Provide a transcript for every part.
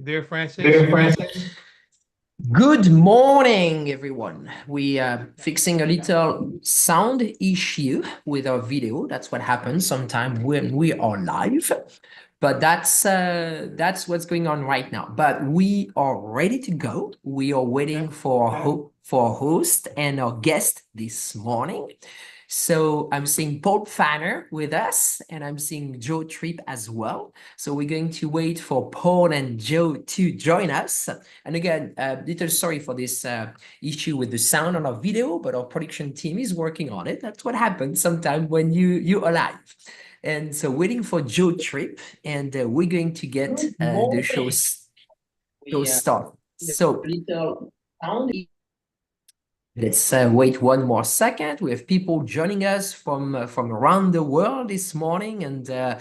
There, Francis. There, Francis. Good morning, everyone. We are fixing a little sound issue with our video. That's what happens sometimes when we are live. But that's what's going on right now. But we are ready to go. We are waiting for our host and our guest this morning. So I'm seeing Paul Fanner with us, and I'm seeing Joe Tripp as well. So we're going to wait for Paul and Joe to join us. And again, little sorry for this issue with the sound on our video, but our production team is working on it. That's what happens sometimes when you are live. And so waiting for Joe Tripp, and we're going to get the show started. So let's wait one more second. We have people joining us from around the world this morning, and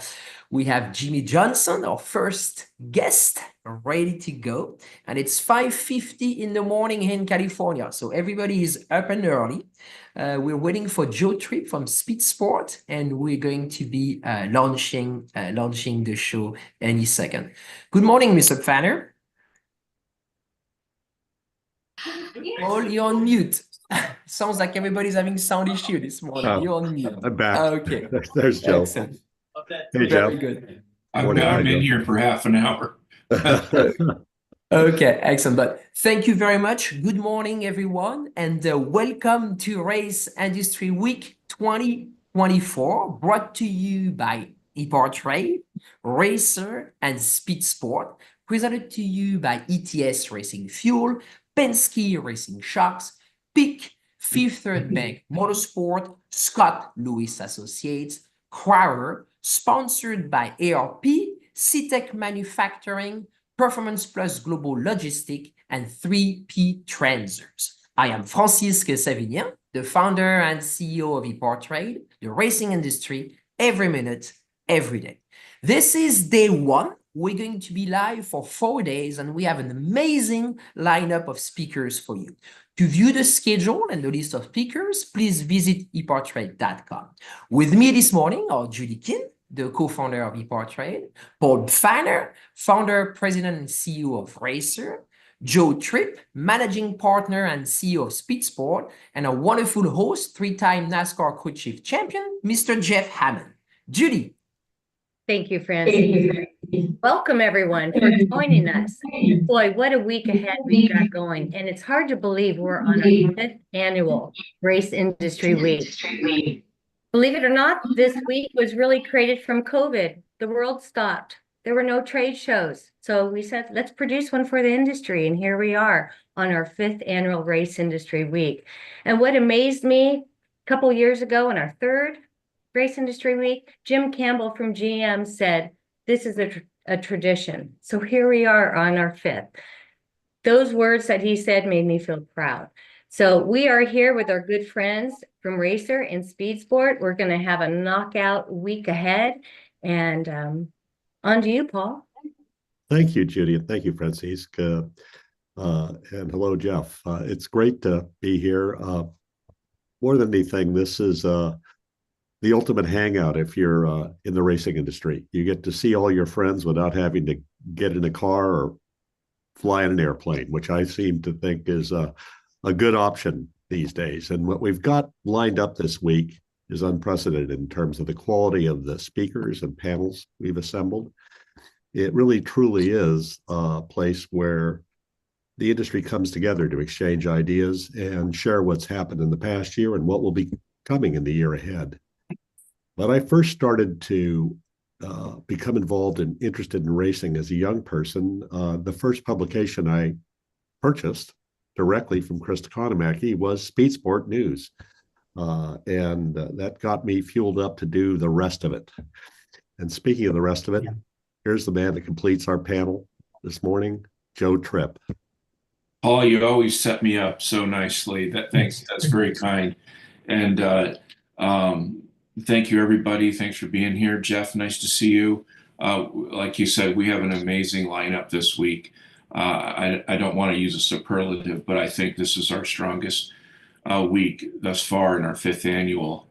we have Jimmie Johnson, our first guest, ready to go. And it's 5:50 in the morning in California, so everybody is up and early. We're waiting for Joe Tripp from Speed Sport, and we're going to be launching the show any second. Good morning, Mr. Fanner. Paul, you're on mute. Sounds like everybody's having sound issue this morning. You're on mute. I'm back. Okay. There's Joe. Excellent. Hey, Joe. Very good. I've been in here for half an hour. Okay, excellent. But thank you very much. Good morning, everyone, and welcome to Race Industry Week 2024, brought to you by EPARTRADE, Racer, and Speed Sport, presented to you by ETS Racing Fuel, Penske Racing Shocks, PIC, Fifth Third Bank Motorsport, Scott Lewis Associates, Crowder, sponsored by ARP, CTEC Manufacturing, Performance Plus Global Logistic, and 3P Transers. I am Francisque Savignan, the founder and CEO of EPARTRADE, the racing industry, every minute, every day. This is day one. We're going to be live for 4 days, and we have an amazing lineup of speakers for you. To view the schedule and the list of speakers, please visit epartrade.com. With me this morning are Judy Kin, the co-founder of EPARTRADE, Paul Fanner, founder, president, and CEO of Racer, Joe Tripp, managing partner and CEO of Speed Sport, and a wonderful host, three-time NASCAR co-chief champion, Mr. Jeff Hammond. Judy. Thank you, Francis. Welcome, everyone, for joining us. Boy, what a week ahead we've got going. And it's hard to believe we're on our 5th annual Race Industry Week. Believe it or not, this week was really created from COVID. The world stopped. There were no trade shows. So we said, let's produce one for the industry. And here we are on our 5th annual Race Industry Week. And what amazed me a couple years ago in our 3rd Race Industry Week, Jim Campbell from GM said, this is a tradition. So here we are on our 5th. Those words that he said made me feel proud. So we are here with our good friends from Racer and Speed Sport. We're going to have a knockout week ahead. And on to you, Paul. Thank you, Judy, and thank you, Francisque. And hello, Jeff. It's great to be here. More than anything, this is the ultimate hangout if you're in the racing industry. You get to see all your friends without having to get in a car or fly in an airplane, which I seem to think is a good option these days. And what we've got lined up this week is unprecedented in terms of the quality of the speakers and panels we've assembled. It really, truly is a place where the industry comes together to exchange ideas and share what's happened in the past year and what will be coming in the year ahead. When I first started to become involved and interested in racing as a young person, the first publication I purchased directly from Chris Economaki was Speed Sport News. And that got me fueled up to do the rest of it. And speaking of the rest of it, here's the man that completes our panel this morning, Joe Tripp. Paul, you always set me up so nicely. Thanks. That's very kind. And thank you, everybody. Thanks for being here. Jeff, nice to see you. Like you said, we have an amazing lineup this week. I don't want to use a superlative, but I think this is our strongest week thus far in our 5th annual.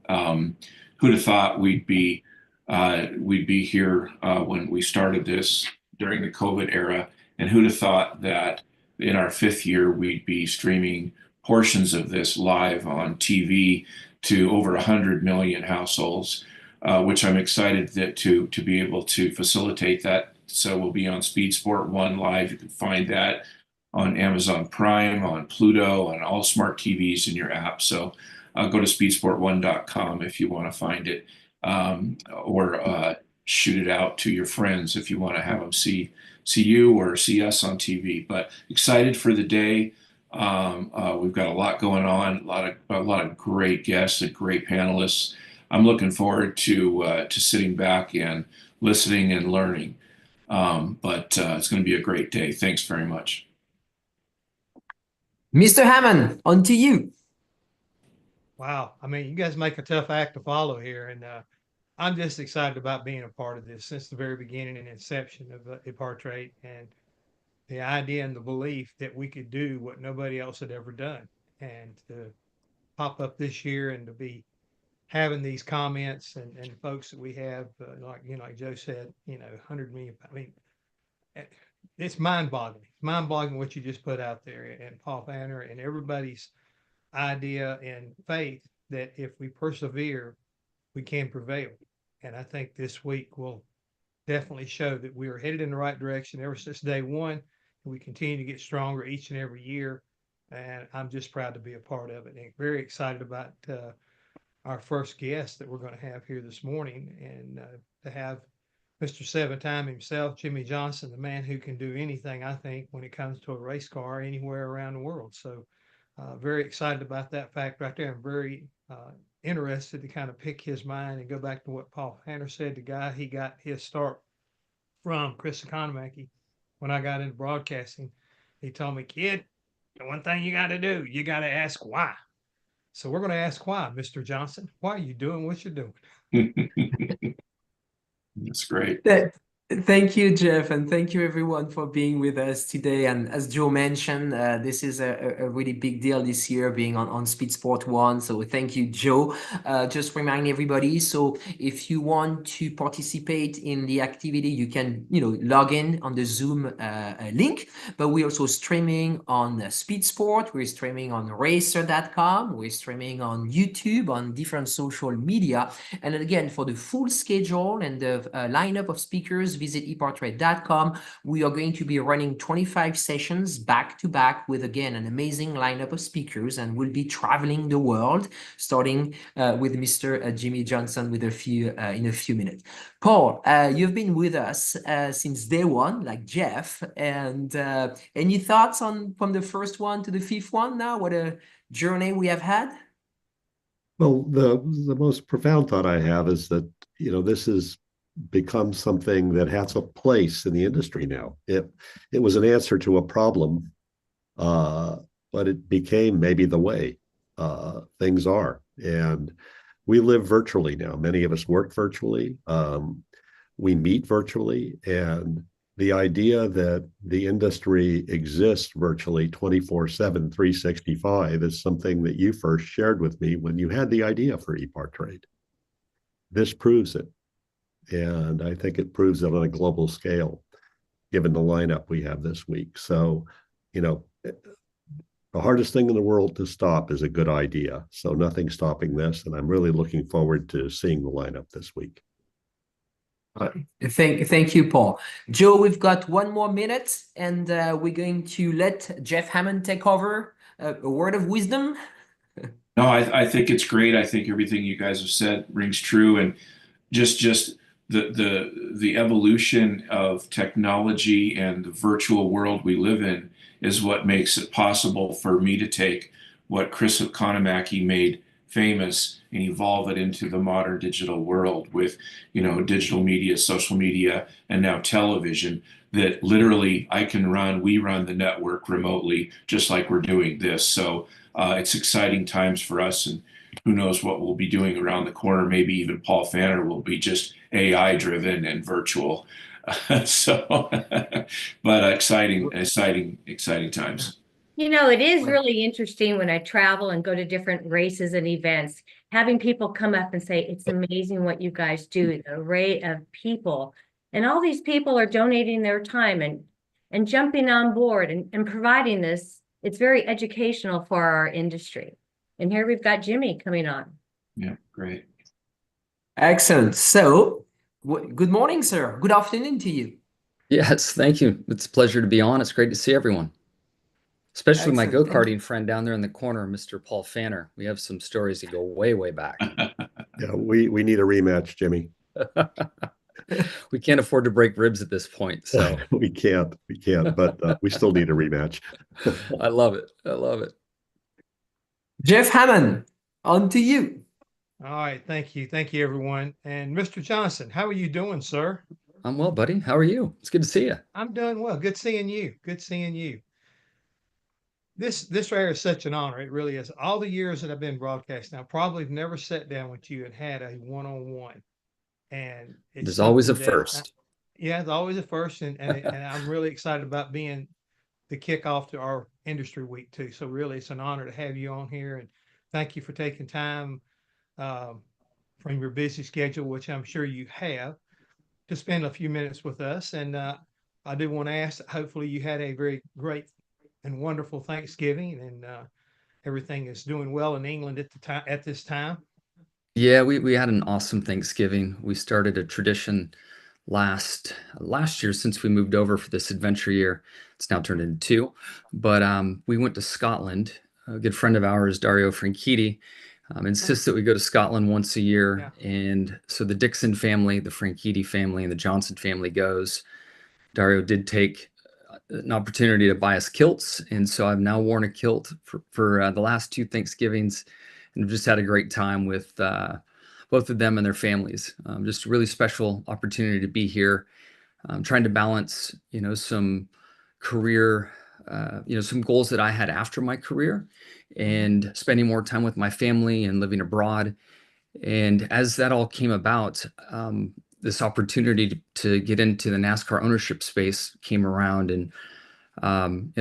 Who'd have thought we'd be here when we started this during the COVID era, And who'd have thought that in our 5th year, we'd be streaming portions of this live on TV to over 100 million households, which I'm excited to be able to facilitate that. So we'll be on Speed Sport 1 live. You can find that on Amazon Prime, on Pluto, on all smart TVs in your app. So go to speedsport1.com if you want to find it, or shoot it out to your friends if you want to have them see you or see us on TV. But excited for the day. We've got a lot going on, a lot of great guests and great panelists. I'm looking forward to sitting back and listening and learning. But it's going to be a great day. Thanks very much. Mr. Hammond, on to you. Wow. I mean, you guys make a tough act to follow here. And I'm just excited about being a part of this since the very beginning and inception of EPARTRADE, and the idea and the belief that we could do what nobody else had ever done. And to pop up this year and to be having these comments and folks that we have, like Joe said, 100 million. I mean, it's mind-boggling. It's mind-boggling what you just put out there, and Paul Fanner and everybody's idea and faith that if we persevere, we can prevail. And I think this week will definitely show that we are headed in the right direction ever since day one. And we continue to get stronger each and every year. And I'm just proud to be a part of it, and very excited about our first guest that we're going to have here this morning, and to have Mr. 7-time himself, Jimmie Johnson, the man who can do anything, I think, when it comes to a race car anywhere around the world. So very excited about that fact right there. I'm very interested to kind of pick his mind and go back to what Paul Fanner said. The guy, he got his start from Chris Economaki. When I got into broadcasting, he told me, kid, the one thing you got to do, you got to ask why. So we're going to ask why, Mr. Johnson. Why are you doing what you're doing? That's great. Thank you, Jeff, and thank you everyone for being with us today. And as Joe mentioned, this is a really big deal this year being on Speed Sport 1. So thank you, Joe. Just remind everybody, so if you want to participate in the activity, you can, log in on the Zoom link, but we're also streaming on Speed Sport. We're streaming on racer.com. We're streaming on YouTube, on different social media. And again, for the full schedule and the lineup of speakers, visit EPARTRADE.com. We are going to be running 25 sessions back to back with, again, an amazing lineup of speakers, and we'll be traveling the world, starting with Mr. Jimmie Johnson in a few minutes. Paul, you've been with us since day one, like Jeff, and any thoughts from the first one to the 5th one now? What a journey we have had? Well, the most profound thought I have is that, this has become something that has a place in the industry now. It was an answer to a problem, but it became maybe the way things are. And we live virtually now. Many of us work virtually. We meet virtually. And the idea that the industry exists virtually 24/7, 365 is something that you first shared with me when you had the idea for EPARTRADE. This proves it. And I think it proves it on a global scale, given the lineup we have this week. So, the hardest thing in the world to stop is a good idea. So nothing's stopping this. And I'm really looking forward to seeing the lineup this week. Thank you, Paul. Joe, we've got one more minute, and we're going to let Jeff Hammond take over. A word of wisdom? No, I think it's great. I think everything you guys have said rings true. And just the evolution of technology and the virtual world we live in is what makes it possible for me to take what Chris Economaki made famous and evolve it into the modern digital world with, digital media, social media, and now television, that literally we run the network remotely, just like we're doing this. So it's exciting times for us, and who knows what we'll be doing around the corner. Maybe even Paul Fanner will be just AI driven and virtual. But exciting times. It is really interesting when I travel and go to different races and events, having people come up and say, it's amazing what you guys do, the array of people. And all these people are donating their time. And and jumping on board and providing this. It's very educational for our industry. And here we've got Jimmie coming on. Yeah, great. Excellent. So, good morning, sir. Good afternoon to you. Yes, thank you. It's a pleasure to be on. It's great to see everyone, especially my Excellent. Thank you. go-karting friend down there in the corner, Mr. Paul Fanner. We have some stories that go way, way back. Yeah, we need a rematch, Jimmie. We can't afford to break ribs at this point, so we can't, but we still need a rematch. I love it. I love it. Jeff Hammond, on to you. All right, thank you, everyone. And Mr. Johnson, how are you doing, sir? I'm well, buddy. How are you? It's good to see you. I'm doing well. Good seeing you. Good seeing you. This right here is such an honor. It really is. All the years that I've been broadcasting, I probably have never sat down with you and had a one-on-one. And it's There's always a something that first. yeah, it's always a first, and I'm really excited about being the kickoff to our industry week too. So really, it's an honor to have you on here, and thank you for taking time from your busy schedule, which I'm sure you have, to spend a few minutes with us. And I do want to ask that hopefully you had a very great and wonderful Thanksgiving, and everything is doing well in England at this time. Yeah, we had an awesome Thanksgiving. We started a tradition last year since we moved over for this adventure year. It's now turned into 2. But we went to Scotland. A good friend of ours, Dario Franchitti, insists that we go to Scotland once a year. Yeah. And so the Dickerson family, the Franchitti family, and the Johnson family goes. Dario did take an opportunity to buy us kilts. And so I've now worn a kilt for the last 2 Thanksgivings, and just had a great time with both of them and their families. Just a really special opportunity to be here. Trying to balance, some career, some goals that I had after my career, and spending more time with my family and living abroad. And as that all came about, this opportunity to get into the NASCAR ownership space came around. And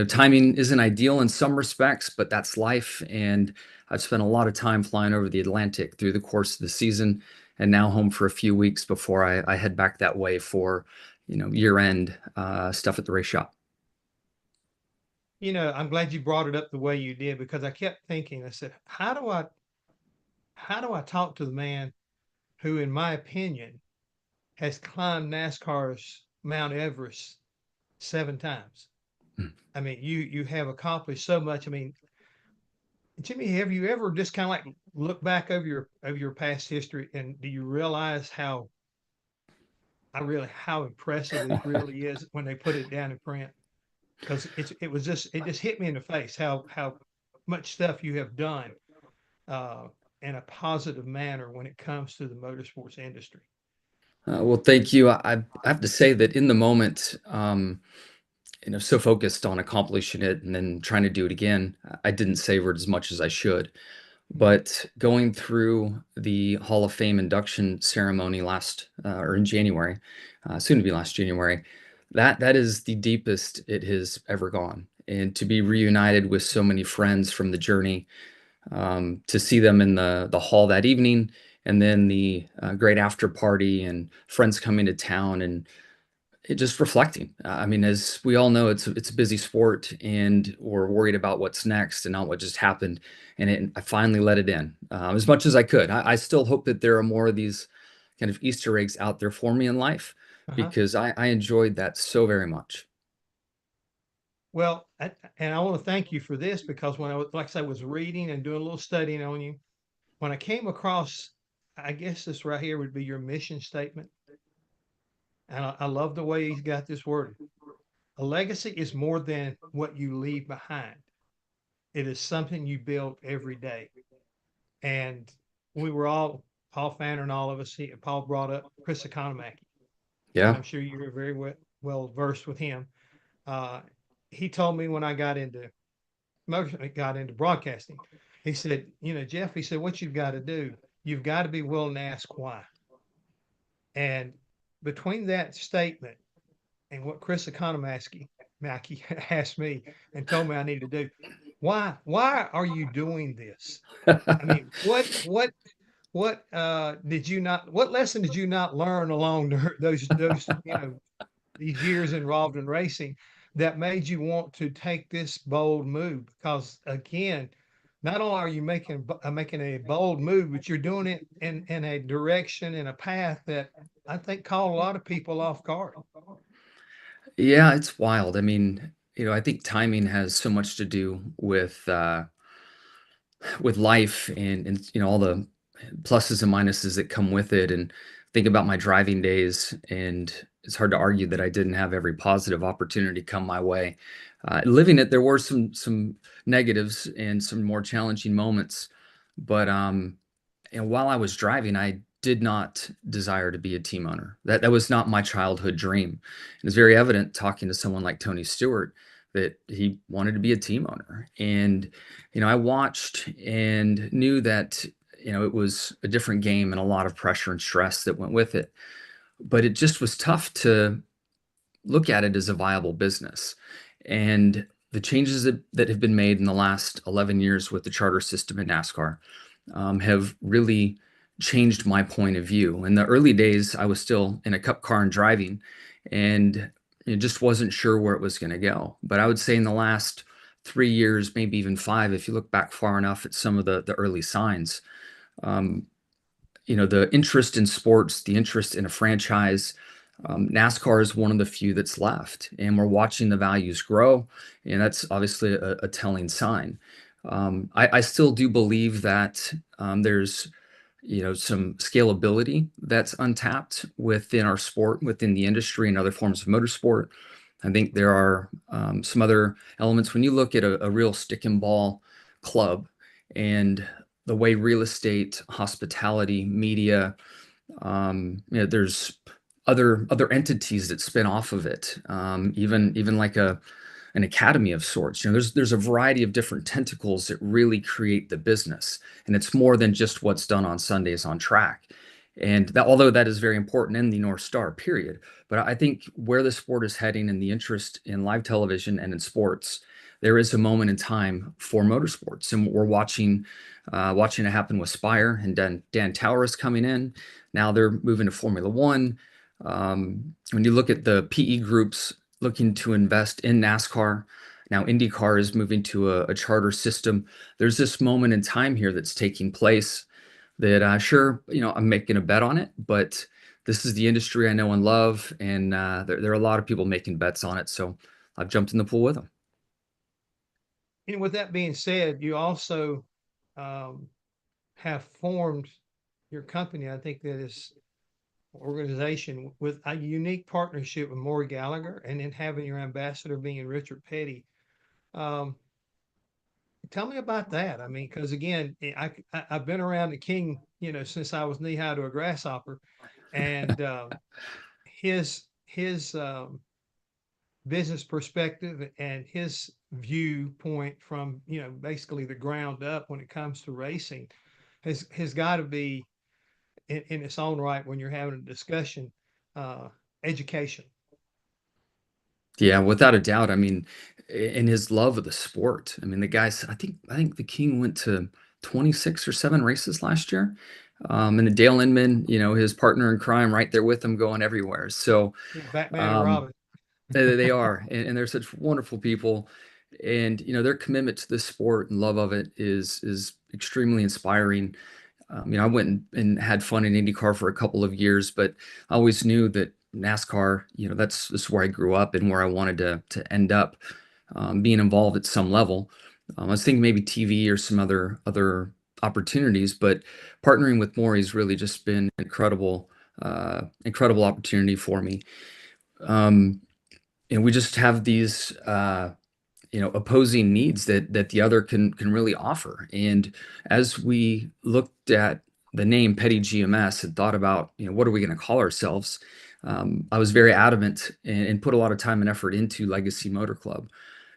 timing isn't ideal in some respects, but that's life. And I've spent a lot of time flying over the Atlantic through the course of the season, and now home for a few weeks before I head back that way for, year-end stuff at the race shop. I'm glad you brought it up the way you did, because I kept thinking, I said, how do I talk to the man who, in my opinion, has climbed NASCAR's Mount Everest 7 times? I mean, you have accomplished so much. I mean, Jimmie, have you ever just kind of like look back over your past history, and do you realize how impressive it really is when they put it down in print? Because it just hit me in the face how much stuff you have done in a positive manner when it comes to the motorsports industry. Well, thank you. I have to say that in the moment, so focused on accomplishing it and then trying to do it again, I didn't savor it as much as I should. But going through the Hall of Fame induction ceremony in January, soon to be last January, that is the deepest it has ever gone. And to be reunited with so many friends from the journey, to see them in the hall that evening, and then the great after party and friends coming to town, and it just reflecting. I mean, as we all know, it's a busy sport, and we're worried about what's next and not what just happened. And I finally let it in as much as I could. I still hope that there are more of these kind of Easter eggs out there for me in life, because I enjoyed that so very much. Well, and I want to thank you for this, because when I was reading and doing a little studying on you, when I came across, I guess this right here would be your mission statement. And I love the way he's got this worded. A legacy is more than what you leave behind. It is something you build every day. And we were all, Paul Fanner and all of us, Paul brought up Chris Economaki. Yeah. I'm sure you were very well versed with him. He told me when I got into broadcasting, he said, Jeff, he said, what you've got to do, you've got to be willing to ask why. And between that statement and what Chris Economaki asked me and told me I need to do, why are you doing this? I mean, what lesson did you not learn along those these years involved in racing that made you want to take this bold move? Because again, not only are you making a bold move, but you're doing it in a direction, in a path that I think caught a lot of people off guard. Yeah, it's wild. I mean, I think timing has so much to do with life and all the pluses and minuses that come with it. And think about my driving days, and it's hard to argue that I didn't have every positive opportunity come my way. Living it, there were some negatives and some more challenging moments, but and while I was driving, I did not desire to be a team owner. That was not my childhood dream. It's very evident talking to someone like Tony Stewart that he wanted to be a team owner. And I watched and knew that it was a different game and a lot of pressure and stress that went with it. But it just was tough to look at it as a viable business. And the changes that have been made in the last 11 years with the charter system in NASCAR have really changed my point of view. In the early days, I was still in a cup car and driving, and it just wasn't sure where it was going to go. But I would say in the last 3 years, maybe even 5, if you look back far enough at some of the early signs, the interest in sports, the interest in a franchise, NASCAR is one of the few that's left, and we're watching the values grow, and that's obviously a telling sign. I still do believe that there's some scalability that's untapped within our sport, within the industry, and other forms of motorsport. I think there are some other elements. When you look at a real stick and ball club and the way real estate, hospitality, media, there's other entities that spin off of it, even like an academy of sorts. There's a variety of different tentacles that really create the business, and it's more than just what's done on Sundays on track. And that, although that is very important in the North Star, period, but I think where the sport is heading and the interest in live television and in sports, there is a moment in time for motorsports, and we're watching it happen with Spire, and Dan Tower is coming in. Now they're moving to Formula One. When you look at the PE groups looking to invest in NASCAR, now INDYCAR is moving to a charter system. There's this moment in time here that's taking place that sure, I'm making a bet on it, but this is the industry I know and love, and there are a lot of people making bets on it, so I've jumped in the pool with them. And with that being said, you also have formed your company. I think that is organization with a unique partnership with Maury Gallagher, and then having your ambassador being Richard Petty. Tell me about that. I mean, because again, I've been around the king, since I was knee high to a grasshopper, and his business perspective and his viewpoint from basically the ground up when it comes to racing has got to be in its own right, when you're having a discussion, education. Yeah, without a doubt. I mean, in his love of the sport. I mean, the guys, I think the King went to 26 or 7 races last year. And Dale Inman, his partner in crime, right there with him, going everywhere. So Batman and Robin. they are, and they're such wonderful people. And their commitment to the sport and love of it is extremely inspiring. I went and had fun in IndyCar for a couple of years, but I always knew that NASCAR, that's where I grew up and where I wanted to end up being involved at some level. I was thinking maybe TV or some other opportunities, but partnering with Maury's really just been incredible opportunity for me. And we just have these opposing needs that the other can really offer. And as we looked at the name Petty GMS and thought about, what are we going to call ourselves? I was very adamant and put a lot of time and effort into Legacy Motor Club,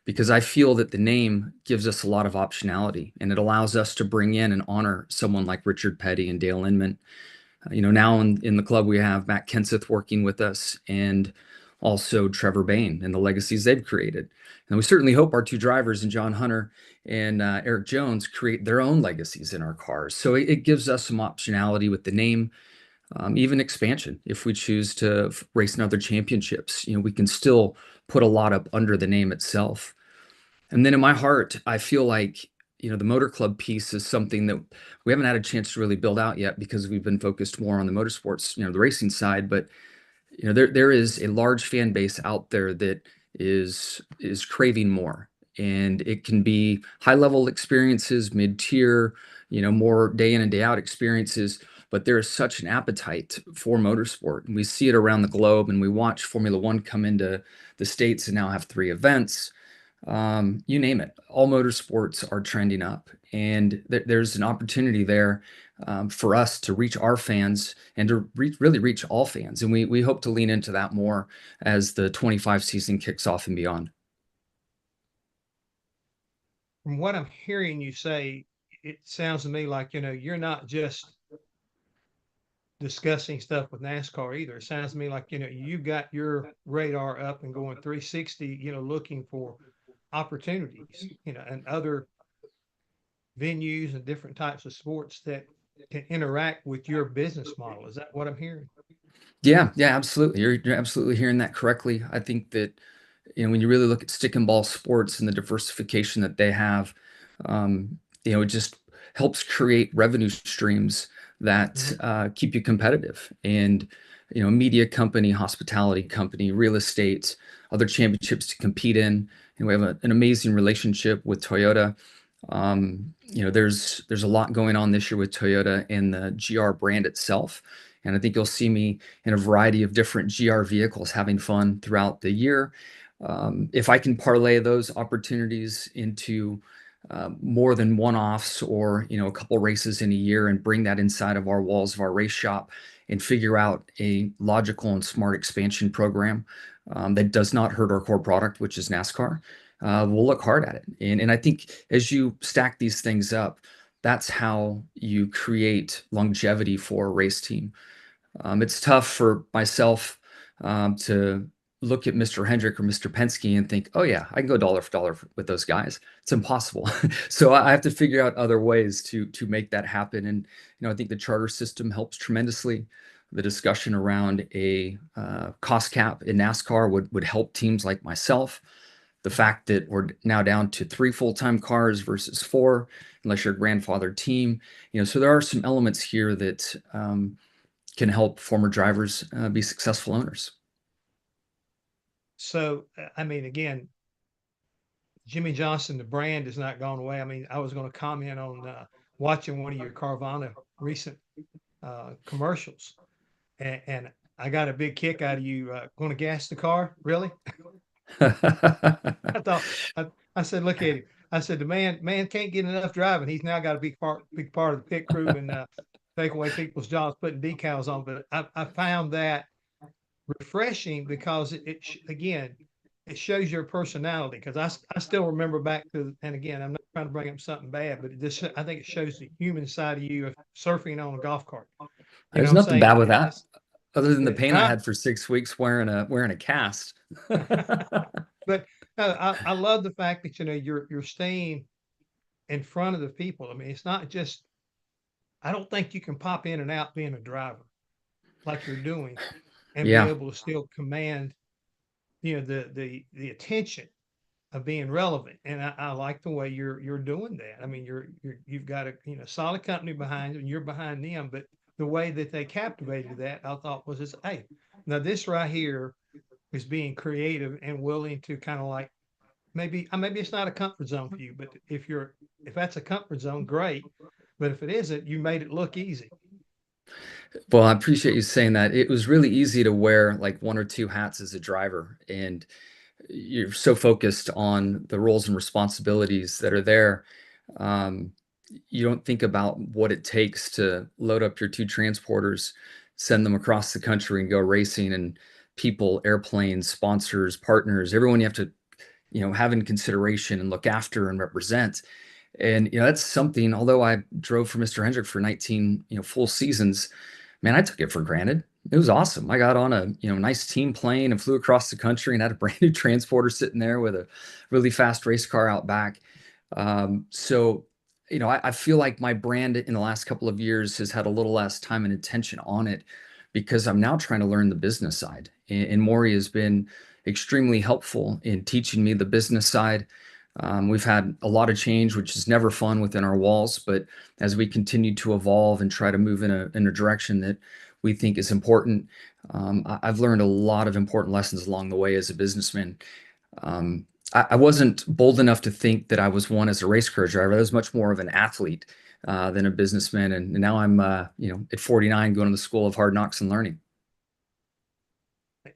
because I feel that the name gives us a lot of optionality, and it allows us to bring in and honor someone like Richard Petty and Dale Inman. Now in the club, we have Matt Kenseth working with us, and also Trevor Bayne and the legacies they've created. And we certainly hope our 2 drivers, and John Hunter and Eric Jones, create their own legacies in our cars. So it gives us some optionality with the name. even expansion. If we choose to race in other championships, we can still put a lot up under the name itself. And then in my heart, I feel like, the motor club piece is something that we haven't had a chance to really build out yet because we've been focused more on the motorsports, the racing side. But, there is a large fan base out there that is craving more. And it can be high-level experiences, mid-tier, more day in and day out experiences. But there is such an appetite for motorsport. And we see it around the globe, and we watch Formula One come into the States and now have 3 events. You name it, all motorsports are trending up, and there's an opportunity there for us to reach our fans and to really reach all fans. And we hope to lean into that more as the 25 season kicks off and beyond. From what I'm hearing you say, it sounds to me like, you're not just discussing stuff with NASCAR either. It sounds to me like, you got your radar up and going 360, looking for opportunities, and other venues and different types of sports that can interact with your business model. Is that what I'm hearing? Yeah, absolutely. You're absolutely hearing that correctly. I think that, when you really look at stick and ball sports and the diversification that they have, it just helps create revenue streams that keep you competitive. And, a media company, hospitality company, real estate, other championships to compete in. And we have an amazing relationship with Toyota. There's a lot going on this year with Toyota and the GR brand itself. And I think you'll see me in a variety of different GR vehicles having fun throughout the year. If I can parlay those opportunities into more than one-offs or, a couple races in a year and bring that inside of our walls of our race shop and figure out a logical and smart expansion program that does not hurt our core product, which is NASCAR, we'll look hard at it. And I think as you stack these things up, that's how you create longevity for a race team. It's tough for myself to look at Mr. Hendrick or Mr. Penske and think, oh yeah, I can go dollar for dollar with those guys. It's impossible. So I have to figure out other ways to make that happen. And, I think the charter system helps tremendously. The discussion around a cost cap in NASCAR would help teams like myself. The fact that we're now down to 3 full-time cars versus 4, unless you're a grandfathered team. So there are some elements here that can help former drivers be successful owners. So, again, Jimmie Johnson, the brand has not gone away. I was going to comment on watching one of your Carvana recent commercials, and I got a big kick out of you going to gas the car. Really? I said, look at him. I said, the man can't get enough driving. He's now got a big part of the pit crew and take away people's jobs, putting decals on. But I found that refreshing because it shows your personality. Because I still remember back to, and again, I'm not trying to bring up something bad, but I think it shows the human side of you of surfing on a golf cart. There's nothing bad with that, other than the pain I had for 6 weeks wearing a cast. But I love the fact that you're staying in front of the people. It's not just. I don't think you can pop in and out being a driver like you're doing and be able to still command, the attention of being relevant. And I like the way you're doing that. You've got a solid company behind you and you're behind them, but the way that they captivated that I thought was this, hey, now this right here is being creative and willing to kind of like maybe it's not a comfort zone for you, but if that's a comfort zone, great. But if it isn't, you made it look easy. Well, I appreciate you saying that. It was really easy to wear like 1 or 2 hats as a driver, and you're so focused on the roles and responsibilities that are there. You don't think about what it takes to load up your 2 transporters, send them across the country and go racing, and people, airplanes, sponsors, partners, everyone you have to, have in consideration and look after and represent. And, that's something, although I drove for Mr. Hendrick for 19, full seasons, man, I took it for granted. It was awesome. I got on a, nice team plane and flew across the country and had a brand new transporter sitting there with a really fast race car out back. So, you know, I feel like my brand in the last couple of years has had a little less time and attention on it because I'm now trying to learn the business side. And Maury has been extremely helpful in teaching me the business side. We've had a lot of change, which is never fun within our walls, but as we continue to evolve and try to move in a direction that we think is important, I've learned a lot of important lessons along the way as a businessman. I wasn't bold enough to think that I was one as a race car driver. I was much more of an athlete than a businessman. And now I'm, you know, at 49 going to the School of Hard Knocks and Learning.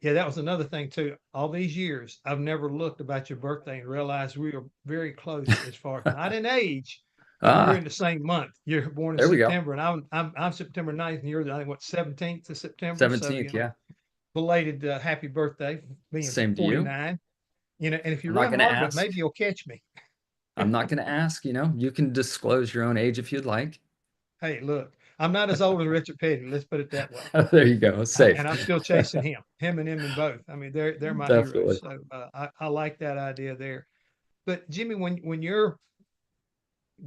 Yeah, that was another thing too. All these years, I've never looked about your birthday and realized we were very close as far as not in age, but we're in the same month. You're born in There we go. September, and I'm September 9th, and you're I think what 17th of September. 17th, So, you know, yeah. belated happy birthday, being Same to you. 49. You know, and if you I'm not run gonna hard, but ask. maybe you'll catch me. I'm not going to ask, you know, you can disclose your own age if you'd like. Hey, look, I'm not as old as Richard Petty. Let's put it that way. There you go. Safe. And I'm still chasing him and him and both. I mean, they're my Definitely. heroes. So I like that idea there. But Jimmie, when you're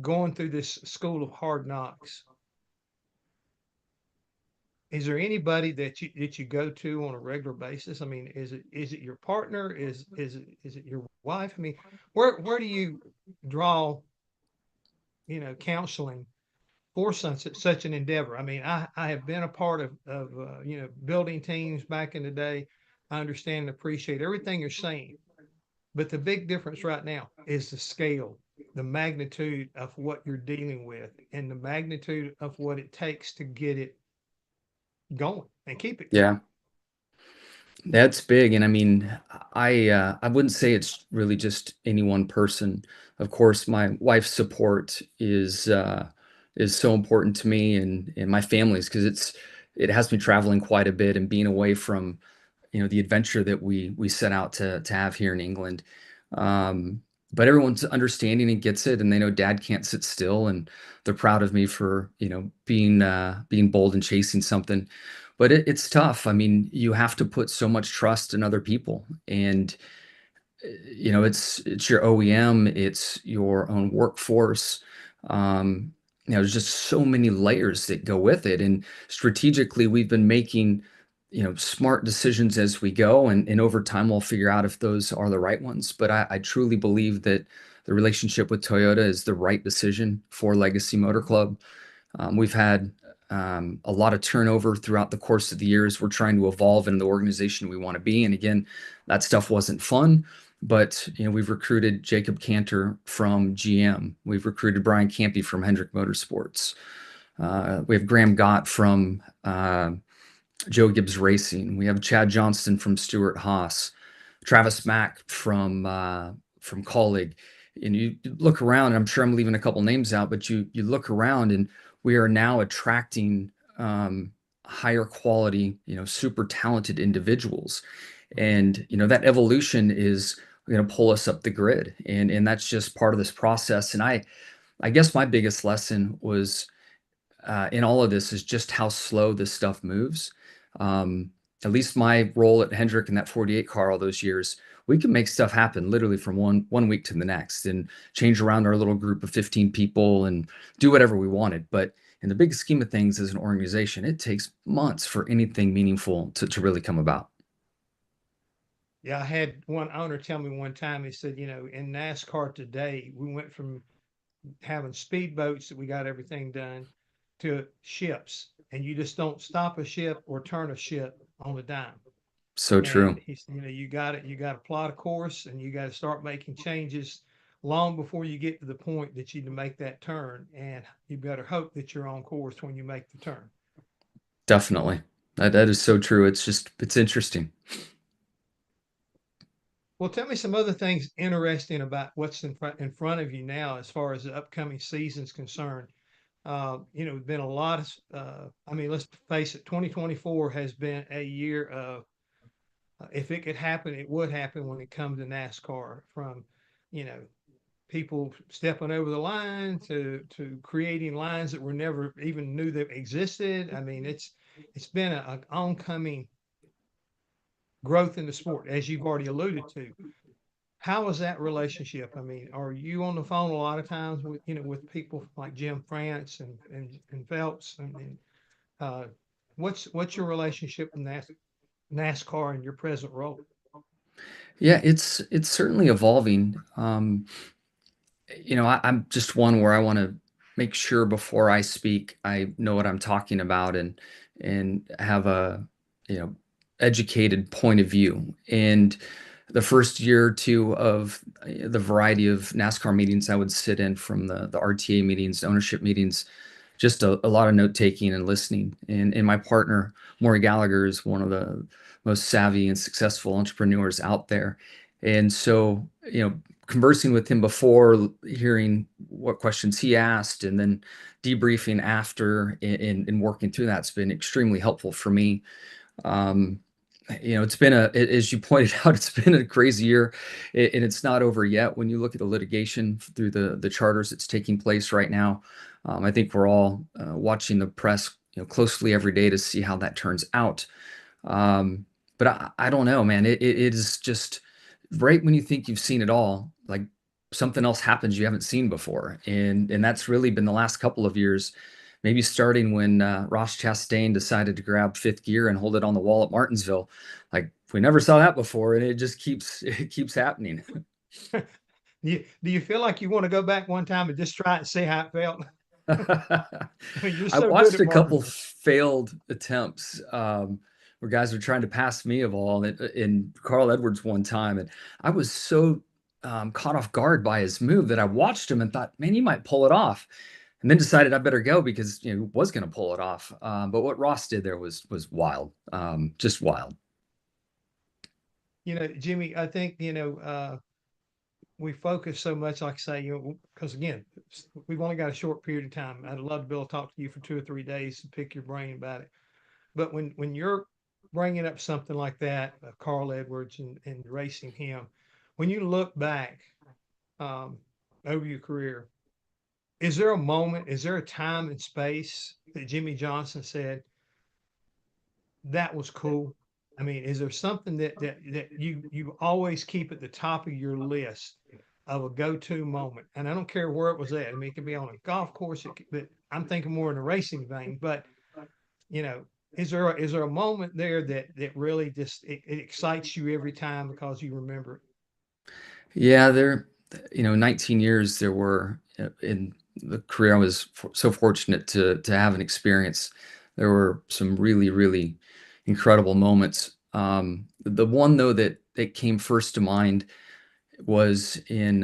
going through this school of hard knocks, is there anybody that you go to on a regular basis? I mean, is it your partner? Is it your wife? I mean, where do you draw, you know, counseling for such an endeavor? I mean, I have been a part of you know, building teams back in the day. I understand and appreciate everything you're saying, but the big difference right now is the scale, the magnitude of what you're dealing with, and the magnitude of what it takes to get it going and keep it going. Yeah. That's big. And I mean, I wouldn't say it's really just any one person. Of course, my wife's support is so important to me and my family's, because it has me traveling quite a bit and being away from, you know, the adventure that we set out to have here in England. But everyone's understanding and gets it, and they know Dad can't sit still, and they're proud of me for, you know, being bold and chasing something. But it's tough. I mean, you have to put so much trust in other people, and you know, it's your OEM, it's your own workforce. You know, there's just so many layers that go with it, and strategically, we've been making, you know, smart decisions as we go, and over time we'll figure out if those are the right ones. But I truly believe that the relationship with Toyota is the right decision for Legacy Motor Club. We've had a lot of turnover throughout the course of the years. We're trying to evolve in the organization we want to be. And again, that stuff wasn't fun, but you know, we've recruited Jacob Cantor from GM. We've recruited Brian Campy from Hendrick Motorsports. We have Graham Gott from Joe Gibbs Racing. We have Chad Johnston from Stewart Haas, Travis Mack from Colleague. And you look around, and I'm sure I'm leaving a couple names out, but you look around, and we are now attracting higher quality, you know, super talented individuals. And, you know, that evolution is going to pull us up the grid. And that's just part of this process. And I guess my biggest lesson was in all of this is just how slow this stuff moves. At least my role at Hendrick in that 48 car all those years, we could make stuff happen literally from one week to the next and change around our little group of 15 people and do whatever we wanted. But in the big scheme of things as an organization, it takes months for anything meaningful to really come about. Yeah, I had one owner tell me one time, he said, you know, in NASCAR today, we went from having speedboats that we got everything done to ships, and you just don't stop a ship or turn a ship on a dime. So true. And he's, you know, you got to plot a course, and you got to start making changes long before you get to the point that you can make that turn. And you better hope that you're on course when you make the turn. Definitely. That is so true. It's interesting. Well, tell me some other things interesting about what's in front of you now as far as the upcoming season's concerned. You know, been a lot of, I mean, let's face it, 2024 has been a year of, if it could happen, it would happen when it comes to NASCAR, from, you know, people stepping over the line to creating lines that were never even knew that existed. I mean, it's been an oncoming growth in the sport, as you've already alluded to. how is that relationship? I mean, are you on the phone a lot of times with, with people like Jim France and Phelps? I mean, what's your relationship with NASCAR in your present role? Yeah, it's certainly evolving. I'm just one where I want to make sure before I speak, I know what I'm talking about and have a, you know, educated point of view. And the first year or two of the variety of NASCAR meetings I would sit in, from the RTA meetings, ownership meetings, just a lot of note taking and listening. And my partner, Maury Gallagher, is one of the most savvy and successful entrepreneurs out there. And so, conversing with him before, hearing what questions he asked, and then debriefing after, and working through that's been extremely helpful for me. It's been as you pointed out, it's been a crazy year, and it's not over yet. When you look at the litigation through the charters that's taking place right now, I think we're all watching the press, closely every day to see how that turns out. But I don't know, man. It is just right when you think you've seen it all, like something else happens you haven't seen before, and that's really been the last couple of years. Maybe starting when Ross Chastain decided to grab fifth gear and hold it on the wall at Martinsville. Like, we never saw that before, and it just keeps happening. Do you feel like you want to go back one time and just try it and see how it felt? You're I so good watched at a couple marketing. failed attempts where guys were trying to pass me of all in Carl Edwards one time, and I was so caught off guard by his move that I watched him and thought, man, you might pull it off, and then decided I better go because he was going to pull it off. But what Ross did there was wild, just wild. Jimmie, I think we focus so much, like I say, because again, we've only got a short period of time. I'd love to be able to talk to you for 2 or 3 days and pick your brain about it. But when you're bringing up something like that, Carl Edwards and racing him, when you look back over your career, is there a moment, is there a time and space that Jimmie Johnson said, that was cool? I mean, is there something that you always keep at the top of your list of a go-to moment? And I don't care where it was at. I mean, it could be on a golf course, but I'm thinking more in a racing vein. But is there a moment there that really just it excites you every time because you remember it? Yeah, 19 years there were in the career I was so fortunate to have an experience. There were some really, really incredible moments. The one though that came first to mind was in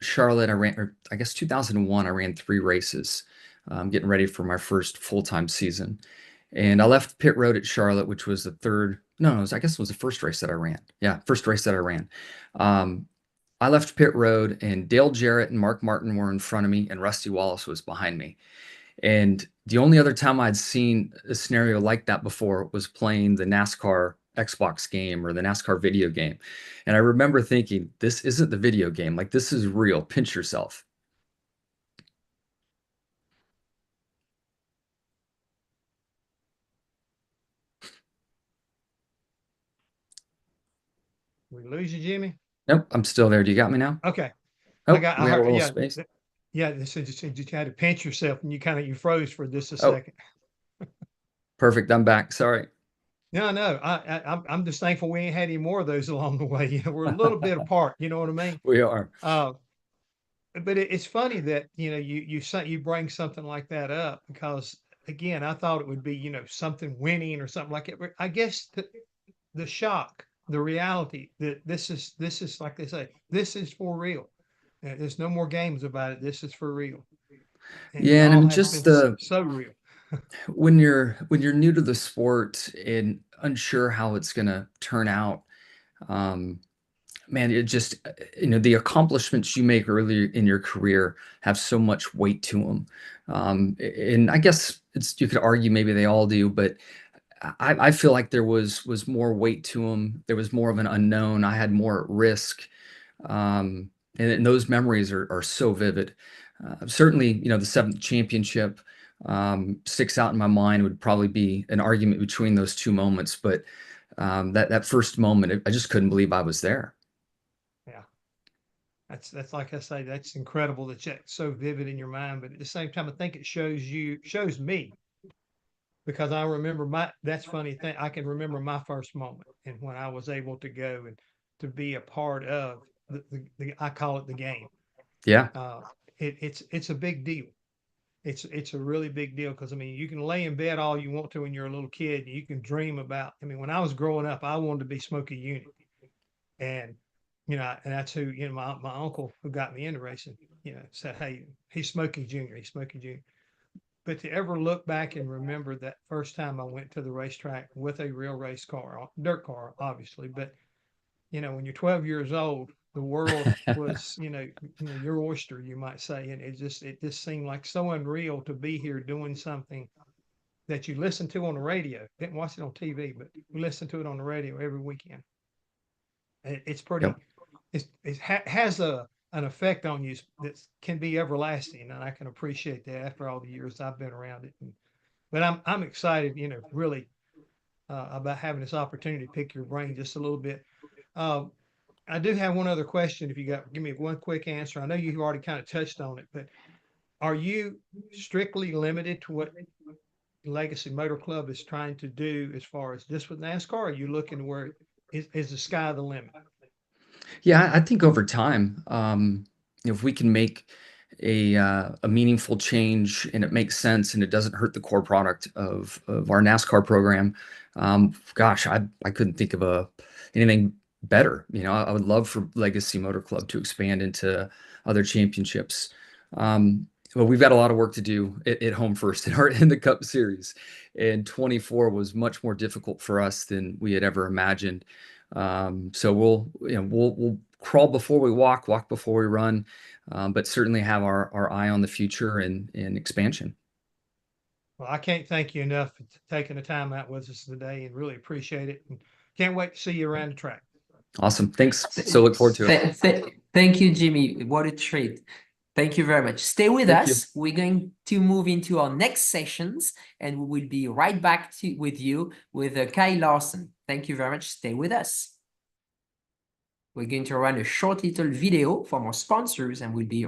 Charlotte. I ran, or I guess 2001, I ran 3 races, getting ready for my first full-time season. And I left pit road at Charlotte, which was the third, no, I guess it was the first race that I ran. Yeah, first race that I ran. I left pit road, and Dale Jarrett and Mark Martin were in front of me, and Rusty Wallace was behind me. And the only other time I'd seen a scenario like that before was playing the NASCAR Xbox game or the NASCAR video game. And I remember thinking, this isn't the video game. Like, this is real. Pinch yourself. We lose you, Jimmie? Nope, I'm still there. Do you got me now? Okay. Oh, I we had a heard, little yeah. space. Yeah, this is just you had to pinch yourself and you froze for just a Oh. second. Perfect. I'm back. Sorry. No, I'm just thankful we ain't had any more of those along the way. We're a little bit apart, you know what I mean? We are. But it's funny that you bring something like that up, because again, I thought it would be something winning or something like it. I guess the shock, the reality that this is like they say, this is for real. There's no more games about it. This is for real. And Yeah, and y'all I'm have just been so real. when you're new to the sport and unsure how it's going to turn out, man, it just, the accomplishments you make earlier in your career have so much weight to them. And I guess you could argue maybe they all do, but I feel like there was more weight to them. There was more of an unknown. I had more risk. And those memories are so vivid. Certainly, the 7th championship sticks out in my mind. Would probably be an argument between those 2 moments, but that first moment, I just couldn't believe I was there. Yeah. That's like I say, that's incredible that that's so vivid in your mind. But at the same time, I think it shows me, because I remember that's funny thing. I can remember my first moment and when I was able to go and to be a part of I call it the game. Yeah. It's a big deal. It's a really big deal, because I mean, you can lay in bed all you want to when you're a little kid, and you can dream about. I mean, when I was growing up, I wanted to be Smokey Unit, and and that's who my uncle who got me into racing. Said, "Hey, he's Smokey Junior. He's Smokey Junior." But to ever look back and remember that first time I went to the racetrack with a real race car, dirt car, obviously, but when you're 12 years old, the world was, your oyster, you might say. And it just seemed like so unreal to be here doing something that you listen to on the radio. Didn't watch it on TV, but you listen to it on the radio every weekend. It's pretty, Yep. it has an effect on you that can be everlasting. And I can appreciate that after all the years I've been around it. But I'm excited, really about having this opportunity to pick your brain just a little bit. I do have one other question. If you give me one quick answer. I know you've already kind of touched on it, but are you strictly limited to what Legacy Motor Club is trying to do as far as just with NASCAR? Or are you looking to where is the sky the limit? Yeah, I think over time, if we can make a meaningful change and it makes sense and it doesn't hurt the core product of our NASCAR program, gosh, I couldn't think of anything better. I would love for Legacy Motor Club to expand into other championships. But we've got a lot of work to do at home first in the Cup Series, and 24 was much more difficult for us than we had ever imagined. So we'll crawl before we walk before we run, but certainly have our eye on the future and expansion. Well, I can't thank you enough for taking the time out with us today, and really appreciate it. And can't wait to see you around the track. Awesome. Thanks. So look forward to it. Thank you, Jimmie. What a treat. Thank you very much. Stay with us. We're going to move into our next sessions, and we will be right back with you with Kyle Larson. Thank you very much. Stay with us. We're going to run a short little video from our sponsors, and we'll be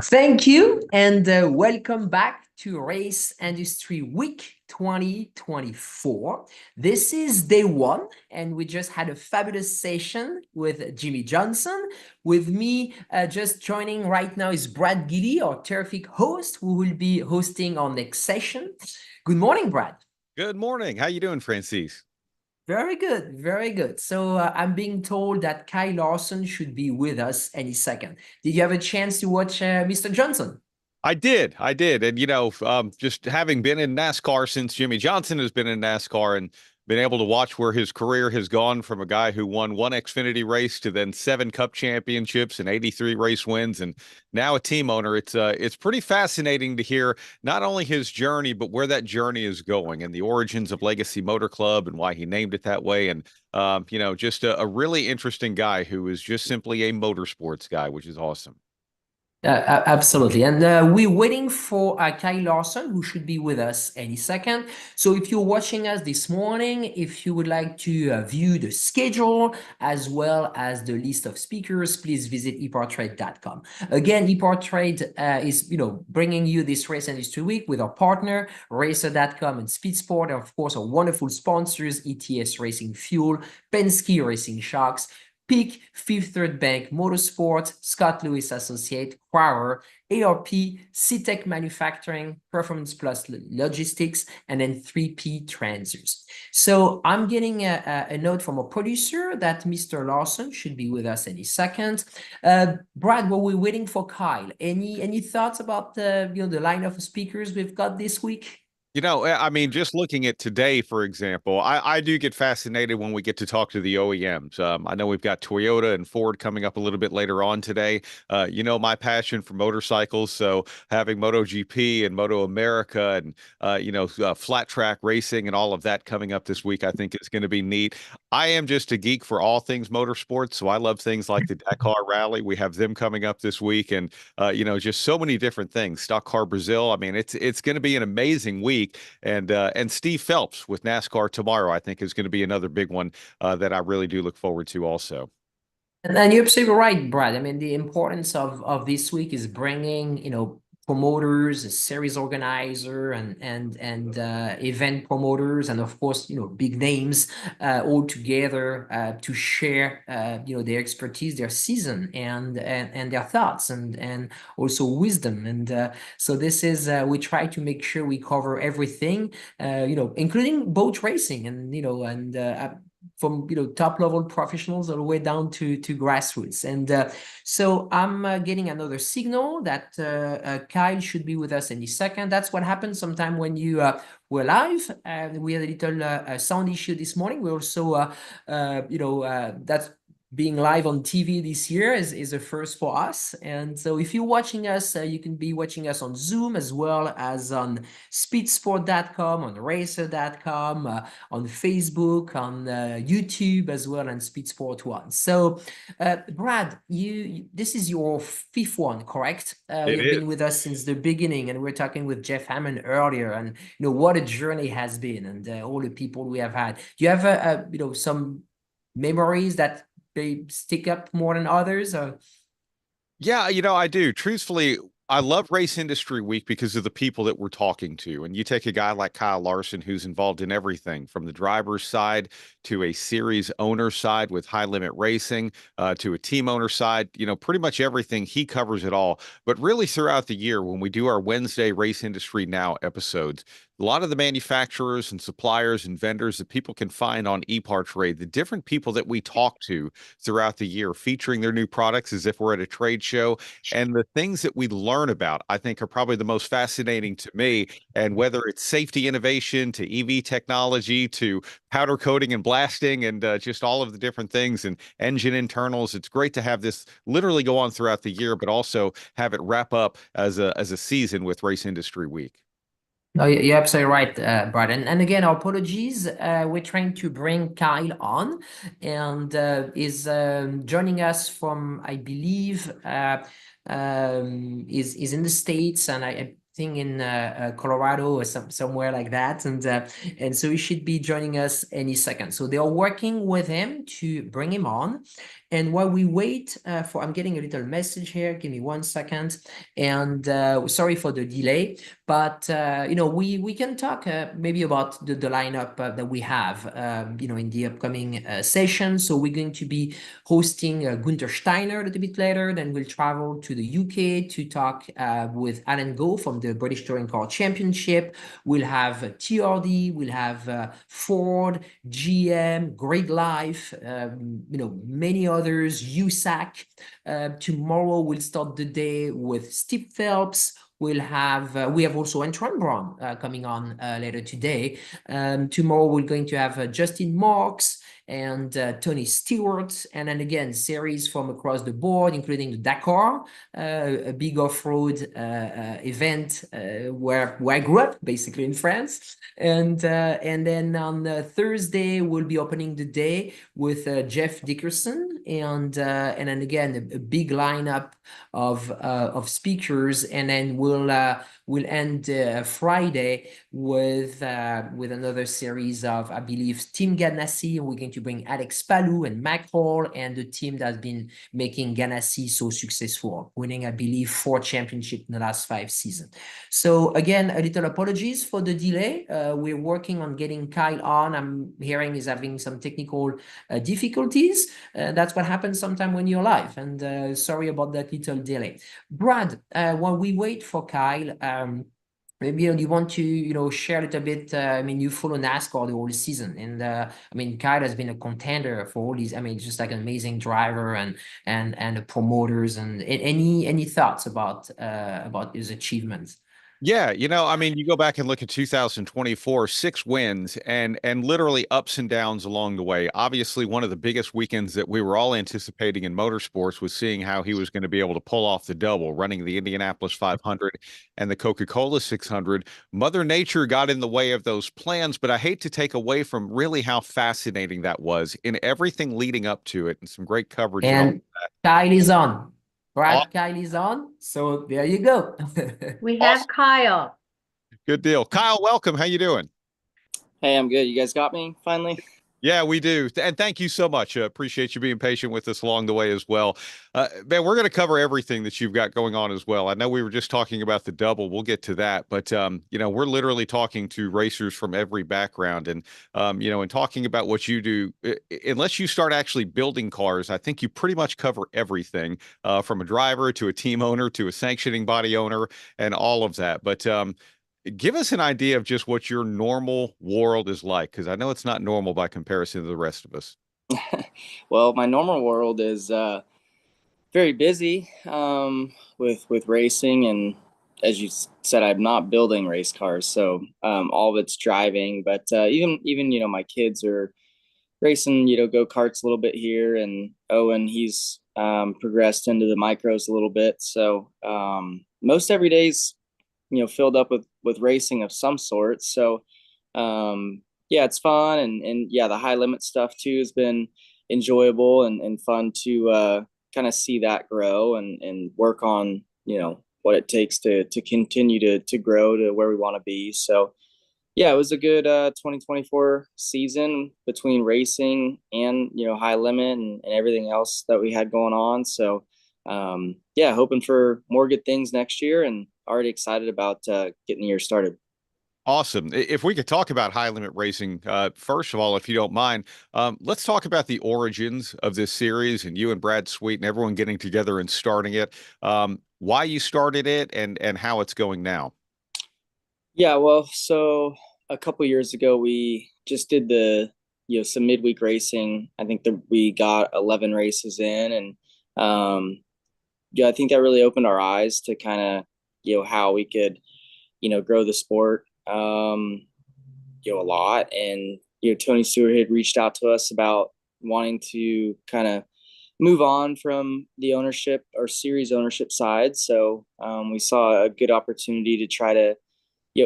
Thank you, and welcome back to Race Industry Week 2024. This is day one, and we just had a fabulous session with Jimmie Johnson. With me just joining right now is Brad Giddy, our terrific host, who will be hosting our next session. Good morning, Brad. Good morning. How you doing, Francis? Very good, very good. So I'm being told that Kyle Larson should be with us any second. Did you have a chance to watch Mr. Johnson? I did. And, just having been in NASCAR since Jimmie Johnson has been in NASCAR and been able to watch where his career has gone from a guy who won one Xfinity race to then 7 Cup championships and 83 race wins, and now a team owner. It's pretty fascinating to hear not only his journey, but where that journey is going and the origins of Legacy Motor Club and why he named it that way. And just a really interesting guy who is just simply a motorsports guy, which is awesome. Absolutely. And we're waiting for Kyle Larson, who should be with us any second. So if you're watching us this morning, if you would like to view the schedule as well as the list of speakers, please visit EPARTRADE.com. Again, EPARTRADE is, bringing you this Race Industry Week with our partner, Racer.com and Speed Sport, and of course, our wonderful sponsors, ETS Racing Fuel, Penske Racing Shocks, Peak, Fifth Third Bank Motorsports, Scott Lewis Associate, Crower, ARP, C-Tech Manufacturing, Performance Plus Logistics, and then 3P Transers. So I'm getting a note from a producer that Mr. Larson should be with us any second. Brad, while we're waiting for Kyle, any thoughts about the the lineup of speakers we've got this week? Just looking at today, for example, I do get fascinated when we get to talk to the OEMs. I know we've got Toyota and Ford coming up a little bit later on today. My passion for motorcycles. So having MotoGP and Moto America and, flat track racing and all of that coming up this week, I think is going to be neat. I am just a geek for all things motorsports. So I love things like the Dakar Rally. We have them coming up this week and, just so many different things. Stock Car Brazil. I mean, it's going to be an amazing week. And Steve Phelps with NASCAR tomorrow, I think, is going to be another big one that I really do look forward to also. And you're absolutely right, Brad. I mean, the importance of this week is bringing, promoters, a series organizer, and event promoters, and of course, big names all together to share, their expertise, their season, and their thoughts, and also wisdom. And so this is we try to make sure we cover everything, including boat racing, and from top level professionals all the way down to grassroots. And so I'm getting another signal that Kyle should be with us any second. That's what happens sometime when you we're live. We had a little sound issue this morning. We also that's being live on TV this year is a first for us. And so if you're watching us, you can be watching us on Zoom as well as on speedsport.com, on racer.com, on Facebook, on YouTube as well, and Speedsport One. So Brad, this is your fifth one, correct? You've been with us since the beginning, and we were talking with Jeff Hammond earlier, and what a journey has been, and all the people we have had. Do you have some memories that they stick up more than others? Yeah, I do. Truthfully, I love Race Industry Week because of the people that we're talking to. And you take a guy like Kyle Larson, who's involved in everything from the driver's side to a series owner side with High Limit Racing, to a team owner side, pretty much everything. He covers it all. But really throughout the year, when we do our Wednesday Race Industry Now episodes, a lot of the manufacturers and suppliers and vendors that people can find on EPARTRADE, the different people that we talk to throughout the year, featuring their new products as if we're at a trade show, and the things that we learn about, I think, are probably the most fascinating to me. And whether it's safety innovation to EV technology to powder coating and blasting and just all of the different things and engine internals, it's great to have this literally go on throughout the year, but also have it wrap up as a season with Race Industry Week. No, you're absolutely right, Brad. And again, our apologies. We're trying to bring Kyle on, and is joining us from, I believe, is in the States, and I think in Colorado or somewhere like that, and so he should be joining us any second. So they are working with him to bring him on. And while we wait I'm getting a little message here. Give me 1 second. And sorry for the delay, but we can talk maybe about the lineup that we have in the upcoming session. So we're going to be hosting Guenther Steiner a little bit later. Then we'll travel to the UK to talk with Alan Go from the British Touring Car Championship. We'll have TRD, we'll have Ford, GM, Great Life, many others, USAC. Tomorrow we'll start the day with Steve Phelps, we'll have we have also Antron coming on later today. Tomorrow we're going to have Justin Marks and Tony Stewart, and then again series from across the board, including the Dakar, a big off-road event where I grew up, basically in France. And then on Thursday we'll be opening the day with Jeff Dickerson, and then again a big lineup of speakers, and then we'll end Friday with another series of, I believe, Team Ganassi. We're going to bring Alex Palou and Mac Hall and the team that's been making Ganassi so successful, winning, I believe, 4 championships in the last 5 seasons. So again, a little apologies for the delay. We're working on getting Kyle on. I'm hearing he's having some technical difficulties. That's what happens sometimes when you're live, and sorry about that little delay. Brad, while we wait for Kyle, maybe you want to, share a little bit. I mean, you follow NASCAR the whole season, and I mean, Kyle has been a contender for all these. I mean, just like an amazing driver and the promoters. And any thoughts about his achievements? Yeah, I mean, you go back and look at 2024, 6 wins and literally ups and downs along the way. Obviously, one of the biggest weekends that we were all anticipating in motorsports was seeing how he was going to be able to pull off the double, running the Indianapolis 500 and the Coca-Cola 600. Mother Nature got in the way of those plans, but I hate to take away from really how fascinating that was in everything leading up to it, and some great coverage. And Kyle is on. Brad, Kyle is on. So there you go. We have Kyle. Good deal. Kyle, welcome. How you doing? Hey, I'm good. You guys got me finally? Yeah, we do. And thank you so much. Appreciate you being patient with us along the way as well. Man, we're going to cover everything that you've got going on as well. I know we were just talking about the double. We'll get to that. But, we're literally talking to racers from every background. And, and talking about what you do, unless you start actually building cars, I think you pretty much cover everything from a driver to a team owner to a sanctioning body owner and all of that. But, give us an idea of just what your normal world is like, because I know it's not normal by comparison to the rest of us. Well, my normal world is very busy with racing, and as you said, I'm not building race cars, so all of it's driving. But even my kids are racing, go-karts a little bit here, and Owen, he's progressed into the micros a little bit. So most every day's filled up with racing of some sort. So it's fun, and the high limit stuff too has been enjoyable and fun to kind of see that grow and work on what it takes to continue to grow to where we want to be. So it was a good 2024 season between racing and high limit and everything else that we had going on. So hoping for more good things next year, and already excited about getting the year started. Awesome. If we could talk about high limit racing, first of all, if you don't mind, let's talk about the origins of this series and you and Brad Sweet and everyone getting together and starting it. Why you started it and how it's going now. Yeah, well, so a couple years ago, we just did some midweek racing. I think that we got 11 races in, and I think that really opened our eyes to kind of how we could grow the sport a lot. And Tony Stewart had reached out to us about wanting to kind of move on from the ownership or series ownership side. So we saw a good opportunity to try to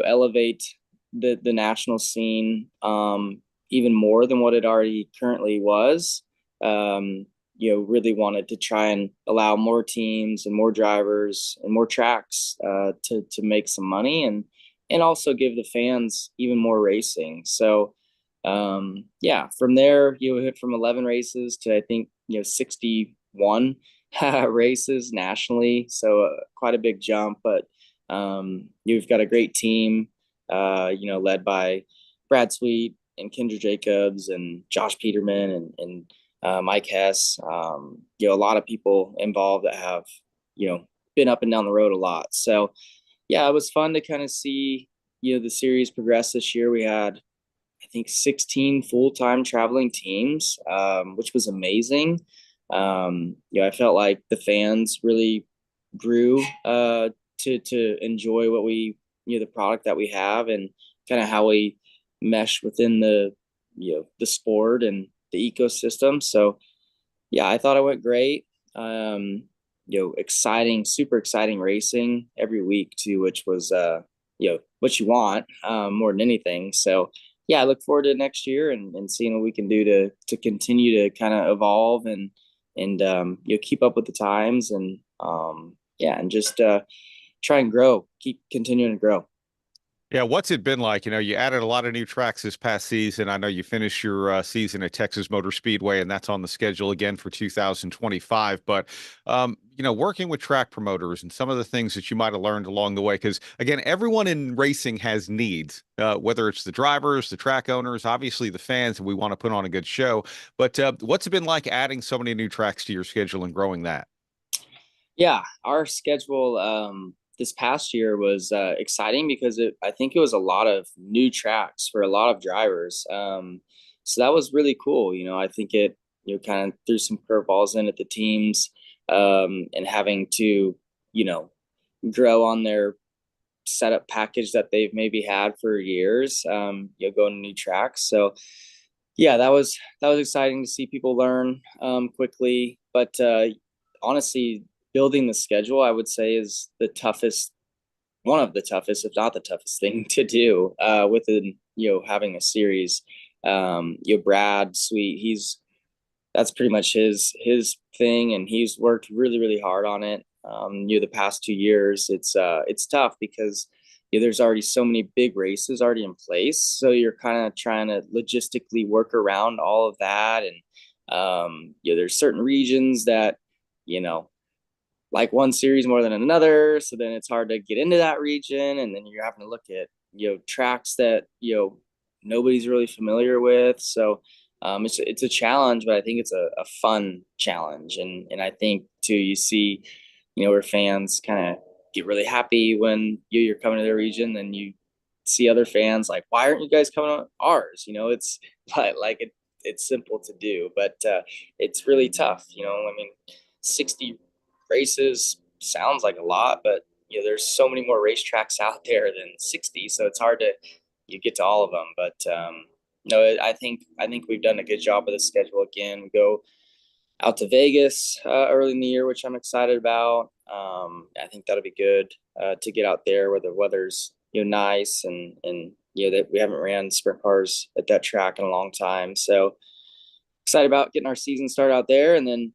elevate the national scene even more than what it already currently was. Really wanted to try and allow more teams and more drivers and more tracks to make some money and also give the fans even more racing. So from there, we hit from 11 races to I think 61 races nationally. So quite a big jump, but you've got a great team, led by Brad Sweet and Kendra Jacobs and Josh Peterman and Mike Hess, a lot of people involved that have, been up and down the road a lot. So it was fun to kind of see, the series progress this year. We had, I think, 16 full-time traveling teams, which was amazing. I felt like the fans really grew to enjoy what we, the product that we have, and kind of how we mesh within the, the sport and the ecosystem. So yeah, I thought it went great. Exciting, super exciting racing every week too, which was, what you want, more than anything. So yeah, I look forward to next year and seeing what we can do to continue to kind of evolve and keep up with the times and just try and grow, keep continuing to grow. Yeah, what's it been like? You added a lot of new tracks this past season. I know you finished your season at Texas Motor Speedway, and that's on the schedule again for 2025. But, working with track promoters and some of the things that you might have learned along the way, because, again, everyone in racing has needs, whether it's the drivers, the track owners, obviously the fans, and we want to put on a good show. But what's it been like adding so many new tracks to your schedule and growing that? Yeah, our schedule this past year was exciting because I think it was a lot of new tracks for a lot of drivers. So that was really cool. I think it kind of threw some curveballs in at the teams, and having to grow on their setup package that they've maybe had for years. Going to new tracks. So yeah, that was exciting to see people learn quickly. But honestly, building the schedule, I would say, is one of the toughest, if not the toughest thing to do within, having a series. Brad Sweet, that's pretty much his thing, and he's worked really, really hard on it. The past 2 years, it's tough because there's already so many big races already in place. So you're kind of trying to logistically work around all of that. And there's certain regions that, like one series more than another. So then it's hard to get into that region. And then you're having to look at, tracks that, nobody's really familiar with. So it's a challenge, but I think it's a fun challenge. And I think too, you see, where fans kind of get really happy when you're coming to their region, and you see other fans like, why aren't you guys coming on ours? It's it's simple to do, but it's really tough. 60 races sounds like a lot, but there's so many more racetracks out there than 60, so it's hard to get to all of them. But no, I think we've done a good job of the schedule. Again, we go out to Vegas early in the year, which I'm excited about. I think that'll be good to get out there where the weather's nice, and that we haven't ran sprint cars at that track in a long time. So excited about getting our season started out there, and then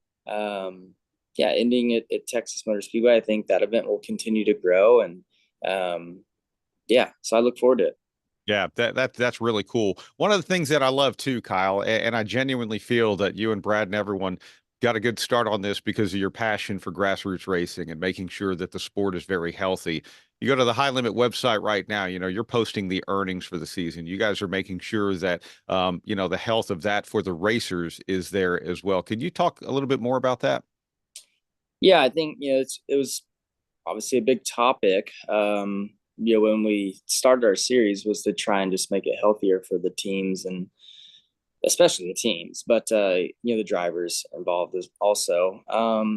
ending it at Texas Motor Speedway. I think that event will continue to grow, and so I look forward to it. Yeah, that's really cool. One of the things that I love too, Kyle, and I genuinely feel that you and Brad and everyone got a good start on this because of your passion for grassroots racing and making sure that the sport is very healthy. You go to the High Limit website right now, you're posting the earnings for the season. You guys are making sure that, the health of that for the racers is there as well. Could you talk a little bit more about that? Yeah, I think, it was obviously a big topic. When we started our series, was to try and just make it healthier for the teams, and especially the teams, but the drivers involved as also.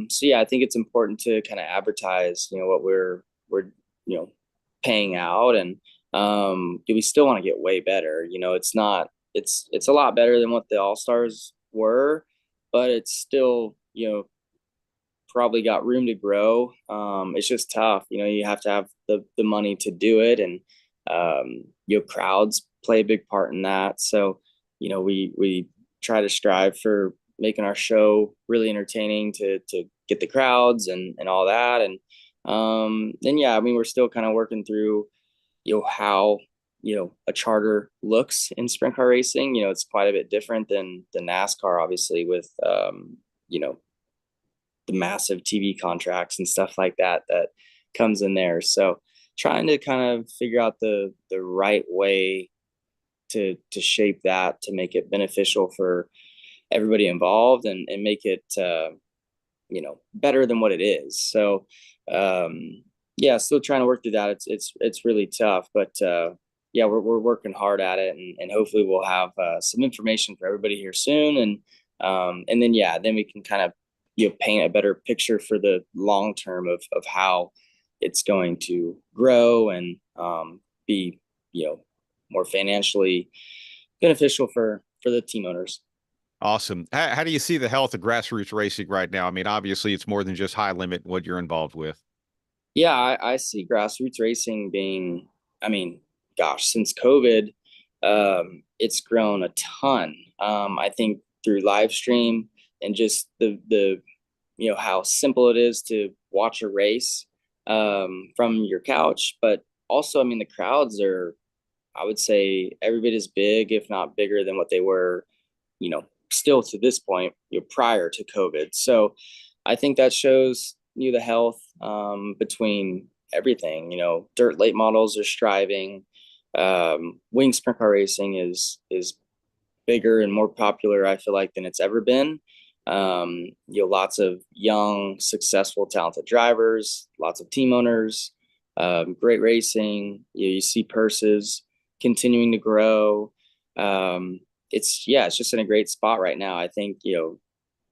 So yeah, I think it's important to kind of advertise, what we're paying out, and we still want to get way better. It's a lot better than what the All-Stars were, but it's still, probably got room to grow. It's just tough. You have to have the money to do it, and crowds play a big part in that. So we try to strive for making our show really entertaining to get the crowds and all that. And then we're still kind of working through how a charter looks in sprint car racing. It's quite a bit different than the NASCAR, obviously, with the massive TV contracts and stuff like that comes in there. So trying to kind of figure out the right way to shape that, to make it beneficial for everybody involved, and make it better than what it is. So still trying to work through that. It's really tough, but we're working hard at it, and hopefully we'll have some information for everybody here soon, and then we can kind of paint a better picture for the long term of how it's going to grow and be, more financially beneficial for the team owners. Awesome. How do you see the health of grassroots racing right now? I mean, obviously it's more than just high limit, what you're involved with. Yeah, I see grassroots racing being, I mean, gosh, since COVID, it's grown a ton. I think through Livestream and just the how simple it is to watch a race from your couch, but also, I mean, the crowds are, I would say, every bit as big, if not bigger than what they were, still to this point, prior to COVID. So I think that shows you the health between everything. Dirt late models are striving. Wing sprint car racing is bigger and more popular, I feel like, than it's ever been. Lots of young, successful, talented drivers, lots of team owners, great racing. You see purses continuing to grow. It's just in a great spot right now. I think,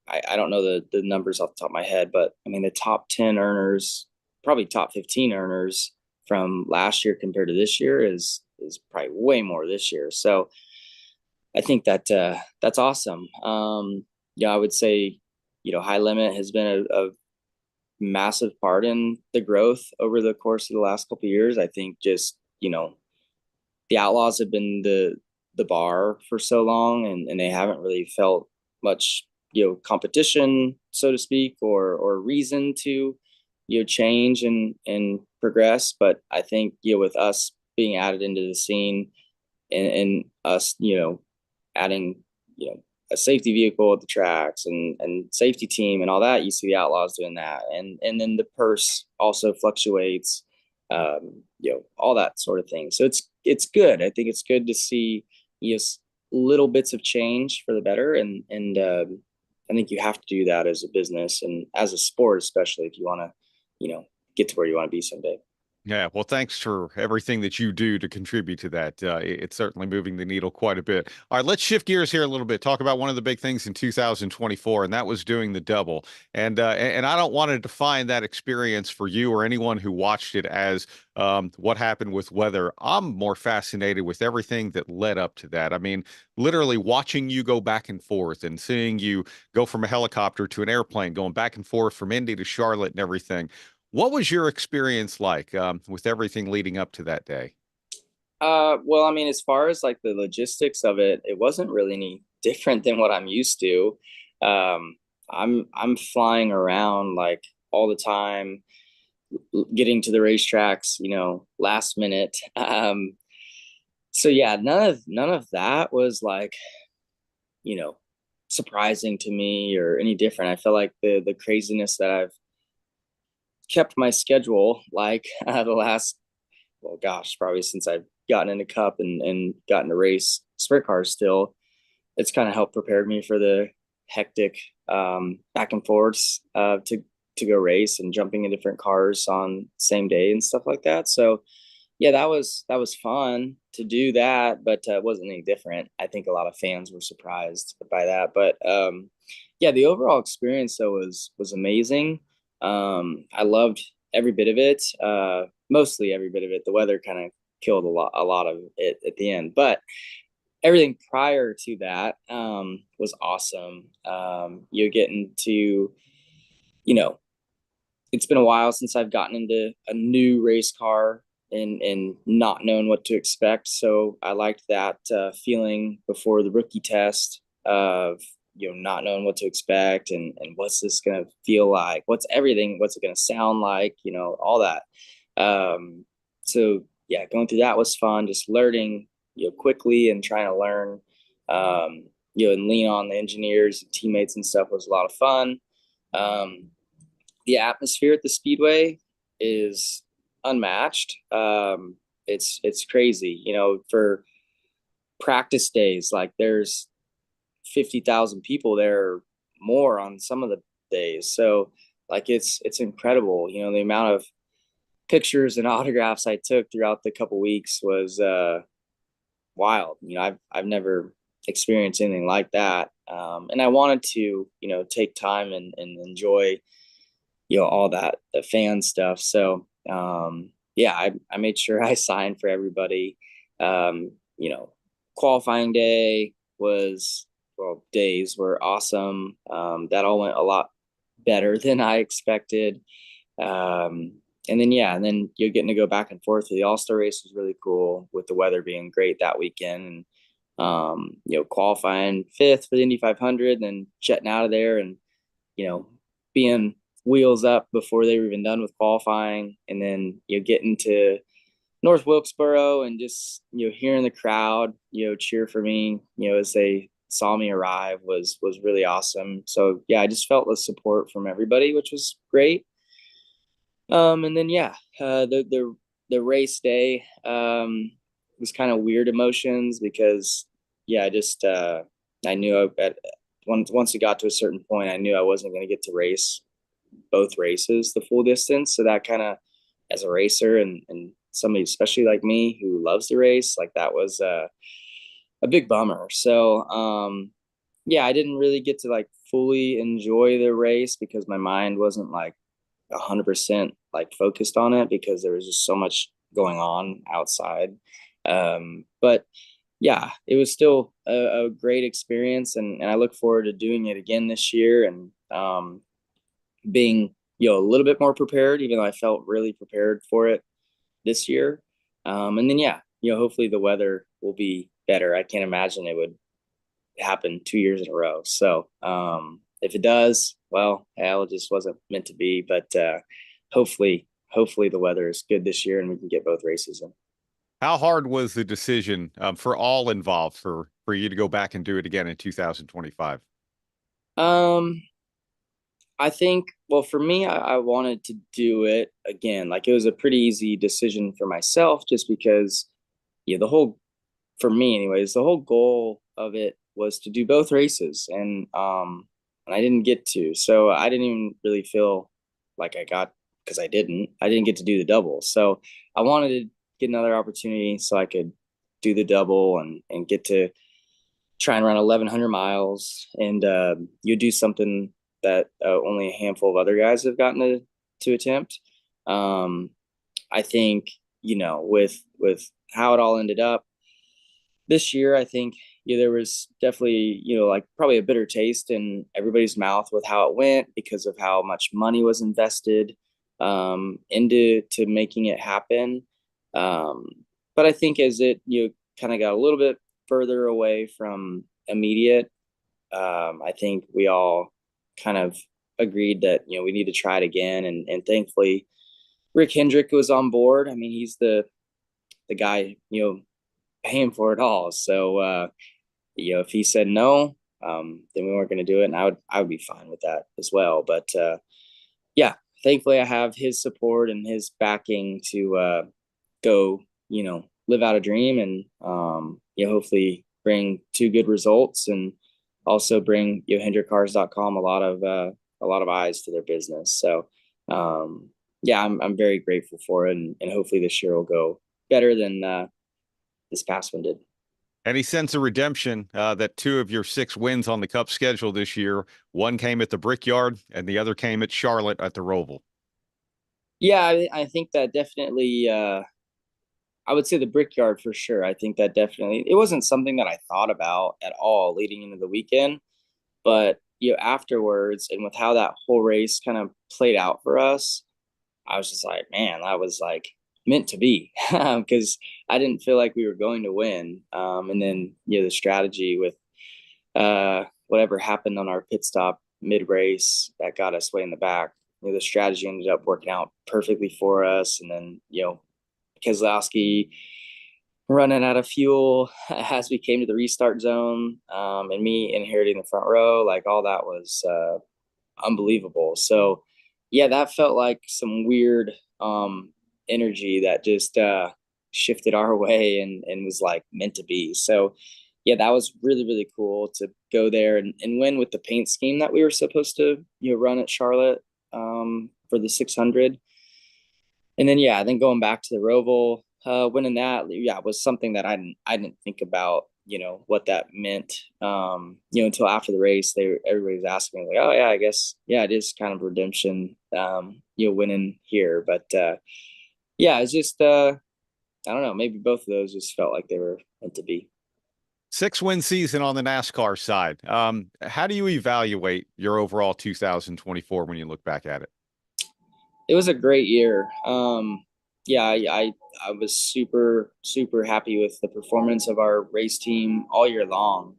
I don't know the numbers off the top of my head, but I mean, the top 10 earners, probably top 15 earners from last year compared to this year is probably way more this year. So I think that that's awesome. I would say, high limit has been a massive part in the growth over the course of the last couple of years. I think just, the Outlaws have been the bar for so long, and they haven't really felt much, competition, so to speak, or reason to, change and progress. But I think, with us being added into the scene and us, adding, a safety vehicle at the tracks and safety team and all that, you see the Outlaws doing that. And then the purse also fluctuates, all that sort of thing. So it's good. I think it's good to see, little bits of change for the better. And I think you have to do that as a business and as a sport, especially if you want to, get to where you want to be someday. Yeah, well, thanks for everything that you do to contribute to that. It's certainly moving the needle quite a bit. All right, let's shift gears here a little bit. Talk about one of the big things in 2024, and that was doing the double. And I don't want to define that experience for you or anyone who watched it as what happened with weather. I'm more fascinated with everything that led up to that. I mean, literally watching you go back and forth and seeing you go from a helicopter to an airplane, going back and forth from Indy to Charlotte and everything. What was your experience like with everything leading up to that day? Well, I mean, as far as like the logistics of it, it wasn't really any different than what I'm used to. I'm flying around like all the time, getting to the racetracks, last minute. So yeah, none of that was like, surprising to me or any different. I feel like the craziness that I've kept my schedule like the last, well, gosh, probably since I've gotten into Cup and gotten to race sprint cars still, it's kind of helped prepare me for the hectic back and forths to go race and jumping in different cars on same day and stuff like that. So yeah, that was fun to do that, but it wasn't any different. I think a lot of fans were surprised by that, but yeah, the overall experience though was amazing. I loved every bit of it, mostly every bit of it. The weather kind of killed a lot of it at the end, but everything prior to that was awesome. You're getting to, it's been a while since I've gotten into a new race car and not knowing what to expect. So I liked that feeling before the rookie test of, not knowing what to expect and what's this going to feel like, what's it going to sound like, all that. So yeah, going through that was fun, just learning, quickly and trying to learn, and lean on the engineers and teammates and stuff was a lot of fun. The atmosphere at the Speedway is unmatched. It's crazy, for practice days, like there's 50,000 people there, more on some of the days. So like it's incredible. The amount of pictures and autographs I took throughout the couple weeks was wild. I've never experienced anything like that. And I wanted to, take time and enjoy, all that, the fan stuff. So yeah, I made sure I signed for everybody. You know, qualifying day was, well, days were awesome. That all went a lot better than I expected. And then, yeah, and then you're getting to go back and forth. The All-Star race was really cool with the weather being great that weekend. And, you know, qualifying 5th for the Indy 500, then jetting out of there and, you know, being wheels up before they were even done with qualifying. And then, you know, getting to North Wilkesboro and just, you know, hearing the crowd, you know, cheer for me, you know, as they saw me arrive was really awesome. So yeah, I just felt the support from everybody, which was great. And then yeah, the race day was kind of weird emotions because yeah, I just I knew once it got to a certain point, I knew I wasn't going to get to race both races the full distance. So that kind of, as a racer and somebody especially like me who loves the race, like that was a big bummer. So yeah, I didn't really get to like fully enjoy the race because my mind wasn't like 100% like focused on it because there was just so much going on outside. But yeah, it was still a great experience, and I look forward to doing it again this year and being, you know, a little bit more prepared, even though I felt really prepared for it this year. And then yeah, you know, hopefully the weather will be better. I can't imagine it would happen 2 years in a row. So if it does, well, hell, it just wasn't meant to be. But hopefully the weather is good this year and we can get both races in. How hard was the decision for all involved for you to go back and do it again in 2025? I think, well, for me, I wanted to do it again. Like it was a pretty easy decision for myself just because, yeah, for me anyways, the whole goal of it was to do both races. And I didn't get to, so I didn't even really feel like because I didn't get to do the double. So I wanted to get another opportunity so I could do the double and get to try and run 1,100 miles. And you do something that only a handful of other guys have gotten to attempt. I think, you know, with how it all ended up this year, I think, yeah, there was definitely, you know, like probably a bitter taste in everybody's mouth with how it went because of how much money was invested into making it happen. But I think as it, you know, kind of got a little bit further away from immediate, I think we all kind of agreed that, you know, we need to try it again. And thankfully Rick Hendrick was on board. I mean, he's the guy, you know, paying for it all. So, you know, if he said no, then we weren't going to do it. And I would be fine with that as well. But yeah, thankfully I have his support and his backing to go, you know, live out a dream and, you know, hopefully bring 2 good results and also bring, you know, HendrickCars.com a lot of eyes to their business. So yeah, I'm very grateful for it, and hopefully this year will go better than this past one did. Any sense of redemption that 2 of your 6 wins on the Cup schedule this year, one came at the Brickyard and the other came at Charlotte at the Roval? Yeah, I think that definitely, I would say the Brickyard for sure. I think that definitely, it wasn't something that I thought about at all leading into the weekend, but, you know, afterwards and with how that whole race kind of played out for us, I was just like, man, that was like meant to be because I didn't feel like we were going to win. And then, you know, the strategy with whatever happened on our pit stop mid-race that got us way in the back, you know, the strategy ended up working out perfectly for us. And then, you know, Keselowski running out of fuel as we came to the restart zone, and me inheriting the front row, like all that was unbelievable. So yeah, that felt like some weird energy that just shifted our way and was like meant to be. So yeah, that was really, really cool to go there and win with the paint scheme that we were supposed to, you know, run at Charlotte for the 600. And then, yeah, then going back to the Roval, winning that, yeah, was something that I didn't think about, you know, what that meant, you know, until after the race. Everybody was asking me like, oh yeah, I guess, yeah, it is kind of redemption, you know, winning here. But yeah, it's just I don't know, maybe both of those just felt like they were meant to be. 6-win season on the NASCAR side. How do you evaluate your overall 2024 when you look back at it? It was a great year. Yeah, I was super happy with the performance of our race team all year long.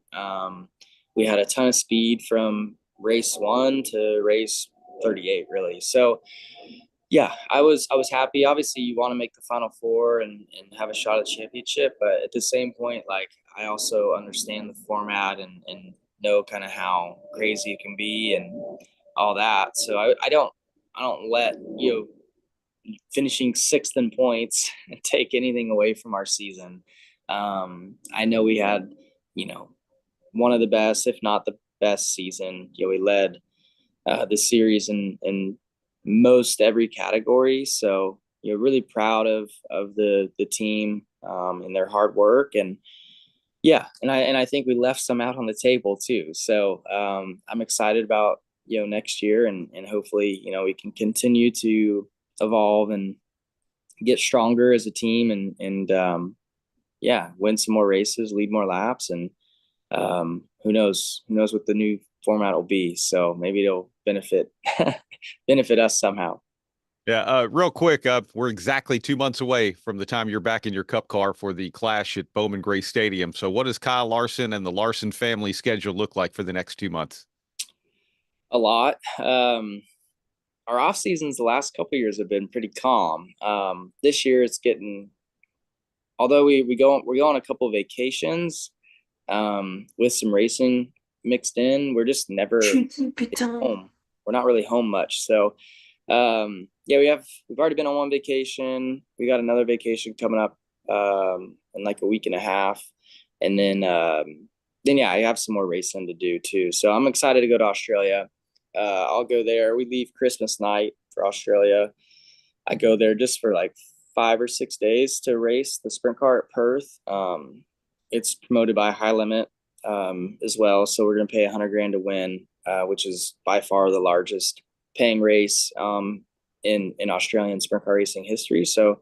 We had a ton of speed from race 1 to race 38, really. So yeah, I was happy. Obviously, you want to make the Final Four and have a shot at the championship, but at the same point, like, I also understand the format and know kind of how crazy it can be and all that. So I don't let, finishing 6th in points take anything away from our season. I know we had, one of the best, if not the best season. We led the series in most every category. So really proud of the team and their hard work. And yeah, and I think we left some out on the table too. So I'm excited about next year and hopefully we can continue to evolve and get stronger as a team and win some more races, lead more laps, and who knows what the new format will be. So maybe it'll benefit us somehow. Yeah, real quick, we're exactly 2 months away from the time you're back in your Cup car for the Clash at Bowman Gray Stadium. So what does Kyle Larson and the Larson family schedule look like for the next 2 months? A lot. Our off seasons the last couple of years have been pretty calm. This year it's getting, although we're going on a couple of vacations with some racing mixed in, we're just never home. We're not really home much. So we've already been on one vacation. We got another vacation coming up in like a week and a half, and then I have some more racing to do too. So I'm excited to go to Australia. I'll go there. We leave Christmas night for Australia. I go there just for like 5 or 6 days to race the sprint car at Perth. It's promoted by High Limit as well. So we're going to pay $100,000 to win, which is by far the largest paying race in Australian sprint car racing history. So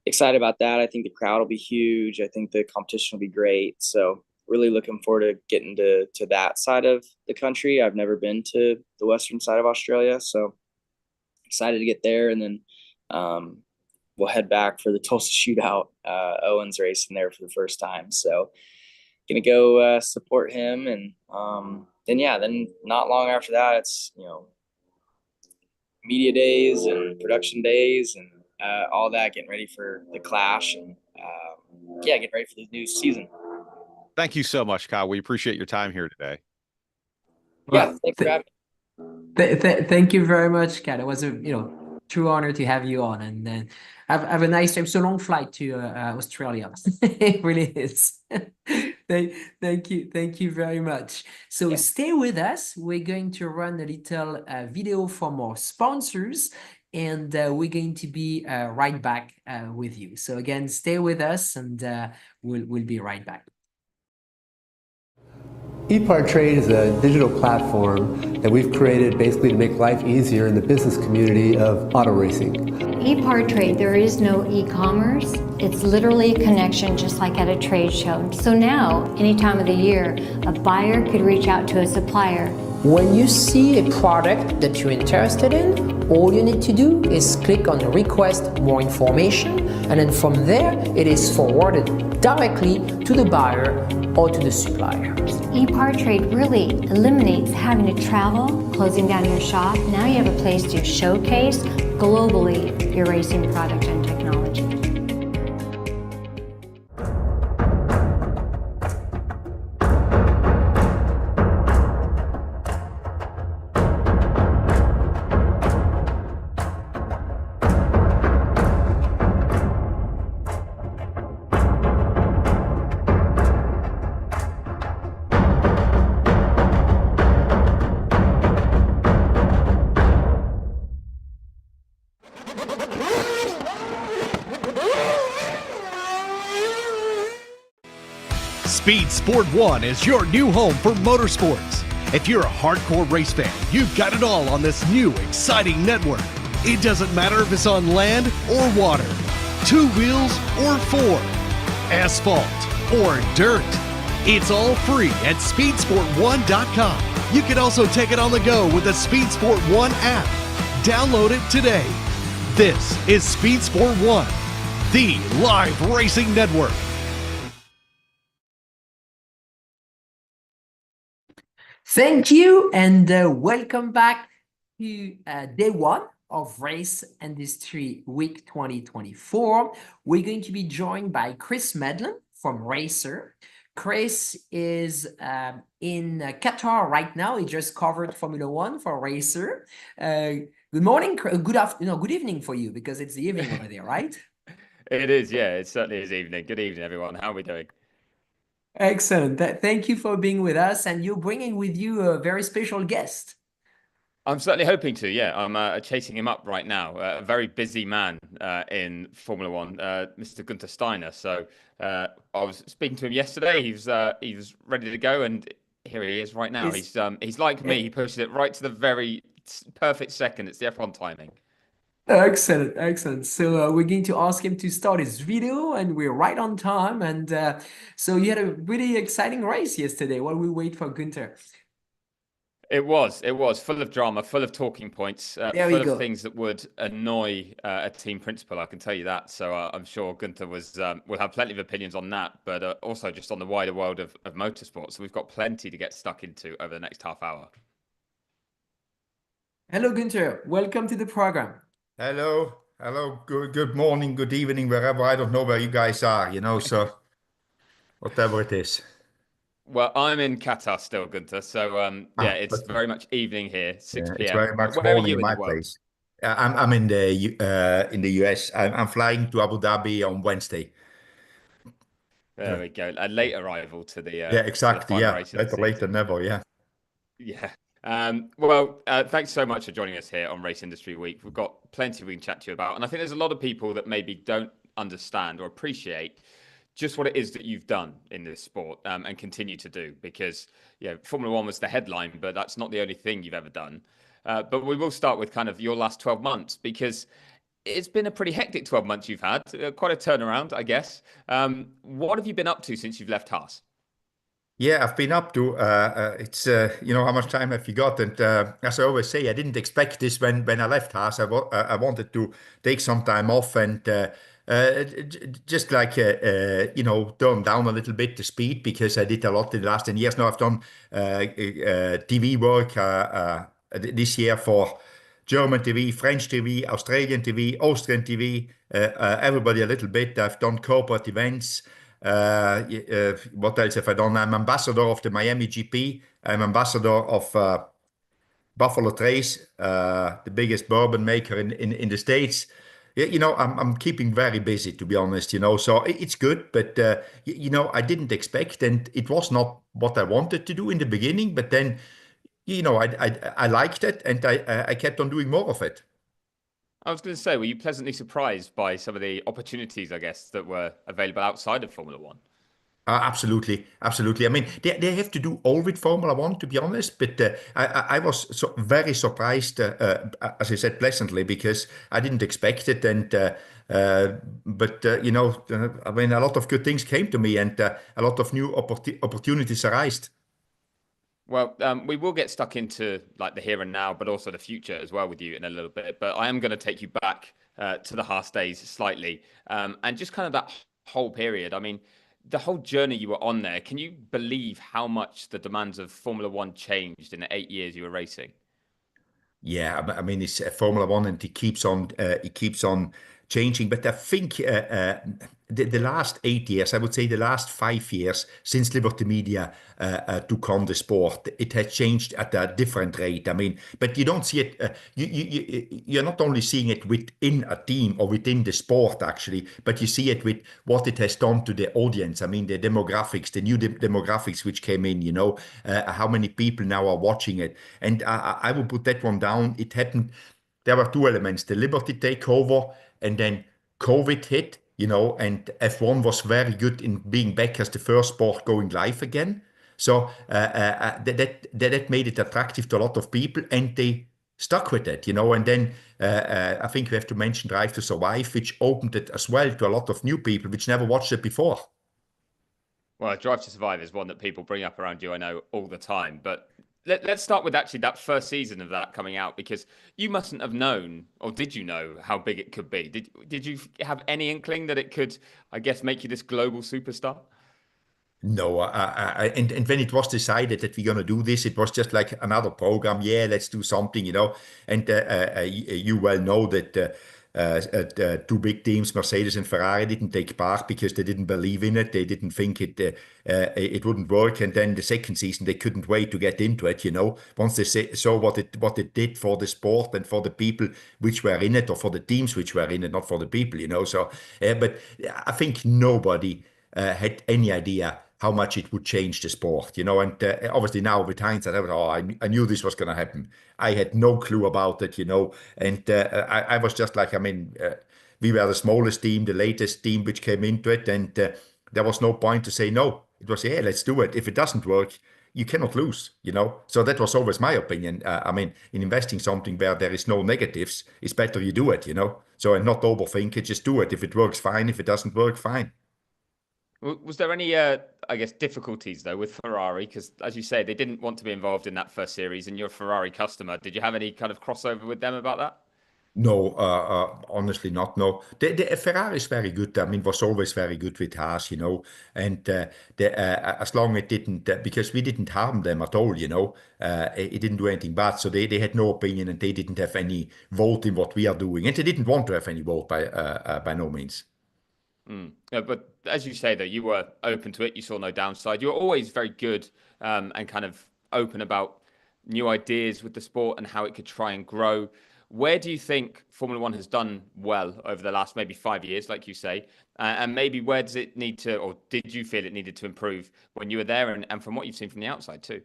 excited about that. I think the crowd will be huge. I think the competition will be great. So really looking forward to getting to that side of the country. I've never been to the western side of Australia, so excited to get there. And then we'll head back for the Tulsa Shootout. Owen's racing there for the first time, so gonna go support him. And then not long after that, it's media days and production days and all that, getting ready for the Clash and getting ready for the new season. Thank you so much, Kyle. We appreciate your time here today. Yeah, thanks for having me. Thank you very much, Kyle. It was a true honor to have you on, and then have a nice time. So long flight to Australia. It really is. Thank you very much. So stay with us. We're going to run a little video from our sponsors, and we're going to be right back with you. So again, stay with us, and we'll be right back. EPARTRADE is a digital platform that we've created basically to make life easier in the business community of auto racing. EPARTRADE, there is no e-commerce. It's literally a connection just like at a trade show. So now, any time of the year, a buyer could reach out to a supplier. When you see a product that you're interested in, all you need to do is click on request more information, and then from there it is forwarded directly to the buyer or to the supplier. EPARTRADE really eliminates having to travel, closing down your shop. Now you have a place to showcase globally your racing product and technology. Speed Sport 1 is your new home for motorsports. If you're a hardcore race fan, you've got it all on this new, exciting network. It doesn't matter if it's on land or water. 2 wheels or 4, asphalt or dirt. It's all free at speedsport1.com. You can also take it on the go with the Speedsport 1 app. Download it today. This is Speedsport 1, the live racing network. Thank you, and welcome back to day one of Race Industry Week 2024. We're going to be joined by Chris Medlin from Racer. Chris is in Qatar right now. He just covered Formula One for Racer. Good morning, good afternoon, good evening for you, because it's the evening over there, right? It is, yeah. It certainly is evening. Good evening, everyone. How are we doing? Excellent. Thank you for being with us, and you're bringing with you a very special guest. I'm certainly hoping to, yeah. I'm chasing him up right now. A very busy man in Formula One, Mr. Guenther Steiner. So I was speaking to him yesterday. He was ready to go, and here he is right now. He's like me. He pushes it right to the very perfect second. It's the F1 timing. Excellent, excellent. So we're going to ask him to start his video, and we're right on time. And so you had a really exciting race yesterday while we wait for Guenther. It was full of drama, full of talking points, full of things that would annoy a team principal. I can tell you that. So I'm sure Guenther will have plenty of opinions on that, but also just on the wider world of motorsports. So we've got plenty to get stuck into over the next half hour. Hello, Guenther. Welcome to the program. Hello. Good morning, good evening, wherever. I don't know where you guys are, so whatever it is. Well, I'm in Qatar still, Guenther. So it's very much evening here, 6 p.m. It's very much Where are morning you in my place. I'm in the US. I'm flying to Abu Dhabi on Wednesday. There we go. A late arrival to the exactly. To the race better late than never. Yeah. Thanks so much for joining us here on Race Industry Week. We've got plenty we can chat to you about, and I think there's a lot of people that maybe don't understand or appreciate just what it is that you've done in this sport and continue to do, because Formula One was the headline, but that's not the only thing you've ever done. But we will start with kind of your last 12 months, because it's been a pretty hectic 12 months you've had, quite a turnaround, I guess. What have you been up to since you've left Haas? Yeah, I've been up to, it's, how much time have you got? And as I always say, I didn't expect this when I left Haas. I wanted to take some time off and just like, tone down a little bit the speed, because I did a lot in the last 10 years. Now I've done TV work this year for German TV, French TV, Australian TV, Austrian TV, everybody a little bit. I've done corporate events. What else have I done? I'm ambassador of the Miami GP. I'm ambassador of Buffalo Trace, the biggest bourbon maker in the States. I'm keeping very busy, to be honest, so it's good, but I didn't expect, and it was not what I wanted to do in the beginning, but then I liked it, and I kept on doing more of it. I was going to say, were you pleasantly surprised by some of the opportunities, I guess, that were available outside of Formula One? Absolutely. I mean, they have to do all with Formula One, to be honest. But I was very surprised, as I said, pleasantly, because I didn't expect it. And I mean, a lot of good things came to me, and a lot of new opportunities arose. Well, we will get stuck into like the here and now, but also the future as well with you in a little bit. But I am going to take you back to the Haas days slightly, and just kind of that whole period. I mean, the whole journey you were on there. Can you believe how much the demands of Formula One changed in the 8 years you were racing? Yeah, I mean, it's Formula One, and it keeps on changing. But I think the last 8 years, I would say the last 5 years since Liberty Media took on the sport, it has changed at a different rate. I mean, but you don't see it. You're not only seeing it within a team or within the sport, actually, but you see it with what it has done to the audience. I mean, the demographics, the new demographics which came in. How many people now are watching it, and I will put that one down. It happened. There were two elements: the Liberty takeover, and then COVID hit. And F1 was very good in being back as the first sport going live again. So that made it attractive to a lot of people, and they stuck with it, and then I think we have to mention Drive to Survive, which opened it as well to a lot of new people which never watched it before. Well, Drive to Survive is one that people bring up around you, I know, all the time. But let's start with actually that first season of that coming out, because you mustn't have known, or did you know how big it could be? Did you have any inkling that it could, I guess, make you this global superstar? No, and when it was decided that we're going to do this, it was just like another program. Yeah, let's do something, And you well know that two big teams, Mercedes and Ferrari, didn't take part because they didn't believe in it. They didn't think it wouldn't work. And then the second season, they couldn't wait to get into it. Once they saw what it did for the sport and for the people which were in it, or for the teams which were in it, not for the people. So, but I think nobody had any idea how much it would change the sport, and obviously now with hindsight, I knew this was going to happen. I had no clue about it, and I was just like, we were the smallest team, the latest team which came into it, and there was no point to say no. It was, yeah, let's do it. If it doesn't work, you cannot lose, So that was always my opinion. In investing something where there is no negatives, it's better you do it, So, and not overthink it, just do it. If it works, fine. If it doesn't work, fine. Was there any, I guess, difficulties, though, with Ferrari? Because, as you say, they didn't want to be involved in that first series, and you're a Ferrari customer. Did you have any kind of crossover with them about that? No, honestly not, no. The Ferrari is very good. Was always very good with Haas, And as long as it didn't, because we didn't harm them at all, it didn't do anything bad. So they had no opinion, and they didn't have any vote in what we are doing. And they didn't want to have any vote by no means. Yeah, but as you say, though, you were open to it. You saw no downside. You were always very good and kind of open about new ideas with the sport and how it could try and grow. Where do you think Formula One has done well over the last maybe 5 years, like you say? And maybe where does it need to, or did you feel it needed to improve when you were there, and from what you've seen from the outside too?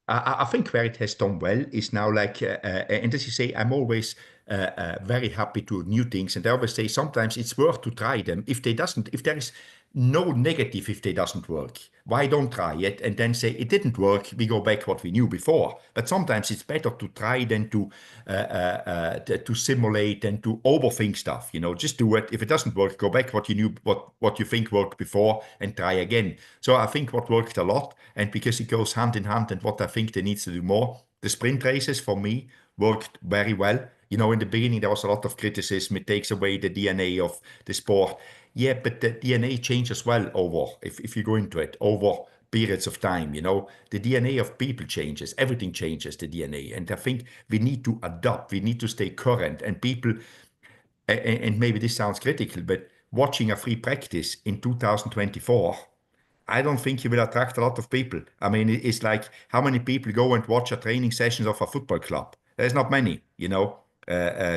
I think where it has done well is now like, and as you say, I'm always very happy to new things, and I always say sometimes it's worth to try them. If there is no negative, if they doesn't work, why don't try it and then say it didn't work? We go back what we knew before. But sometimes it's better to try than to simulate and to overthink stuff. Just do it. If it doesn't work, go back what you knew, what you think worked before, and try again. So I think what worked a lot, and because it goes hand in hand, and what I think they need to do more, the sprint races for me worked very well. In the beginning, there was a lot of criticism. It takes away the DNA of the sport. Yeah, but the DNA changes well if you go into it, over periods of time, The DNA of people changes. Everything changes, the DNA. And I think we need to adapt. We need to stay current. And people, and maybe this sounds critical, but watching a free practice in 2024, I don't think you will attract a lot of people. It's like, how many people go and watch a training sessions of a football club? There's not many,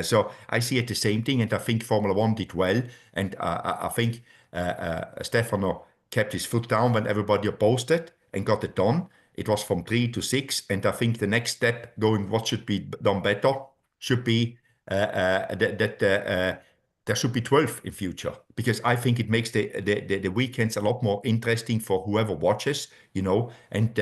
So I see it the same thing, and I think Formula One did well, and I think Stefano kept his foot down when everybody opposed it and got it done. It was from 3 to 6, and I think the next step going, what should be done better, should be that there should be 12 in future, because I think it makes the weekends a lot more interesting for whoever watches, and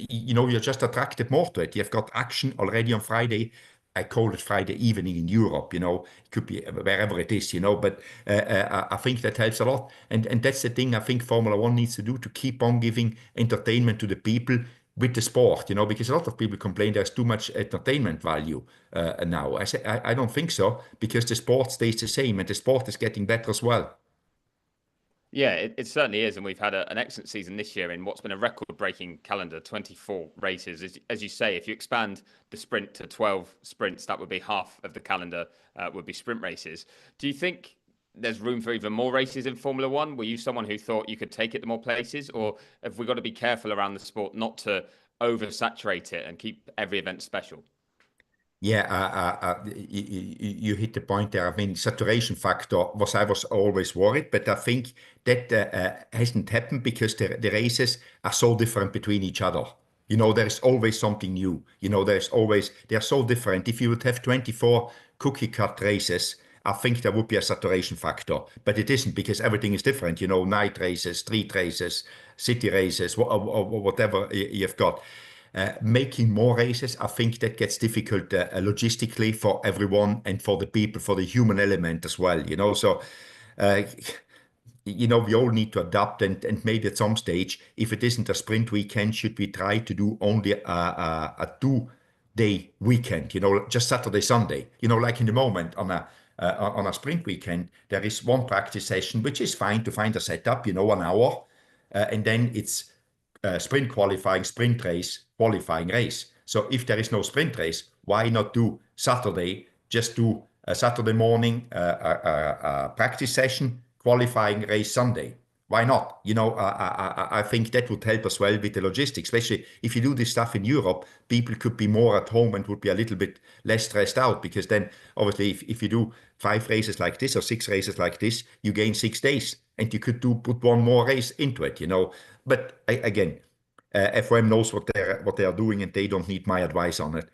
you're just attracted more to it. You've got action already on Friday. I call it Friday evening in Europe, it could be wherever it is, but I think that helps a lot. And that's the thing I think Formula One needs to do, to keep on giving entertainment to the people with the sport, because a lot of people complain there's too much entertainment value now. I say, I don't think so, because the sport stays the same, and the sport is getting better as well. Yeah, it certainly is. And we've had an excellent season this year in what's been a record-breaking calendar, 24 races. As you say, if you expand the sprint to 12 sprints, that would be half of the calendar would be sprint races. Do you think there's room for even more races in Formula One? Were you someone who thought you could take it to more places? Or have we got to be careful around the sport not to oversaturate it and keep every event special? Yeah, you hit the point there. Saturation factor I was always worried, but I think that hasn't happened because the races are so different between each other. There's always something new. They're so different. If you would have 24 cookie cut races, I think there would be a saturation factor, but it isn't, because everything is different. Night races, street races, city races, or whatever you've got. Making more races, I think that gets difficult logistically for everyone and for the people, for the human element as well, you know. So, we all need to adapt, and maybe at some stage, if it isn't a sprint weekend, should we try to do only a 2-day weekend, just Saturday, Sunday, like in the moment on a sprint weekend, there is one practice session, which is fine to find a setup, 1 hour, and then it's sprint qualifying, sprint race, qualifying race. So if there is no sprint race, why not do Saturday? Just do a Saturday morning practice session, qualifying race Sunday. Why not? I think that would help as well with the logistics, especially if you do this stuff in Europe, people could be more at home and would be a little bit less stressed out, because then obviously if you do 5 races like this or 6 races like this, you gain 6 days and you could put one more race into it, But again, FOM knows what they're doing, and they don't need my advice on it.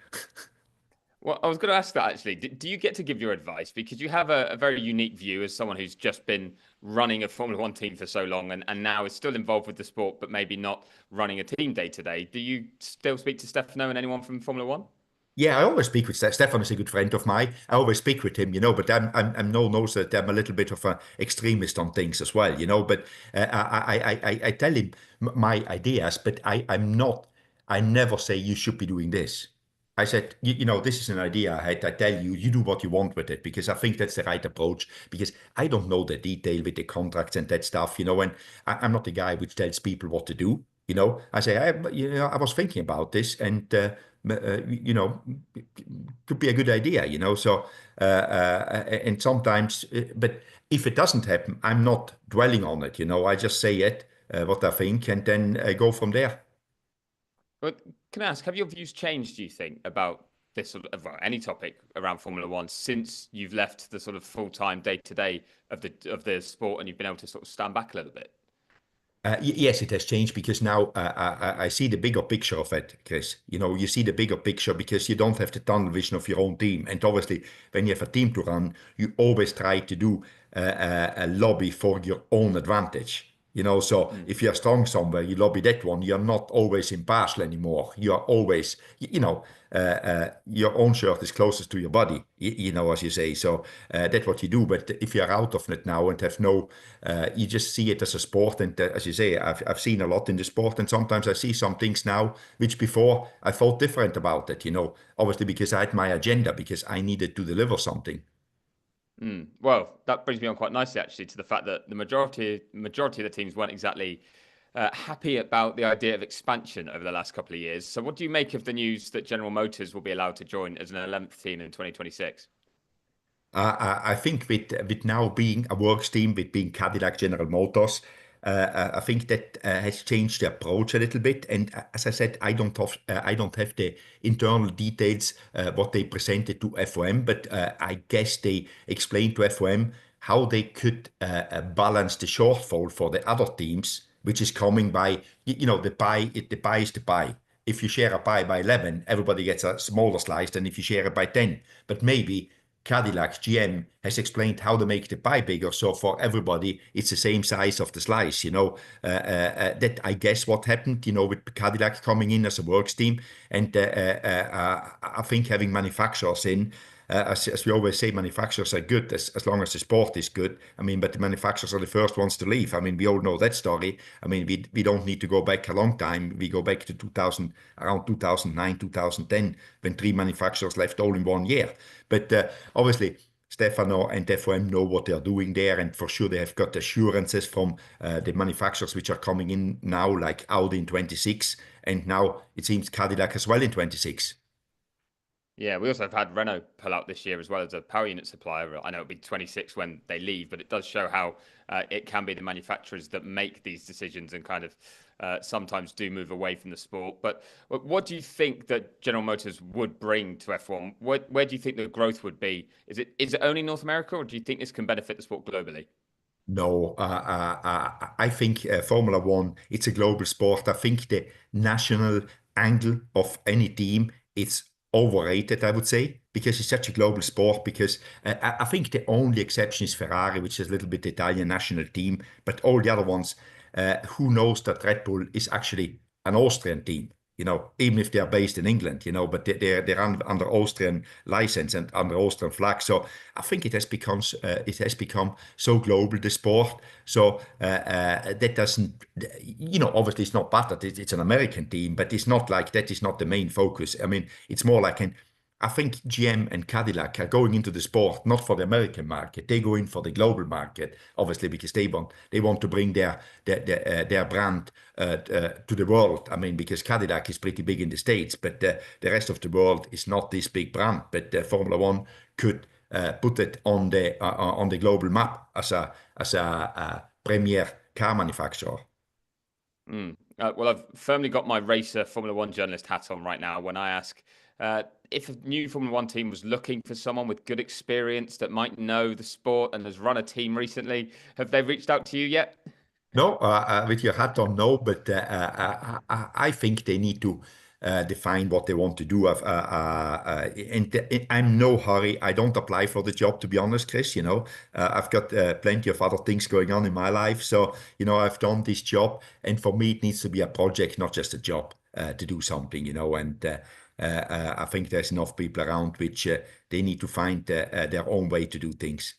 Well, I was going to ask that actually. Do you get to give your advice? Because you have a very unique view as someone who's just been running a Formula One team for so long and now is still involved with the sport, but maybe not running a team day to day. Do you still speak to Stefano and anyone from Formula One? Yeah, I always speak with Stefan. Is a good friend of mine. I always speak with him, but I'm knows that I'm a little bit of an extremist on things as well, But I tell him my ideas, but I'm not. I never say you should be doing this. I said, this is an idea I had. I tell you, you do what you want with it, because I think that's the right approach. Because I don't know the detail with the contracts and that stuff, and I'm not the guy which tells people what to do. I say, I was thinking about this, and could be a good idea, So, and sometimes, but if it doesn't happen, I'm not dwelling on it, I just say it, what I think, and then I go from there. But can I ask, have your views changed, do you think, about this sort of any topic around Formula One since you've left the sort of full-time day-to-day of the sport and you've been able to sort of stand back a little bit? Yes, it has changed, because now I see the bigger picture of it, Chris. You see the bigger picture because you don't have the tunnel vision of your own team. And obviously, when you have a team to run, you always try to do a lobby for your own advantage. So if you're strong somewhere, you lobby that one. You're not always impartial anymore. You're always, your own shirt is closest to your body, as you say. So that's what you do. But if you're out of it now and have no, you just see it as a sport. And as you say, I've seen a lot in the sport. And sometimes I see some things now, which before I thought different about it, obviously because I had my agenda, because I needed to deliver something. Well, that brings me on quite nicely, actually, to the fact that the majority of the teams weren't exactly happy about the idea of expansion over the last couple of years. So what do you make of the news that General Motors will be allowed to join as an 11th team in 2026? I think with now being a works team, with being Cadillac General Motors, I think that has changed the approach a little bit. And as I said, I don't have the internal details what they presented to FOM, but I guess they explained to FOM how they could balance the shortfall for the other teams, which is coming by the pie is the pie. If you share a pie by 11, everybody gets a smaller slice than if you share it by 10. But maybe Cadillac, GM, has explained how to make the pie bigger, so for everybody it's the same size of the slice. That I guess what happened. With Cadillac coming in as a works team, and I think having manufacturers in. As we always say, manufacturers are good as long as the sport is good. But the manufacturers are the first ones to leave. We all know that story. We don't need to go back a long time. We go back to around 2009, 2010, when 3 manufacturers left all in 1 year. But obviously, Stefano and FOM know what they're doing there, and for sure they have got assurances from the manufacturers which are coming in now, like Audi in 26, and now it seems Cadillac as well in 26. Yeah, we also have had Renault pull out this year as well as a power unit supplier. I know it'll be 26 when they leave, but it does show how it can be the manufacturers that make these decisions and kind of sometimes do move away from the sport. But what do you think that General Motors would bring to F1? Where do you think the growth would be? Is it only North America, or do you think this can benefit the sport globally? No, I think Formula One, it's a global sport. I think the national angle of any team, it's overrated, I would say, because it's such a global sport. Because I think the only exception is Ferrari, which is a little bit the Italian national team, but all the other ones, who knows that Red Bull is actually an Austrian team? even if they are based in England, but they're under Austrian license and under Austrian flag. So I think it has become so global, the sport. So that doesn't, obviously it's not bad that it's an American team, but it's not like that is not the main focus. I mean, it's more like I think GM and Cadillac are going into the sport not for the American market. They go in for the global market, obviously, because they want to bring their brand to the world. I mean, because Cadillac is pretty big in the States, but the rest of the world is not this big brand. But Formula One could put it on the global map as a premier car manufacturer. Well, I've firmly got my racer Formula One journalist hat on right now when I ask if a new Formula One team was looking for someone with good experience that might know the sport and has run a team recently. Have they reached out to you yet? No, with your hat on, no, but I think they need to define what they want to do. And I'm no hurry. I don't apply for the job, to be honest, Chris. I've got plenty of other things going on in my life. So, I've done this job. And for me, it needs to be a project, not just a job to do something, And I think there's enough people around which they need to find their own way to do things.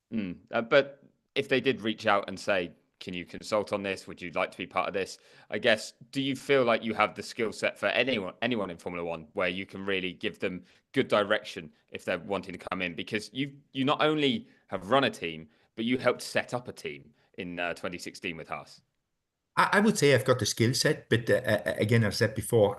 But if they did reach out and say, can you consult on this? Would you like to be part of this? I guess, do you feel like you have the skill set for anyone in Formula One where you can really give them good direction if they're wanting to come in? Because you not only have run a team, but you helped set up a team in 2016 with Haas. I would say I've got the skill set, but again, as I said before,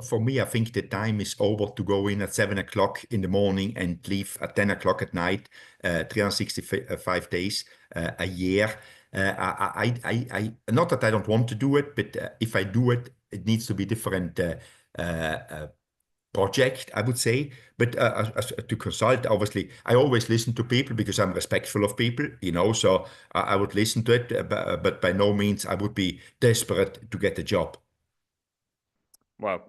for me, I think the time is over to go in at 7 o'clock in the morning and leave at 10 o'clock at night, 365 days a year. Not that I don't want to do it, but if I do it, it needs to be different project, I would say. But to consult, obviously, I always listen to people because I'm respectful of people, so I would listen to it, but by no means I would be desperate to get a job. Well,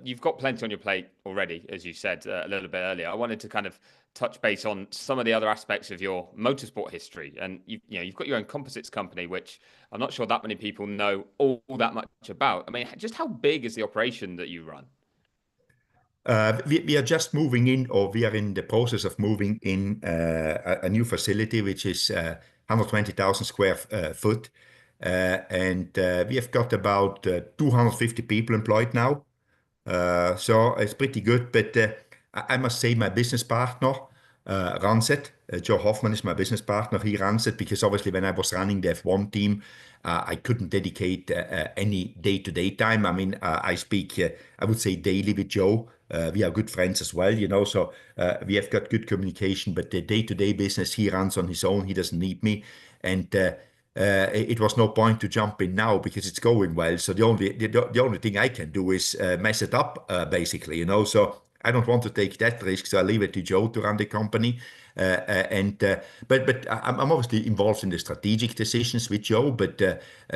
you've got plenty on your plate already, as you said a little bit earlier. I wanted to kind of touch base on some of the other aspects of your motorsport history. And you've got your own composites company, which I'm not sure that many people know all that much about. I mean, just how big is the operation that you run? We are just moving in, or we are in the process of moving in a new facility, which is 120,000 square foot. And we have got about 250 people employed now. So it's pretty good. But I must say my business partner runs it. Joe Hoffman is my business partner. He runs it because obviously when I was running the F1 team, I couldn't dedicate any day-to-day time. I mean, I speak, I would say daily with Joe. We are good friends as well, so we have got good communication, but the day-to-day business he runs on his own. He doesn't need me. And it was no point to jump in now because it's going well. So the only thing I can do is mess it up, basically, So I don't want to take that risk, so I leave it to Joe to run the company. But I'm obviously involved in the strategic decisions with Joe, but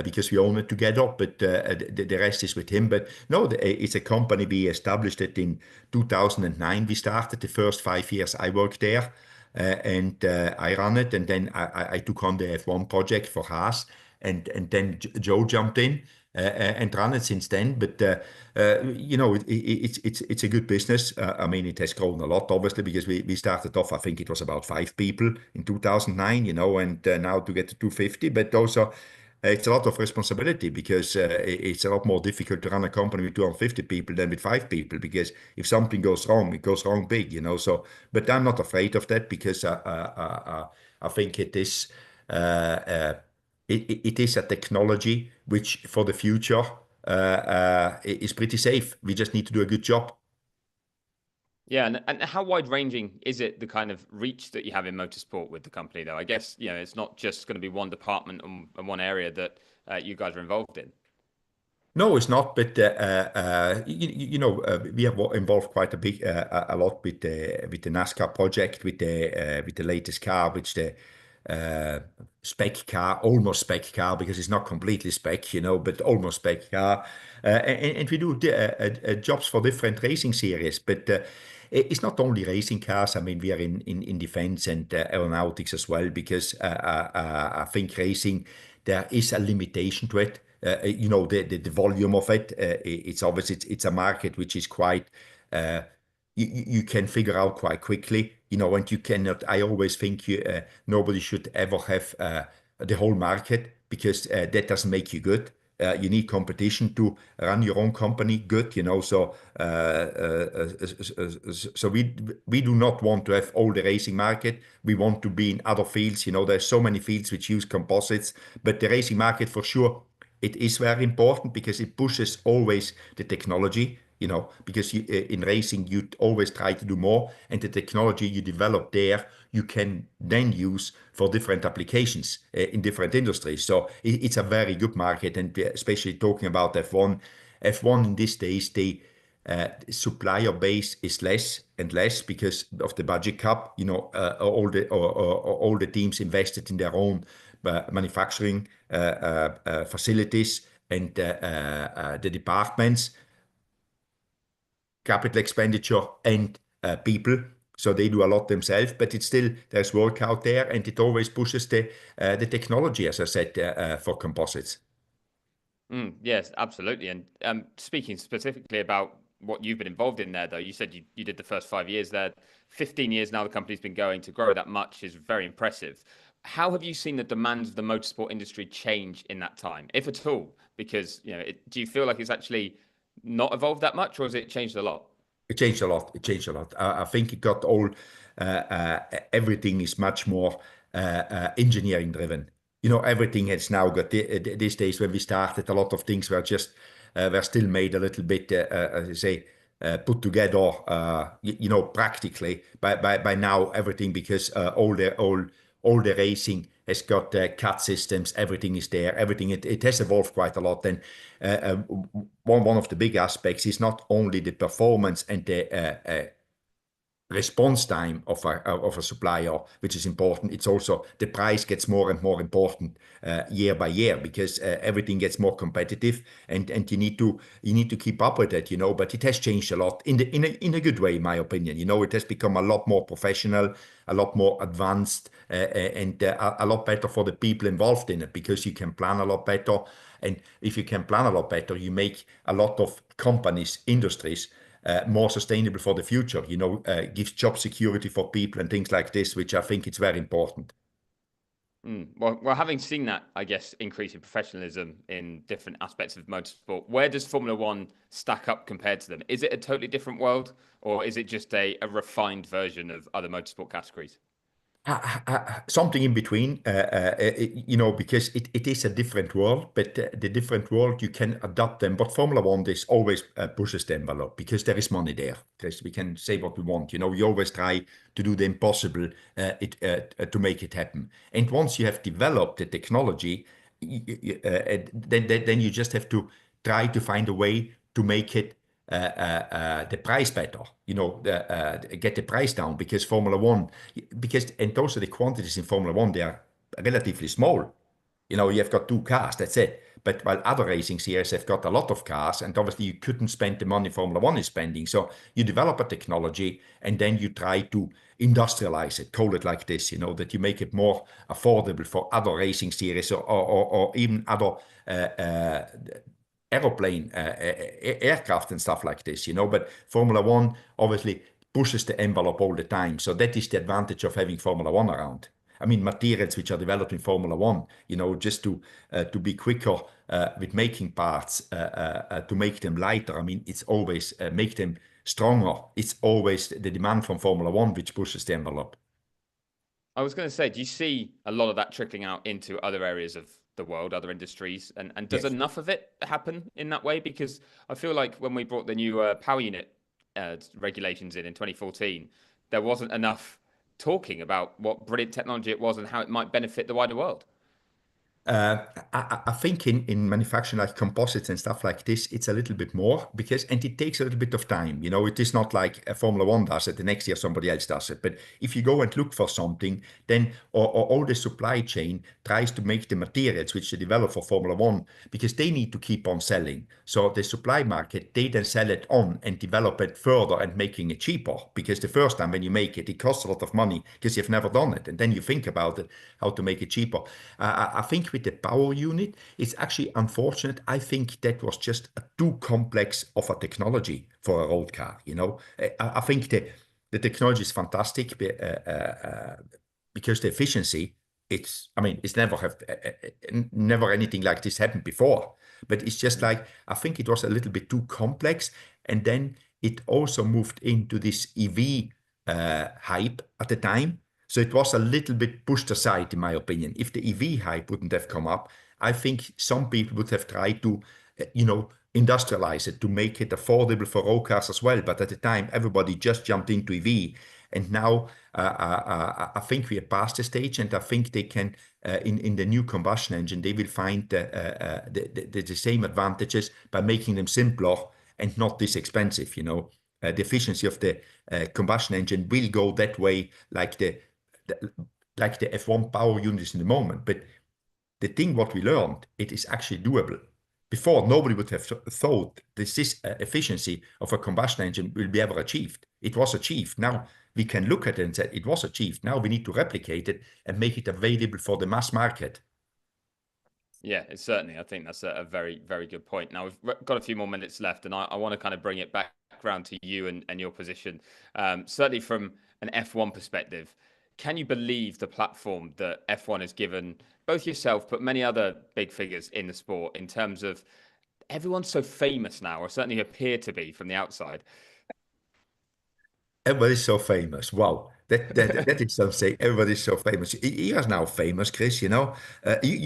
because we own it together. But the rest is with him. But no, it's a company. We established it in 2009. We started the first 5 years I worked there, and I ran it, and then I took on the F1 project for Haas, and then Joe jumped in. And run it since then, but it's a good business. I mean, it has grown a lot, obviously, because we started off. I think it was about 5 people in 2009, and now to get to 250. But also, it's a lot of responsibility because it's a lot more difficult to run a company with 250 people than with 5 people. Because if something goes wrong, it goes wrong big, So, but I'm not afraid of that because I think it is. It is a technology which, for the future, is pretty safe. We just need to do a good job. Yeah, and how wide-ranging is it, the kind of reach that you have in motorsport with the company, though? I guess, it's not just going to be one department and one area that you guys are involved in. No, it's not. But we have involved quite a lot with the NASCAR project, with the latest car, which the spec car, almost spec car, because it's not completely spec, but almost spec car. And we do jobs for different racing series, but it's not only racing cars. I mean, we are in defense and aeronautics as well, because I think racing, there is a limitation to it. the volume of it. It's obviously it's a market which is quite you can figure out quite quickly, and you cannot. I always think nobody should ever have the whole market, because that doesn't make you good. You need competition to run your own company good, So, so we do not want to have all the racing market. We want to be in other fields. There's so many fields which use composites, but the racing market for sure, it is very important because it pushes always the technology. Because in racing, you always try to do more, and the technology you develop there, you can then use for different applications in different industries. So it's a very good market, and especially talking about F1. F1 in these days, the supplier base is less and less because of the budget cap. All the teams invested in their own manufacturing facilities, and the departments, capital expenditure, and people. So they do a lot themselves, but it's still, there's work out there, and it always pushes the technology, as I said, for composites. Yes, absolutely. And speaking specifically about what you've been involved in there, though, you said you did the first 5 years there. 15 years now the company's been going. To grow that much is very impressive. How have you seen the demands of the motorsport industry change in that time, if at all? Because, do you feel like it's actually not evolved that much, or has it changed a lot? It changed a lot. I think it got all, everything is much more engineering driven. Everything has now got, these days when we started, a lot of things were just, were still made a little bit, as I say, put together, practically by now everything, because all the racing has got CAD systems. Everything is there. Everything it has evolved quite a lot. And one of the big aspects is not only the performance and the response time of a supplier, which is important. It's also the price gets more and more important year by year, because everything gets more competitive, and you need to keep up with it, But it has changed a lot in a good way, in my opinion. It has become a lot more professional, a lot more advanced, and a lot better for the people involved in it, because you can plan a lot better. And if you can plan a lot better, you make a lot of companies, industries, more sustainable for the future, gives job security for people and things like this, which I think it's very important. Well, having seen that, I guess, increase in professionalism in different aspects of motorsport, where does Formula One stack up compared to them? Is it a totally different world, or is it just a refined version of other motorsport categories? Something in between, because it is a different world, but the different world, you can adapt them. But Formula One, this always pushes the envelope, because there is money there. We can say what we want. We always try to do the impossible to make it happen. And once you have developed the technology, then you just have to try to find a way to make it the price better, get the price down, because Formula One, and also the quantities in Formula One, they are relatively small. You've got 2 cars, that's it. But while other racing series have got a lot of cars, and obviously you couldn't spend the money Formula One is spending. So you develop a technology, and then you try to industrialize it, call it like this, that you make it more affordable for other racing series, or even other aeroplane, aircraft and stuff like this, But Formula One obviously pushes the envelope all the time. So that is the advantage of having Formula One around. I mean, materials which are developed in Formula One, just to be quicker with making parts, to make them lighter. I mean, it's always make them stronger. It's always the demand from Formula One which pushes the envelope. I was going to say, do you see a lot of that trickling out into other areas of the world, other industries, and does enough of it happen in that way? Because I feel like when we brought the new power unit regulations in 2014, there wasn't enough talking about what brilliant technology it was and how it might benefit the wider world. I think in manufacturing like composites and stuff like this, it's a little bit more, and it takes a little bit of time. It is not like a Formula One does it, the next year somebody else does it. But if you go and look for something, then all the supply chain tries to make the materials which they develop for Formula One, because they need to keep on selling. So the supply market, they then sell it on and develop it further and making it cheaper, because the first time when you make it, it costs a lot of money because you've never done it. And then you think about it, how to make it cheaper. I think with the power unit, it's actually unfortunate. I think that was just a too complex of a technology for a road car. I think the technology is fantastic because the efficiency. It's never anything like this happened before. But it's just like, I think it was a little bit too complex. And then it also moved into this EV hype at the time. So it was a little bit pushed aside, in my opinion. If the EV hype wouldn't have come up, I think some people would have tried to, industrialize it to make it affordable for road cars as well. But at the time, everybody just jumped into EV. And now I think we are past the stage, and I think they can, in the new combustion engine, they will find the same advantages by making them simpler and not this expensive. The efficiency of the combustion engine will go that way, like the F1 power units in the moment. But the thing what we learned, it is actually doable. Before, nobody would have thought this efficiency of a combustion engine will be ever achieved. It was achieved. Now we can look at it and say it was achieved. Now we need to replicate it and make it available for the mass market. Yeah, it's certainly. I think that's a very, very good point. Now, we've got a few more minutes left, and I want to kind of bring it back around to you and your position. Certainly from an F1 perspective, can you believe the platform that F1 has given both yourself, but many other big figures in the sport, in terms of everyone's so famous now, or certainly appear to be from the outside? Everybody's so famous. Wow. That is something. Everybody's so famous. You are now famous, Chris. You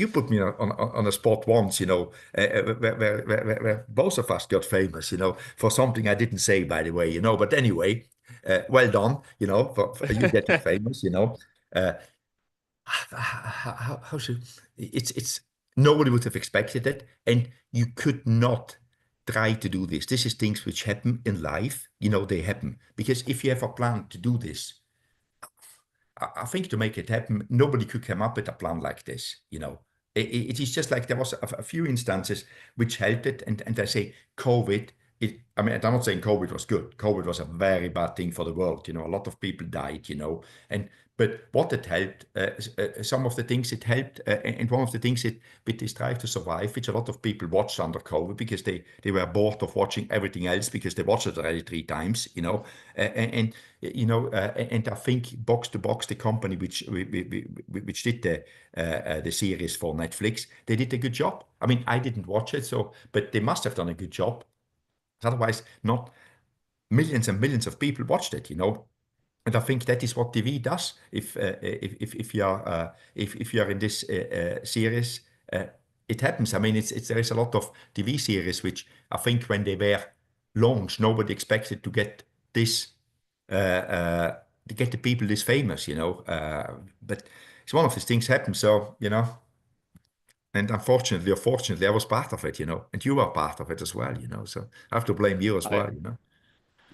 put me on a spot once. Where both of us got famous. For something I didn't say, by the way. But anyway, well done. For you getting famous. How should it's nobody would have expected it, and you could not try to do this. This is things which happen in life. They happen because if you have a plan to do this, I think to make it happen, nobody could come up with a plan like this. It is just like there was a few instances which helped it, and I say COVID. I'm not saying COVID was good. COVID was a very bad thing for the world. A lot of people died. But what it helped, some of the things it helped, and one of the things with this Drive to Survive, which a lot of people watched under COVID because they were bored of watching everything else because they watched it already 3 times, and I think Box to Box, the company which did the series for Netflix, they did a good job. I didn't watch it, but they must have done a good job. Otherwise, not millions and millions of people watched it, And I think that is what TV does. If you are in this series, it happens. There is a lot of TV series which I think when they were launched, nobody expected to get this to get the people this famous, But it's one of these things happen. So and unfortunately or fortunately, I was part of it, and you were part of it as well, So I have to blame you as well,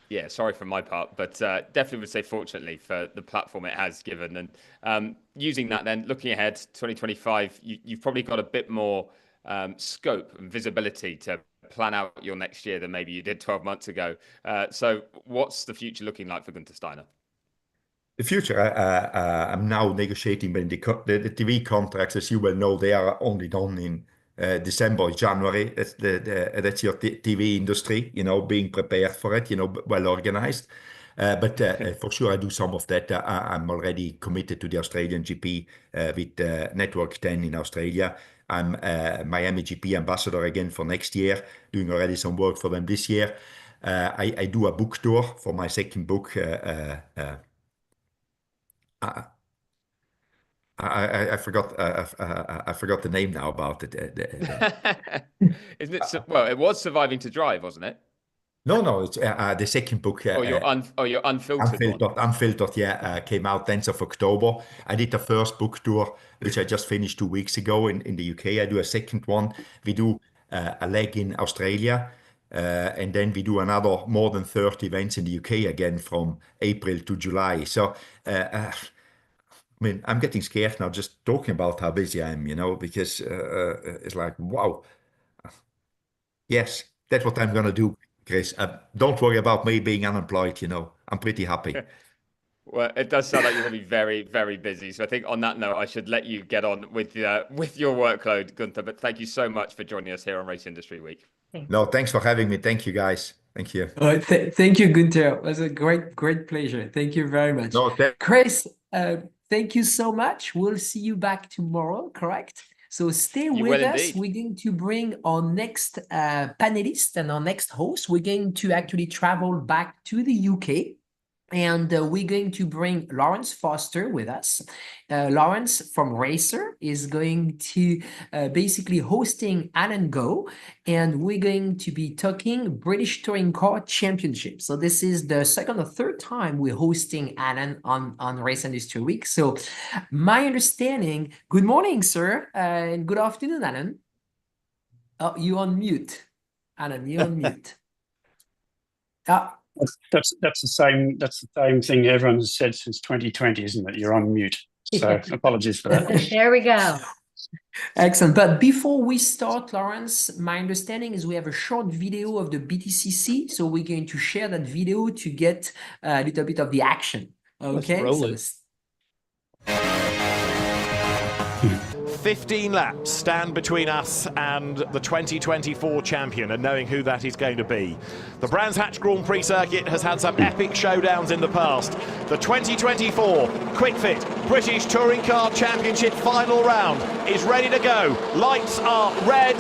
Yeah, sorry for my part, but definitely would say fortunately for the platform it has given. And using that then, looking ahead, 2025, you've probably got a bit more scope and visibility to plan out your next year than maybe you did 12 months ago. So what's the future looking like for Guenther Steiner? The future, I'm now negotiating the TV contracts. As you well know, they are only done in December, January. That's your TV industry, being prepared for it, well organized. But for sure, I do some of that. I'm already committed to the Australian GP with Network 10 in Australia. I'm Miami GP ambassador again for next year, doing already some work for them this year. I do a book tour for my second book. I forgot. I forgot the name now about it. Isn't it? Well, it was Surviving to Drive, wasn't it? No, it's the second book. Your unfiltered one. Unfiltered, yeah, came out 10th of October. I did the first book tour, which I just finished 2 weeks ago in the UK. I do a second one. We do a leg in Australia. And then we do another more than 30 events in the UK again from April to July. So, I'm getting scared now just talking about how busy I am, because it's like, wow. Yes, that's what I'm going to do, Chris. Don't worry about me being unemployed, I'm pretty happy. Well, it does sound like you're going to be very, very busy. So I think on that note, I should let you get on with your workload, Guenther. But thank you so much for joining us here on Race Industry Week. No, thanks for having me. Thank you, guys. Thank you. Thank you, Guenther. It was a great pleasure. Thank you very much. No, Chris, thank you so much. We'll see you back tomorrow, correct? So stay with us. Indeed. We're going to bring our next panelist and our next host. We're going to actually travel back to the UK. And we're going to bring Lawrence Foster with us. Lawrence from Racer is going to basically hosting Alan Go, and we're going to be talking British Touring Car Championship. So this is the second or third time we're hosting Alan on Race Industry Week. So my understanding, good morning, sir, and good afternoon, Alan. Oh, you're on mute. Alan, you're on mute. That's the same thing everyone has said since 2020, isn't it? You're on mute. So apologies for that. There we go. Excellent. But before we start, Lawrence, my understanding is we have a short video of the BTCC. So we're going to share that video to get a little bit of the action. Okay. Let's roll it. 15 laps stand between us and the 2024 champion and knowing who that is going to be. The Brands Hatch Grand Prix circuit has had some epic showdowns in the past. The 2024 Quick Fit British Touring Car Championship final round is ready to go. Lights are red.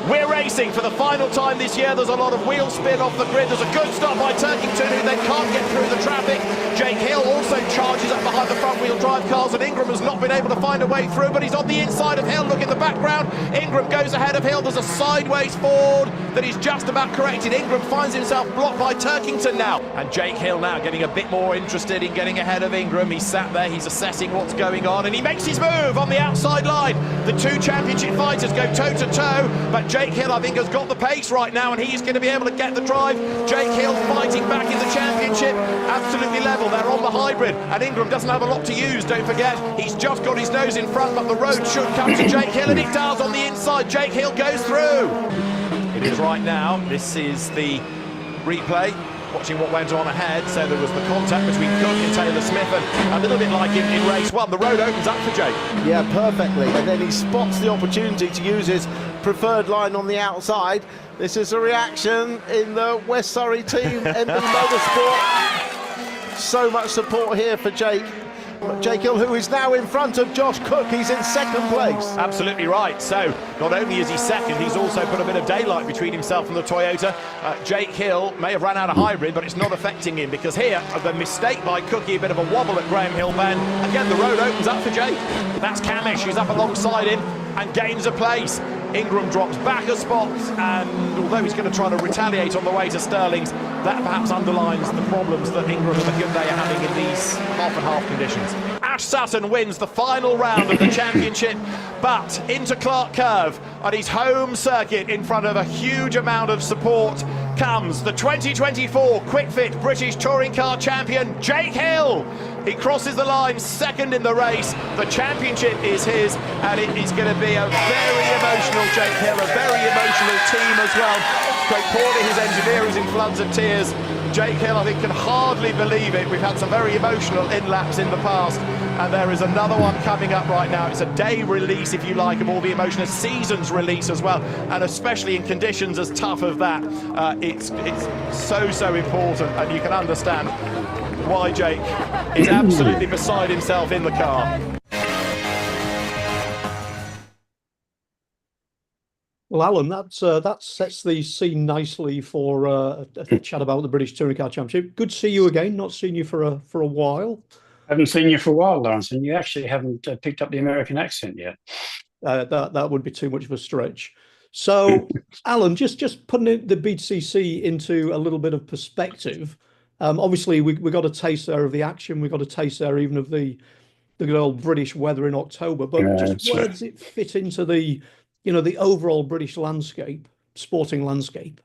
We're racing for the final time this year. There's a lot of wheel spin off the grid. There's a good stop by Turkington, who then can't get through the traffic. Jake Hill also charges up behind the front-wheel drive cars, and Ingram has not been able to find a way through, but he's on the inside of Hill. Look in the background. Ingram goes ahead of Hill. There's a sideways forward that is just about corrected. Ingram finds himself blocked by Turkington now, and Jake Hill now getting a bit more interested in getting ahead of Ingram. He's sat there, he's assessing what's going on, and he makes his move on the outside line. The two championship fighters go toe-to-toe, but Jake Hill, I think, has got the pace right now, and he's going to be able to get the drive. Jake Hill fighting back in the championship, absolutely level. They're on the hybrid, and Ingram doesn't have a lot to use, don't forget. He's just got his nose in front, but the road should come to Jake Hill, and it does on the inside. Jake Hill goes through. It is right now. This is the replay, watching what went on ahead. So there was the contact between Cook and Taylor Smith, and a little bit like in race one, the road opens up for Jake. Yeah, perfectly, and then he spots the opportunity to use his preferred line on the outside. This is a reaction in the West Surrey team, NB Motorsport. So much support here for Jake Hill, who is now in front of Josh Cook. He's in second place. Absolutely right. So not only is he second, he's also put a bit of daylight between himself and the Toyota. Jake Hill may have run out of hybrid, but it's not affecting him, because here, the mistake by Cookie, a bit of a wobble at Graham Hill Bend. Again, the road opens up for Jake. That's Camish, who's up alongside him and gains a place. Ingram drops back a spot, and although he's going to try to retaliate on the way to Sterling's, that perhaps underlines the problems that Ingram and the Hyundai are having in these half-and-half conditions. Ash Sutton wins the final round of the championship, but into Clark Curve at his home circuit in front of a huge amount of support comes the 2024 Quick Fit British Touring Car Champion, Jake Hill. He crosses the line second in the race. The championship is his, and it is going to be a very emotional Jake Hill, a very emotional team as well. Craig Porter, his engineer, is in floods of tears. Jake Hill, I think, can hardly believe it. We've had some very emotional in-laps in the past, and there is another one coming up right now. It's a day release, if you like, of all the emotion, a season's release as well, and especially in conditions as tough as that. It's so important, and you can understand why Jake is absolutely beside himself in the car. Well, Alan, that sets the scene nicely for a chat about the British Touring Car Championship. Good to see you again. Not seen you for a while. I haven't seen you for a while, Lawrence, and you actually haven't picked up the American accent yet. That would be too much of a stretch. So, Alan, just putting the BTCC into a little bit of perspective. Obviously, we got a taste there of the action. We got a taste there even of the good old British weather in October. But just where does it fit into the overall British landscape, sporting landscape?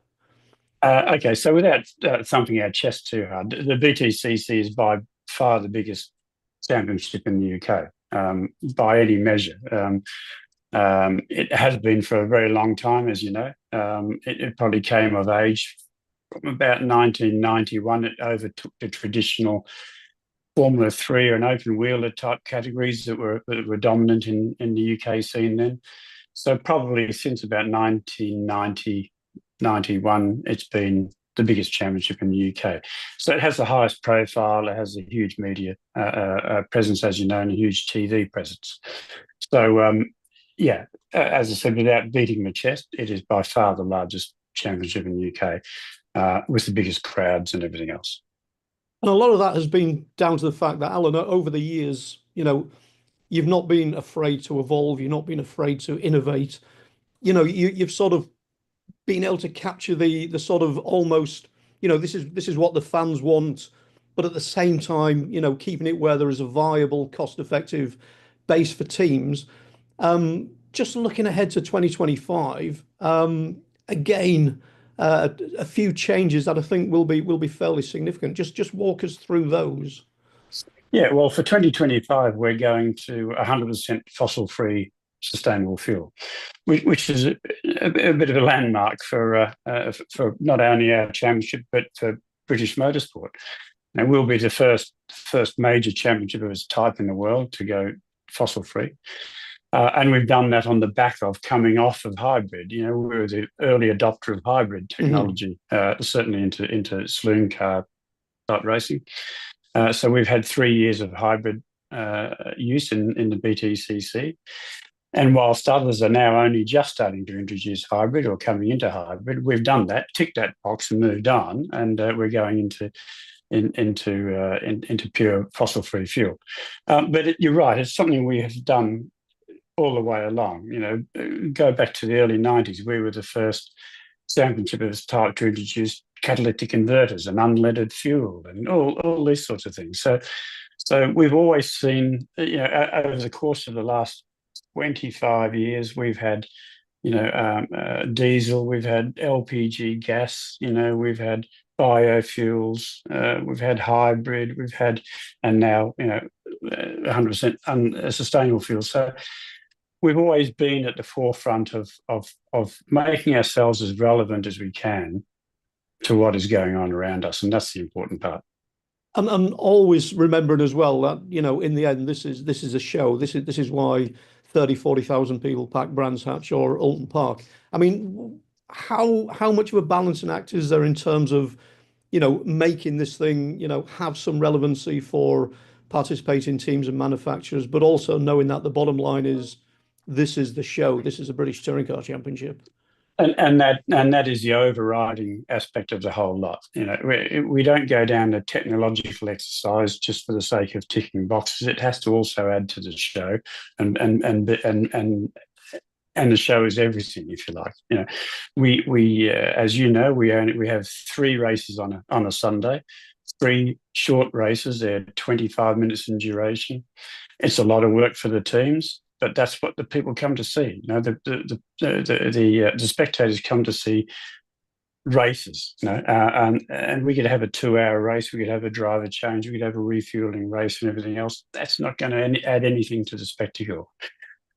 Okay, so without thumping our chest too hard, the BTCC is by far the biggest championship in the UK by any measure. It has been for a very long time, as you know. It probably came of age from about 1991. It overtook the traditional Formula 3 and open wheeler type categories that were dominant in the UK scene then. So probably since about 1990, 91, it's been the biggest championship in the UK. So it has the highest profile, it has a huge media presence, as you know, and a huge TV presence. So, yeah, as I said, without beating my chest, it is by far the largest championship in the UK, with the biggest crowds and everything else. And a lot of that has been down to the fact that, Alan, over the years, you've not been afraid to evolve, you've not been afraid to innovate. You've sort of been able to capture the sort of almost, this is what the fans want, but at the same time, keeping it where there is a viable, cost-effective base for teams. Just looking ahead to 2025, again, a few changes that I think will be fairly significant. Just walk us through those. Yeah, well, for 2025, we're going to 100% fossil-free sustainable fuel, which is a bit of a landmark for not only our championship but for British motorsport. And we'll be the first major championship of its type in the world to go fossil-free. And we've done that on the back of coming off of hybrid. We were the early adopter of hybrid technology, certainly into saloon car type racing. So we've had 3 years of hybrid use in the BTCC. And whilst others are now only just starting to introduce hybrid or coming into hybrid, we've done that, ticked that box and moved on, and we're going into pure fossil-free fuel. But you're right, it's something we have done all the way along. Go back to the early 90s, we were the first championship of its type to introduce catalytic converters and unleaded fuel and all these sorts of things. So we've always seen, over the course of the last 25 years, we've had, diesel, we've had LPG gas, we've had biofuels, we've had hybrid, and now, 100% sustainable fuels. So we've always been at the forefront of making ourselves as relevant as we can to what is going on around us, and that's the important part. And always remembering as well that, in the end, this is a show. This is why 40,000 people pack Brands Hatch or Alton Park. I mean, how much of a balancing act is there in terms of, making this thing, have some relevancy for participating teams and manufacturers, but also knowing that the bottom line is this is the show. This is a British Touring Car Championship. And that is the overriding aspect of the whole lot. We don't go down the technological exercise just for the sake of ticking boxes. It has to also add to the show, and the show is everything, if you like. We as you know, we have 3 races on a Sunday, 3 short races. They're 25 minutes in duration. It's a lot of work for the teams. But that's what the people come to see. The spectators come to see races. And we could have a 2-hour race. We could have a driver change. We could have a refueling race and everything else. That's not going to add anything to the spectacle.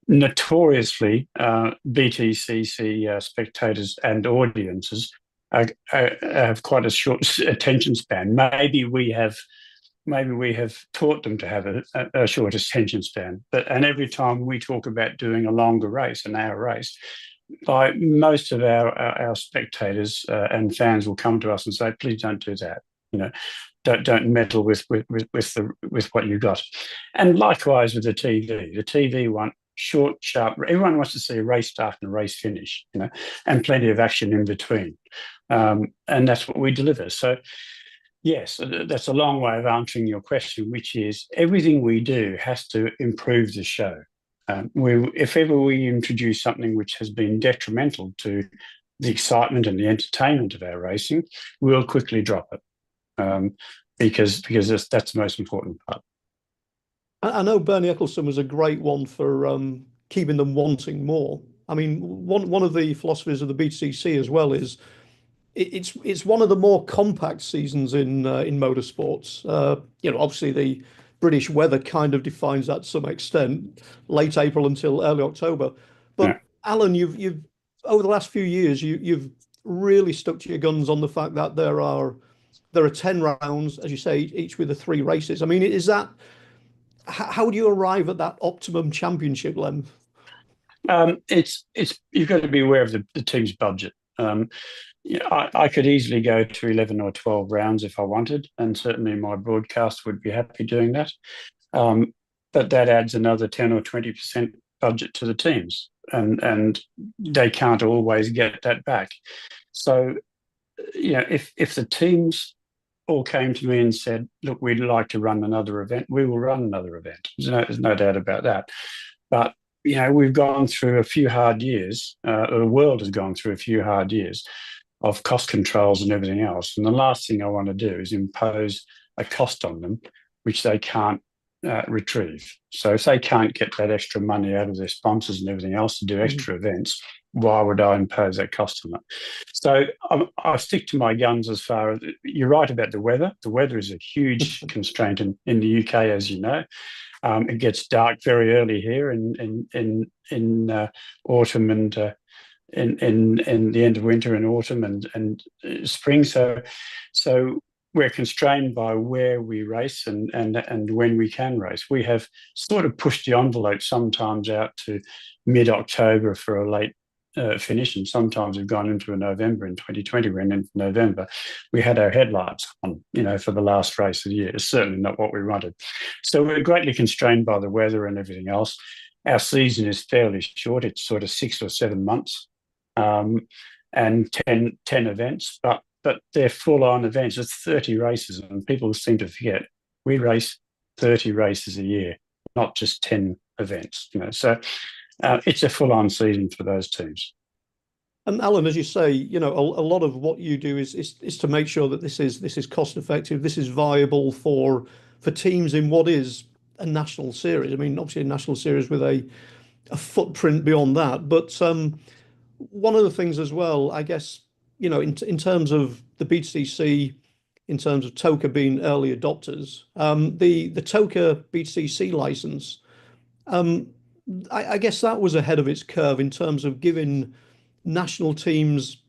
Notoriously, BTCC spectators and audiences have quite a short attention span. Maybe we have taught them to have a short attention span. And every time we talk about doing a longer race, an hour race, by most of our spectators and fans will come to us and say, please don't do that. Don't meddle with what you've got. And likewise with the TV. The TV want short, sharp. Everyone wants to see a race start and a race finish, and plenty of action in between. And that's what we deliver. So yes, that's a long way of answering your question, which is everything we do has to improve the show. If ever we introduce something which has been detrimental to the excitement and the entertainment of our racing, we'll quickly drop it, because that's the most important part. I know Bernie Ecclestone was a great one for keeping them wanting more. I mean, one of the philosophies of the BTCC as well is it's one of the more compact seasons in motorsports. Obviously the British weather kind of defines that to some extent, late April until early October. But yeah. Alan, you've over the last few years, you've really stuck to your guns on the fact that there are there are 10 rounds, as you say, each with the 3 races. I mean, is that how do you arrive at that optimum championship length? It's you've got to be aware of the team's budget. I could easily go to 11 or 12 rounds if I wanted, and certainly my broadcast would be happy doing that. But that adds another 10 or 20% budget to the teams, and they can't always get that back. So, if the teams all came to me and said, "Look, we'd like to run another event," we will run another event. There's no doubt about that. But we've gone through a few hard years. The world has gone through a few hard years of cost controls and everything else. And the last thing I want to do is impose a cost on them, which they can't retrieve. So if they can't get that extra money out of their sponsors and everything else to do extra events, why would I impose that cost on them? So I stick to my guns as far as, you're right about the weather. The weather is a huge constraint in the UK, as you know. It gets dark very early here in autumn and in the end of winter and autumn and spring. So we're constrained by where we race and when we can race. We have sort of pushed the envelope sometimes out to mid-October for a late finish, and sometimes we've gone into a November. In 2020, we went into November. We had our headlights on, for the last race of the year. It's certainly not what we wanted. So we're greatly constrained by the weather and everything else. Our season is fairly short. It's sort of 6 or 7 months, and 10 events, but they're full-on events. It's 30 races, and people seem to forget we race 30 races a year, not just 10 events. So it's a full-on season for those teams. And Alan, as you say, a lot of what you do is to make sure that this is cost-effective, this is viable for teams in what is a national series. I mean, obviously a national series with a footprint beyond that, but one of the things as well, I guess, in terms of the BTCC, in terms of TOCA being early adopters, the TOCA BTCC license, I guess that was ahead of its curve in terms of giving national teams,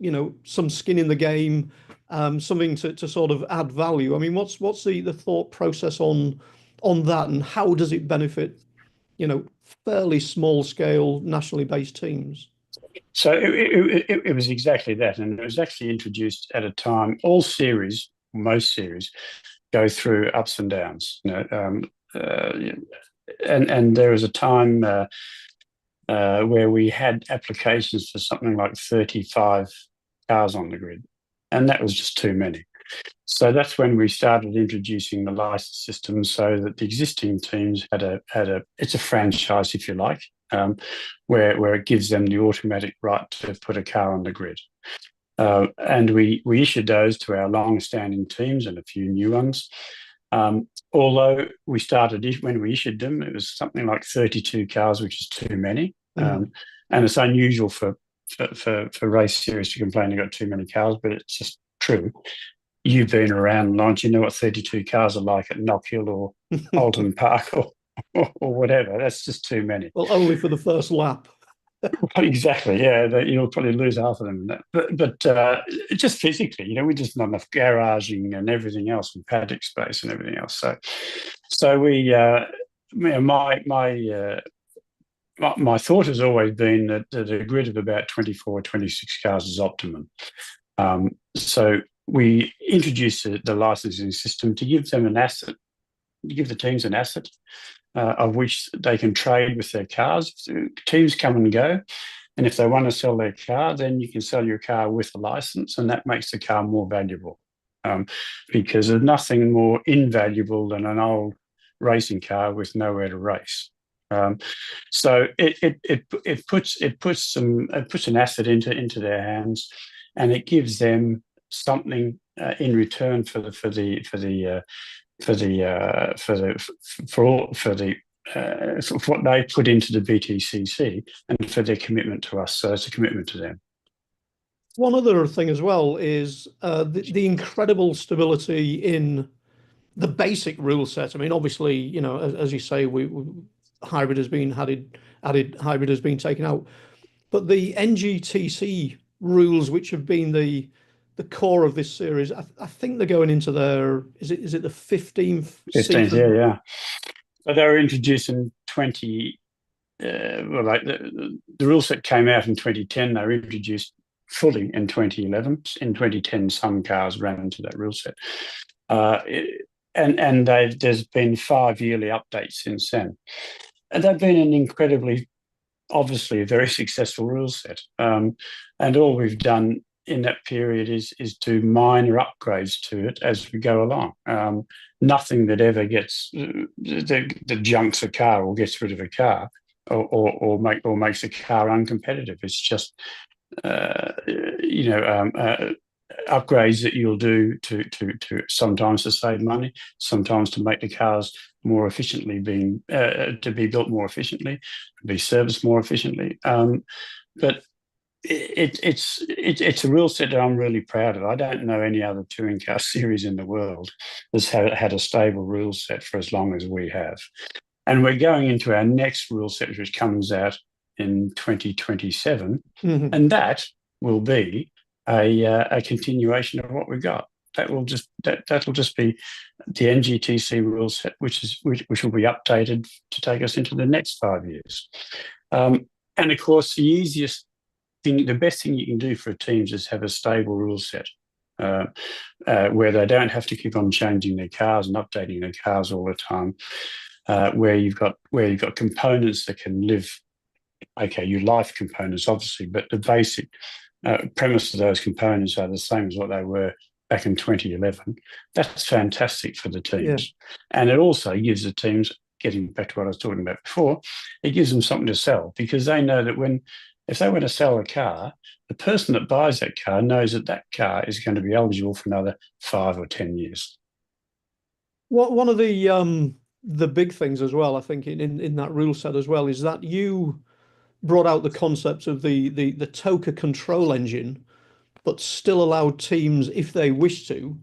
some skin in the game, something to sort of add value. I mean, what's the thought process on that, and how does it benefit, fairly small scale nationally based teams? So it was exactly that, and it was actually introduced at a time. All series, most series, go through ups and downs. And there was a time where we had applications for something like 35 cars on the grid, and that was just too many. So that's when we started introducing the license system, so that the existing teams had a it's a franchise, if you like, where it gives them the automatic right to put a car on the grid. And we issued those to our long-standing teams and a few new ones. Although we started, when we issued them, it was something like 32 cars, which is too many. And it's unusual for race series to complain they've got too many cars, but it's just true. You've been around launch, you know what 32 cars are like at Knock Hill or Alton Park or whatever. That's just too many. Well, only for the first lap. Exactly, yeah. You'll probably lose half of them. But just physically, we just not enough garaging and everything else, and paddock space and everything else. So we, my thought has always been that a grid of about 24, 26 cars is optimum. So we introduced the licensing system to give them an asset, to give the teams an asset of which they can trade with their cars. Teams come and go, and if they want to sell their car, then you can sell your car with a license, and that makes the car more valuable, because there's nothing more invaluable than an old racing car with nowhere to race. So it puts an asset into their hands, and it gives them something in return for what they put into the BTCC and for their commitment to us. So it's a commitment to them. One other thing as well is the incredible stability in the basic rule set. I mean, obviously, as you say, hybrid has been added, hybrid has been taken out, but the NGTC rules, which have been the the core of this series. I think they're going into their, is it the 15th 15th, season? yeah. So they were introduced in 20, well, like the rule set came out in 2010. They were introduced fully in 2011. In 2010, some cars ran into that rule set. And there's been 5 yearly updates since then. And they've been an incredibly, obviously, a very successful rule set. And all we've done in that period is do minor upgrades to it as we go along. Nothing that ever gets the junks a car or gets rid of a car or makes a car uncompetitive. It's just upgrades that you'll do to sometimes to save money, sometimes to make the cars more efficiently to be built more efficiently, to be serviced more efficiently. But it's a rule set that I'm really proud of. I don't know any other touring car series in the world that's had a stable rule set for as long as we have. And we're going into our next rule set, which comes out in 2027, and that will be a continuation of what we've got. That'll just be the NGTC rule set, which will be updated to take us into the next 5 years. And of course, the best thing you can do for teams is have a stable rule set where they don't have to keep on changing their cars and updating their cars all the time. Where you've got components that can live. Okay, you life components obviously, but the basic premise of those components are the same as what they were back in 2011. That's fantastic for the teams, and it also gives the teams, getting back to what I was talking about before, it gives them something to sell, because they know that if they want to sell a car, the person that buys that car knows that car is going to be eligible for another 5 or 10 years. One of the big things as well, I think, in that rule set as well, is that you brought out the concept of the TOCA control engine, but still allowed teams, if they wish to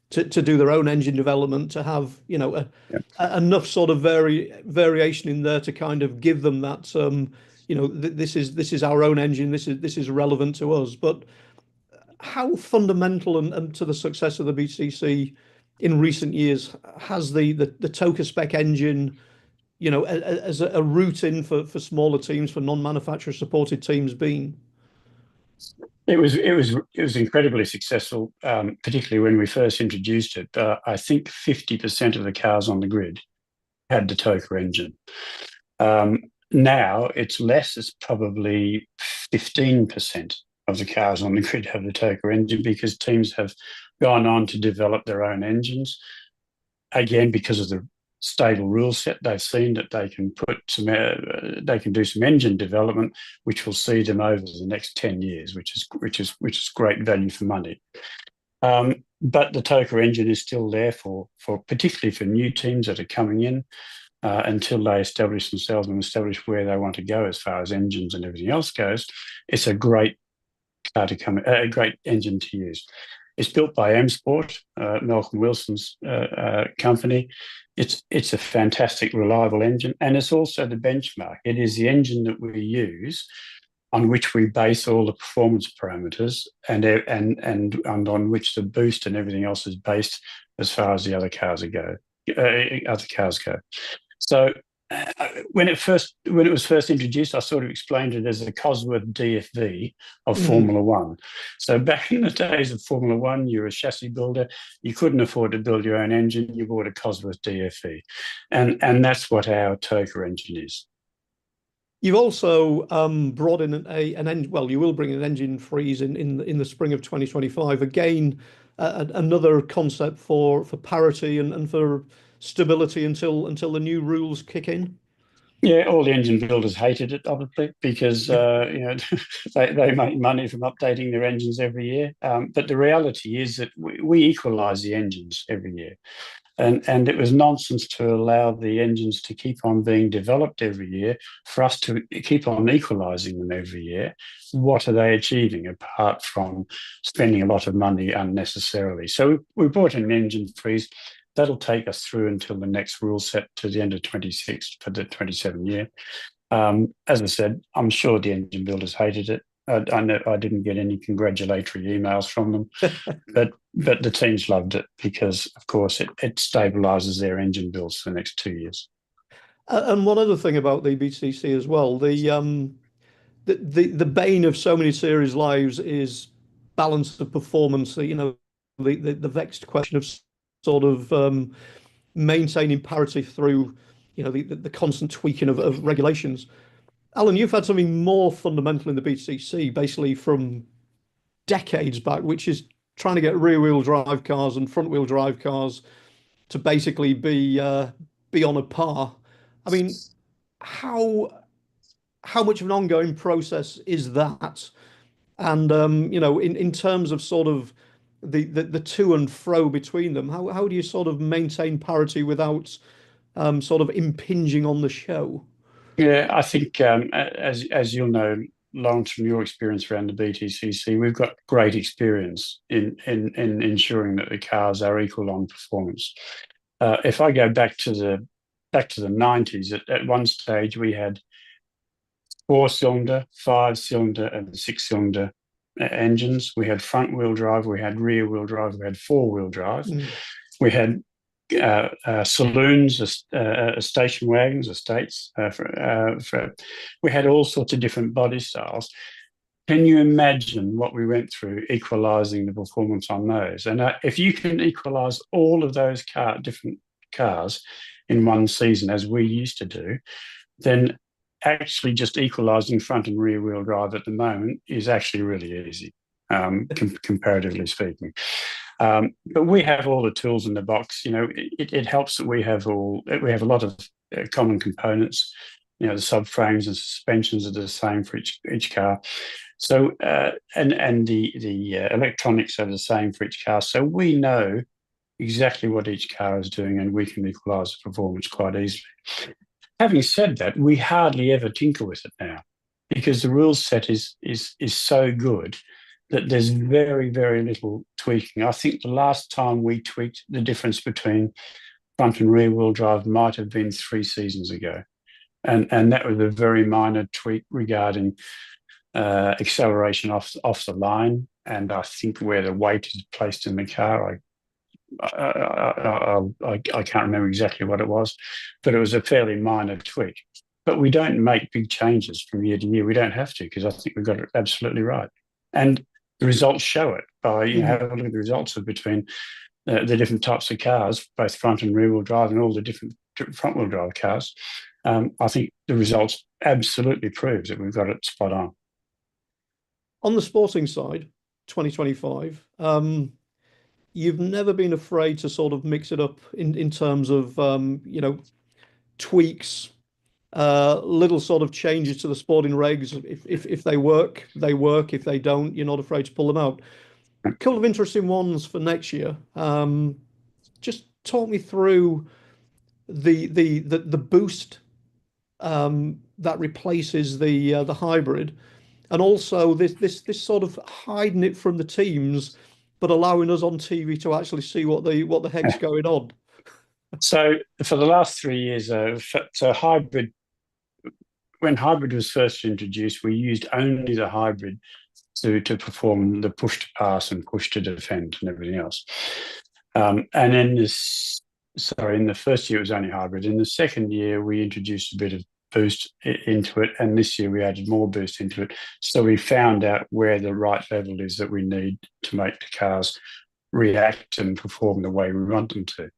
do their own engine development, to have enough sort of variation in there to kind of give them that this is our own engine, this is relevant to us. But how fundamental and to the success of the BTCC in recent years has the TOCA spec engine, as a route in for smaller teams, for non-manufacturer supported teams been? It was incredibly successful, particularly when we first introduced it. I think 50% of the cars on the grid had the TOCA engine. Now it's less; it's probably 15% of the cars on the grid have the TOCA engine, because teams have gone on to develop their own engines. Again, because of the stable rule set, they've seen that they can do some engine development, which will see them over the next 10 years, which is great value for money. But the TOCA engine is still there for particularly for new teams that are coming in, until they establish themselves and establish where they want to go as far as engines and everything else goes. It's a great a great engine to use. It's built by M Sport, Malcolm Wilson's company. It's a fantastic, reliable engine, and it's also the benchmark. It is the engine that we use, on which we base all the performance parameters, and on which the boost and everything else is based as far as the other cars go. So when it was first introduced, I sort of explained it as the Cosworth DFV of Formula One. So back in the days of Formula One, you're a chassis builder, you couldn't afford to build your own engine, you bought a Cosworth DFV, and that's what our TOCA engine is. You've also brought in an engine. Well, you will bring an engine freeze in the spring of 2025. Again, another concept for parity and for stability until the new rules kick in. Yeah, all the engine builders hated it, obviously, because they make money from updating their engines every year. But the reality is that we equalise the engines every year. And it was nonsense to allow the engines to keep on being developed every year, for us to keep on equalising them every year. What are they achieving apart from spending a lot of money unnecessarily? So we brought in an engine freeze. That'll take us through until the next rule set to the end of 26 for the 27 year. As I said, I'm sure the engine builders hated it. I didn't get any congratulatory emails from them, but the teams loved it because, of course, it stabilizes their engine builds for the next 2 years. And one other thing about the BTCC as well, the bane of so many series lives is balance of performance. You know, the vexed question of sort of maintaining parity through, you know, the constant tweaking of regulations. Alan, you've had something more fundamental in the BTCC, basically from decades back, which is trying to get rear-wheel drive cars and front-wheel drive cars to basically be on a par. I mean, how much of an ongoing process is that? And you know, in terms of sort of the to and fro between them, how do you sort of maintain parity without sort of impinging on the show? Yeah, I think as you'll know, Lawrence, from your experience around the BTCC, we've got great experience in ensuring that the cars are equal on performance. If I go back to the 90s, at one stage we had 4-cylinder, 5-cylinder, and 6-cylinder engines. We had front-wheel drive, we had rear-wheel drive, we had four-wheel drive. We had saloons, station wagons, estates. We had all sorts of different body styles. Can you imagine what we went through equalising the performance on those? And if you can equalise all of those different cars in one season, as we used to do, then actually just equalising front and rear wheel drive at the moment is actually really easy, comparatively speaking. But we have all the tools in the box. You know, it helps that we have a lot of common components. You know, the subframes and suspensions are the same for each car. So and the electronics are the same for each car. So we know exactly what each car is doing, and we can equalise the performance quite easily. Having said that, we hardly ever tinker with it now, because the rules set is so good that there's very, very little tweaking. I think the last time we tweaked the difference between front and rear wheel drive might have been 3 seasons ago. And that was a very minor tweak regarding acceleration off the line. And I think where the weight is placed in the car, I can't remember exactly what it was, but it was a fairly minor tweak. But we don't make big changes from year to year. We don't have to, because I think we've got it absolutely right. And the results show it by, you know, having a look at the results of between the different types of cars, both front and rear wheel drive, and all the different front wheel drive cars. I think the results absolutely proves that we've got it spot on. On the sporting side, 2025, you've never been afraid to sort of mix it up in terms of, you know, tweaks, little sort of changes to the sporting regs. If they work, they work. If they don't, you're not afraid to pull them out. A couple of interesting ones for next year. Just talk me through the boost that replaces the hybrid, and also this sort of hiding it from the teams, but allowing us on TV to actually see what the heck's going on. So for the last 3 years, so hybrid, when hybrid was first introduced, we used only the hybrid to perform the push to pass and push to defend and everything else. And in the first year it was only hybrid. In the second year, we introduced a bit of boost into it, and this year we added more boost into it. So we found out where the right level is that we need to make the cars react and perform the way we want them to.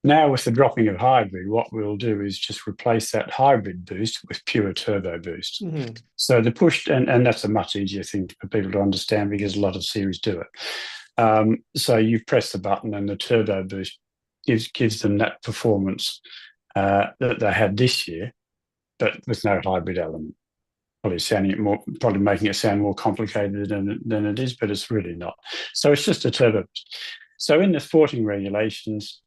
Now, with the dropping of hybrid, what we'll do is just replace that hybrid boost with pure turbo boost. So the push, and that's a much easier thing for people to understand, because a lot of series do it. So you press the button and the turbo boost gives them that performance that they had this year, but with no hybrid element. Probably making it sound more complicated than it is, but it's really not. So it's just a turbo boost. So in the sporting regulations,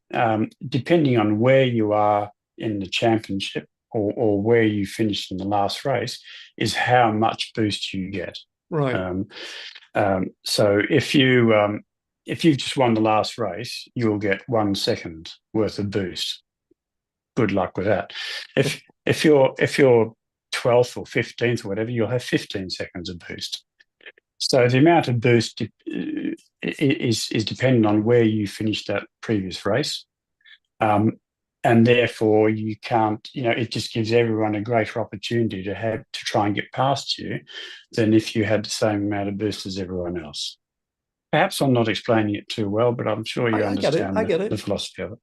depending on where you are in the championship or where you finished in the last race, is how much boost you get. Right. So if you've just won the last race, you'll get 1 second worth of boost. Good luck with that. If you're 12th or 15th or whatever, you'll have 15 seconds of boost. So the amount of boost is dependent on where you finished that previous race. And therefore you can't, it just gives everyone a greater opportunity to try and get past you than if you had the same amount of boost as everyone else. Perhaps I'm not explaining it too well, but I'm sure you understand the philosophy of it.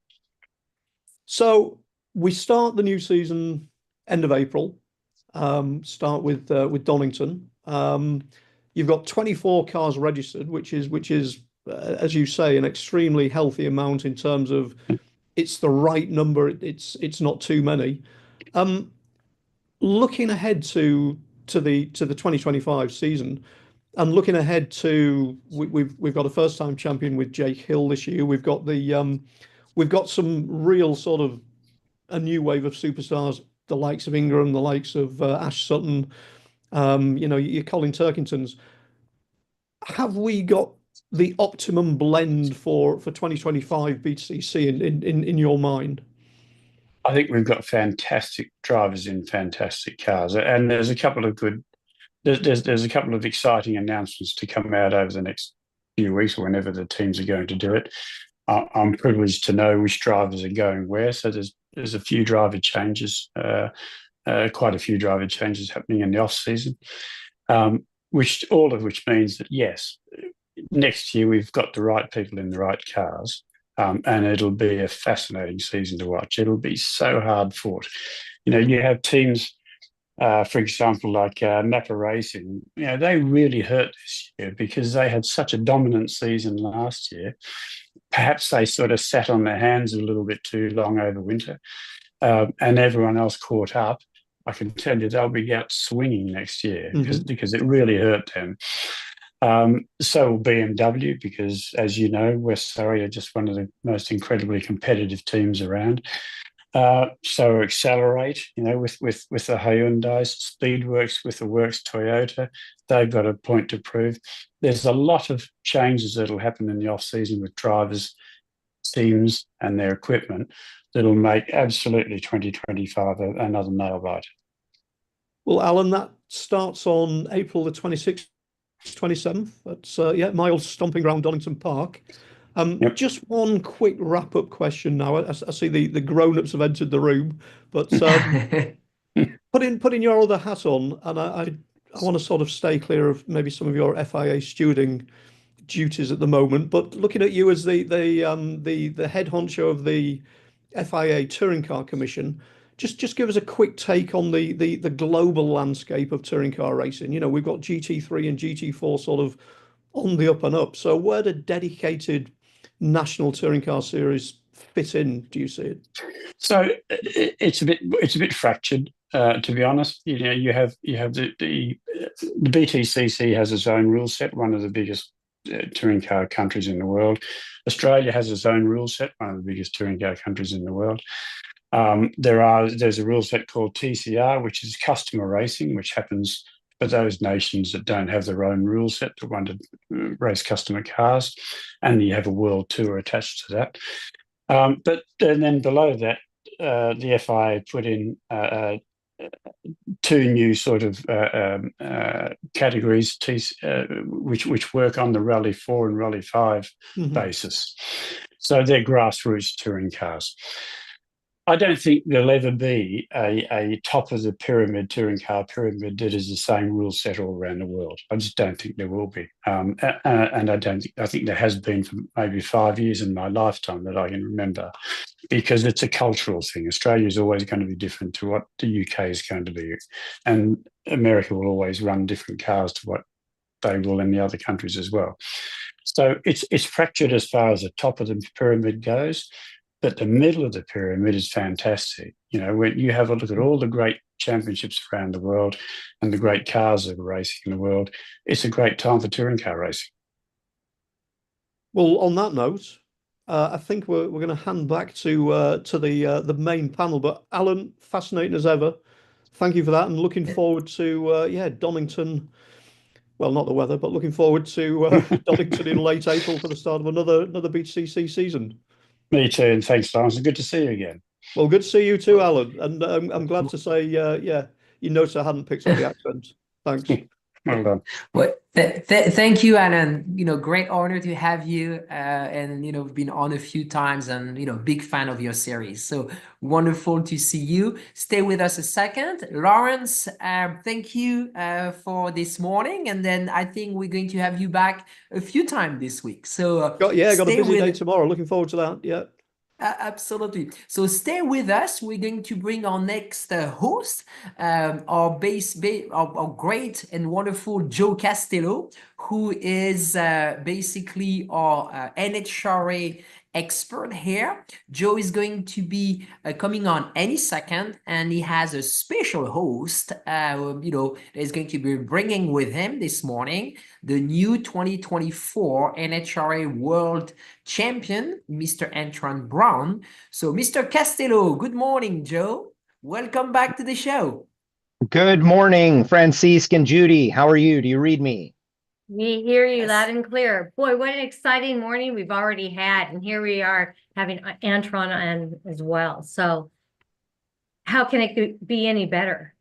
So we start the new season end of April. Start with Donington. You've got 24 cars registered, which is as you say, an extremely healthy amount in terms of it's the right number. It's not too many. Looking ahead to the 2025 season, and looking ahead to we've got a first-time champion with Jake Hill this year. We've got some real sort of a new wave of superstars, the likes of Ingram, the likes of Ash Sutton, your Colin Turkingtons. Have we got the optimum blend for 2025 BTCC in your mind? I think we've got fantastic drivers in fantastic cars, and there's a couple of there's a couple of exciting announcements to come out over the next few weeks or whenever the teams are going to do it. I'm privileged to know which drivers are going where, so there's a few driver changes, quite a few driver changes happening in the off season, all of which means that yes, next year we've got the right people in the right cars, and it'll be a fascinating season to watch. It'll be so hard fought. You have teams, for example, like Napa Racing. They really hurt this year because they had such a dominant season last year. Perhaps they sort of sat on their hands a little bit too long over winter, and everyone else caught up. I can tell you they'll be out swinging next year because it really hurt them. So will BMW because, as you know, West Surrey are just one of the most incredibly competitive teams around. So Accelerate, with the Hyundais, Speedworks with the Works Toyota, they've got a point to prove. There's a lot of changes that'll happen in the off season with drivers, teams, and their equipment that'll make absolutely 2025 another nail biter. Well, Alan, that starts on April the 26th. 27th. That's my old stomping ground, Donington Park. Just one quick wrap-up question now. I see the grown-ups have entered the room, but putting your other hat on, and I want to sort of stay clear of maybe some of your FIA stewarding duties at the moment. But looking at you as the head honcho of the FIA Touring Car Commission. Just give us a quick take on the global landscape of touring car racing. We've got GT3 and GT4 sort of on the up and up. So where do dedicated national touring car series fit in? Do you see it? So it's a bit fractured, to be honest. You have the BTCC has its own rule set, one of the biggest touring car countries in the world. Australia has its own rule set, one of the biggest touring car countries in the world. There's a rule set called TCR, which is customer racing, which happens for those nations that don't have their own rule set that want to race customer cars, and you have a world tour attached to that. But then below that, the FIA put in two new sort of categories, which work on the Rally 4 and Rally 5 basis. So they're grassroots touring cars. I don't think there'll ever be a top of the pyramid touring car pyramid that is the same rule set all around the world. I just don't think there will be, and I think there has been for maybe 5 years in my lifetime that I can remember, because it's a cultural thing. Australia is always going to be different to what the UK is going to be, and America will always run different cars to what they will in the other countries as well. So it's fractured as far as the top of the pyramid goes. But the middle of the pyramid is fantastic. When you have a look at all the great championships around the world and the great cars that are racing in the world, it's a great time for touring car racing. Well, on that note, I think we're going to hand back to the main panel. But Alan, fascinating as ever. Thank you for that, and looking forward to Donington. Well, not the weather, but looking forward to Donington in late April for the start of another BTCC season. Me too, and thanks, Larson. Good to see you again. Well, good to see you too, Alan. And I'm glad to say, you noticed I hadn't picked up the accent. Thanks. Well done. Well, thank you, Alan. Great honor to have you. And we've been on a few times, and big fan of your series. So wonderful to see you. Stay with us a second, Lawrence. Thank you for this morning, and then I think we're going to have you back a few times this week. So got a stay busy day with. tomorrow. Looking forward to that. Yeah. Absolutely. So stay with us. We're going to bring our next host, our great and wonderful Joe Castello, who is basically our NHRA expert here. Joe is going to be coming on any second, and he has a special host, that is going to be bringing with him this morning the new 2024 NHRA World Champion, Mr. Antron Brown. So, Mr. Castello, good morning, Joe. Welcome back to the show. Good morning, Francisque and Judy. How are you? Do you read me? We hear you loud and clear. Boy, what an exciting morning we've already had. And here we are having Antron on as well. So how can it be any better?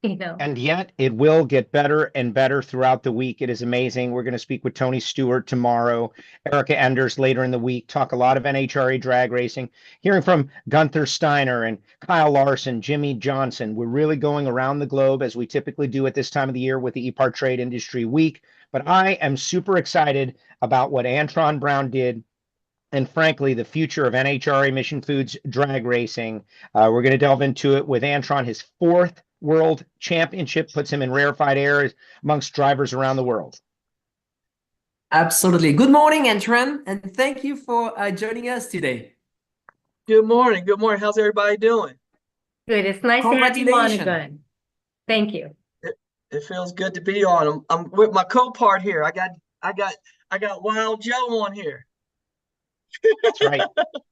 And yet it will get better and better throughout the week. It is amazing. We're going to speak with Tony Stewart tomorrow, Erica Enders later in the week, talk a lot of NHRA drag racing, hearing from Guenther Steiner and Kyle Larson, Jimmie Johnson. We're really going around the globe as we typically do at this time of the year with the EPARTRADE Industry Week. But I am super excited about what Antron Brown did, and frankly, the future of NHRA Mission Foods drag racing. We're going to delve into it with Antron. His 4th World Championship puts him in rarefied air amongst drivers around the world. Absolutely. Good morning, Antron, and thank you for joining us today. Good morning. Good morning. How's everybody doing? Good. It's nice to have you on again. Thank you. It feels good to be on. I'm with my co-part here. I got Wild Joe on here. That's right.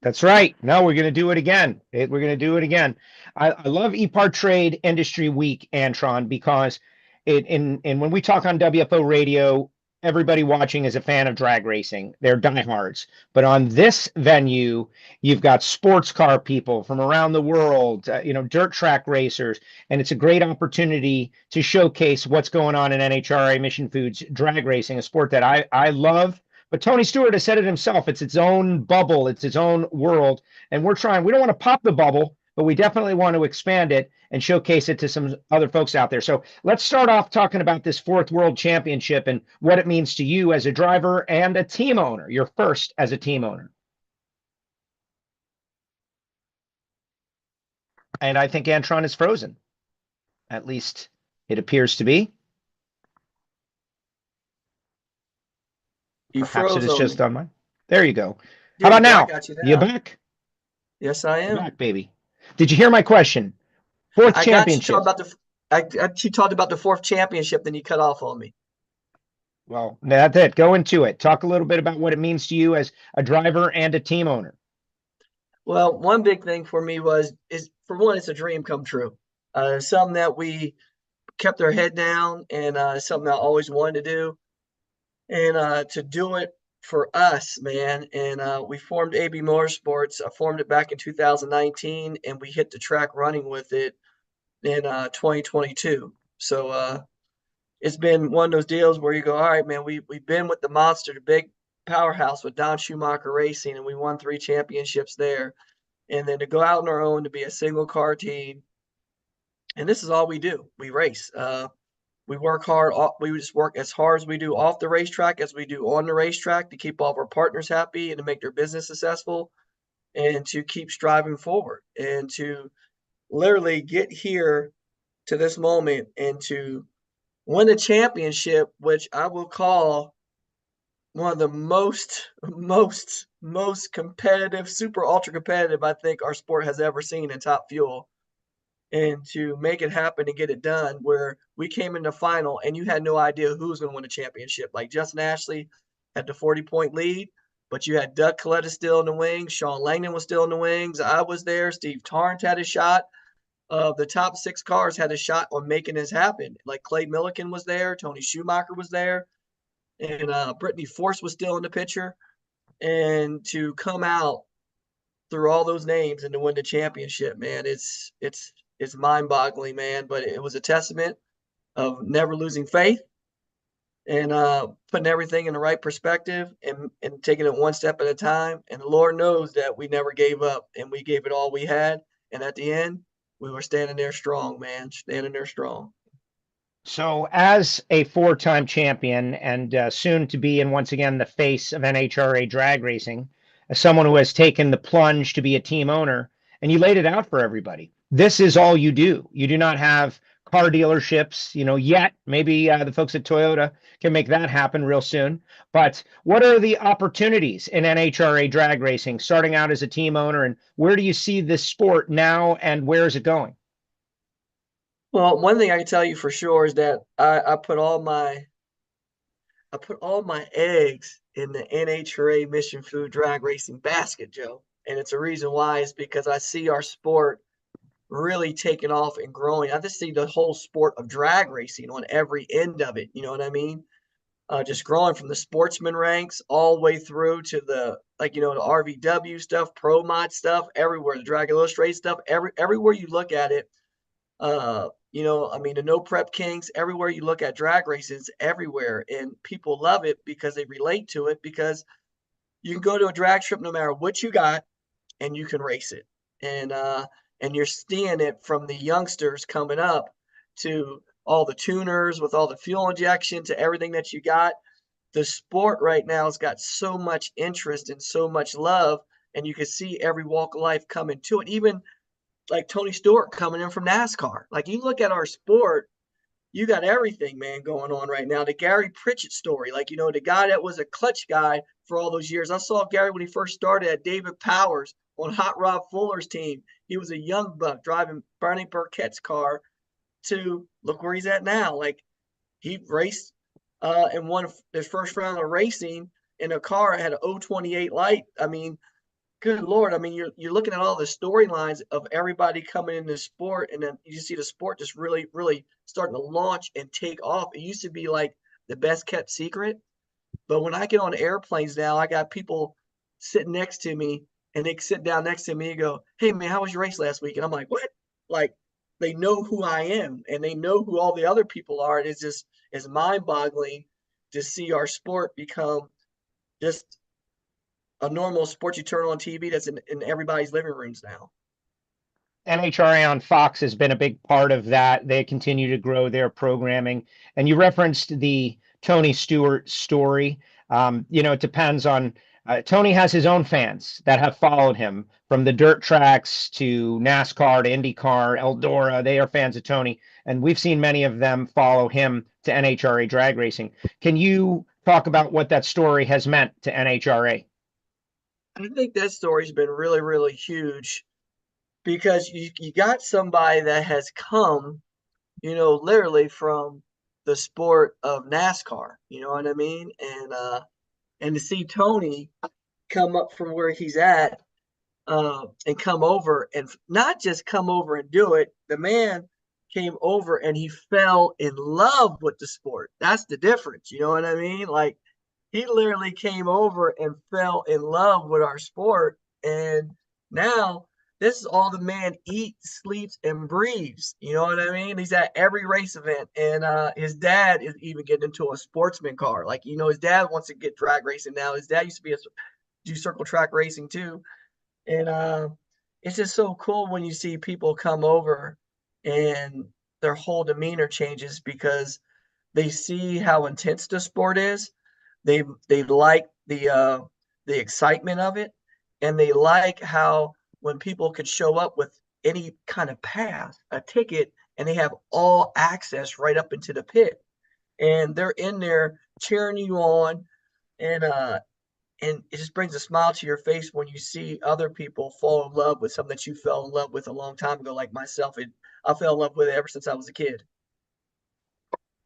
That's right. No, we're going to do it again. We're going to do it again. I love EPARTRADE Industry Week, Antron, because and when we talk on WFO radio, everybody watching is a fan of drag racing. They're diehards. But on this venue, you've got sports car people from around the world, dirt track racers, and it's a great opportunity to showcase what's going on in NHRA Mission Foods drag racing, a sport that I love. But Tony Stewart has said it himself. It's its own bubble. It's its own world. And we don't want to pop the bubble, but we definitely want to expand it and showcase it to some other folks out there. So let's start off talking about this 4th World Championship and what it means to you as a driver and a team owner. You're first as a team owner. And I think Antron is frozen. At least it appears to be. Perhaps it is just on mine. There you go. How about now? You back? Yes, I am. You're back, baby. Did you hear my question? 4th championship. You talked about the 4th championship, then you cut off on me. Well, that's it. Go into it. Talk a little bit about what it means to you as a driver and a team owner. Well, one big thing for me is for one, it's a dream come true. Something that we kept our head down, and something I always wanted to do. And to do it for us, man. And we formed AB Motorsports. I formed it back in 2019, and we hit the track running with it in 2022. So it's been one of those deals where you go, all right, man, we've been with the monster, the big powerhouse with Don Schumacher Racing, and we won 3 championships there. And then to go out on our own, to be a single car team. And this is all we do. We race. We work hard. We just work as hard as we do off the racetrack as we do on the racetrack to keep all of our partners happy and to make their business successful and to keep striving forward and to literally get here to this moment and to win a championship, which I will call one of the most competitive, super ultra competitive I think our sport has ever seen in Top Fuel. And to make it happen and get it done, where we came in the final and you had no idea who was going to win a championship. Like Justin Ashley had the 40-point lead, but you had Doug Coletta still in the wings. Sean Langdon was still in the wings. I was there. Steve Tarrant had a shot. The top 6 cars had a shot on making this happen. Like Clay Milliken was there. Tony Schumacher was there. And Brittany Force was still in the picture. And to come out through all those names and to win the championship, man, it's mind-boggling, man. But it was a testament of never losing faith and putting everything in the right perspective and taking it one step at a time. And the Lord knows that we never gave up, and we gave it all we had. And at the end, we were standing there strong, man, standing there strong. So, as a four-time champion and soon to be, and once again, the face of NHRA drag racing, as someone who has taken the plunge to be a team owner, and you laid it out for everybody, this is all you do. You do not have car dealerships, yet. Maybe the folks at Toyota can make that happen real soon. But what are the opportunities in NHRA drag racing, starting out as a team owner, and where do you see this sport now, and where is it going? Well, one thing I can tell you for sure is that I put all my eggs in the NHRA Mission Food Drag Racing basket, Joe. And it's a reason why is because I see our sport really taking off and growing. I just see the whole sport of drag racing on every end of it. You know what I mean? Just growing from the sportsman ranks all the way through to the the RVW stuff, pro mod stuff, everywhere, the drag illustrated stuff, everywhere you look at it. The no prep kings, everywhere you look at drag races, everywhere. And people love it because they relate to it, because you can go to a drag strip no matter what you got and you can race it. And you're seeing it from the youngsters coming up to all the tuners with all the fuel injection to everything that you got. The sport right now has got so much interest and so much love, and you can see every walk of life coming to it. Even like Tony Stewart coming in from NASCAR. Like, you look at our sport, you got everything, man, going on right now. The Gary Pritchett story, the guy that was a clutch guy for all those years. I saw Gary when he first started at David Powers on Hot Rod Fuller's team. He was a young buck driving Bernie Burkett's car to look where he's at now. Like, he raced and won his first round of racing in a car that had an 028 light. I mean, good Lord. I mean, you're looking at all the storylines of everybody coming in this sport, and then you see the sport just really, really starting to launch and take off. It used to be like the best kept secret, but when I get on airplanes now, I got people sitting next to me, and they sit down next to me and go, "Hey man, how was your race last week?" And I'm like, "What?" Like, they know who I am, and they know who all the other people are. And it's mind-boggling to see our sport become just a normal sport you turn on TV that's in everybody's living rooms now. NHRA on Fox has been a big part of that. They continue to grow their programming. And you referenced the Tony Stewart story. It depends on Tony has his own fans that have followed him from the dirt tracks to NASCAR to INDYCAR, Eldora. They are fans of Tony, and we've seen many of them follow him to NHRA drag racing. Can you talk about what that story has meant to NHRA? I think that story's been really, really huge, because you got somebody that has come, literally from the sport of NASCAR. You know what I mean? And to see Tony come up from where he's at and come over, and not just come over and do it. The man came over and he fell in love with the sport. That's the difference. You know what I mean? Like, he literally came over and fell in love with our sport. And now this is all the man eats, sleeps, and breathes. You know what I mean? He's at every race event. And his dad is even getting into a sportsman car. Like, his dad wants to get drag racing now. His dad used to do circle track racing too. And it's just so cool when you see people come over and their whole demeanor changes, because they see how intense the sport is. They like the excitement of it, and they like how when people could show up with any kind of pass, a ticket, and they have all access right up into the pit, and they're in there cheering you on, and it just brings a smile to your face when you see other people fall in love with something that you fell in love with a long time ago, like myself. I fell in love with it ever since I was a kid.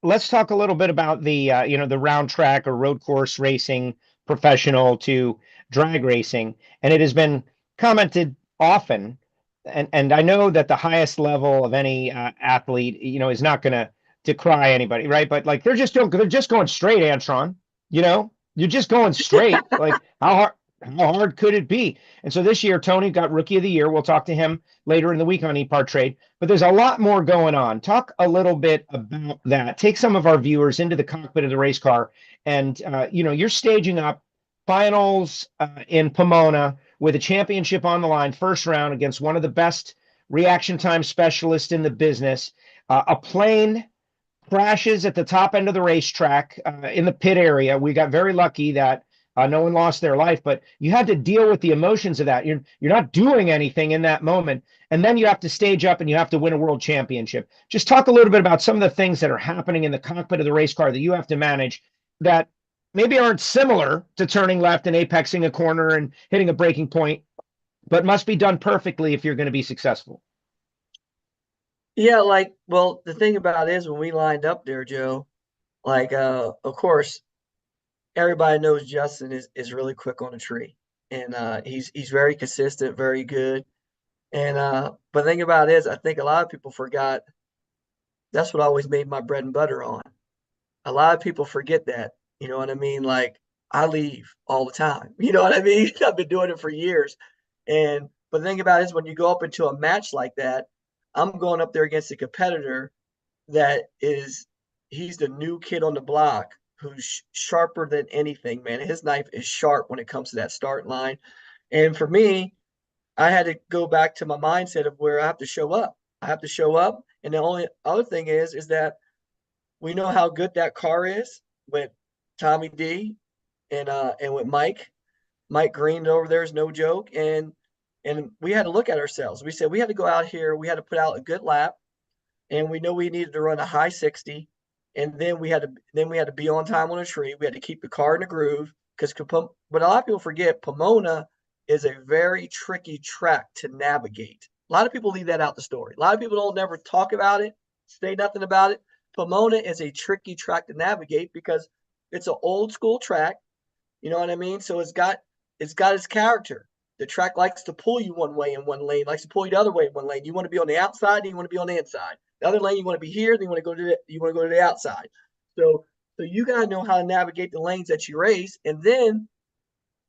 Let's talk a little bit about the the round track or road course racing, professional to drag racing, and it has been commented often, and I know that the highest level of any athlete is not going to decry anybody, right? But like, they're just going straight, Antron. You're just going straight. Like, how how hard could it be? And so this year, Tony got Rookie of the Year. We'll talk to him later in the week on EPARTRADE. But there's a lot more going on. Talk a little bit about that. Take some of our viewers into the cockpit of the race car. And, you're staging up finals in Pomona with a championship on the line, first round against one of the best reaction time specialists in the business. A plane crashes at the top end of the racetrack in the pit area. We got very lucky that no one lost their life, but you had to deal with the emotions of that. You're not doing anything in that moment, and then you have to stage up and you have to win a world championship. Just talk a little bit about some of the things that are happening in the cockpit of the race car that you have to manage that maybe aren't similar to turning left and apexing a corner and hitting a braking point, but must be done perfectly if you're going to be successful. Yeah, well, the thing about it is when we lined up there, Joe, of course, everybody knows Justin is really quick on a tree, and he's very consistent, very good. And but the thing about it is, I think a lot of people forgot that's what I always made my bread and butter on. A lot of people forget that, you know what I mean? I leave all the time, you know what I mean? I've been doing it for years. But the thing about it is when you go up into a match like that, I'm going up there against a competitor he's the new kid on the block who's sharper than anything, man. His knife is sharp when it comes to that start line. And for me, I had to go back to my mindset of where I have to show up. I have to show up. And the only other thing is that we know how good that car is with Tommy D and with Mike. Mike Green over there is no joke. And we had to look at ourselves. We said we had to go out here. We had to put out a good lap, and we know we needed to run a high 60. And then we had to be on time on a tree. We had to keep the car in the groove but a lot of people forget Pomona is a very tricky track to navigate. A lot of people leave that out the story. A lot of people don't never talk about it, say nothing about it. Pomona is a tricky track to navigate because it's an old school track. You know what I mean? So it's got its character. The track likes to pull you one way in one lane, likes to pull you the other way in one lane. You want to be on the outside, and you want to be on the inside. The other lane, you want to be here, then you want to go to the outside. So you gotta know how to navigate the lanes that you race, and then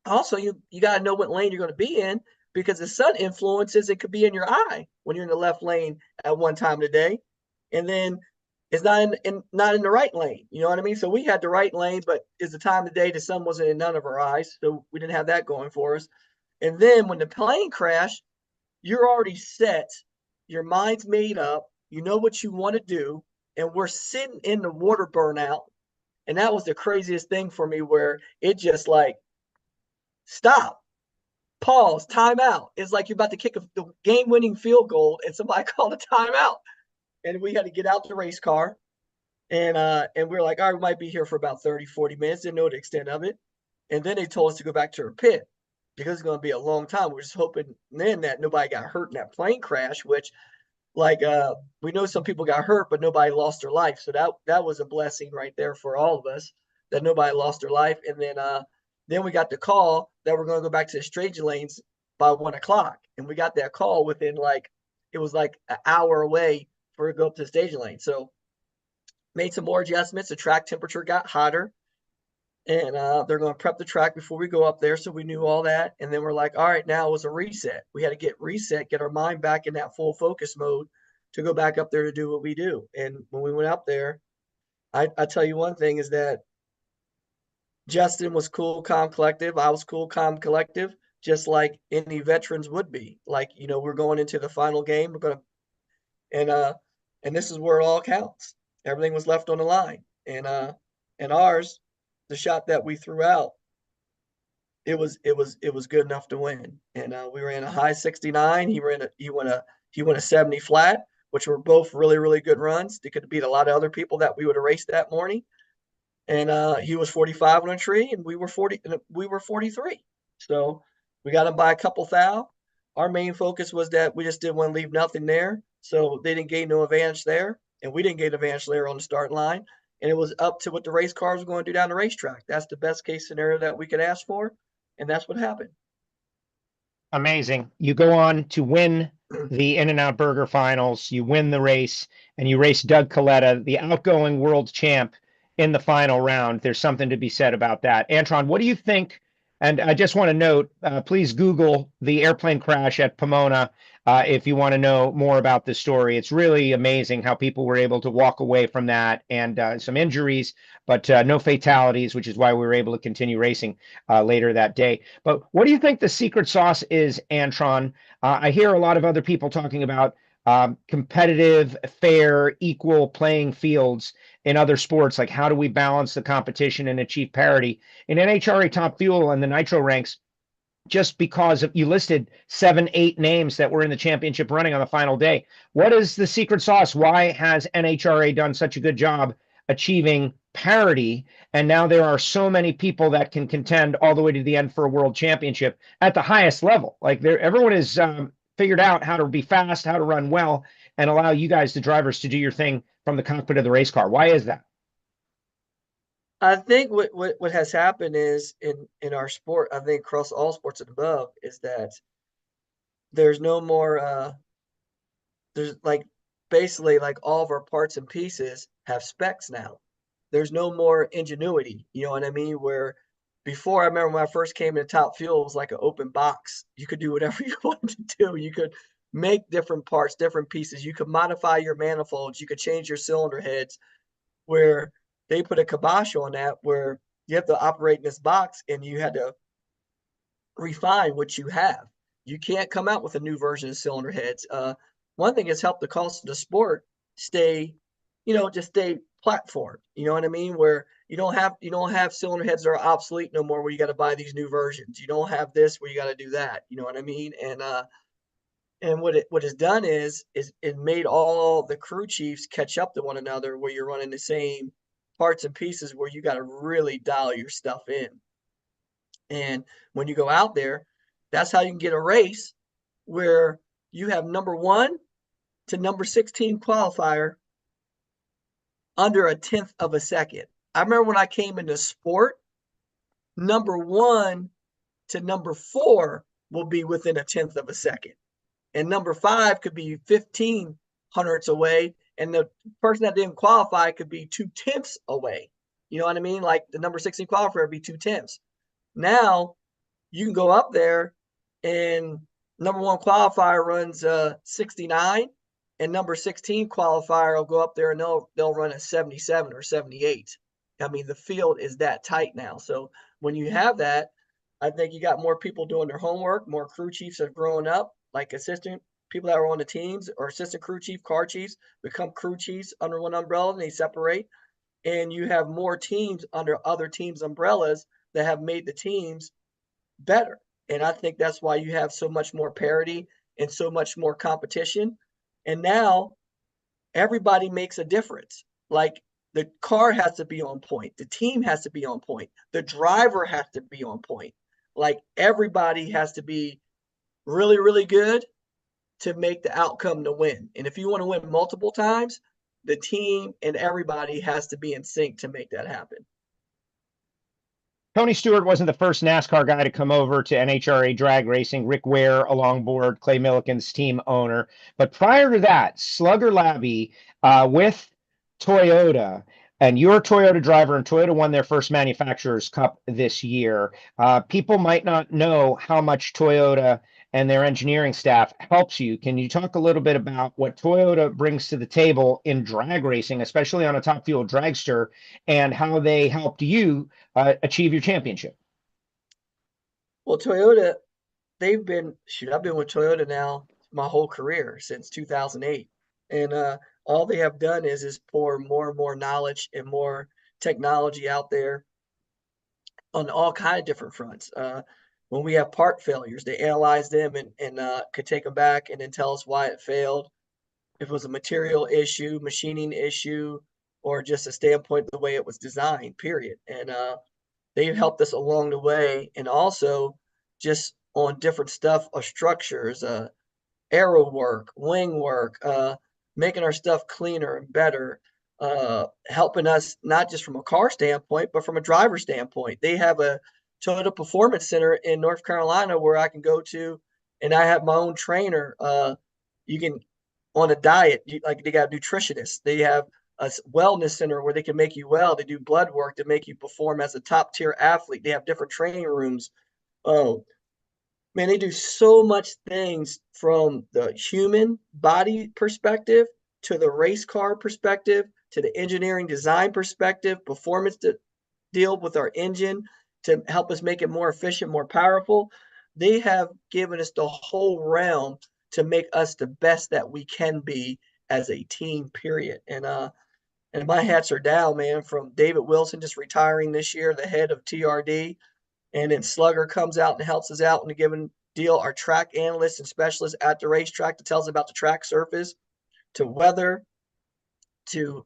also you gotta know what lane you're going to be in because the sun influences. It could be in your eye when you're in the left lane at one time of the day, and then it's not in the right lane. You know what I mean? So we had the right lane, but it's the time of the day the sun wasn't in none of our eyes, so we didn't have that going for us. And then when the plane crashed, you're already set. Your mind's made up. You know what you want to do. And we're sitting in the water burnout. And that was the craziest thing for me where it just stop, pause, timeout. It's like you're about to kick the game-winning field goal and somebody called a timeout. And we had to get out the race car. And we're like, all right, we might be here for about 30, 40 minutes. Didn't know the extent of it. And then they told us to go back to our pit. Because it's going to be a long time. We're just hoping then that nobody got hurt in that plane crash, which we know some people got hurt, but nobody lost their life. So that was a blessing right there for all of us that nobody lost their life. And then we got the call that we're going to go back to the staging lanes by 1 o'clock. And we got that call within it was an hour away for it to go up to the staging lane. So made some more adjustments. The track temperature got hotter. And they're going to prep the track before we go up there. So we knew all that. And then we're like, all right, now it was a reset. We had to get reset, get our mind back in that full focus mode to go back up there to do what we do. And when we went up there, I tell you one thing is that Justin was cool, calm, collective. I was cool, calm, collective, just like any veterans would be. We're going into the final game. We're going to, and this is where it all counts. Everything was left on the line. And ours, the shot that we threw out, it was good enough to win. And we ran a high 69. He went a 70 flat, which were both really, really good runs. They could have beat a lot of other people that we would have raced that morning. And he was 45 on a tree, and we were 43. So we got him by a couple thou. Our main focus was that we just didn't want to leave nothing there. So they didn't gain no advantage there, and we didn't gain advantage there on the start line. And it was up to what the race cars were going to do down the racetrack. That's the best case scenario that we could ask for. And that's what happened. Amazing. You go on to win the In-N-Out Burger Finals. You win the race, and you race Doug Coletta, the outgoing world champ, in the final round. There's something to be said about that. Antron, what do you think And I just want to note, please Google the airplane crash at Pomona if you want to know more about the story. It's really amazing how people were able to walk away from that, and some injuries, but no fatalities, which is why we were able to continue racing later that day. But what do you think the secret sauce is, Antron? I hear a lot of other people talking about competitive, fair, equal playing fields in other sports. Like, how do we balance the competition and achieve parity? In NHRA Top Fuel and the Nitro ranks, just because you listed 7, 8 names that were in the championship running on the final day. What is the secret sauce? Why has NHRA done such a good job achieving parity? And now there are so many people that can contend all the way to the end for a world championship at the highest level. Like, everyone is figured out how to be fast, how to run well, and allow you guys, the drivers, to do your thing from the cockpit of the race car. Why is that? I think what has happened is in our sport, I think across all sports and above, is that there's no more there's like basically like all of our parts and pieces have specs now. There's no more ingenuity, you know what I mean? Where before, I remember when I first came into Top Fuel, it was like an open box. You could do whatever you wanted to do. You could make different parts, different pieces. You could modify your manifolds. You could change your cylinder heads. Where they put a kibosh on that, where you have to operate in this box and you had to refine what you have. You can't come out with a new version of cylinder heads. One thing has helped the cost of the sport stay, just stay platform. You know what I mean? Where you don't have cylinder heads that are obsolete no more, where you got to buy these new versions. You don't have this where you got to do that. You know what I mean? And what it's done is it made all the crew chiefs catch up to one another, where you're running the same parts and pieces, where you got to really dial your stuff in. And when you go out there, that's how you can get a race where you have number 1 to number 16 qualifier under a 1/10 of a second. I remember when I came into sport, number 1 to number 4 will be within a 1/10 of a second. And number 5 could be 15 hundredths away. And the person that didn't qualify could be 2/10 away. You know what I mean? Like the number 16 qualifier would be 2/10. Now you can go up there and number 1 qualifier runs 69, and number 16 qualifier will go up there and they'll run a 77 or 78. I mean, the field is that tight now. So when you have that, I think you got more people doing their homework, more crew chiefs have grown up, like assistant people that were on the teams or assistant crew chief, car chiefs become crew chiefs under one umbrella and they separate. And you have more teams under other teams' umbrellas that have made the teams better. And I think that's why you have so much more parity and so much more competition. And now everybody makes a difference. Like the car has to be on point. The team has to be on point. The driver has to be on point. Like everybody has to be really, really good to make the outcome to win. And if you want to win multiple times, the team and everybody has to be in sync to make that happen. Tony Stewart wasn't the first NASCAR guy to come over to NHRA drag racing. Rick Ware along board, Clay Milliken's team owner. But prior to that, Slugger Labby with Toyota, and you're a Toyota driver, and Toyota won their first Manufacturers Cup this year. People might not know how much Toyota and their engineering staff helps you. Can you talk a little bit about what Toyota brings to the table in drag racing, especially on a Top Fuel dragster, and how they helped you achieve your championship? Well, Toyota, I've been with Toyota now my whole career since 2008. And all they have done is pour more and more knowledge and more technology out there on all kinds of different fronts. When we have part failures, they analyze them and could take them back and then tell us why it failed. If it was a material issue, machining issue, or just a standpoint of the way it was designed, period. And they've helped us along the way, and also just on different stuff of structures, aero work, wing work, making our stuff cleaner and better, helping us not just from a car standpoint, but from a driver standpoint. They have a Toyota Performance Center in North Carolina where I can go to, and I have my own trainer. You can, on a diet, like they got nutritionists. They have a wellness center where they can make you well. They do blood work to make you perform as a top tier athlete. They have different training rooms Oh, man, they do so much things from the human body perspective to the race car perspective to the engineering design perspective, performance to deal with our engine to help us make it more efficient, more powerful. They have given us the whole realm to make us the best that we can be as a team, period. And my hats are down, man, from David Wilson just retiring this year, the head of TRD, and then Slugger comes out and helps us out in a given deal. Our track analysts and specialists at the racetrack that tells us about the track surface, to weather, to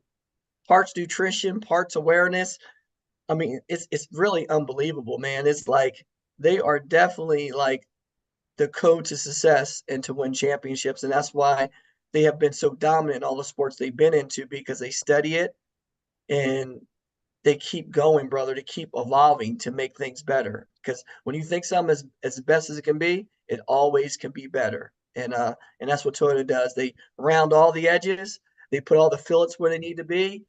parts nutrition, parts awareness. I mean, it's really unbelievable, man. It's like they are definitely like the code to success and to win championships. And that's why they have been so dominant in all the sports they've been into, because they study it and they keep going, brother, to keep evolving to make things better. Because when you think something is as best as it can be, it always can be better. And that's what Toyota does. They round all the edges, they put all the fillets where they need to be,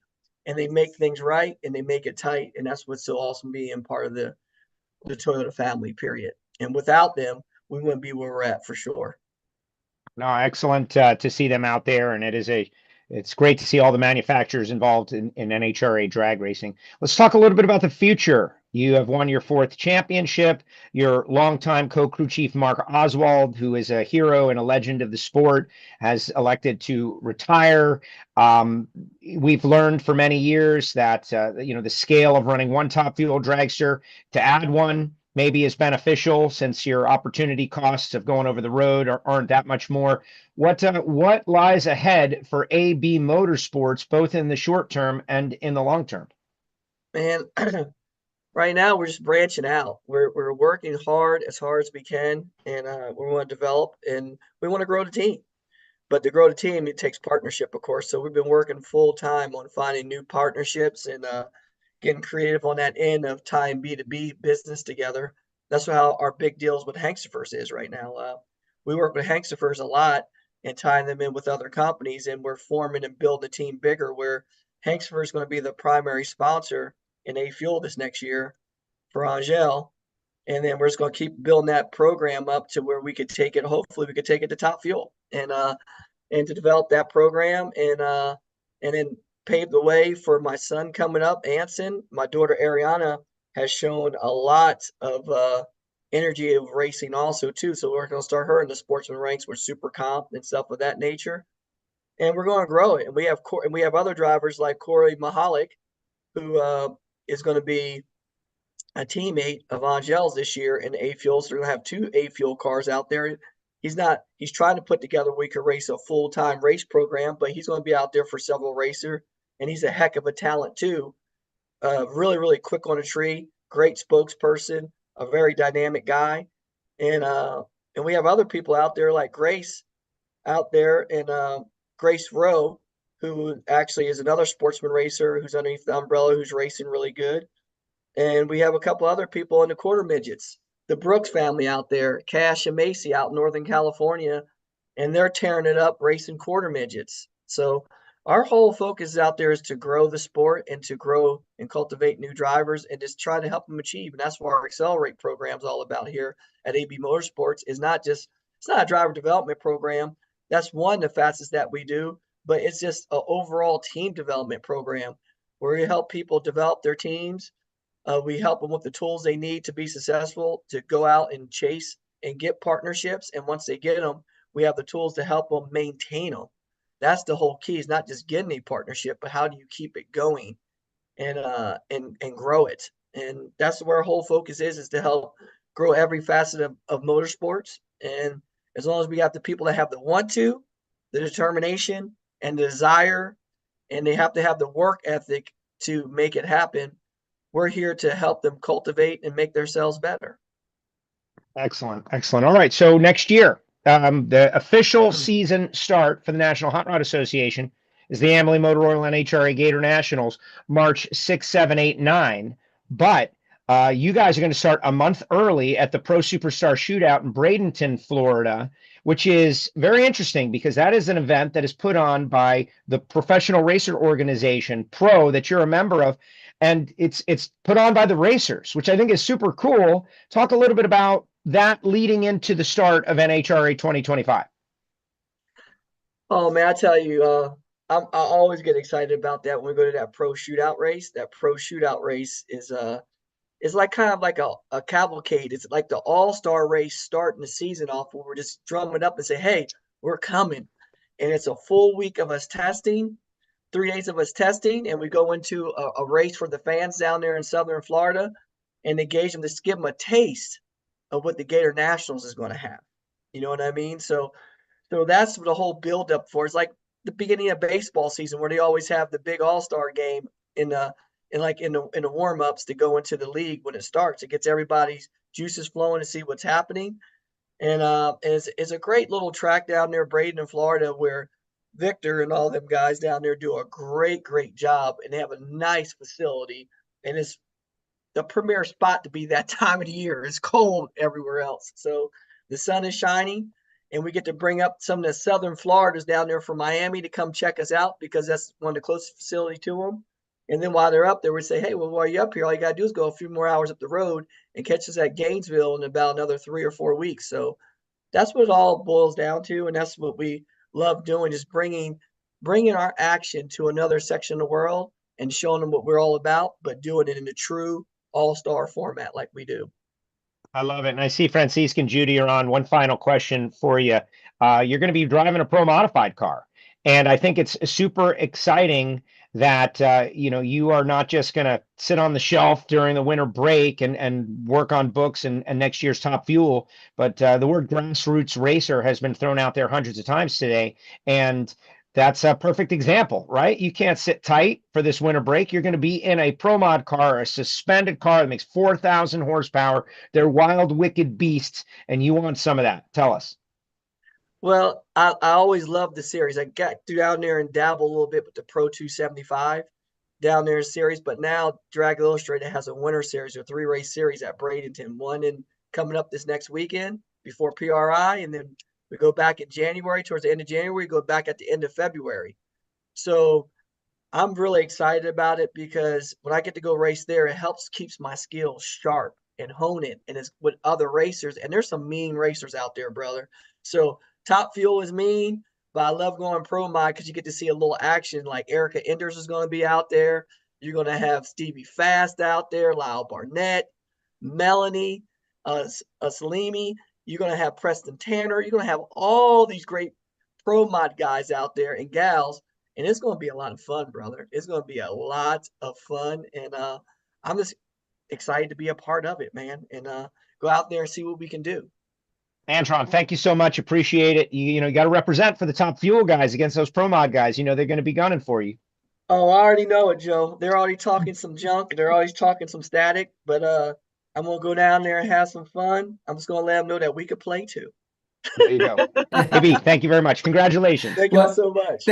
and they make things right and they make it tight. And that's what's so awesome being part of the Toyota family, period. And without them, we wouldn't be where we're at for sure. No, excellent to see them out there, and it's great to see all the manufacturers involved in NHRA drag racing. Let's talk a little bit about the future. You have won your 4th championship. Your longtime co-crew chief, Mark Oswald, who is a hero and a legend of the sport, has elected to retire. We've learned for many years that the scale of running one top fuel dragster, to add one maybe is beneficial, since your opportunity costs of going over the road aren't that much more. What lies ahead for AB Motorsports, both in the short term and in the long term? Man, right now we're just branching out. We're working hard as we can, and we want to develop and we want to grow the team. But to grow the team, it takes partnership, of course. So we've been working full time on finding new partnerships and getting creative on that end of tying B2B business together. That's how our big deals with Hanksters is right now. We work with Hanksters a lot and tying them in with other companies, and we're forming and building a team bigger where Hanksters is going to be the primary sponsor in A Fuel this next year for Angel. And then we're just going to keep building that program up to where we could take it. Hopefully we could take it to Top Fuel and to develop that program and then paved the way for my son coming up, Anson. My daughter Ariana has shown a lot of energy of racing also too. So we're going to start her in the sportsman ranks with super comp and stuff of that nature, and we're going to grow it. And we have other drivers like Corey Mahalik, who is going to be a teammate of Angel's this year in A Fuel. So we're going to have 2 A Fuel cars out there. He's trying to put together we could race a full-time race program, but he's going to be out there for several racer. And he's a heck of a talent too. Really, really quick on a tree, great spokesperson, a very dynamic guy. And we have other people out there like Grace out there, and Grace Rowe, who actually is another sportsman racer who's underneath the umbrella, who's racing really good. And we have a couple other people in the quarter midgets, the Brooks family out there, Cash and Macy out in Northern California, and they're tearing it up racing quarter midgets. So our whole focus out there is to grow the sport and to grow and cultivate new drivers and just try to help them achieve. And that's what our Accelerate program is all about here at AB Motorsports. It's not a driver development program. That's one of the facets that we do, but it's just an overall team development program where we help people develop their teams. We help them with the tools they need to be successful, to go out and chase and get partnerships. And once they get them, we have the tools to help them maintain them. That's the whole key, is not just getting a partnership, but how do you keep it going and grow it? And that's where our whole focus is to help grow every facet of motorsports. And as long as we got the people that have the want to, the determination and the desire, and they have to have the work ethic to make it happen, we're here to help them cultivate and make themselves better. Excellent. All right. So next year, the official season start for the National Hot Rod Association is the Amalie Motor Oil NHRA Gator Nationals, March 6, 7, 8, 9. But you guys are going to start a month early at the Pro Superstar Shootout in Bradenton, Florida, which is very interesting because that is an event that is put on by the professional racer organization, Pro, that you're a member of. and it's put on by the racers, which I think is super cool. Talk a little bit about that leading into the start of NHRA 2025. Oh man, I tell you, I always get excited about that when we go to that pro shootout race. That pro shootout race is it's like kind of like a cavalcade. It's like the all-star race starting the season off where we're just drumming up and say, hey, we're coming. And it's a full week of us testing, 3 days of us testing, and we go into a race for the fans down there in Southern Florida and engage them to give them a taste of what the Gator Nationals is going to have. You know what I mean? So that's the whole build up for. It's like the beginning of baseball season where they always have the big all-star game in the warm ups to go into the league when it starts. It gets everybody's juices flowing to see what's happening. And it's a great little track down there, Braden in Florida, where Victor and all them guys down there do a great job, and they have a nice facility, and it's the premier spot to be that time of the year. It's cold everywhere else. So the sun is shining, and we get to bring up some of the Southern Floridas down there from Miami to come check us out because that's one of the closest facility to them. And then while they're up there, we say, hey, well, while you're up here, all you got to do is go a few more hours up the road and catch us at Gainesville in about another 3 or 4 weeks. So that's what it all boils down to. And that's what we love doing, is bringing our action to another section of the world and showing them what we're all about, but doing it in a true all-star format like we do. I love it. And I see Francisque and Judy are on. One final question for you. You're going to be driving a pro modified car. And I think it's super exciting that you are not just going to sit on the shelf during the winter break and work on books and next year's Top Fuel, but the word grassroots racer has been thrown out there hundreds of times today, and that's a perfect example, right? You can't sit tight for this winter break. You're going to be in a pro mod car, a suspended car that makes 4,000 horsepower. They're wild, wicked beasts, and you want some of that. Tell us. Well, I always loved the series. I got down there and dabble a little bit with the Pro 275 down there in series, but now Drag Illustrated has a winter series, a 3-race series at Bradenton, one in coming up this next weekend before PRI, and then we go back in January, towards the end of January, we go back at the end of February. So I'm really excited about it because when I get to go race there, it helps keeps my skills sharp and hone it, and it's with other racers, and there's some mean racers out there, brother. So Top Fuel is mean, but I love going pro mod because you get to see a little action. Like Erica Enders is going to be out there. You're going to have Stevie Fast out there, Lyle Barnett, Melanie, Salimi. You're going to have Preston Tanner. You're going to have all these great pro mod guys out there and gals, and it's going to be a lot of fun, brother. It's going to be a lot of fun, and I'm just excited to be a part of it, man, and go out there and see what we can do. Antron, thank you so much. Appreciate it. You got to represent for the Top Fuel guys against those pro mod guys. They're going to be gunning for you. Oh, I already know it, Joe. They're already talking some junk. They're always talking some static, but I'm going to go down there and have some fun. I'm just going to let them know that we could play too. There you go. AB, thank you very much. Congratulations. Thank you all so much.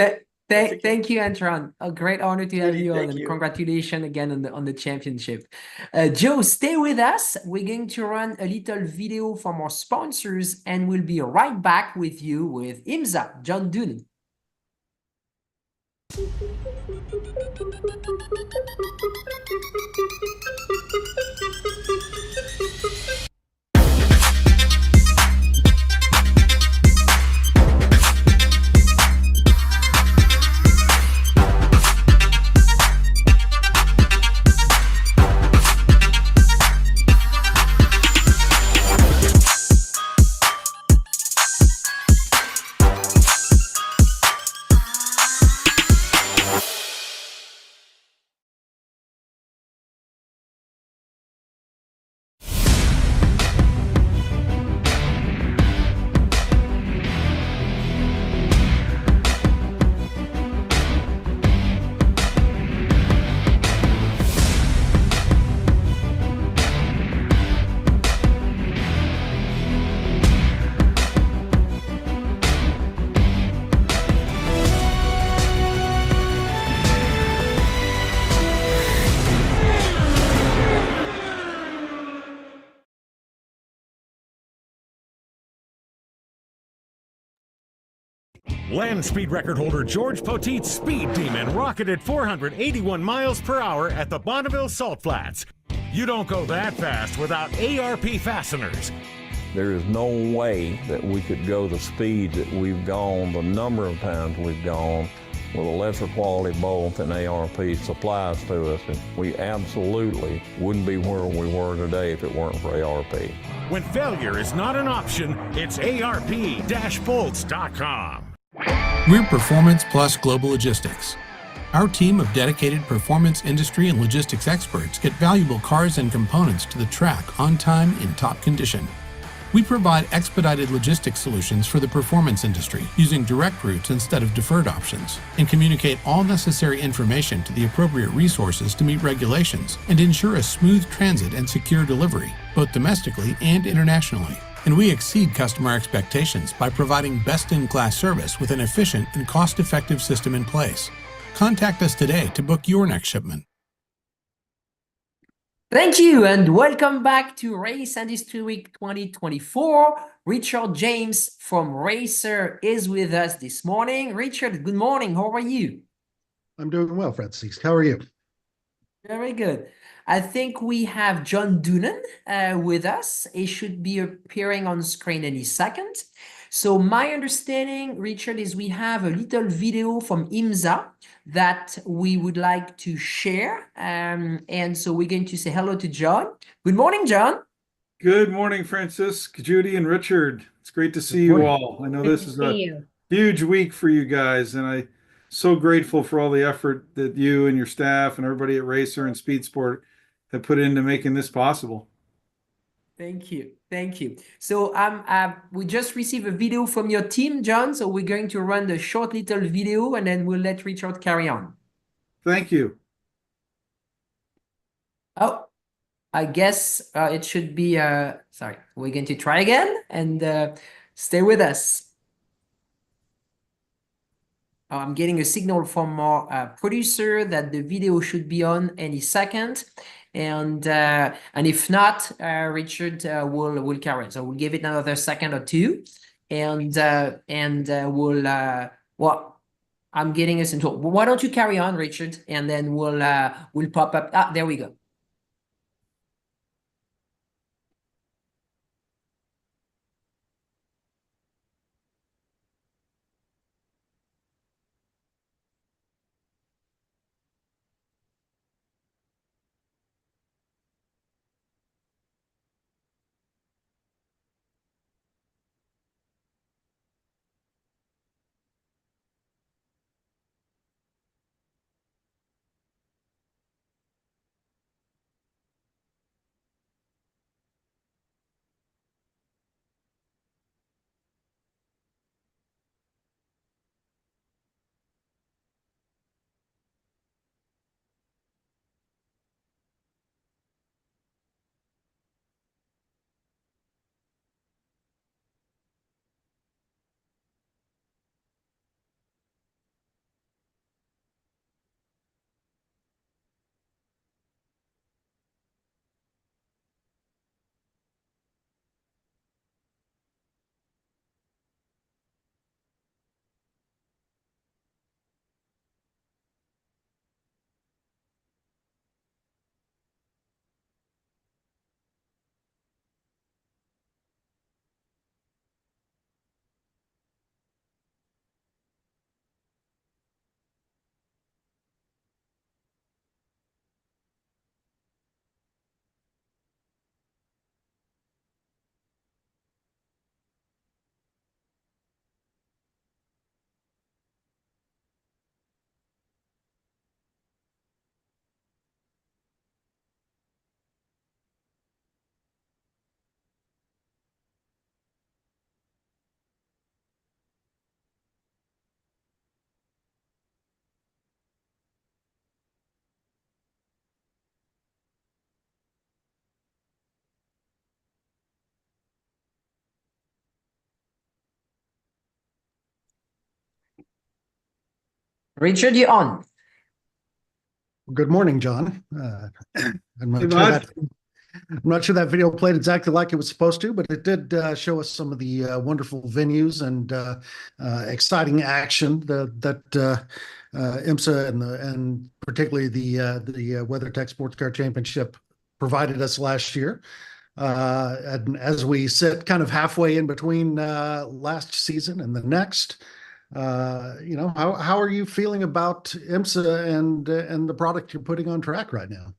Thank you, Antron. A great honor to have you on, and congratulations again on the championship. Joe, stay with us. We're going to run a little video from our sponsors, and we'll be right back with you with IMSA, John Doonan. Land speed record holder George Poteet's Speed Demon rocketed 481 miles per hour at the Bonneville Salt Flats. You don't go that fast without ARP fasteners. There is no way that we could go the speed that we've gone, the number of times we've gone, with a lesser quality bolt than ARP supplies to us. And we absolutely wouldn't be where we were today if it weren't for ARP. When failure is not an option, it's ARP-bolts.com. We're Performance Plus Global Logistics. Our team of dedicated performance industry and logistics experts get valuable cars and components to the track on time in top condition. We provide expedited logistics solutions for the performance industry using direct routes instead of deferred options, and communicate all necessary information to the appropriate resources to meet regulations and ensure a smooth transit and secure delivery, both domestically and internationally. And we exceed customer expectations by providing best-in-class service with an efficient and cost-effective system in place. Contact us today to book your next shipment. Thank you, and welcome back to Race Industry Week 2024. Richard James from Racer is with us this morning. Richard, good morning. How are you? I'm doing well, Francis. How are you? Very good. I think we have John Doonan with us. He should be appearing on screen any second. So my understanding, Richard, is we have a little video from IMSA that we would like to share. And so we're going to say hello to John. Good morning, John. Good morning, Francis, Judy, and Richard. It's great to see you all. I know this is a huge week for you guys, and I'm so grateful for all the effort that you and your staff and everybody at Racer and Speed Sport have put into making this possible. Thank you. Thank you. So we just received a video from your team, John. So we're going to run the short little video and then we'll let Richard carry on. Thank you. Oh, I guess it should be, sorry, we're going to try again and stay with us. I'm getting a signal from our producer that the video should be on any second. And if not, Richard will carry it. So we'll give it another second or two, and we'll well, I'm getting us into. Why don't you carry on, Richard, and then we'll pop up. Ah, there we go. Richard, you're on. Good morning, John. I'm Hey, sure I'm not sure that video played exactly like it was supposed to, but it did show us some of the wonderful venues and exciting action that IMSA and particularly the WeatherTech Sports Car Championship provided us last year. And as we sit kind of halfway in between last season and the next, how are you feeling about IMSA and the product you're putting on track right now?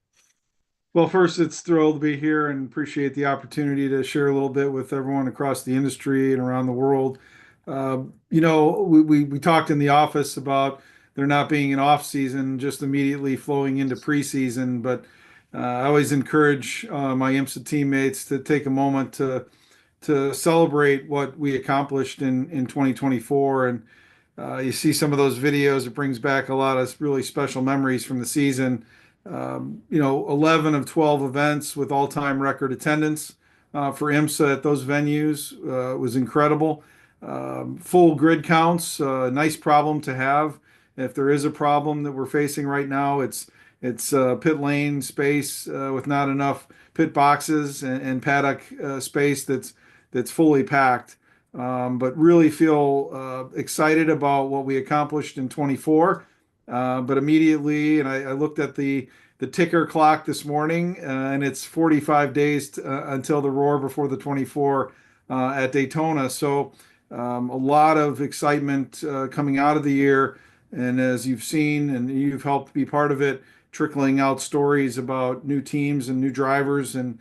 Well, first, it's thrilled to be here and appreciate the opportunity to share a little bit with everyone across the industry and around the world. We talked in the office about there not being an off season just immediately flowing into preseason, but I always encourage my IMSA teammates to take a moment to celebrate what we accomplished in 2024. And you see some of those videos, it brings back a lot of really special memories from the season. 11 of 12 events with all-time record attendance for IMSA at those venues was incredible. Full grid counts, nice problem to have. If there is a problem that we're facing right now, it's pit lane space with not enough pit boxes and paddock space that's fully packed. But really feel excited about what we accomplished in 24. But immediately, and I looked at the ticker clock this morning, and it's 45 days until the roar before the 24 at Daytona. So a lot of excitement coming out of the year. And as you've seen, and you've helped be part of it, trickling out stories about new teams and new drivers and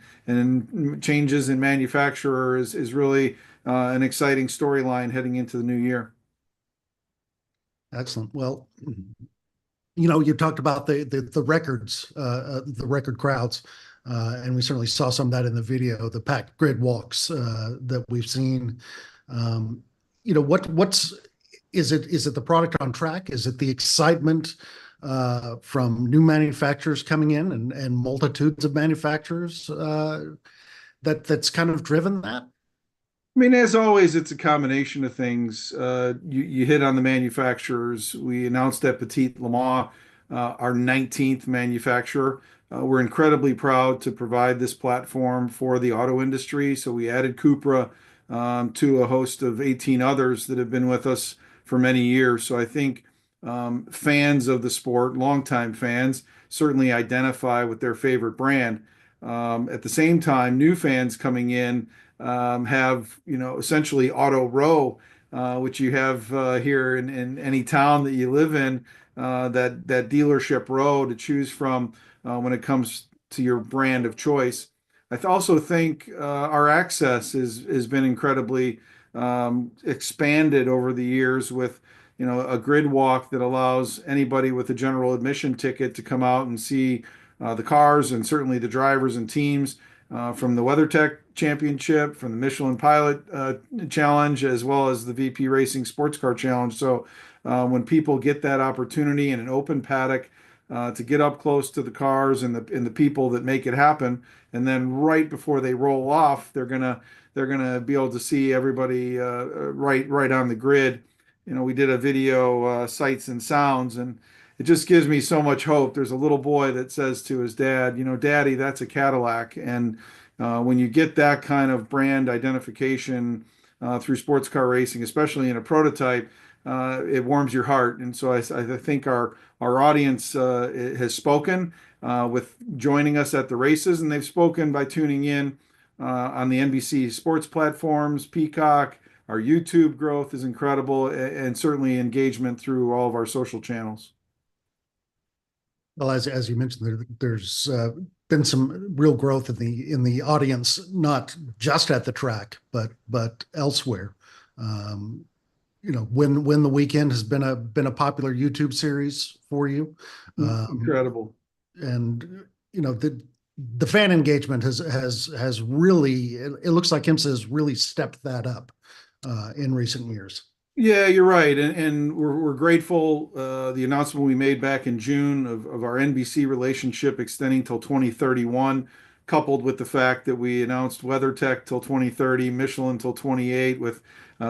changes in manufacturer is really an exciting storyline heading into the new year. Excellent. Well, you talked about the records, the record crowds, and we certainly saw some of that in the video, the packed grid walks that we've seen. Is it the product on track? Is it the excitement from new manufacturers coming in and multitudes of manufacturers that's kind of driven that? I mean, as always, it's a combination of things. You hit on the manufacturers. We announced at Petit Le Mans our 19th manufacturer. We're incredibly proud to provide this platform for the auto industry. So we added Cupra to a host of 18 others that have been with us for many years. So I think fans of the sport, longtime fans, certainly identify with their favorite brand. At the same time, new fans coming in have essentially Auto Row, which you have here in any town that you live in, that dealership row to choose from when it comes to your brand of choice. I also think our access has been incredibly expanded over the years with a grid walk that allows anybody with a general admission ticket to come out and see the cars and certainly the drivers and teams from the WeatherTech Championship, from the Michelin Pilot Challenge, as well as the VP Racing Sports Car Challenge. So when people get that opportunity in an open paddock to get up close to the cars and the people that make it happen, and then right before they roll off, they're gonna be able to see everybody right on the grid. We did a video, sights and sounds, and it just gives me so much hope. There's a little boy that says to his dad, "Daddy, that's a Cadillac." And when you get that kind of brand identification through sports car racing, especially in a prototype, it warms your heart. And so I think our audience has spoken with joining us at the races, and they've spoken by tuning in on the NBC sports platforms, Peacock. Our YouTube growth is incredible, and certainly engagement through all of our social channels. Well, as you mentioned, there's been some real growth in the audience, not just at the track, but elsewhere. When the Weekend has been a popular YouTube series for you. Incredible. And the fan engagement has really, it looks like IMSA has really stepped that up in recent years. Yeah, you're right. And we're grateful. The announcement we made back in June of our NBC relationship extending till 2031, coupled with the fact that we announced WeatherTech till 2030, Michelin till 28, with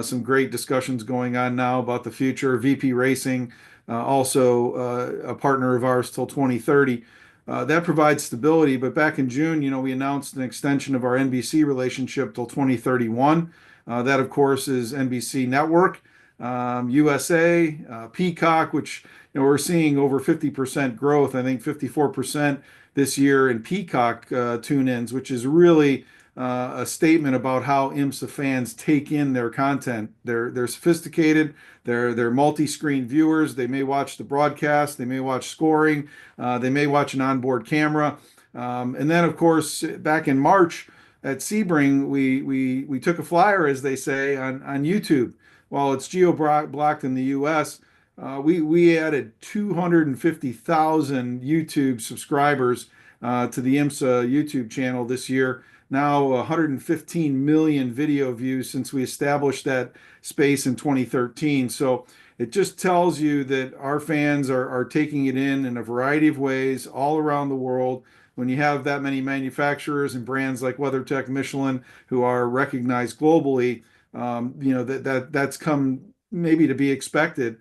some great discussions going on now about the future. VP Racing, also a partner of ours till 2030. that provides stability. But back in June, we announced an extension of our NBC relationship till 2031. That, of course, is NBC Network, USA, Peacock, which we're seeing over 50% growth. I think 54% this year in Peacock tune-ins, which is really a statement about how IMSA fans take in their content. They're sophisticated. They're multi-screen viewers. They may watch the broadcast. They may watch scoring. They may watch an onboard camera. And then, of course, back in March at Sebring, we took a flyer, as they say, on YouTube. While it's geo-blocked in the U.S., we added 250,000 YouTube subscribers to the IMSA YouTube channel this year. Now 115 million video views since we established that space in 2013. So it just tells you that our fans are taking it in a variety of ways all around the world. When you have that many manufacturers and brands like WeatherTech, Michelin, who are recognized globally, that's come maybe to be expected.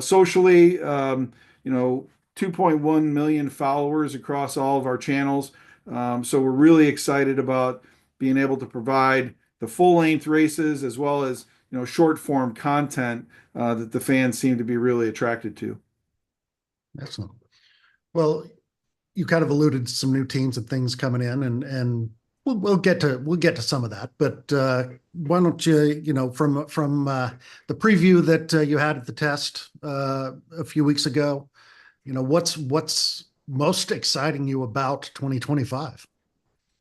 Socially, 2.1 million followers across all of our channels. So we're really excited about being able to provide the full-length races as well as short-form content that the fans seem to be really attracted to. Excellent. Well, you kind of alluded to some new teams and things coming in, and we'll get to some of that. But why don't you, from the preview that you had at the test a few weeks ago, what's most exciting you about 2025?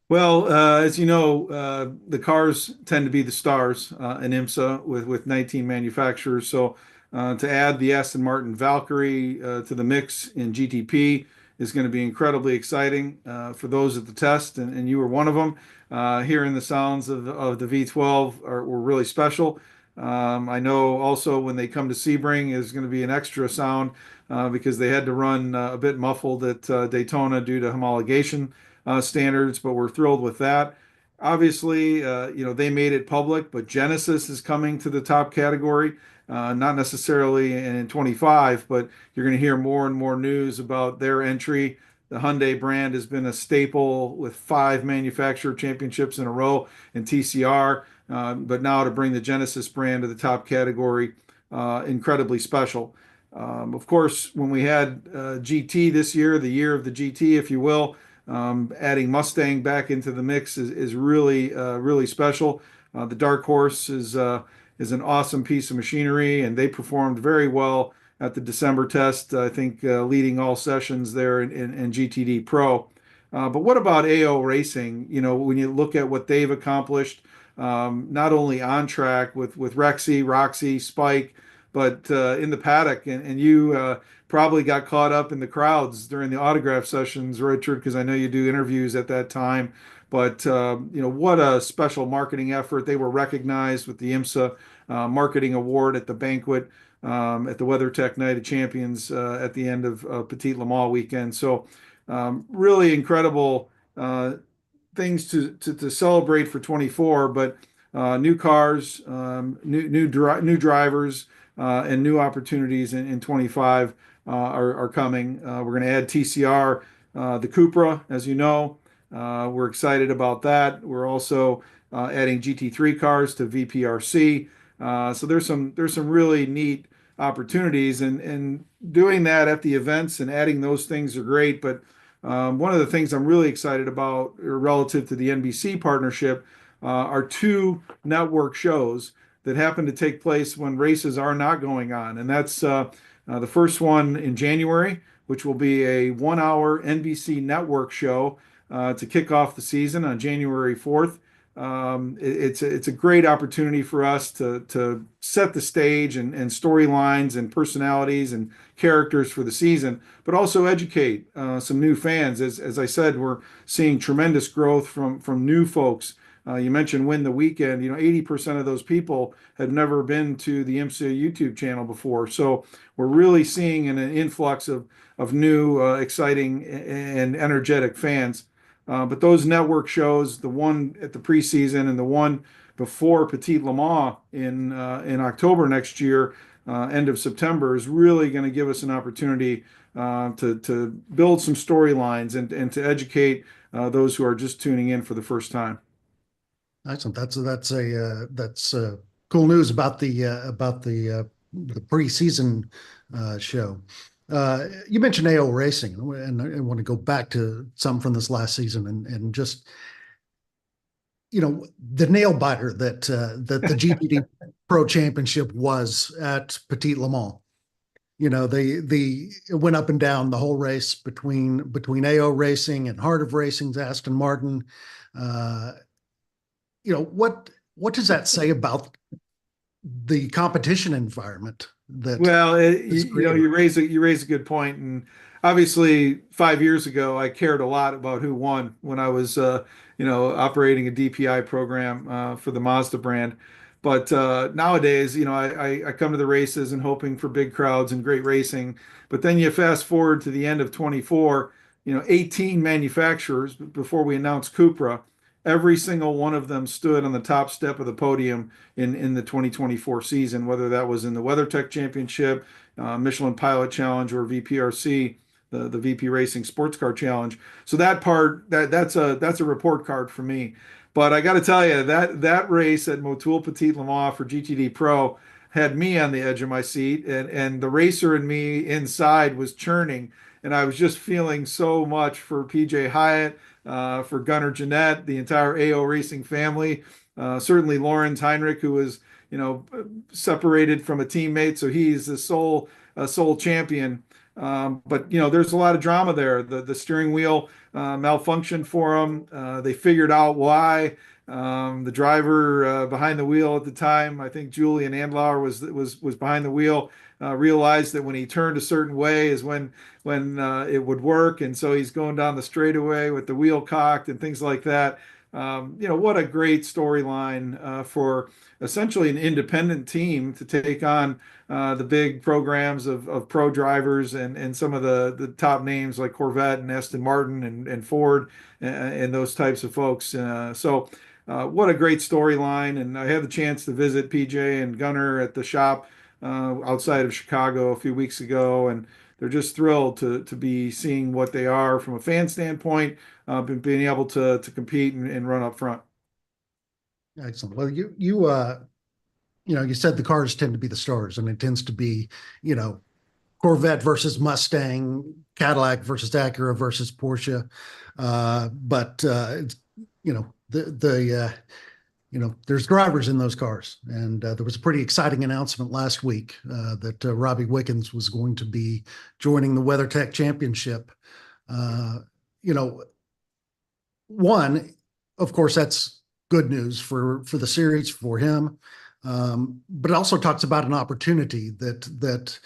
Well, as you know, the cars tend to be the stars in IMSA with 19 manufacturers. So to add the Aston Martin Valkyrie to the mix in GTP is going to be incredibly exciting for those at the test, and you were one of them. Hearing the sounds of the V12 were really special. I know also when they come to Sebring is going to be an extra sound because they had to run a bit muffled at Daytona due to homologation standards, but we're thrilled with that. Obviously, they made it public, but Genesis is coming to the top category, not necessarily in 25, but you're going to hear more and more news about their entry. The Hyundai brand has been a staple with 5 manufacturer championships in a row in TCR, but now to bring the Genesis brand to the top category, incredibly special. Of course, when we had GT this year, the year of the GT, if you will, adding Mustang back into the mix is really special. The Dark Horse is an awesome piece of machinery, and they performed very well at the December test, I think leading all sessions there in GTD Pro. But what about Ayao Racing? When you look at what they've accomplished, not only on track with Rexy, Roxy, Spike, but in the paddock, and you probably got caught up in the crowds during the autograph sessions, Richard, because I know you do interviews at that time. But what a special marketing effort. They were recognized with the IMSA Marketing Award at the banquet at the WeatherTech Night of Champions at the end of Petit Le Mans weekend. So really incredible things to celebrate for 24, but new cars, new drivers, and new opportunities in 25 are coming. We're going to add TCR, the Cupra, as you know. We're excited about that. We're also adding GT3 cars to VPRC. So there's some really neat opportunities, and doing that at the events and adding those things are great. But one of the things I'm really excited about relative to the NBC partnership are 2 network shows that happen to take place when races are not going on. And that's the first one in January, which will be a 1-hour NBC network show to kick off the season on January 4th. It's a great opportunity for us to set the stage and storylines and personalities and characters for the season, but also educate some new fans. As I said, we're seeing tremendous growth from new folks. You mentioned Win the Weekend. 80% of those people had never been to the IMSA YouTube channel before. So we're really seeing an influx of new, exciting and energetic fans. But those network shows, the one at the preseason and the one before Petit Le Mans in October next year, end of September is really going to give us an opportunity to build some storylines and to educate those who are just tuning in for the first time. Excellent. That's cool news about the preseason show. You mentioned Ayao Racing, and I want to go back to some from this last season and just, the nail biter that the GTD Pro Championship was at Petit Le Mans. It went up and down the whole race between Ayao Racing and Heart of Racing's Aston Martin. What does that say about the competition environment? You raise a good point, and obviously 5 years ago I cared a lot about who won when I was operating a DPI program for the Mazda brand. But nowadays, I come to the races and hoping for big crowds and great racing. But then you fast forward to the end of 24, 18 manufacturers before we announced Cupra. Every single one of them stood on the top step of the podium in the 2024 season, whether that was in the WeatherTech Championship, Michelin Pilot Challenge, or VPRC, the VP Racing Sports Car Challenge. So that's a report card for me. But I got to tell you, that race at Motul Petit Le Mans for GTD Pro had me on the edge of my seat, and the racer in me inside was churning, and I was just feeling so much for PJ Hyatt, for Gunnar Jeanette, the entire AO Racing family, certainly Lawrence Heinrich, who was separated from a teammate, so he's the sole champion. But there's a lot of drama there. The steering wheel malfunctioned for them. They figured out why. The driver behind the wheel at the time, I think Julian Andlauer was behind the wheel, realized that when he turned a certain way is when it would work, and so he's going down the straightaway with the wheel cocked and things like that. What a great storyline for essentially an independent team to take on the big programs of pro drivers and some of the top names like Corvette and Aston Martin and Ford and those types of folks. So what a great storyline. And I had the chance to visit PJ and Gunnar at the shop outside of Chicago a few weeks ago, and they're just thrilled to be seeing what they are from a fan standpoint, being able to compete and run up front. Excellent. Well, you said the cars tend to be the stars, and it tends to be, Corvette versus Mustang, Cadillac versus Acura versus Porsche. But there's drivers in those cars, and there was a pretty exciting announcement last week that Robbie Wickens was going to be joining the WeatherTech Championship. One, of course, that's good news for the series, for him, but it also talks about an opportunity that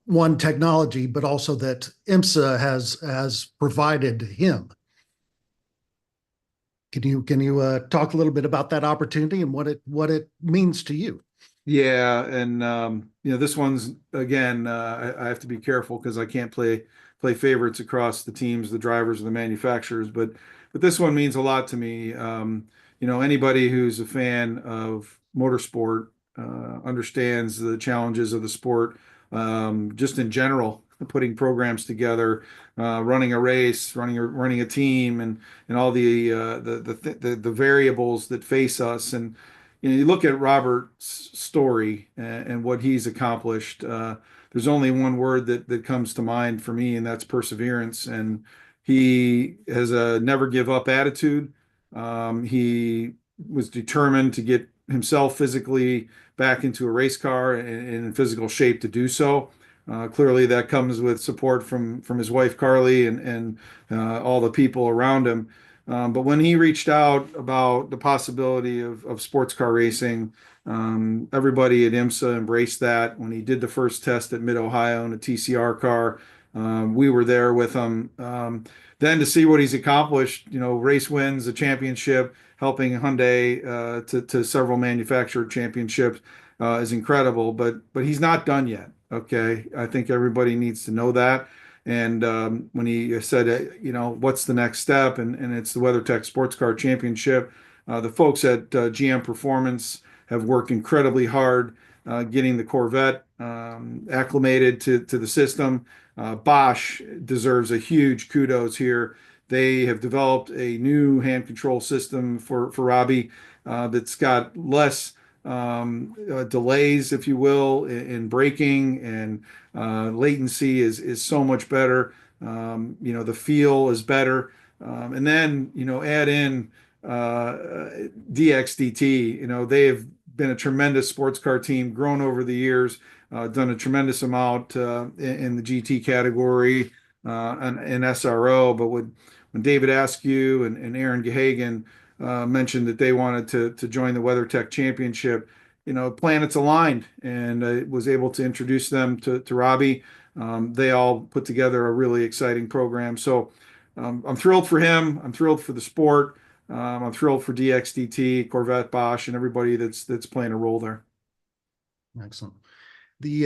one, technology, but also that IMSA has provided him. Can you talk a little bit about that opportunity and what it means to you? Yeah, and this one's again. I have to be careful because I can't play favorites across the teams, the drivers, or the manufacturers. But this one means a lot to me. Anybody who's a fan of motorsport understands the challenges of the sport, just in general, putting programs together, running a race, running a team, and all the variables that face us. And you look at Robert's story and what he's accomplished. There's only one word that comes to mind for me, and that's perseverance. And he has a never give up attitude. He was determined to get himself physically back into a race car and in physical shape to do so. Clearly, that comes with support from his wife Carly and all the people around him. But when he reached out about the possibility of sports car racing, everybody at IMSA embraced that. When he did the first test at Mid-Ohio in a TCR car, we were there with him. Then to see what he's accomplished, race wins, a championship, helping Hyundai to several manufacturer championships is incredible. But he's not done yet. Okay, I think everybody needs to know that. And when he said, what's the next step? And it's the WeatherTech Sports Car Championship. The folks at GM Performance have worked incredibly hard getting the Corvette acclimated to the system. Bosch deserves a huge kudos here. They have developed a new hand control system for Robbie that's got less delays, if you will, in braking, and latency is so much better. The feel is better. And then, add in DXDT. They have been a tremendous sports car team, grown over the years, done a tremendous amount in the GT category and SRO. But when David Askew and Aaron Gehagen mentioned that they wanted to join the WeatherTech Championship, planets aligned, and I was able to introduce them to Robbie. They all put together a really exciting program. So I'm thrilled for him. I'm thrilled for the sport. I'm thrilled for DXDT, Corvette, Bosch, and everybody that's playing a role there. Excellent. The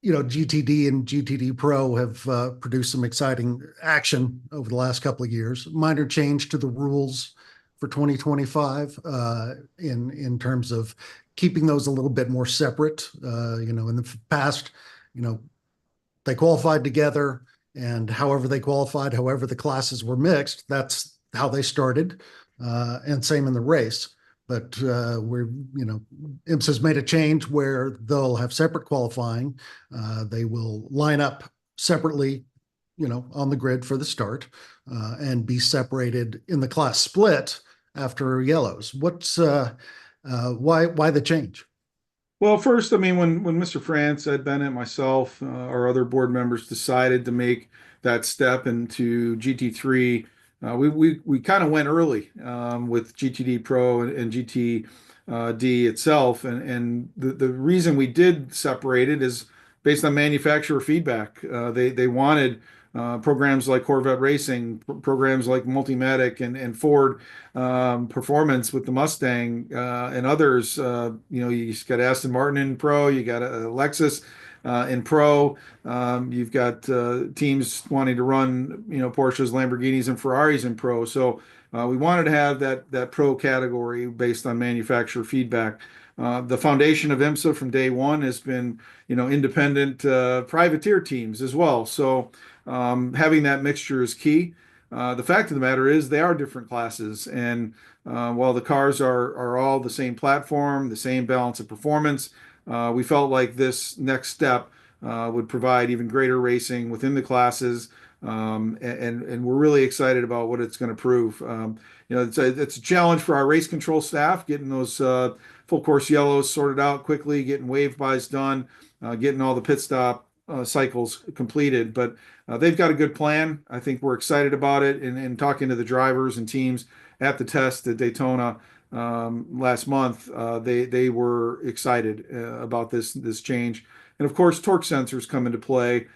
GTD and GTD Pro have produced some exciting action over the last couple of years. Minor change to the rules for 2025 in terms of keeping those a little bit more separate. In the past, they qualified together, and however they qualified, however the classes were mixed, that's how they started, and same in the race. But IMSA's made a change where they'll have separate qualifying. They will line up separately, on the grid for the start, and be separated in the class split after yellows. What's why the change? Well, first, when Mr. France, Ed Bennett, myself, our other board members decided to make that step into GT3, we kind of went early with GTD Pro and GTD itself, and the reason we did separate it is based on manufacturer feedback. They wanted programs like Corvette Racing, programs like Multimatic and Ford Performance with the Mustang, and others. You got Aston Martin in Pro, you got Lexus in Pro. You've got teams wanting to run, Porsches, Lamborghinis, and Ferraris in Pro. So we wanted to have that Pro category based on manufacturer feedback. The foundation of IMSA from day one has been, independent privateer teams as well. So having that mixture is key. The fact of the matter is they are different classes, and while the cars are all the same platform, the same balance of performance, we felt like this next step would provide even greater racing within the classes, and we're really excited about what it's going to prove. It's a challenge for our race control staff, getting those full course yellows sorted out quickly, getting wave buys done, getting all the pit stop cycles completed. But they've got a good plan. I think we're excited about it, and talking to the drivers and teams at the test at Daytona last month, they were excited about this change. And of course, torque sensors come into play.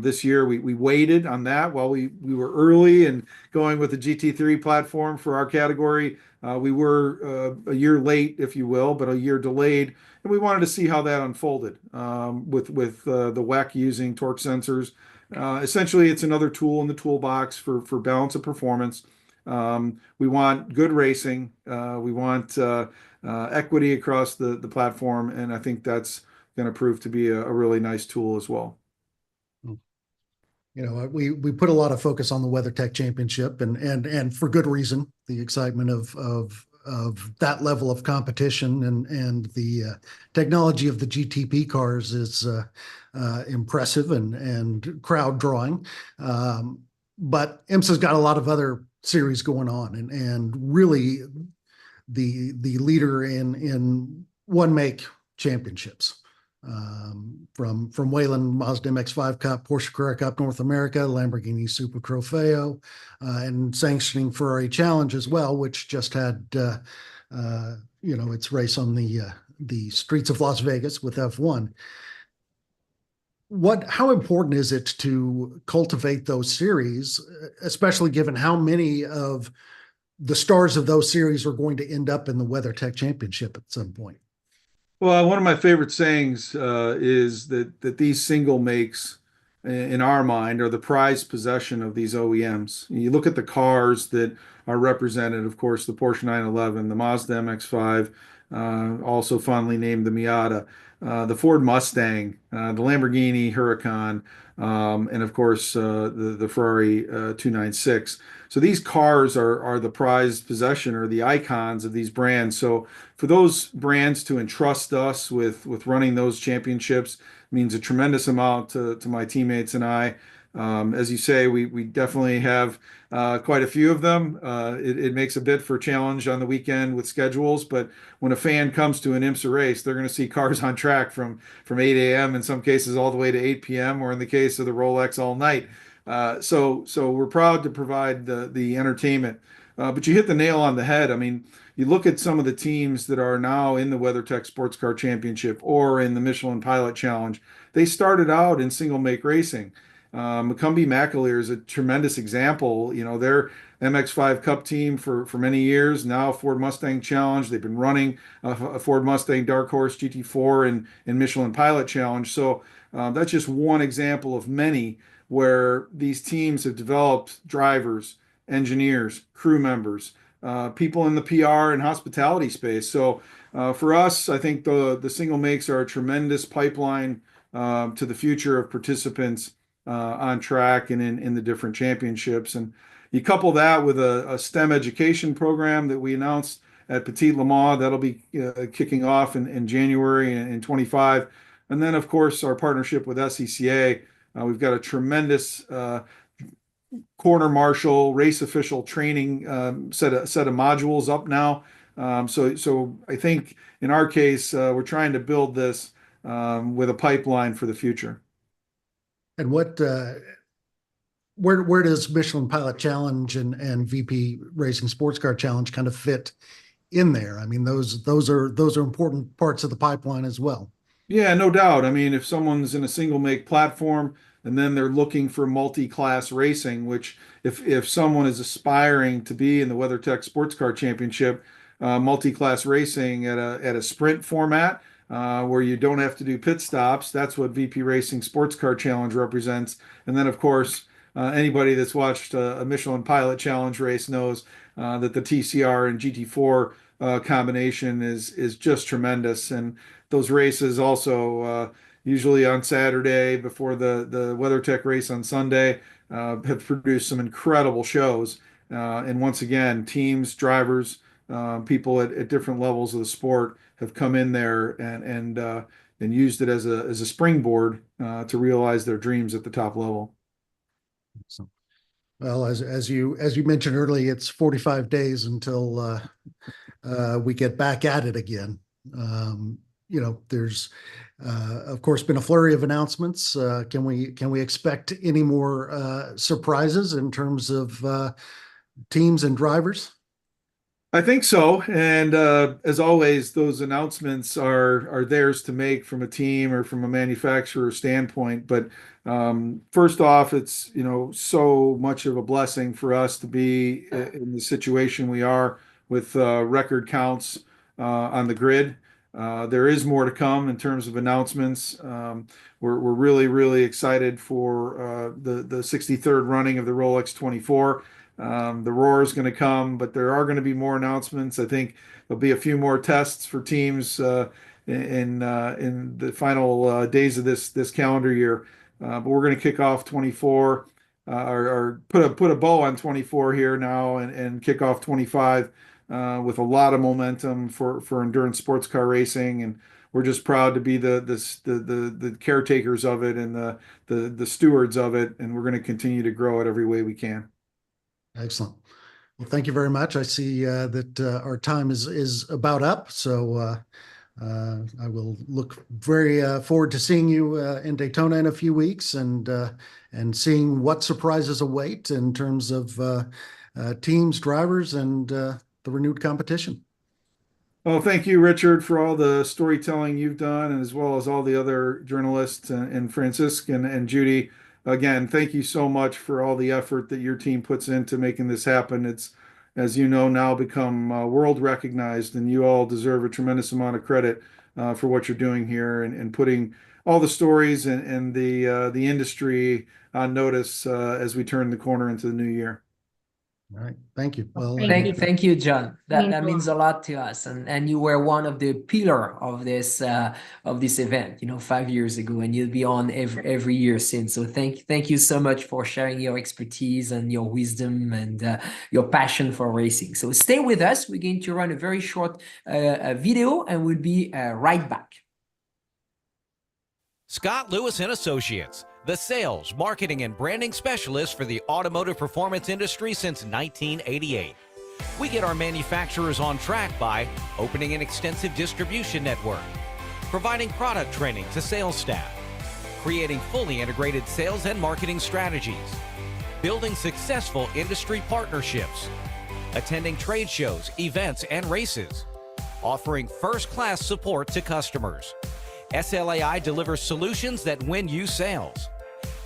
This year we waited on that while we were early and going with the GT3 platform for our category. We were a year late, if you will, but a year delayed, and we wanted to see how that unfolded with the WEC using torque sensors. Essentially, it's another tool in the toolbox for balance of performance. We want good racing. We want equity across the platform, and I think that's going to prove to be a really nice tool as well. We put a lot of focus on the WeatherTech Championship, and for good reason. The excitement of that level of competition and the technology of the GTP cars is impressive and crowd drawing. But IMSA's got a lot of other series going on, and really the leader in one make championships. From Wayland Mazda MX-5 Cup, Porsche Carrera Cup North America, Lamborghini Super Trofeo, and sanctioning Ferrari Challenge as well, which just had its race on the streets of Las Vegas with F1. How important is it to cultivate those series, especially given how many of the stars of those series are going to end up in the WeatherTech Championship at some point? Well, one of my favorite sayings is that these single makes, in our mind, are the prized possession of these OEMs. You look at the cars that are represented, of course, the Porsche 911, the Mazda MX-5, also fondly named the Miata, the Ford Mustang, the Lamborghini Huracan, and of course the Ferrari 296. So these cars are the prized possession or the icons of these brands. So for those brands to entrust us with running those championships means a tremendous amount to my teammates and I. As you say, we definitely have quite a few of them. It makes a bit for a challenge on the weekend with schedules, but when a fan comes to an IMSA race, they're going to see cars on track from 8 a.m. in some cases all the way to 8 p.m. or in the case of the Rolex all night. So we're proud to provide the entertainment. But you hit the nail on the head. I mean, you look at some of the teams that are now in the WeatherTech Sports Car Championship or in the Michelin Pilot Challenge. They started out in single make racing. McCumbee McAleer is a tremendous example. You know, they're MX5 Cup team for many years now. Ford Mustang Challenge. They've been running a Ford Mustang Dark Horse GT4 and Michelin Pilot Challenge. So that's just one example of many where these teams have developed drivers, engineers, crew members, people in the PR and hospitality space. So for us, I think the single makes are a tremendous pipeline to the future of participants on track and in the different championships. And you couple that with a STEM education program that we announced at Petit Le Mans, that'll be kicking off in January in 25. And then, of course, our partnership with SCCA. We've got a tremendous corner marshal, race official training set of modules up now. So I think in our case, we're trying to build this with a pipeline for the future. And where does Michelin Pilot Challenge and VP Racing Sports Car Challenge kind of fit in there? I mean, those are important parts of the pipeline as well. Yeah, no doubt. I mean, if someone's in a single make platform and then they're looking for multi-class racing, which if someone is aspiring to be in the WeatherTech Sports Car Championship, multi-class racing at a sprint format, where you don't have to do pit stops. That's what VP Racing Sports Car Challenge represents. And then, of course, anybody that's watched a Michelin Pilot Challenge race knows that the TCR and GT4 combination is just tremendous. And those races also usually on Saturday before the WeatherTech race on Sunday have produced some incredible shows. And once again, teams, drivers, people at different levels of the sport have come in there and used it as a springboard to realize their dreams at the top level. Well, as you mentioned earlier, it's 45 days until we get back at it again. You know, there's of course been a flurry of announcements. Can we expect any more surprises in terms of teams and drivers? I think so. And as always, those announcements are theirs to make from a team or from a manufacturer standpoint. But first off, it's, you know, so much of a blessing for us to be in the situation we are with record counts on the grid. There is more to come in terms of announcements. We're really, really excited for the 63rd running of the Rolex 24. The Roar is going to come, but there are going to be more announcements. I think there'll be a few more tests for teams in the final days of this calendar year. But we're going to kick off 24 or put a bow on 24 here now and kick off 25 with a lot of momentum for endurance sports car racing. And we're just proud to be the caretakers of it and the stewards of it. And we're going to continue to grow it every way we can. Excellent. Well, thank you very much. I see that our time is about up, so I will look very forward to seeing you in Daytona in a few weeks and seeing what surprises await in terms of teams, drivers, and the renewed competition. Well, thank you, Richard, for all the storytelling you've done, and as well as all the other journalists and Francisc and Judy. Again, thank you so much for all the effort that your team puts into making this happen. It's, as you know, now become world recognized, and you all deserve a tremendous amount of credit for what you're doing here and putting all the stories and the industry on notice as we turn the corner into the new year. All right. Thank you. Well, Thank you, John. That Means a means a lot to us, and you were one of the pillar of this event, 5 years ago, and you'll be on every year since. So thank you so much for sharing your expertise and your wisdom and your passion for racing. So stay with us. We're going to run a very short video, and we'll be right back. Scott Lewis and Associates, the sales, marketing, and branding specialist for the automotive performance industry since 1988. We get our manufacturers on track by opening an extensive distribution network, providing product training to sales staff, creating fully integrated sales and marketing strategies, building successful industry partnerships, attending trade shows, events, and races, offering first-class support to customers. SLAI delivers solutions that win you sales.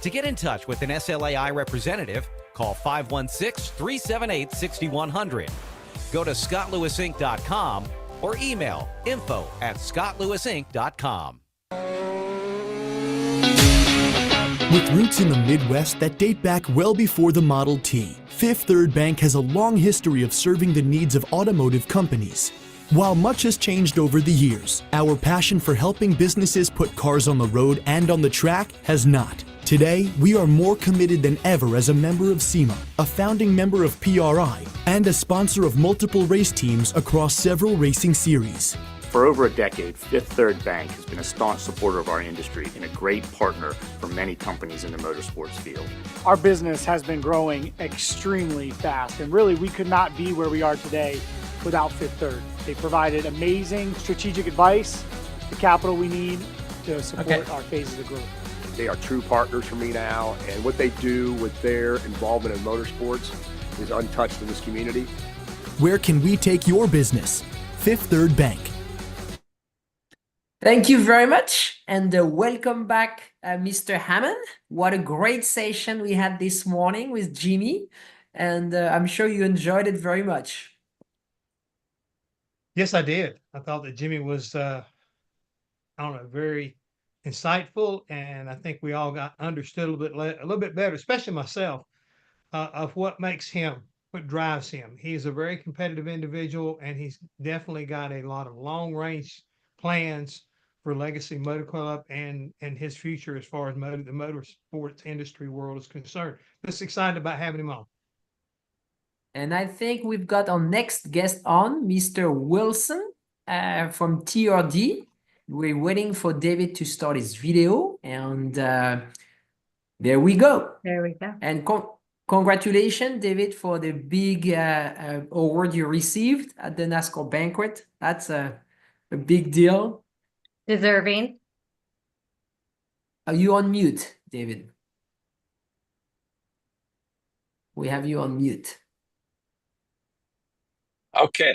To get in touch with an SLAI representative, call 516-378-6100. Go to scottlewisinc.com or email info@scottlewisinc.com. With roots in the Midwest that date back well before the Model T, Fifth Third Bank has a long history of serving the needs of automotive companies. While much has changed over the years, our passion for helping businesses put cars on the road and on the track has not. Today, we are more committed than ever as a member of SEMA, a founding member of PRI, and a sponsor of multiple race teams across several racing series. For over a decade, Fifth Third Bank has been a staunch supporter of our industry and a great partner for many companies in the motorsports field. Our business has been growing extremely fast, and really we could not be where we are today without Fifth Third. They provided amazing strategic advice, the capital we need to support our phases of growth. They are true partners for me now, and what they do with their involvement in motorsports is untouched in this community. Where can we take your business? Fifth Third Bank. Thank you very much, and welcome back, Mr. Hammond. What a great session we had this morning with Jimmie, and I'm sure you enjoyed it very much. Yes, I did. I thought that Jimmie was, very insightful, and I think we all got understood a little bit better, especially myself, of what makes him, what drives him. He's a very competitive individual, and he's definitely got a lot of long-range plans for Legacy Motor Club and his future as far as the motorsports industry world is concerned. Just excited about having him on. And I think we've got our next guest on, Mr. Wilson from TRD. We're waiting for David to start his video, and there we go. There we go. And congratulations, David, for the big award you received at the NASCAR banquet. That's a big deal. Deserving. Are you on mute, David? We have you on mute. Okay.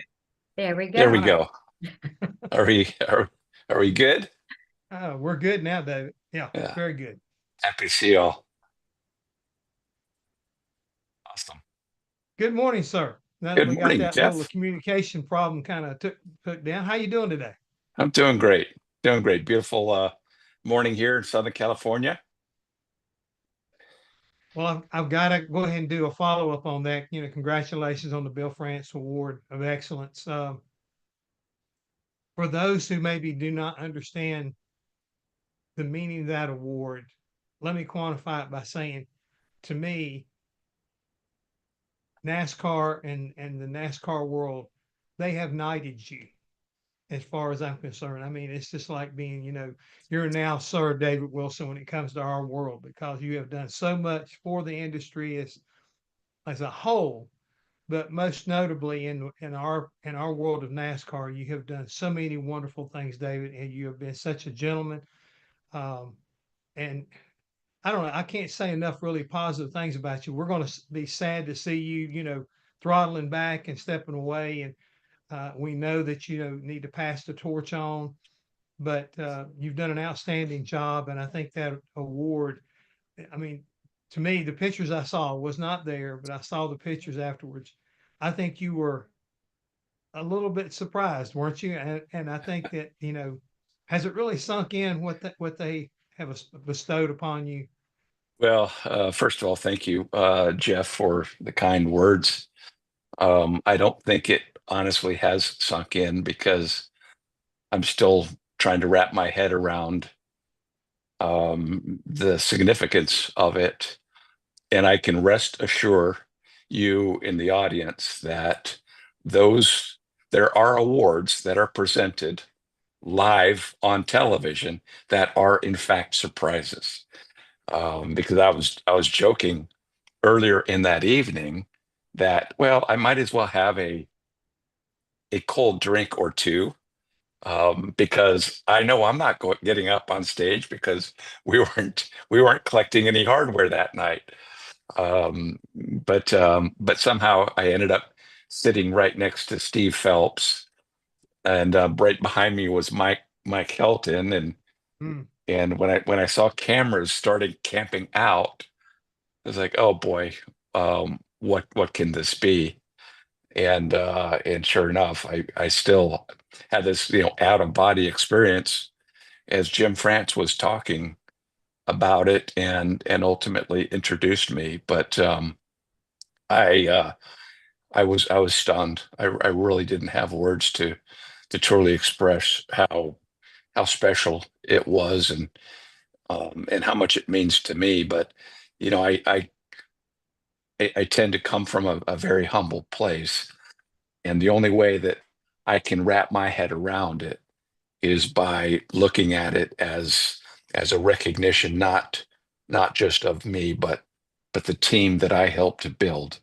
There we go. There we go. Are we good? We're good now, David. Yeah, very good. Happy to see y'all. Awesome. Good morning, sir. Now Good that we morning, got that Jeff. little communication problem kind of took down. How you doing today? I'm doing great. Doing great. Beautiful morning here in Southern California. Well, I've got to go ahead and do a follow-up on that. Congratulations on the Bill France Award of Excellence. For those who maybe do not understand the meaning of that award, let me quantify it by saying, to me, NASCAR and the NASCAR world, they have knighted you as far as I'm concerned. I mean, it's just like being, you're now Sir David Wilson when it comes to our world, because you have done so much for the industry as a whole, but most notably in our world of NASCAR, you have done so many wonderful things, David, and you have been such a gentleman. And I don't know, I can't say enough really positive things about you. We're going to be sad to see you, throttling back and stepping away. And we know that you need to pass the torch on, but you've done an outstanding job. And I think that award, I mean, to me, the pictures I saw was not there, but I saw the pictures afterwards. I think you were a little bit surprised, weren't you? And I think that, has it really sunk in what they have bestowed upon you? Well, first of all, thank you, Jeff, for the kind words. I don't think it honestly has sunk in because I'm still trying to wrap my head around the significance of it. And I can rest assure you in the audience that there are awards that are presented live on television that are in fact surprises. Because I was joking earlier in that evening that, well, I might as well have a cold drink or two, because I know I'm not getting up on stage because we weren't collecting any hardware that night. But somehow I ended up sitting right next to Steve Phelps, and right behind me was Mike Helton, and when I saw cameras started camping out, I was like, oh boy, what can this be? And sure enough, I still had this out of body experience as Jim France was talking about it and ultimately introduced me. But I I was stunned. I really didn't have words to truly express how special it was, and how much it means to me. But I tend to come from a very humble place, and the only way that I can wrap my head around it is by looking at it as a recognition, not just of me, but the team that I helped to build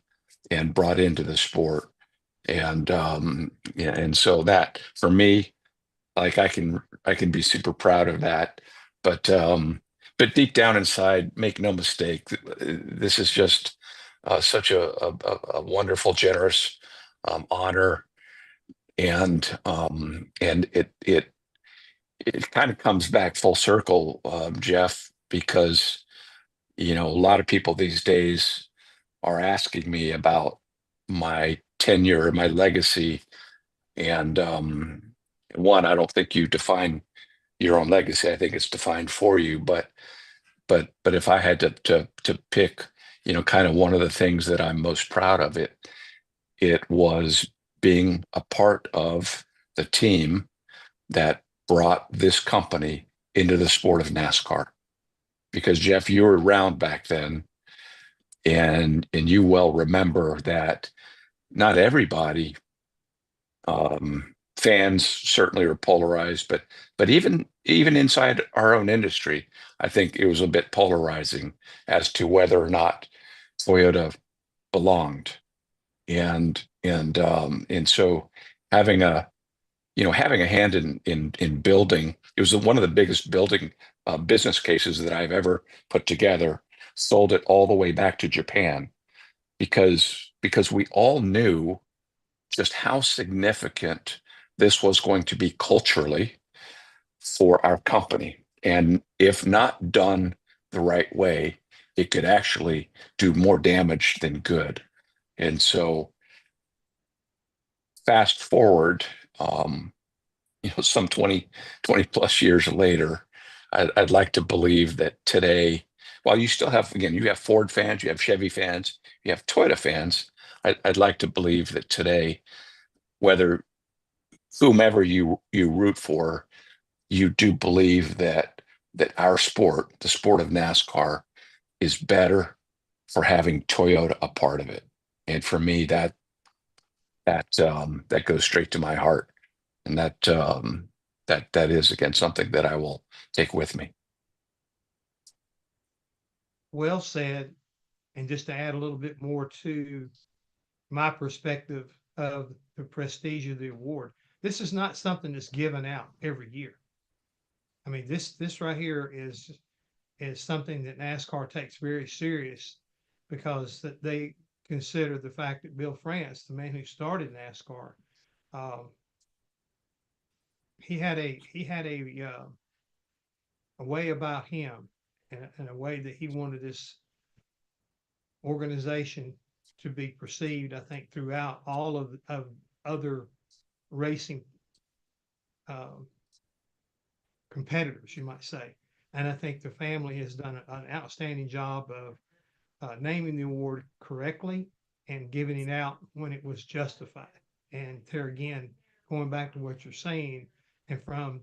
and brought into the sport. And yeah, and so that for me, like I can be super proud of that. But deep down inside, make no mistake, this is just such a wonderful, generous honor, and it kind of comes back full circle, Jeff, because a lot of people these days are asking me about my tenure, my legacy, and one, I don't think you define your own legacy. I think it's defined for you. But if I had to pick, kind of one of the things that I'm most proud of, it was being a part of the team that brought this company into the sport of NASCAR. Because Jeff, you were around back then, and you well remember that not everybody, fans certainly are polarized, but even inside our own industry, I think it was a bit polarizing as to whether or not Toyota belonged. And so having a having a hand in building, it was one of the biggest building business cases that I've ever put together. Sold it all the way back to Japan because we all knew just how significant this was going to be culturally for our company. And if not done the right way, it could actually do more damage than good. And so fast forward, some 20 plus years later, I'd like to believe that today, while you still have, again, you have Ford fans, you have Chevy fans, you have Toyota fans, I'd like to believe that today, whether whomever you root for, you do believe that our sport, the sport of NASCAR, is better for having Toyota a part of it. And for me, that goes straight to my heart, and that is again something that I will take with me. Well said. And just to add a little bit more to my perspective of the prestige of the award, this is not something that's given out every year. I mean, this right here is something that NASCAR takes very serious, because that they consider the fact that Bill France, the man who started NASCAR, he had a way about him, and a way that he wanted this organization to be perceived, I think, throughout all of other racing competitors, you might say. And I think the family has done an outstanding job of naming the award correctly and giving it out when it was justified. And there again, going back to what you're saying, and from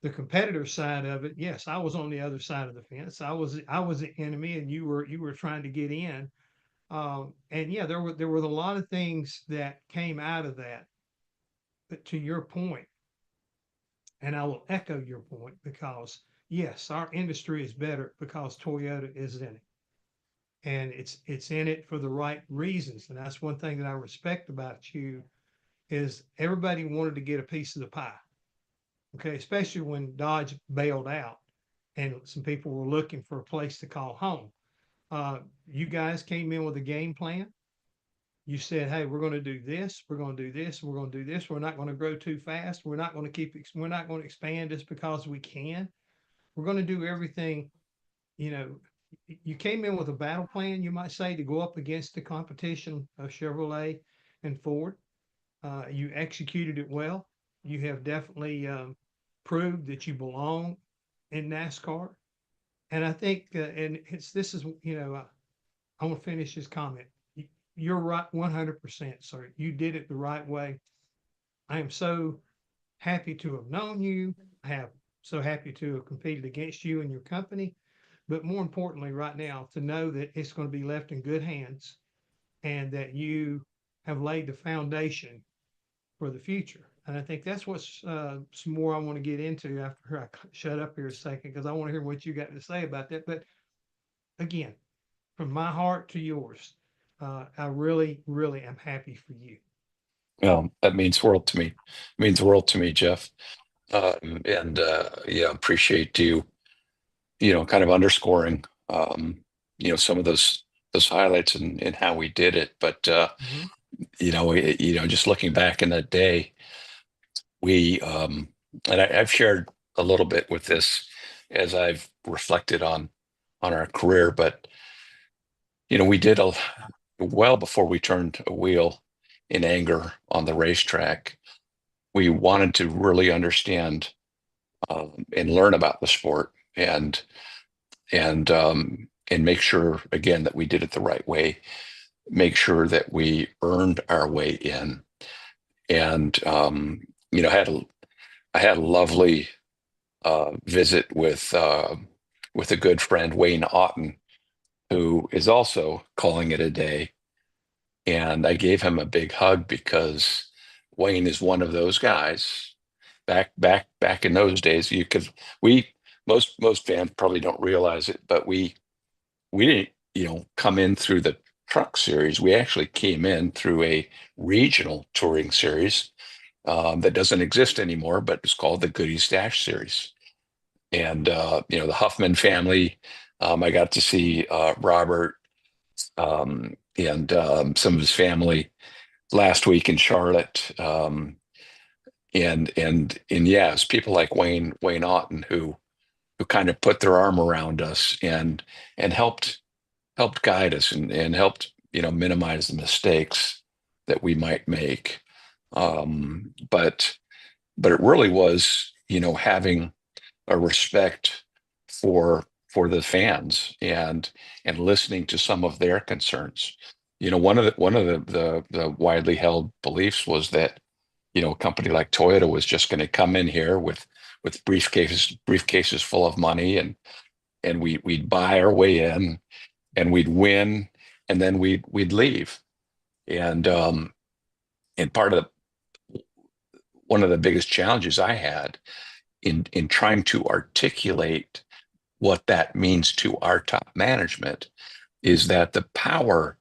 the competitor side of it, yes, I was on the other side of the fence. I was the enemy, and you were trying to get in. And yeah, there were a lot of things that came out of that. But to your point, and I will echo your point, because yes, our industry is better because Toyota is in it. And it's in it for the right reasons. And that's one thing that I respect about you, is everybody wanted to get a piece of the pie. Okay, especially when Dodge bailed out and some people were looking for a place to call home. You guys came in with a game plan. You said, hey, we're going to do this, we're going to do this, we're going to do this. We're not going to grow too fast. We're not going to expand just because we can. We're going to do everything. You came in with a battle plan, you might say, to go up against the competition of Chevrolet and Ford. You executed it well. You have definitely proved that you belong in NASCAR. And I think, I want to finish this comment. You're right, 100%, sir. You did it the right way. I am so happy to have known you. I am so happy to have competed against you and your company. But more importantly, right now, to know that it's going to be left in good hands, and that you have laid the foundation for the future. And I think that's what's some more I want to get into after I shut up here a second, because I want to hear what you got to say about that. But again, from my heart to yours, I really, really am happy for you. Well, that means the world to me. It means the world to me, Jeff. Yeah, appreciate you, kind of underscoring, some of those highlights and how we did it. But, just looking back in that day, we, and I've shared a little bit with this as I've reflected on our career, but, we did well before we turned a wheel in anger on the racetrack. We wanted to really understand and learn about the sport, and make sure, again, that we did it the right way, make sure that we earned our way in. And I had a lovely visit with a good friend, Wayne Otten, who is also calling it a day. And I gave him a big hug, because Wayne is one of those guys. Back in those days, most fans probably don't realize it, but we didn't, come in through the truck series. We actually came in through a regional touring series that doesn't exist anymore, but it's called the Goody Stash series. And the Huffman family, I got to see Robert and some of his family last week in Charlotte. And yeah, it's people like Wayne Otten who kind of put their arm around us and helped guide us and helped, minimize the mistakes that we might make. But it really was, having a respect for the fans and listening to some of their concerns. One of the widely held beliefs was that, a company like Toyota was just going to come in here with briefcases full of money, and we'd buy our way in, and we'd win, and then we'd leave. And one of the biggest challenges I had in trying to articulate what that means to our top management is that the power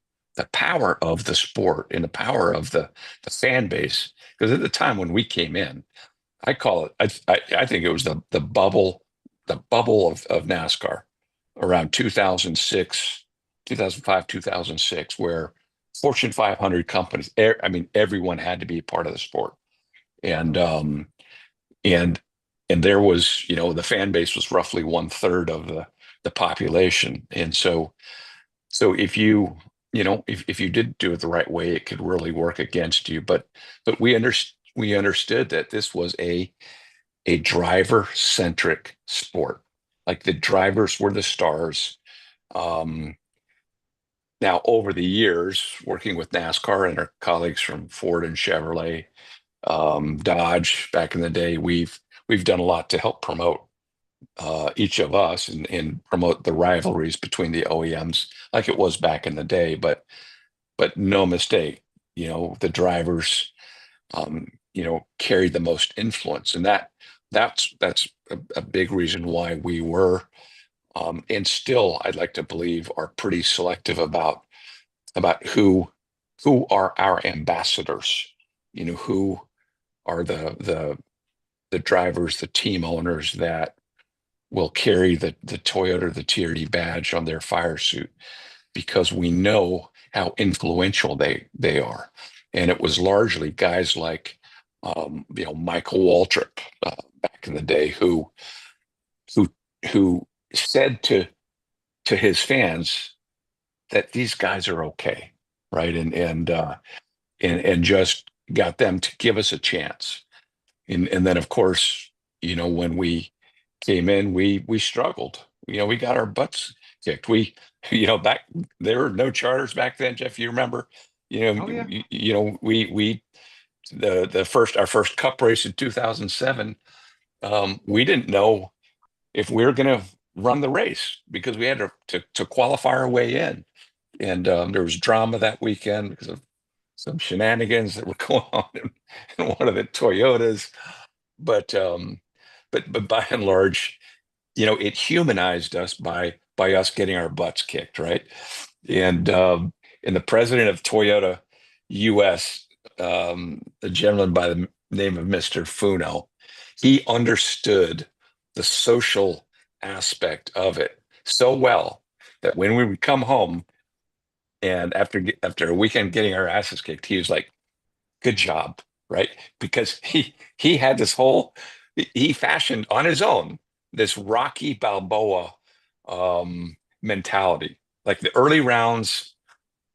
of the sport and the power of the fan base, because at the time when we came in, I call it, I think it was the bubble of NASCAR around 2005, 2006, where Fortune 500 companies, everyone had to be a part of the sport. And there was, the fan base was roughly 1/3 of the population. And so if you didn't do it the right way, it could really work against you. But we understood that this was a driver-centric sport. Like, the drivers were the stars. Now, over the years, working with NASCAR and our colleagues from Ford and Chevrolet, Dodge back in the day, we've done a lot to help promote each of us and promote the rivalries between the OEMs like it was back in the day. But no mistake, the drivers, carried the most influence, and that's a big reason why we were, and still, I'd like to believe, are pretty selective about who are our ambassadors. Who are the drivers, the team owners that will carry the Toyota, the TRD badge on their fire suit, because we know how influential they are. And it was largely guys like, Michael Waltrip back in the day, who said to his fans that these guys are okay, right? And just got them to give us a chance. And then, of course, when we came in, we struggled. We got our butts kicked. Back there were no charters back then, Jeff. You remember? Oh, yeah. We our first Cup race in 2007. We didn't know if we were going to run the race because we had to qualify our way in, and there was drama that weekend because of some shenanigans that were going on in one of the Toyotas. But by and large, it humanized us by us getting our butts kicked, right? And the president of Toyota US, a gentleman by the name of Mr. Funo, he understood the social aspect of it so well that when we would come home and after a weekend getting our asses kicked, he was like, "Good job," right? Because he had he fashioned on his own this Rocky Balboa mentality. Like the early rounds,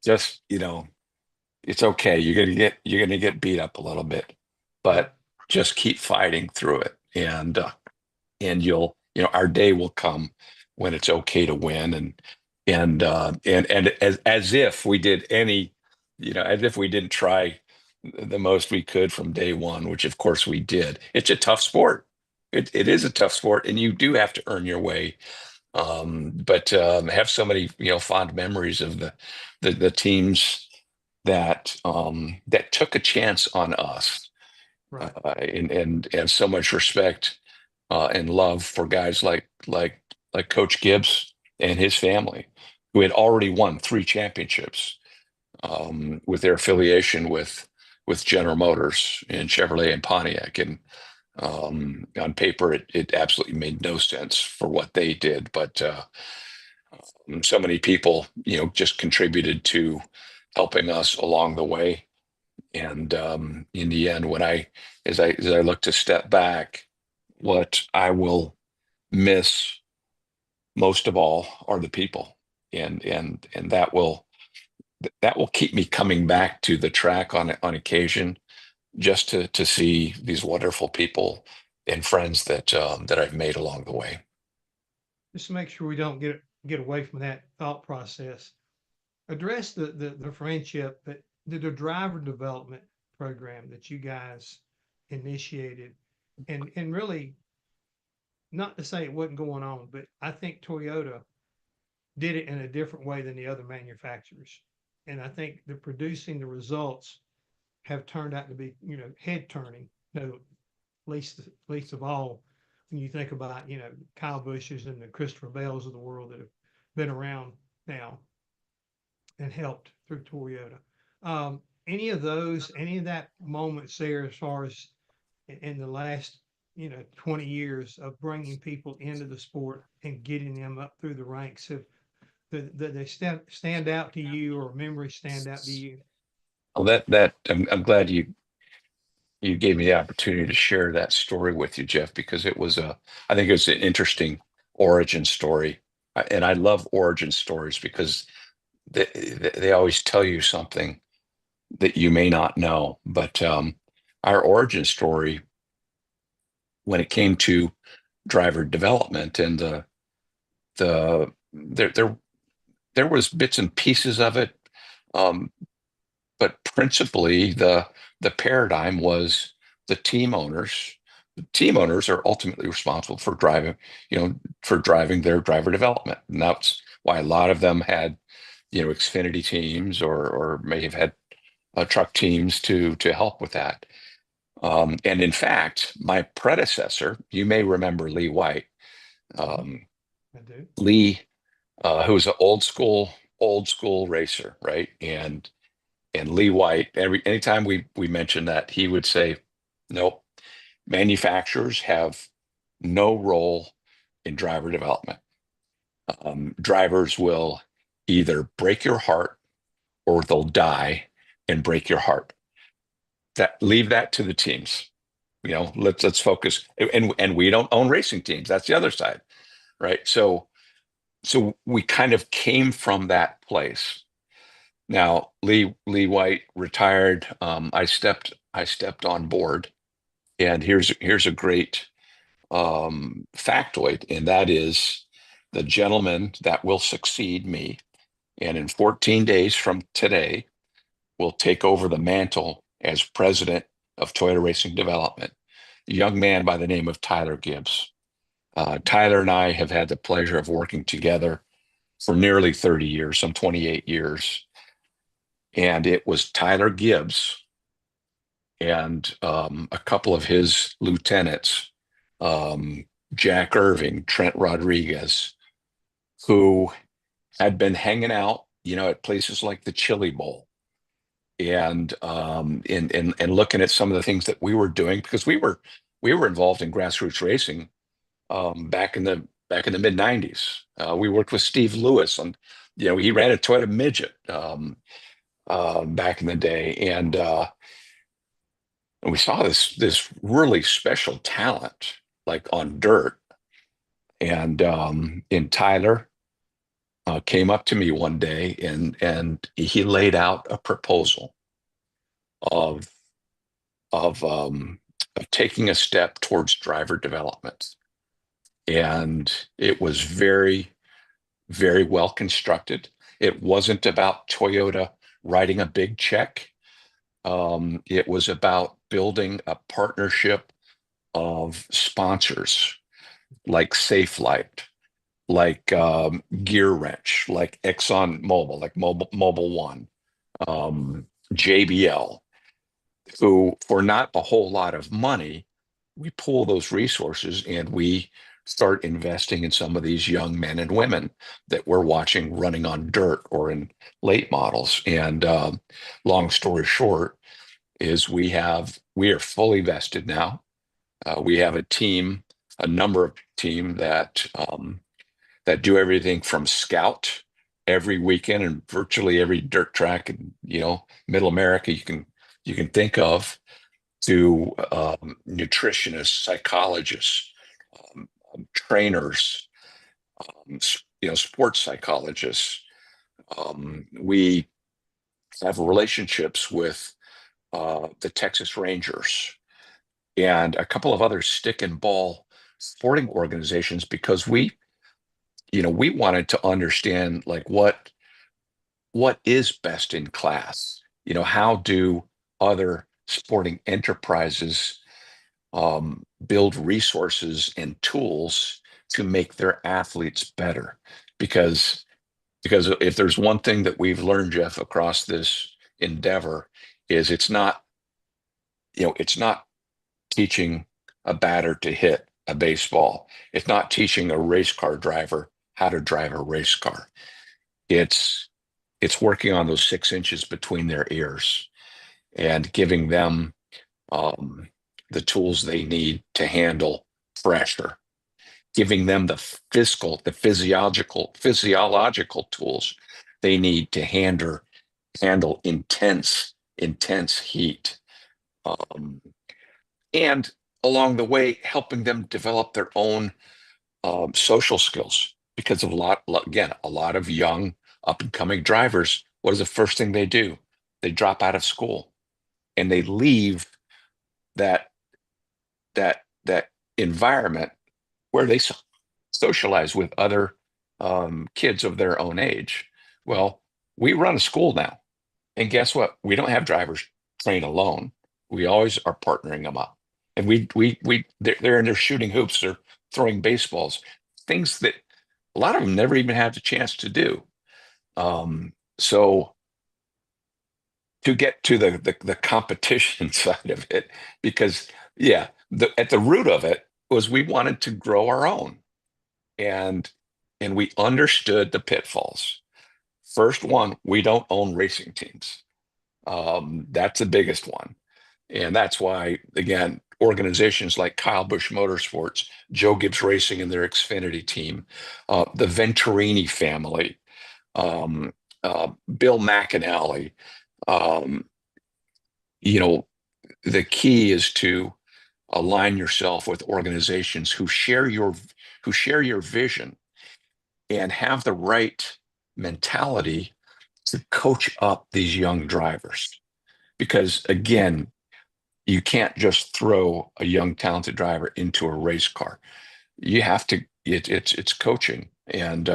just it's okay. You're gonna get beat up a little bit, but just keep fighting through it, and you'll our day will come when it's okay to win, and as if we did as if we didn't try the most we could from day one, which of course we did. It's a tough sport. It is a tough sport, and you do have to earn your way. But I have so many fond memories of the teams that took a chance on us, Right. and so much respect and love for guys like Coach Gibbs and his family, who had already won 3 championships with their affiliation with General Motors and Chevrolet and Pontiac. And on paper, it absolutely made no sense for what they did, but so many people, just contributed to helping us along the way. And in the end, as I look to step back, what I will miss most of all are the people, and that will keep me coming back to the track on occasion, just to see these wonderful people and friends that I've made along the way. Just to make sure we don't get away from that thought process. Address the friendship, but the driver development program that you guys initiated, and really, not to say it wasn't going on, but I think Toyota did it in a different way than the other manufacturers. And I think producing the results have turned out to be, head turning. Least of all, when you think about, Kyle Busch's and the Christopher Bells of the world that have been around now and helped through Toyota. Any of that moments there, as far as in the last 20 years of bringing people into the sport and getting them up through the ranks, that they stand out to you, or memories stand out to you? Well, I'm glad you gave me the opportunity to share that story with you, Jeff, because I think it was an interesting origin story, and I love origin stories because they always tell you something that you may not know. But our origin story, when it came to driver development, and there there was bits and pieces of it, but principally the paradigm was the team owners. The team owners are ultimately responsible for driving, for driving their driver development, and that's why a lot of them had, Xfinity teams or may have had truck teams to help with that. And in fact, my predecessor, you may remember Lee White. I do. Lee, who was an old school racer, right? And Lee White, anytime we mentioned that, he would say, nope, manufacturers have no role in driver development. Drivers will either break your heart or they'll die and break your heart. Leave that to the teams. Let's focus. And we don't own racing teams. That's the other side, right? So we kind of came from that place. Now, Lee White retired. I stepped on board, and here's a great factoid, and that is the gentleman that will succeed me, and in 14 days from today, will take over the mantle as president of Toyota Racing Development. A young man by the name of Tyler Gibbs. Tyler and I have had the pleasure of working together for nearly 30 years, some 28 years. And it was Tyler Gibbs and a couple of his lieutenants, Jack Irving, Trent Rodriguez, who had been hanging out, at places like the Chili Bowl, and looking at some of the things that we were doing, because we were involved in grassroots racing back in the mid 90s. We worked with Steve Lewis on, he ran a Toyota Midget back in the day, and we saw this really special talent like on dirt, and Tyler came up to me one day and he laid out a proposal of taking a step towards driver development. And it was very, very well constructed. It wasn't about Toyota writing a big check. It was about building a partnership of sponsors like Safelite, like Gear Wrench, like Exxon Mobil, like Mobile One, JBL, who for not a whole lot of money, we pool those resources and we start investing in some of these young men and women that we're watching running on dirt or in late models. And long story short is we are fully vested now. We have a number of team that do everything from scout every weekend and virtually every dirt track in Middle America you can think of, to nutritionists, psychologists, trainers, sports psychologists. We have relationships with the Texas Rangers and a couple of other stick and ball sporting organizations, because we wanted to understand like what is best in class. How do other sporting enterprises build resources and tools to make their athletes better? Because if there's one thing that we've learned, Jeff, across this endeavor, is it's not teaching a batter to hit a baseball. It's not teaching a race car driver how to drive a race car. It's working on those 6 inches between their ears and giving them the tools they need to handle pressure, giving them the physiological tools they need to handle intense heat, and along the way helping them develop their own social skills. Because of a lot of young up and coming drivers, what is the first thing they do? They drop out of school and they leave that environment where they socialize with other kids of their own age. Well, we run a school now. And guess what? We don't have drivers train alone. We always are partnering them up. And they're in there shooting hoops, they're throwing baseballs, things that a lot of them never even had the chance to do. So to get to the competition side of it, because at the root of it was we wanted to grow our own, and we understood the pitfalls. First one, we don't own racing teams. That's the biggest one. And that's why, again, organizations like Kyle Busch Motorsports, Joe Gibbs Racing and their Xfinity team, the Venturini family, Bill McAnally, the key is to align yourself with organizations who share your vision and have the right mentality to coach up these young drivers. Because again, you can't just throw a young talented driver into a race car. You have to, it's coaching and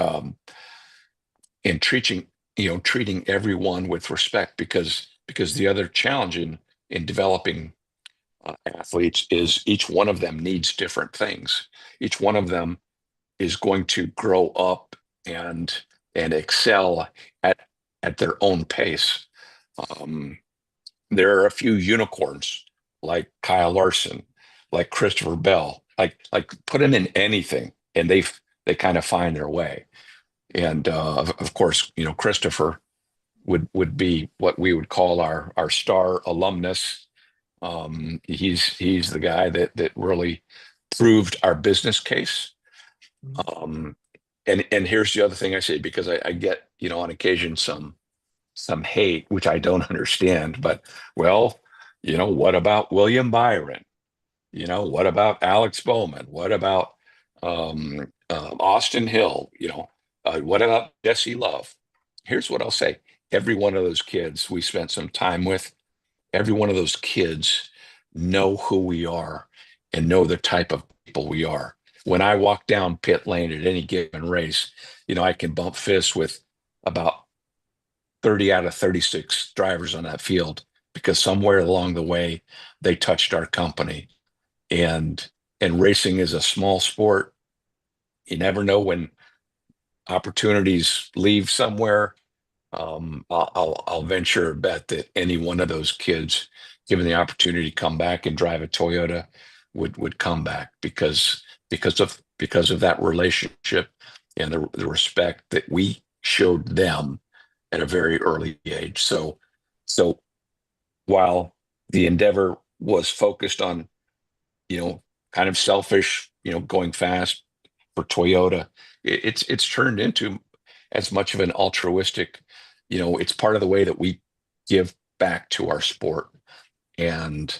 treating everyone with respect, because the other challenge in developing athletes is each one of them needs different things. Each one of them is going to grow up and excel at their own pace. There are a few unicorns like Kyle Larson, like Christopher Bell, like put them in anything and they kind of find their way. And of course, Christopher would be what we would call our star alumnus. He's the guy that really proved our business case. And here's the other thing I say, because I get, on occasion some hate, which I don't understand, but what about William Byron? What about Alex Bowman? What about Austin Hill? What about Jesse Love? Here's what I'll say. Every one of those kids we spent some time with, every one of those kids know who we are and know the type of people we are. When I walk down pit lane at any given race, I can bump fists with about 30 out of 36 drivers on that field, because somewhere along the way they touched our company. And racing is a small sport. You never know when opportunities leave somewhere. I'll venture a bet that any one of those kids, given the opportunity to come back and drive a Toyota, would come back because of that relationship and the respect that we showed them at a very early age. So while the endeavor was focused on, kind of selfish, going fast for Toyota, it's turned into as much of an altruistic, it's part of the way that we give back to our sport. And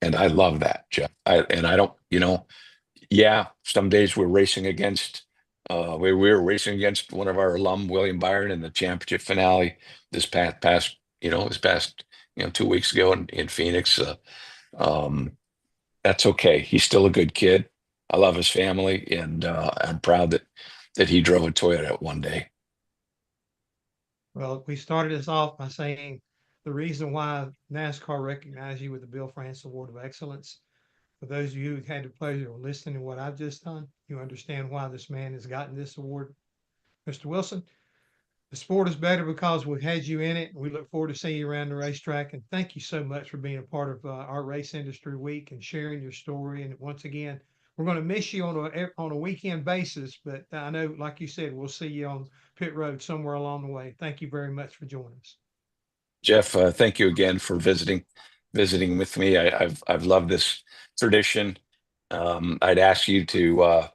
I love that, Jeff. I don't, some days we're racing against, we were racing against one of our alum, William Byron, in the championship finale this past 2 weeks ago in Phoenix. That's okay. He's still a good kid. I love his family, and I'm proud that he drove a Toyota one day. Well, we started this off by saying the reason why NASCAR recognized you with the Bill France Award of Excellence. For those of you who had the pleasure of listening to what I've just done, you understand why this man has gotten this award. Mr. Wilson, the sport is better because we've had you in it. We look forward to seeing you around the racetrack. And thank you so much for being a part of our Race Industry Week and sharing your story. And once again, we're going to miss you on a weekend basis, but I know, like you said, we'll see you on pit road somewhere along the way. Thank you very much for joining us. Jeff, thank you again for visiting with me. I've loved this tradition. I'd ask you to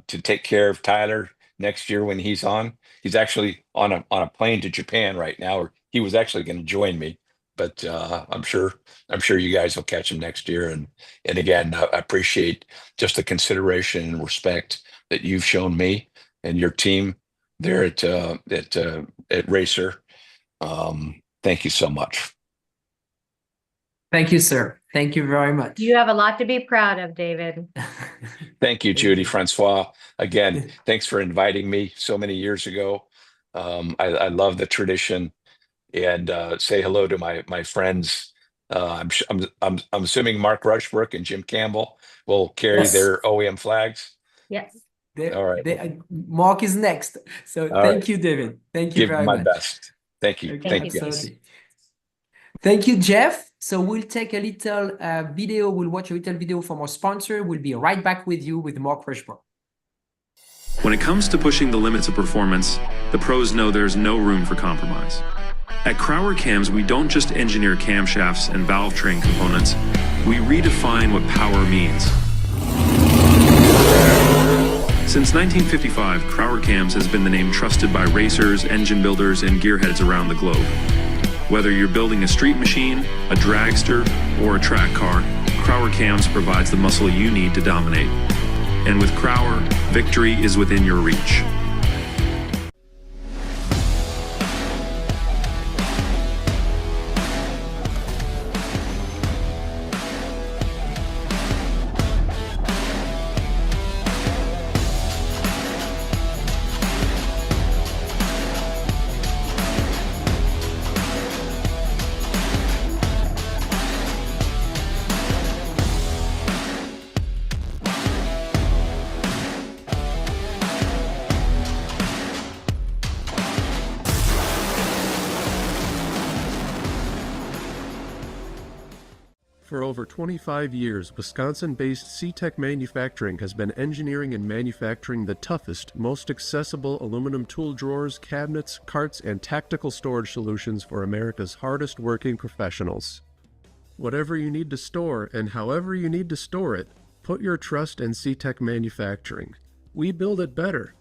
take care of Tyler next year when he's on. He's actually on a plane to Japan right now, or he was actually going to join me, but I'm sure you guys will catch him next year. And again, I appreciate just the consideration and respect that you've shown me and your team there at Racer. Thank you so much. Thank you, sir. Thank you very much. You have a lot to be proud of, David. Thank you, Judy, Francois. Again, thanks for inviting me so many years ago. I love the tradition, and say hello to my friends. I'm assuming Mark Rushbrook and Jim Campbell will carry Yes. their OEM flags. Yes. All right. Mark is next. So All thank right. you, David. Thank you Give very my much. best. Thank you. Okay, Thank you, guys. absolutely. Thank you, Jeff. So we'll take a little video. We'll watch a little video from our sponsor. We'll be right back with you with Mark Rushbrook. When it comes to pushing the limits of performance, the pros know there's no room for compromise. At Crowder Cams, we don't just engineer camshafts and valve train components, we redefine what power means. Since 1955, Crowder Cams has been the name trusted by racers, engine builders, and gearheads around the globe. Whether you're building a street machine, a dragster, or a track car, Crowder Cams provides the muscle you need to dominate. And with Crowder, victory is within your reach. For over 25 years, Wisconsin-based C-Tech Manufacturing has been engineering and manufacturing the toughest, most accessible aluminum tool drawers, cabinets, carts, and tactical storage solutions for America's hardest working professionals. Whatever you need to store and however you need to store it, put your trust in C-Tech Manufacturing. We build it better.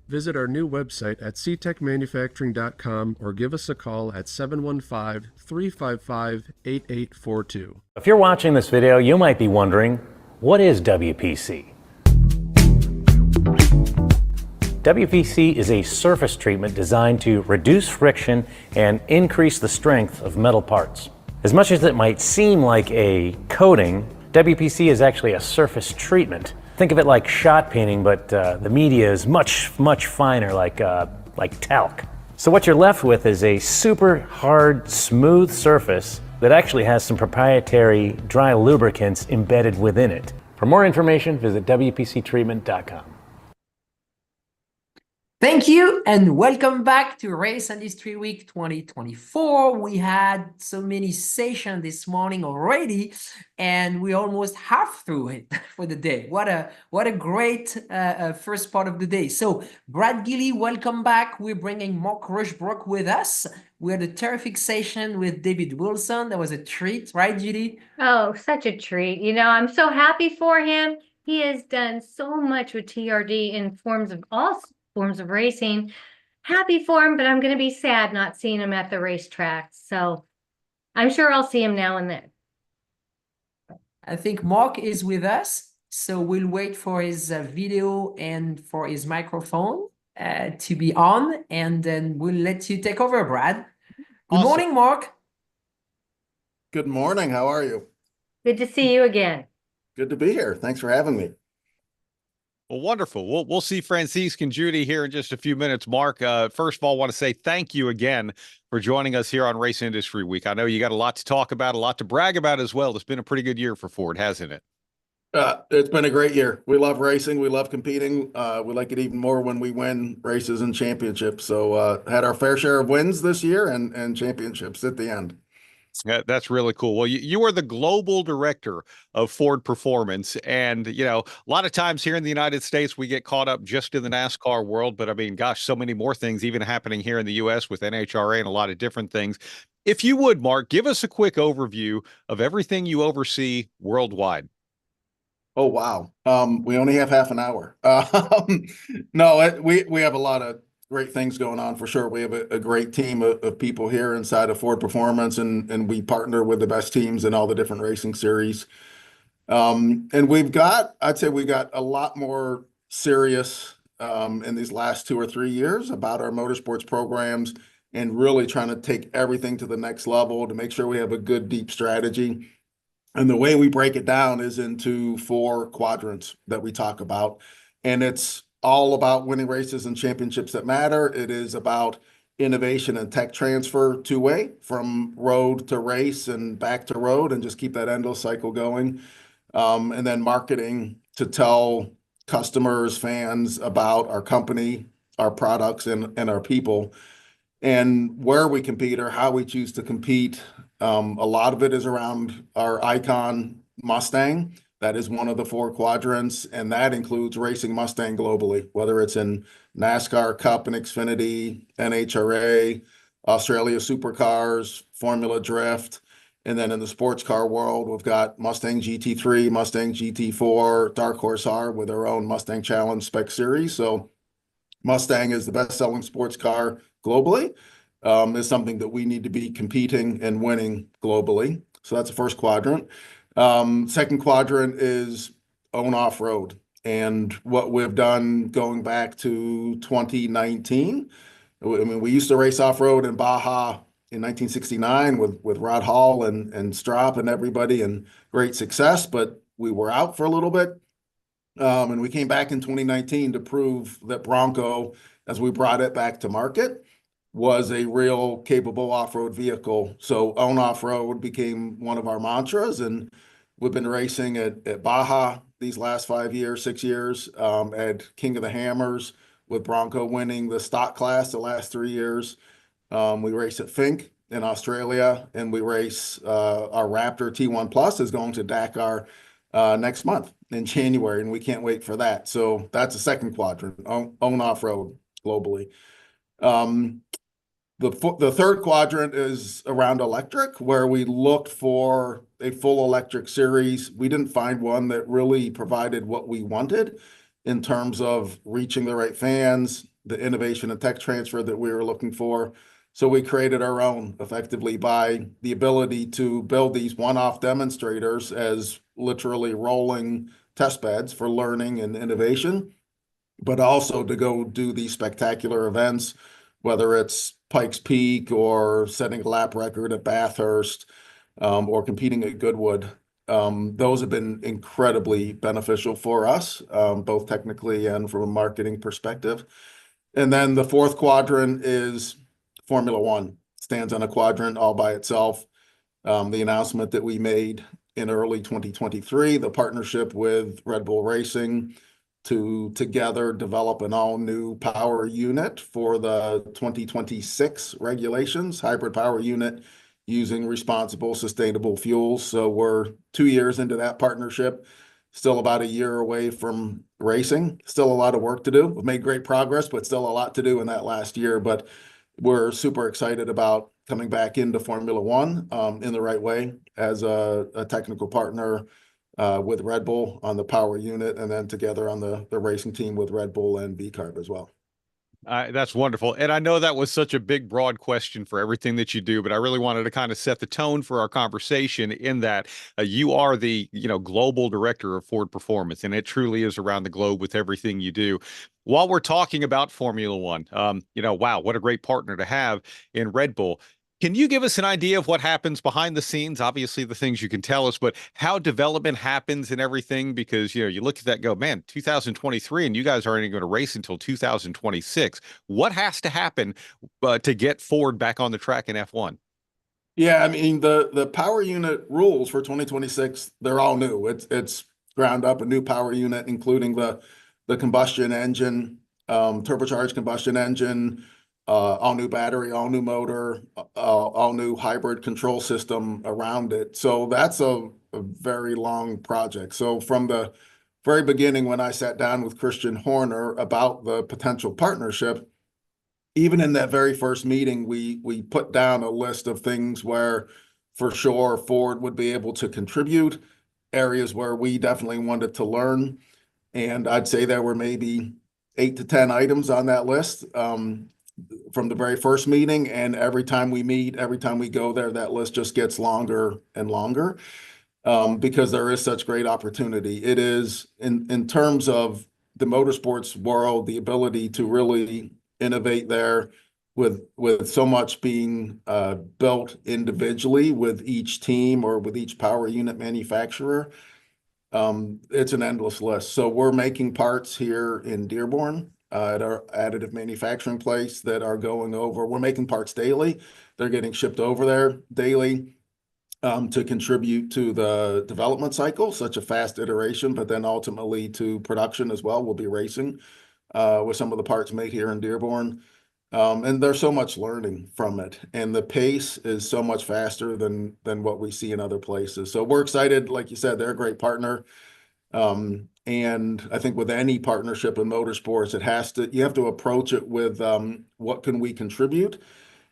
Visit our new website at ctechmanufacturing.com or give us a call at 715-355-8842. If you're watching this video, you might be wondering, what is WPC? WPC is a surface treatment designed to reduce friction and increase the strength of metal parts. As much as it might seem like a coating, WPC is actually a surface treatment. Think of it like shot painting, but the media is much finer, like talc. So what you're left with is a super hard, smooth surface that actually has some proprietary dry lubricants embedded within it. For more information, visit WPCtreatment.com. Thank you and welcome back to Race Industry Week 2024. We had so many sessions this morning already, and we're almost half through it for the day. What a great first part of the day. So Brad Gilly, welcome back. We're bringing Mark Rushbrook with us. We had a terrific session with David Wilson. That was a treat, right, Judy? Oh, such a treat. You know, I'm so happy for him. He has done so much with TRD in all forms of racing. Happy for him, but I'm going to be sad not seeing him at the racetrack. So I'm sure I'll see him now and then. I think Mark is with us, so we'll wait for his video and for his microphone to be on, and then we'll let you take over, Brad. Good morning, Mark. Good morning. How are you? Good to see you again. Good to be here. Thanks for having me. Well, wonderful. We'll see Francisque and Judy here in just a few minutes. Mark, first of all, I want to say thank you again for joining us here on Race Industry Week. I know you got a lot to talk about, a lot to brag about as well. It's been a pretty good year for Ford, hasn't it? It's been a great year. We love racing. We love competing. We like it even more when we win races and championships. So had our fair share of wins this year and championships at the end. That's really cool. Well, you are the global director of Ford Performance. And, you know, a lot of times here in the United States, we get caught up just in the NASCAR world. But I mean, gosh, so many more things even happening here in the U.S. with NHRA and a lot of different things. If you would, Mark, give us a quick overview of everything you oversee worldwide. Oh, wow. We only have half an hour. No, we have a lot of great things going on for sure. We have a great team of people here inside of Ford Performance, and we partner with the best teams in all the different racing series. And I'd say we got a lot more serious in these last 2 or 3 years about our motorsports programs and really trying to take everything to the next level to make sure we have a good, deep strategy. And the way we break it down is into 4 quadrants that we talk about. And it's all about winning races and championships that matter. It is about innovation and tech transfer two-way from road to race and back to road, and just keep that endless cycle going. And then marketing to tell customers, fans about our company, our products, and our people, and where we compete or how we choose to compete. A lot of it is around our icon Mustang. That is one of the 4 quadrants, and that includes racing Mustang globally, whether it's in NASCAR, Cup and Xfinity, NHRA, Australia Supercars, Formula Drift. And then in the sports car world, we've got Mustang GT3, Mustang GT4, Dark Horse R with our own Mustang Challenge Spec Series. So Mustang is the best-selling sports car globally. Is something that we need to be competing and winning globally. So that's the first quadrant. Second quadrant is own off-road. And what we've done going back to 2019, I mean, we used to race off-road in Baja in 1969 with Rod Hall and Strop and everybody, and great success, but we were out for a little bit. And we came back in 2019 to prove that Bronco, as we brought it back to market, was a real capable off-road vehicle. So own off-road became one of our mantras, and we've been racing at Baja these last 5 years, 6 years, at King of the Hammers, with Bronco winning the stock class the last 3 years. We race at Fink in Australia, and we race our Raptor T1 Plus is going to Dakar next month in January, and we can't wait for that. So that's the second quadrant, own off-road globally. The third quadrant is around electric, where we looked for a full electric series. We didn't find one that really provided what we wanted in terms of reaching the right fans, the innovation and tech transfer that we were looking for. So we created our own, effectively, by the ability to build these one-off demonstrators as literally rolling test beds for learning and innovation, but also to go do these spectacular events, whether it's Pikes Peak or setting a lap record at Bathurst, or competing at Goodwood. Those have been incredibly beneficial for us, both technically and from a marketing perspective. And then the fourth quadrant is Formula One. Stands on a quadrant all by itself. The announcement that we made in early 2023, the partnership with Red Bull Racing to together develop an all-new power unit for the 2026 regulations, hybrid power unit using responsible, sustainable fuels. So we're 2 years into that partnership, still about a year away from racing. Still a lot of work to do. We've made great progress, but still a lot to do in that last year. But we're super excited about coming back into Formula One in the right way as a technical partner with Red Bull on the power unit, and then together on the racing team with Red Bull and VCARB as well. That's wonderful. And I know that was such a big, broad question for everything that you do, but I really wanted to kind of set the tone for our conversation in that you are the, global director of Ford Performance, and it truly is around the globe with everything you do. While we're talking about Formula One, wow, what a great partner to have in Red Bull. Can you give us an idea of what happens behind the scenes? Obviously, the things you can tell us, but how development happens and everything, because, you look at that and go, man, 2023, and you guys aren't even going to race until 2026. What has to happen to get Ford back on the track in F1? Yeah, I mean, the power unit rules for 2026, they're all new. It's ground up, a new power unit, including the combustion engine, turbocharged combustion engine, all new battery, all new motor, all new hybrid control system around it. So that's a very long project. So from the very beginning, when I sat down with Christian Horner about the potential partnership, even in that very first meeting, we put down a list of things where for sure Ford would be able to contribute, areas where we definitely wanted to learn. And I'd say there were maybe 8 to 10 items on that list from the very first meeting. And every time we meet, every time we go there, that list just gets longer and longer because there is such great opportunity. It is, in terms of the motorsports world, the ability to really innovate there with so much being built individually with each team or with each power unit manufacturer. It's an endless list. So we're making parts here in Dearborn at our additive manufacturing place that are going over. We're making parts daily. They're getting shipped over there daily to contribute to the development cycle, such a fast iteration, but then ultimately to production as well. We'll be racing with some of the parts made here in Dearborn. And there's so much learning from it, and the pace is so much faster than what we see in other places. So we're excited. Like you said, they're a great partner. And I think with any partnership in motorsports, you have to approach it with what can we contribute?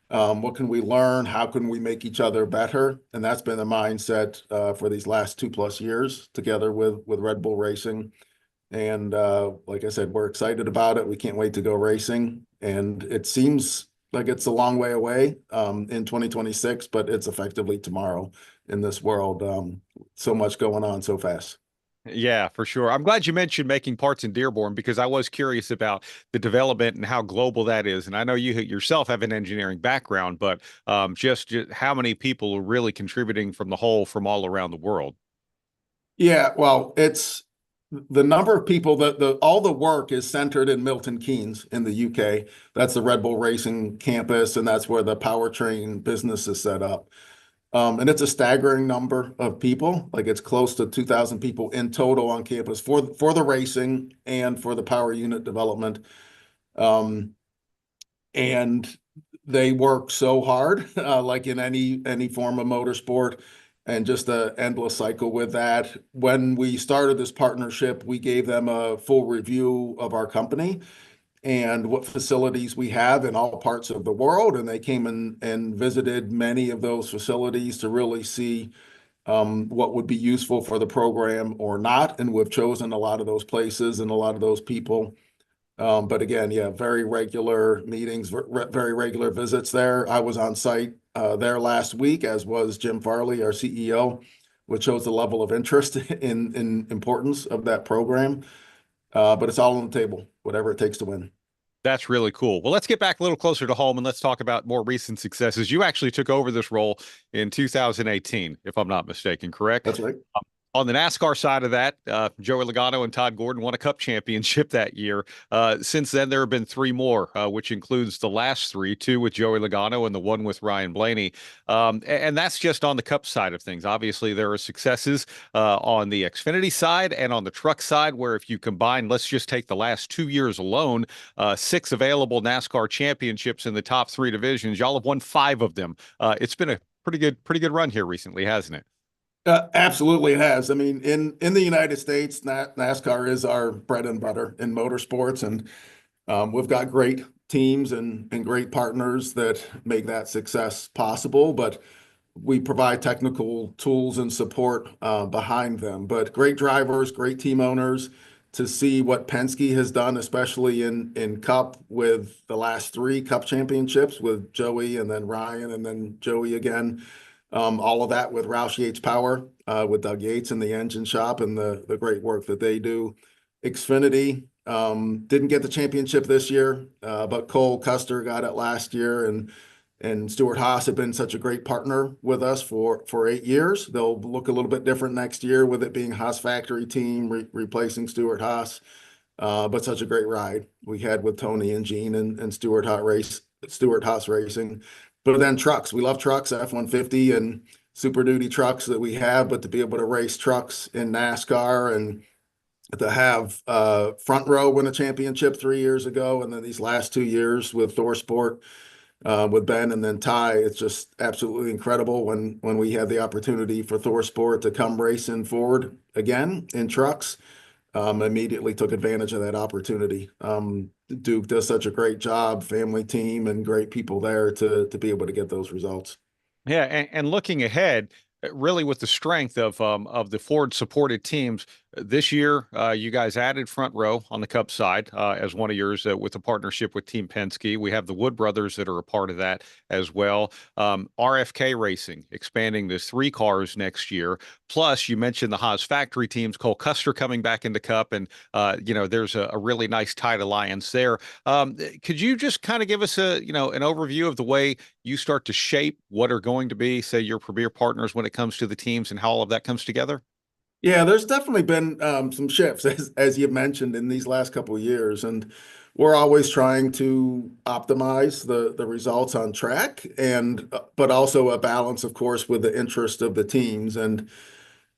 What can we learn? How can we make each other better? And that's been the mindset for these last 2+ years together with Red Bull Racing. And like I said, we're excited about it. We can't wait to go racing. And it seems like it's a long way away in 2026, but it's effectively tomorrow in this world. So much going on so fast. Yeah, for sure. I'm glad you mentioned making parts in Dearborn, because I was curious about the development and how global that is. And I know you yourself have an engineering background, but just how many people are really contributing from all around the world? Yeah, well, it's the number of people that all the work is centered in Milton Keynes in the UK. That's the Red Bull Racing campus, and that's where the powertrain business is set up. And it's a staggering number of people. Like, it's close to 2,000 people in total on campus for the racing and for the power unit development. And they work so hard, like in any form of motorsport, and just the endless cycle with that. When we started this partnership, we gave them a full review of our company and what facilities we have in all parts of the world. And they came and visited many of those facilities to really see what would be useful for the program or not. And we've chosen a lot of those places and a lot of those people. But again, yeah, very regular meetings, very regular visits there. I was on site there last week, as was Jim Farley, our CEO, which shows the level of interest in importance of that program. But it's all on the table, whatever it takes to win. That's really cool. Well, let's get back a little closer to home and let's talk about more recent successes. You actually took over this role in 2018, if I'm not mistaken, correct? That's right. On the NASCAR side of that, Joey Logano and Todd Gordon won a Cup championship that year. Since then, there have been 3 more, which includes the last 3, 2 with Joey Logano and the 1 with Ryan Blaney. And that's just on the Cup side of things. Obviously, there are successes on the Xfinity side and on the truck side, where if you combine, let's just take the last 2 years alone, 6 available NASCAR championships in the top 3 divisions. Y'all have won 5 of them. It's been a pretty good run here recently, hasn't it? Absolutely, it has. I mean, in the United States, NASCAR is our bread and butter in motorsports, and we've got great teams and great partners that make that success possible. But we provide technical tools and support behind them. But great drivers, great team owners. To see what Penske has done, especially in Cup, with the last 3 Cup championships with Joey and then Ryan and then Joey again. All of that with Roush Yates Power, with Doug Yates in the engine shop and the great work that they do. Xfinity didn't get the championship this year, but Cole Custer got it last year, and Stewart Haas have been such a great partner with us for 8 years. They'll look a little bit different next year with it being Haas factory team replacing Stewart Haas, but such a great ride we had with Tony and Gene and Stewart Haas Racing. But then trucks, we love trucks, F-150 and Super Duty trucks that we have, but to be able to race trucks in NASCAR and to have Front Row win a championship 3 years ago, and then these last 2 years with Thor Sport, with Ben and then Ty, it's just absolutely incredible when we had the opportunity for Thor Sport to come racing forward again in trucks. Immediately took advantage of that opportunity. Duke does such a great job, family team, and great people there to be able to get those results. Yeah, and looking ahead, really with the strength of the Ford supported teams this year, you guys added Front Row on the Cup side as one of yours with a partnership with Team Penske. We have the Wood brothers that are a part of that as well. RFK Racing expanding to 3 cars next year. Plus, you mentioned the Haas factory teams, Cole Custer coming back into Cup, and there's a really nice tight alliance there. Could you just kind of give us an overview of the way you start to shape what are going to be, say, your premier partners when it comes to the teams and how all of that comes together? Yeah, there's definitely been some shifts, as you mentioned, in these last couple of years, and we're always trying to optimize the results on track, and but also a balance, of course, with the interest of the teams. And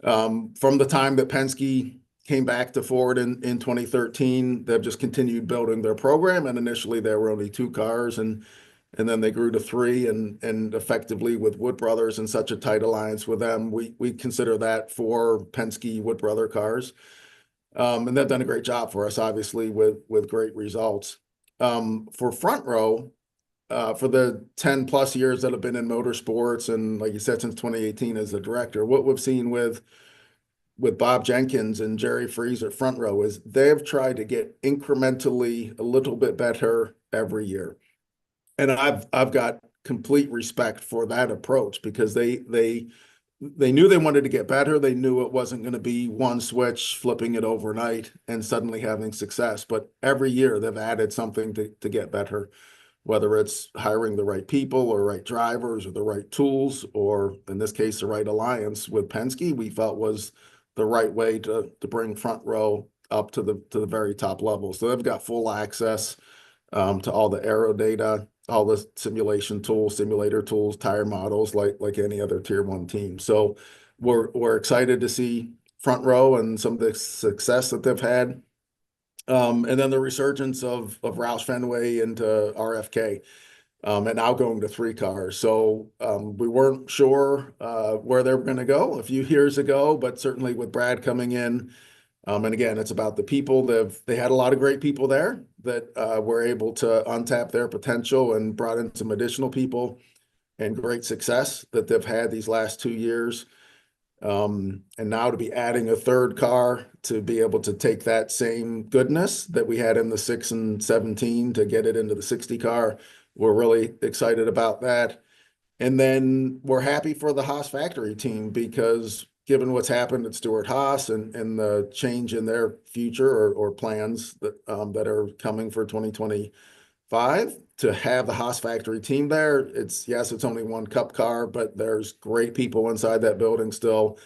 from the time that Penske came back to Ford in 2013, they've just continued building their program. And initially, there were only two cars, and then they grew to three, and effectively with Wood Brothers and such a tight alliance with them, we consider that four Penske Wood Brother cars. And they've done a great job for us, obviously, with great results. For Front Row, for the 10 plus years that have been in motorsports, and like you said, since 2018 as the director, what we've seen with Bob Jenkins and Jerry Freeze at Front Row is they've tried to get incrementally a little bit better every year. And I've got complete respect for that approach, because they knew they wanted to get better. They knew it wasn't going to be one switch, flipping it overnight and suddenly having success. But every year they've added something to get better, whether it's hiring the right people or right drivers or the right tools, or in this case, the right alliance with Penske, we felt was the right way to bring Front Row up to the very top level. So they've got full access to all the aero data, all the simulator tools, tire models, like any other tier one team. So we're excited to see Front Row and some of the success that they've had. And then the resurgence of Roush Fenway into RFK, and now going to three cars. So we weren't sure where they were going to go a few years ago, but certainly with Brad coming in, and again, it's about the people. They had a lot of great people there that were able to untap their potential and brought in some additional people, and great success that they've had these last 2 years. And now to be adding a third car to be able to take that same goodness that we had in the 6 and 17 to get it into the 60 car, we're really excited about that. And then we're happy for the Haas factory team, because given what's happened at Stewart Haas and the change in their future or plans that are coming for 2025, to have the Haas factory team there, it's only one cup car, but there's great people inside that building still.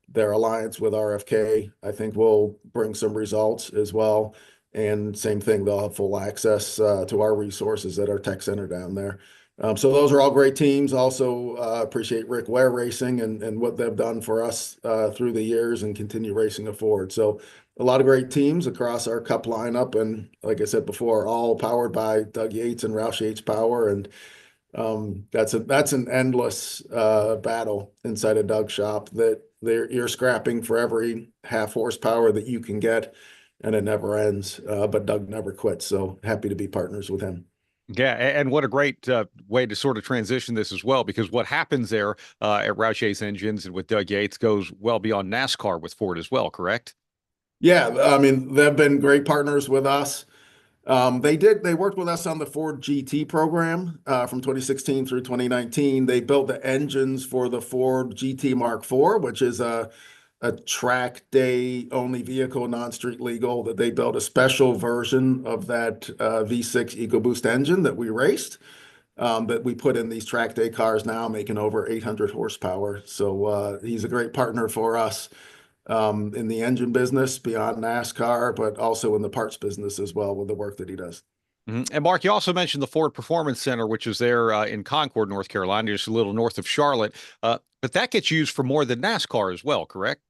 Their alliance with RFK, I think, will bring some results as well. And same thing, they'll have full access to our resources at our tech center down there. So those are all great teams. Also appreciate Rick Ware Racing and what they've done for us through the years, and continue racing a Ford. So a lot of great teams across our cup lineup. And like I said before, all powered by Doug Yates and Roush Yates Power. And that's an endless battle inside a Doug shop, that you're scrapping for every half horsepower that you can get, and it never ends. But Doug never quits. So happy to be partners with him. Yeah, and what a great way to sort of transition this as well, because what happens there at Roush Yates Engines and with Doug Yates goes well beyond NASCAR with Ford as well, correct? Yeah, I mean, they've been great partners with us. They worked with us on the Ford GT program from 2016 through 2019. They built the engines for the Ford GT Mark IV, which is a track day only vehicle, non-street legal, that they built a special version of that V6 EcoBoost engine that we raced, that we put in these track day cars now, making over 800 horsepower. So he's a great partner for us in the engine business beyond NASCAR, but also in the parts business as well with the work that he does. Mm-hmm. And Mark, you also mentioned the Ford Performance Center, which is there in Concord, North Carolina, just a little north of Charlotte. But that gets used for more than NASCAR as well, correct?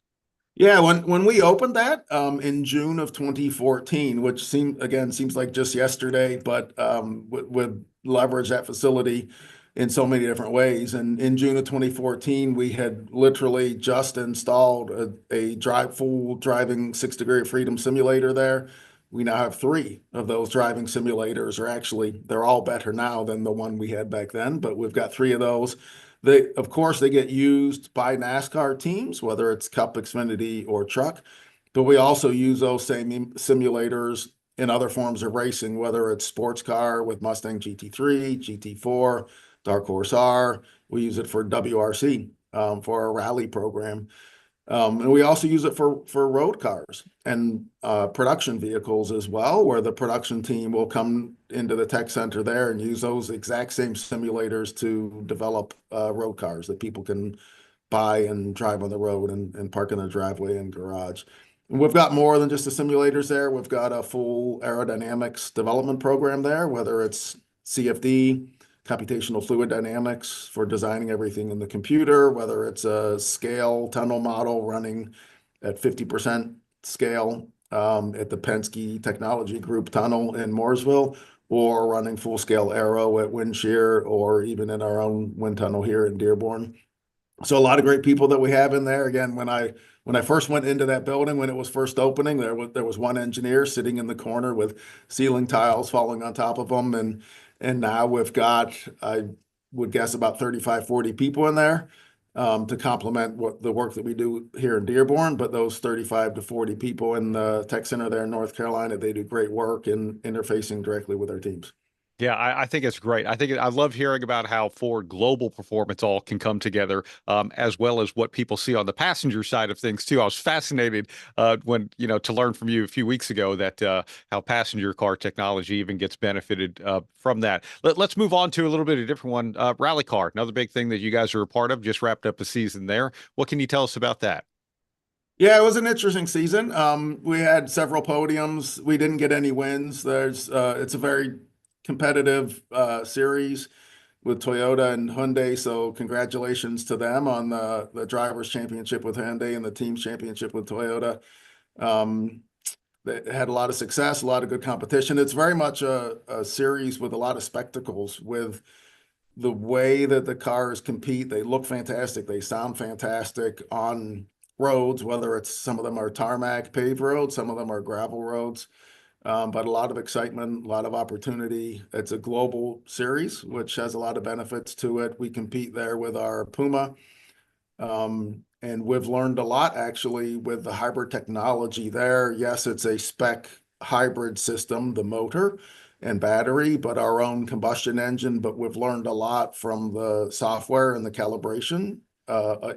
Yeah, when we opened that in June of 2014, which seems like just yesterday, but would leverage that facility in so many different ways. And in June of 2014, we had literally just installed a full driving 6-degree of freedom simulator there. We now have 3 of those driving simulators, or actually they're all better now than the one we had back then, but we've got 3 of those. Of course, they get used by NASCAR teams, whether it's Cup, Xfinity, or Truck, but we also use those same simulators in other forms of racing, whether it's sports car with Mustang GT3, GT4, Dark Horse R. We use it for WRC, for our rally program. And we also use it for road cars and production vehicles as well, where the production team will come into the tech center there and use those exact same simulators to develop road cars that people can buy and drive on the road and park in their driveway and garage. And we've got more than just the simulators there. We've got a full aerodynamics development program there, whether it's CFD, computational fluid dynamics for designing everything in the computer, whether it's a scale tunnel model running at 50% scale at the Penske Technology Group tunnel in Mooresville, or running full-scale aero at Windshear, or even in our own wind tunnel here in Dearborn. So a lot of great people that we have in there. Again, when I first went into that building, when it was first opening, there was one engineer sitting in the corner with ceiling tiles falling on top of them, and now we've got, I would guess, about 35, 40 people in there to complement the work that we do here in Dearborn. But those 35 to 40 people in the tech center there in North Carolina, they do great work in interfacing directly with our teams. Yeah, I think it's great. I love hearing about how Ford global performance all can come together, as well as what people see on the passenger side of things too. I was fascinated when, to learn from you a few weeks ago that how passenger car technology even gets benefited from that. Let's move on to a little bit of a different one. Rally car, another big thing that you guys are a part of. Just wrapped up a season there. What can you tell us about that? Yeah, it was an interesting season. We had several podiums. We didn't get any wins. It's a very competitive series with Toyota and Hyundai, so congratulations to them on the drivers championship with Hyundai and the team championship with Toyota. They had a lot of success, a lot of good competition. It's very much a series with a lot of spectacles, with the way that the cars compete. They look fantastic, they sound fantastic on roads, whether it's, some of them are tarmac paved roads, some of them are gravel roads. But a lot of excitement, a lot of opportunity. It's a global series, which has a lot of benefits to it. We compete there with our Puma. And we've learned a lot actually with the hybrid technology there. Yes, it's a spec hybrid system, the motor and battery, but our own combustion engine. But we've learned a lot from the software and the calibration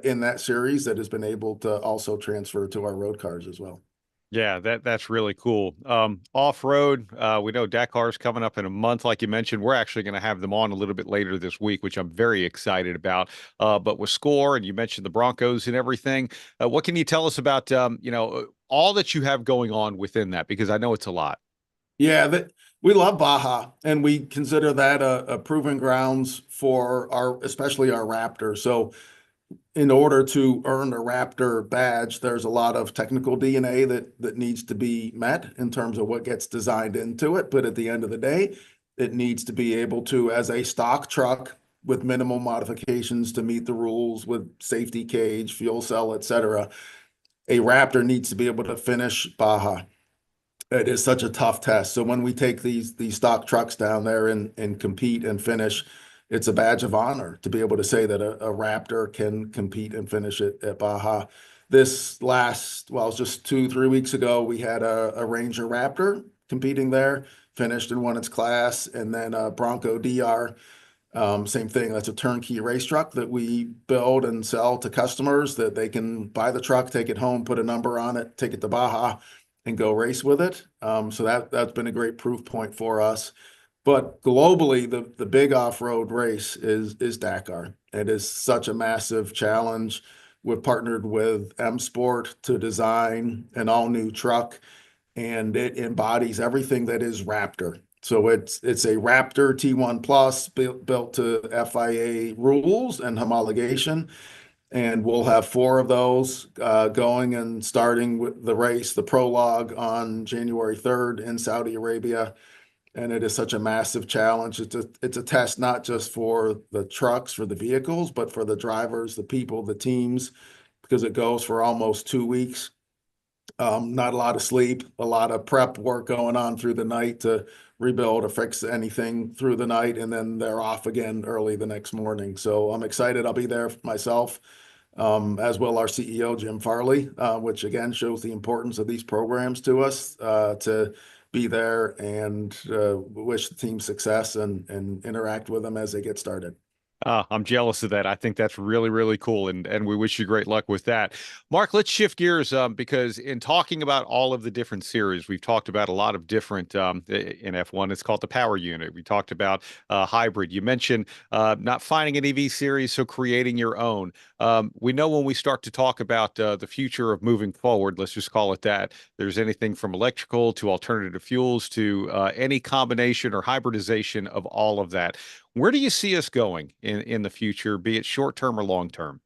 in that series that has been able to also transfer to our road cars as well. Yeah, that's really cool. Off-road, we know Dakar's coming up in a month, like you mentioned. We're actually going to have them on a little bit later this week, which I'm very excited about. But with Score, and you mentioned the Broncos and everything, what can you tell us about, all that you have going on within that? Because I know it's a lot. Yeah, we love Baja, and we consider that a proving grounds for especially our Raptor. So in order to earn a Raptor badge, there's a lot of technical DNA that needs to be met in terms of what gets designed into it. But at the end of the day, it needs to be able to, as a stock truck with minimal modifications to meet the rules with safety cage, fuel cell, etc., a Raptor needs to be able to finish Baja. It is such a tough test. So when we take these stock trucks down there and compete and finish, it's a badge of honor to be able to say that a Raptor can compete and finish it at Baja. This last, well, just 2-3 weeks ago, we had a Ranger Raptor competing there, finished and won its class, and then a Bronco DR, same thing. That's a turnkey race truck that we build and sell to customers that they can buy the truck, take it home, put a number on it, take it to Baja, and go race with it. So that's been a great proof point for us. But globally, the big off-road race is Dakar. It is such a massive challenge. We've partnered with M Sport to design an all-new truck, and it embodies everything that is Raptor. So it's a Raptor T1 Plus built to FIA rules and homologation. And we'll have 4 of those going and starting with the race, the prologue on January 3rd in Saudi Arabia. And it is such a massive challenge. It's a test not just for the trucks, for the vehicles, but for the drivers, the people, the teams, because it goes for almost 2 weeks. Not a lot of sleep, a lot of prep work going on through the night to rebuild or fix anything through the night, and then they're off again early the next morning. So I'm excited. I'll be there myself, as will our CEO, Jim Farley, which again shows the importance of these programs to us, to be there and wish the team success and interact with them as they get started. I'm jealous of that. I think that's really, really cool, and we wish you great luck with that. Mark, let's shift gears because in talking about all of the different series, we've talked about a lot of different in F1. It's called the power unit. We talked about hybrid. You mentioned not finding an EV series, so creating your own. We know when we start to talk about the future of moving forward, let's just call it that. There's anything from electrical to alternative fuels to any combination or hybridization of all of that. Where do you see us going in the future, be it short term or long term?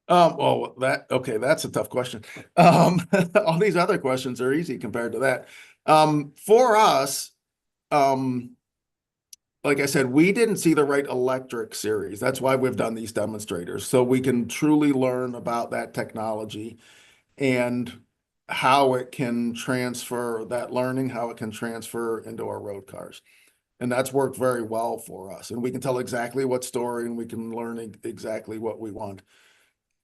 Well, that's a tough question. All these other questions are easy compared to that. For us, like I said, we didn't see the right electric series. That's why we've done these demonstrators, so we can truly learn about that technology and how it can transfer that learning, how it can transfer into our road cars. And that's worked very well for us. And we can tell exactly what story and we can learn exactly what we want.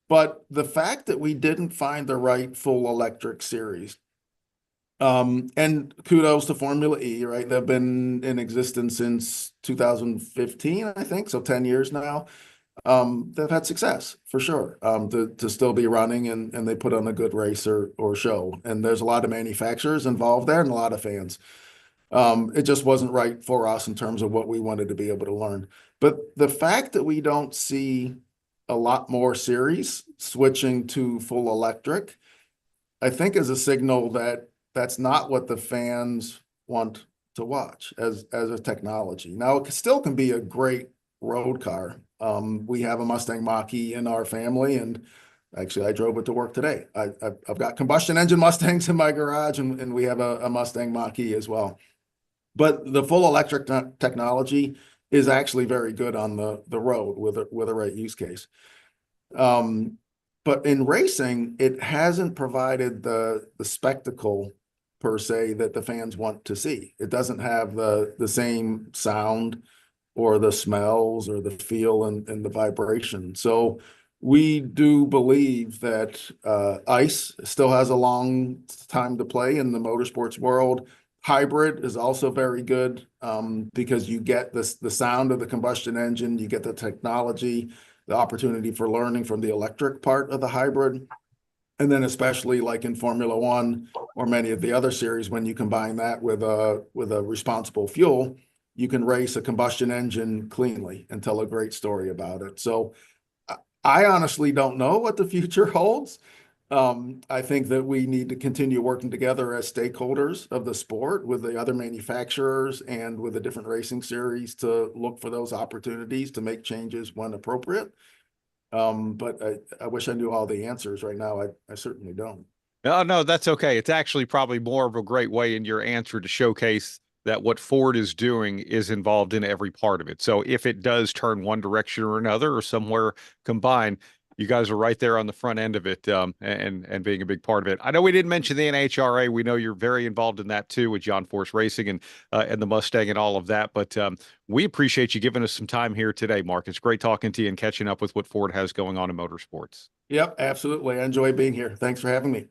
But the fact that we didn't find the right full electric series, and kudos to Formula E, right? They've been in existence since 2015, I think, so 10 years now. They've had success for sure, to still be running, and they put on a good race or show. And there's a lot of manufacturers involved there and a lot of fans. It just wasn't right for us in terms of what we wanted to be able to learn. But the fact that we don't see a lot more series switching to full electric, I think is a signal that that's not what the fans want to watch as a technology. Now, it still can be a great road car. We have a Mustang Mach-E in our family, and actually I drove it to work today. I've got combustion engine Mustangs in my garage, and we have a Mustang Mach-E as well. But the full electric technology is actually very good on the road with a right use case. But in racing, it hasn't provided the spectacle per se that the fans want to see. It doesn't have the same sound or the smells or the feel and the vibration. So we do believe that ICE still has a long time to play in the motorsports world. Hybrid is also very good because you get the sound of the combustion engine, you get the technology, the opportunity for learning from the electric part of the hybrid. And then especially like in Formula One or many of the other series, when you combine that with a responsible fuel, you can race a combustion engine cleanly and tell a great story about it. So I honestly don't know what the future holds. I think that we need to continue working together as stakeholders of the sport with the other manufacturers and with the different racing series to look for those opportunities to make changes when appropriate. But I wish I knew all the answers right now. I certainly don't. No, that's okay. It's actually probably more of a great way in your answer to showcase that what Ford is doing is involved in every part of it. So if it does turn one direction or another or somewhere combined, you guys are right there on the front end of it, and being a big part of it. I know we didn't mention the NHRA. We know you're very involved in that too with John Force Racing and the Mustang and all of that. But we appreciate you giving us some time here today, Mark. It's great talking to you and catching up with what Ford has going on in motorsports. Yep, absolutely. I enjoy being here. Thanks for having me.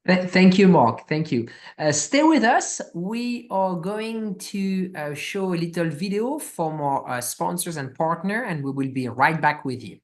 Thank you, Mark. Thank you. Stay with us. We are going to show a little video from our sponsors and partner, and we will be right back with you.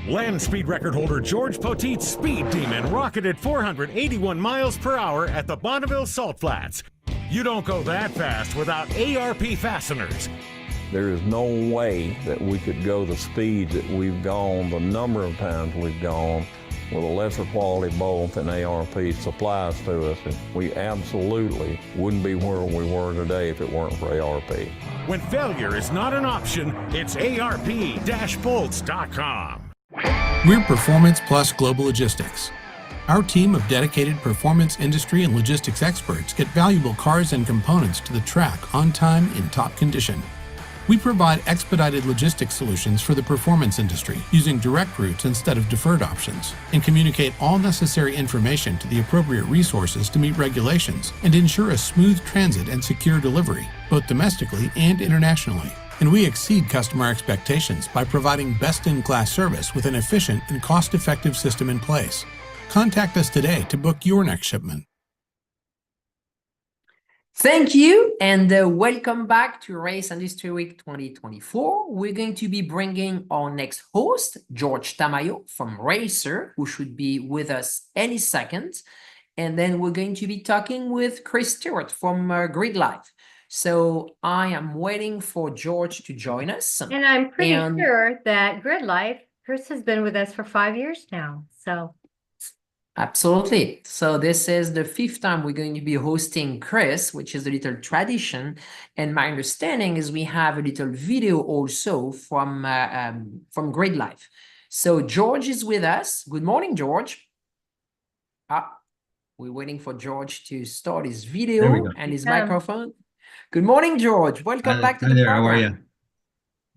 Land speed record holder George Poteet's Speed Demon rocketed 481 miles per hour at the Bonneville Salt Flats. You don't go that fast without ARP fasteners. There is no way that we could go the speed that we've gone, the number of times we've gone, with a lesser quality bolt than ARP supplies to us. And we absolutely wouldn't be where we were today if it weren't for ARP. When failure is not an option, it's ARP-bolts.com. We're Performance Plus Global Logistics. Our team of dedicated performance industry and logistics experts get valuable cars and components to the track on time in top condition. We provide expedited logistics solutions for the performance industry using direct routes instead of deferred options, and communicate all necessary information to the appropriate resources to meet regulations and ensure a smooth transit and secure delivery, both domestically and internationally. And we exceed customer expectations by providing best-in-class service with an efficient and cost-effective system in place. Contact us today to book your next shipment. Thank you, and welcome back to Race Industry Week 2024. We're going to be bringing our next host, George Tamayo from Racer, who should be with us any second. And then we're going to be talking with Chris Stewart from Grid Life. So I am waiting for George to join us. And I'm pretty sure that Grid Life, Chris has been with us for 5 years now. So absolutely. So this is the 5th time we're going to be hosting Chris, which is a little tradition. And my understanding is we have a little video also from Grid Life. So George is with us. Good morning, George. We're waiting for George to start his video and his microphone. Good morning, George. Welcome back to the program. How are you?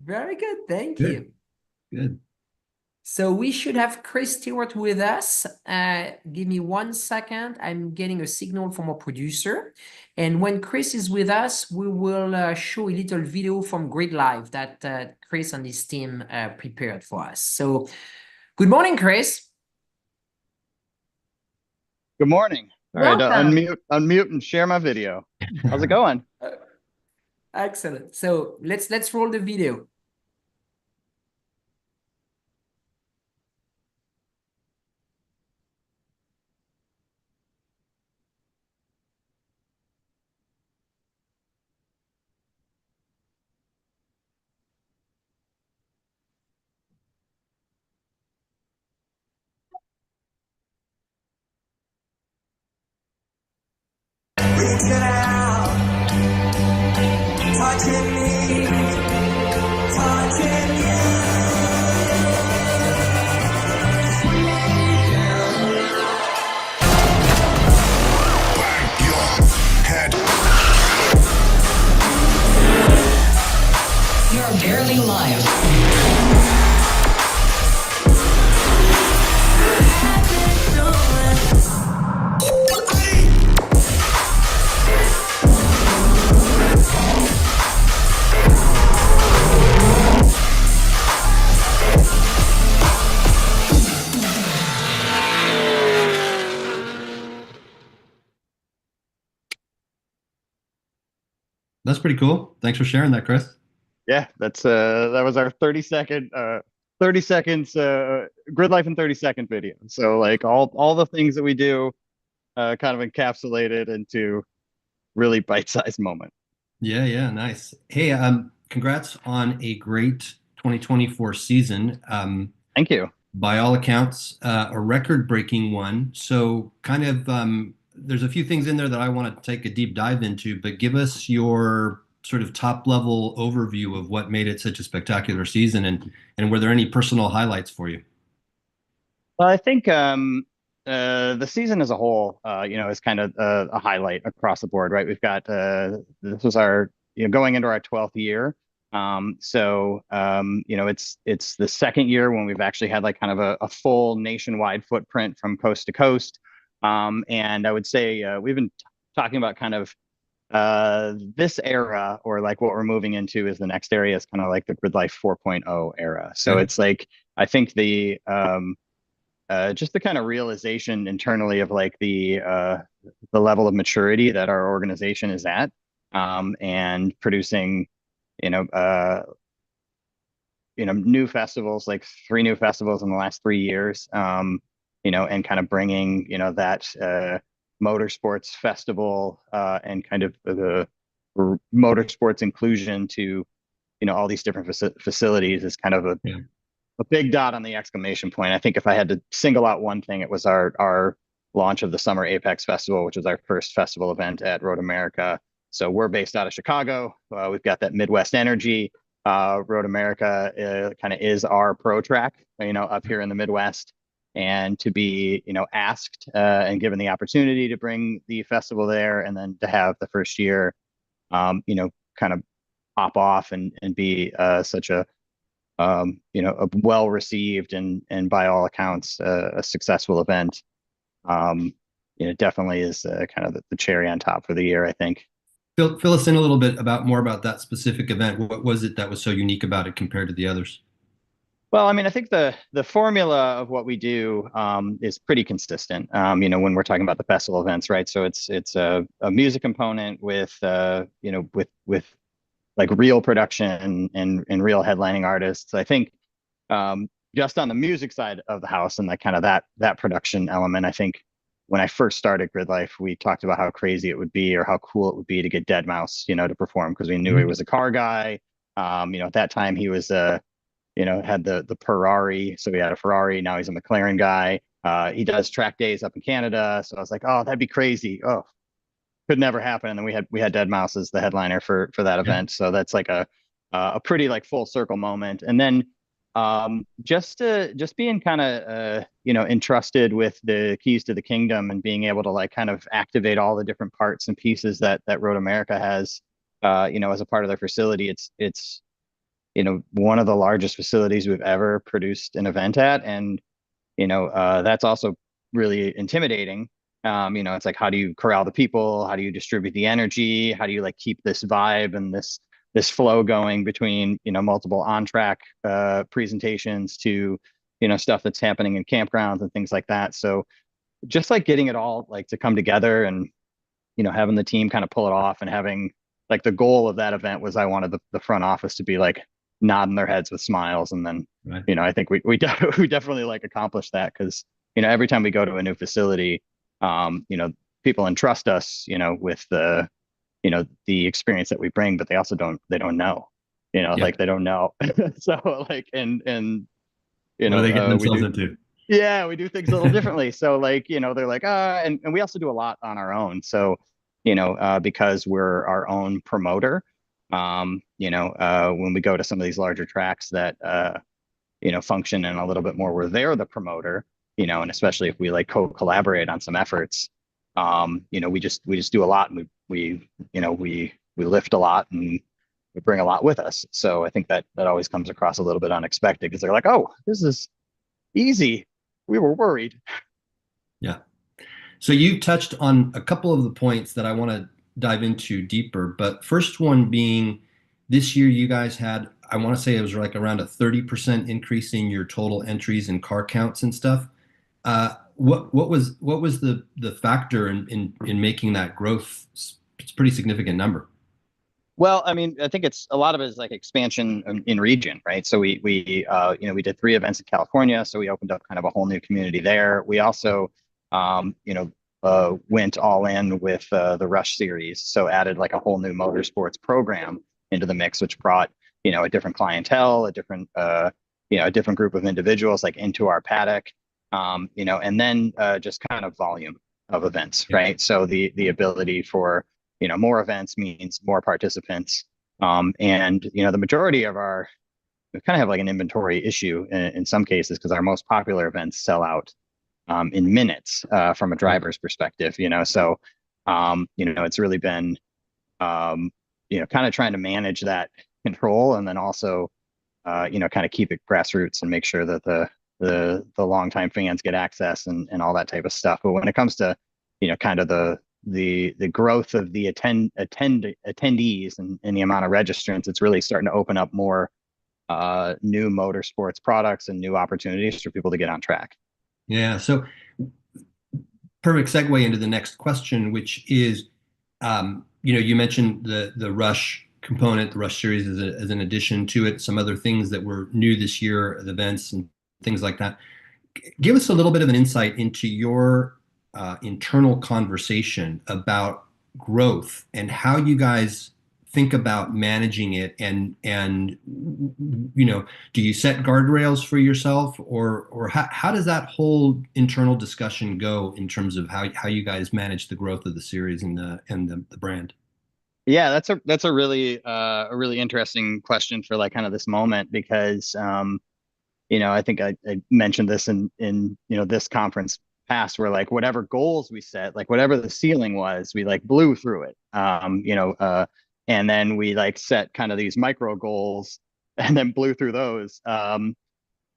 Very good. Thank you. Good. So we should have Chris Stewart with us. Give me 1 second. I'm getting a signal from our producer. And when Chris is with us, we will show a little video from Grid Live that Chris and his team prepared for us. So good morning, Chris. Good morning. All right, unmute and share my video. How's it going? Excellent. So let's roll the video. Reaching out, touching me, touching you. Bang your head. You're barely alive. That's pretty cool. Thanks for sharing that, Chris. Yeah, that was our 30 seconds Grid Life in 30-second video. So like all the things that we do kind of encapsulated into really bite-sized moment. Yeah, nice. Hey, congrats on a great 2024 season. Thank you. By all accounts, a record-breaking one. So kind of there's a few things in there that I want to take a deep dive into, but give us your sort of top-level overview of what made it such a spectacular season, and were there any personal highlights for you? Well, I think the season as a whole, is kind of a highlight across the board, right? We've got this was our going into our 12th year. It's the second year when we've actually had like kind of a full nationwide footprint from coast to coast. And I would say we've been talking about kind of this era, or like what we're moving into is the next area is kind of like the Grid Life 4.0 era. So it's like, I think the just the kind of realization internally of like the level of maturity that our organization is at, and producing, new festivals, like 3 new festivals in the last 3 years, and kind of bringing, that motorsports festival and kind of the motorsports inclusion to, all these different facilities is kind of a big dot on the exclamation point. I think if I had to single out one thing, it was our launch of the Summer Apex Festival, which was our first festival event at Road America. So we're based out of Chicago. We've got that Midwest energy. Road America kind of is our pro track, up here in the Midwest. And to be, asked and given the opportunity to bring the festival there, and then to have the first year, kind of pop off and be such a, a well received and by all accounts a successful event, definitely is kind of the cherry on top for the year, I think. Fill us in a little bit more about that specific event. What was it that was so unique about it compared to the others? Well, I mean, I think the formula of what we do is pretty consistent. When we're talking about the festival events, right? So it's a music component with with like real production and real headlining artists. I think just on the music side of the house and like kind of that production element, I think when I first started Grid Life, we talked about how crazy it would be or how cool it would be to get Deadmau5, to perform, because we knew he was a car guy. At that time he was had the Ferrari, so he had a Ferrari. Now he's a McLaren guy. He does track days up in Canada, so I was like, oh, that'd be crazy. Oh, could never happen. And then we had Deadmau5 as the headliner for that event, so that's like a pretty like full circle moment. And then just being kind of entrusted with the keys to the kingdom and being able to like kind of activate all the different parts and pieces that Road America has, as a part of their facility. It's one of the largest facilities we've ever produced an event at. And, that's also really intimidating. It's like, how do you corral the people? How do you distribute the energy? How do you like keep this vibe and this flow going between, multiple on-track presentations to, stuff that's happening in campgrounds and things like that. So just like getting it all like to come together and, having the team kind of pull it off, and having like the goal of that event was I wanted the front office to be like nodding their heads with smiles. And then, right. I think we definitely like accomplished that, because, every time we go to a new facility, people entrust us, with the experience that we bring, but they also don't know, like they don't know. So like, and what are they getting themselves into? Yeah, we do things a little differently. So like, they're like, and we also do a lot on our own. So, because we're our own promoter, when we go to some of these larger tracks that, function in a little bit more where they're the promoter, and especially if we like collaborate on some efforts, we just do a lot, and we lift a lot, and we bring a lot with us. So I think that always comes across a little bit unexpected, because they're like, oh, this is easy. We were worried. Yeah. So you touched on a couple of the points that I want to dive into deeper, but first one being, this year you guys had, I want to say it was like around a 30% increase in your total entries and car counts and stuff. What was the factor in making that growth? It's a pretty significant number. Well, I mean, I think it's a lot of it is like expansion in region, right? So we did 3 events in California, so we opened up kind of a whole new community there. We also went all in with the Roush series, so added like a whole new motorsports program into the mix, which brought a different clientele, a different group of individuals like into our paddock, and then just kind of volume of events, right? So the ability for more events means more participants, and the majority of we kind of have like an inventory issue in some cases, because our most popular events sell out in minutes from a driver's perspective, so it's really been kind of trying to manage that control, and then also kind of keep it grassroots and make sure that the longtime fans get access and all that type of stuff. But when it comes to kind of the growth of the attendees and the amount of registrants, it's really starting to open up more new motorsports products and new opportunities for people to get on track. Yeah, so perfect segue into the next question, which is, you mentioned the Roush component, the Rush Series as an addition to it, some other things that were new this year, the events and things like that. Give us a little bit of an insight into your internal conversation about growth and how you guys think about managing it, and do you set guardrails for yourself, or how does that whole internal discussion go in terms of how you guys manage the growth of the series and the brand? Yeah, that's a really interesting question for like kind of this moment, because I think I mentioned this in this conference past, where like whatever goals we set, like whatever the ceiling was, we like blew through it. And then we like set kind of these micro goals and then blew through those.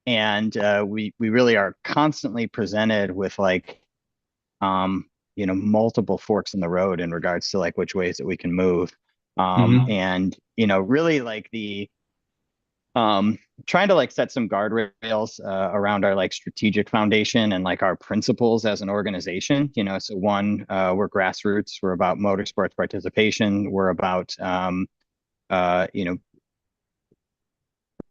We really are constantly presented with like multiple forks in the road in regards to like which ways that we can move. And really like the trying to like set some guardrails around our like strategic foundation and like our principles as an organization. So one, we're grassroots, we're about motorsports participation, we're about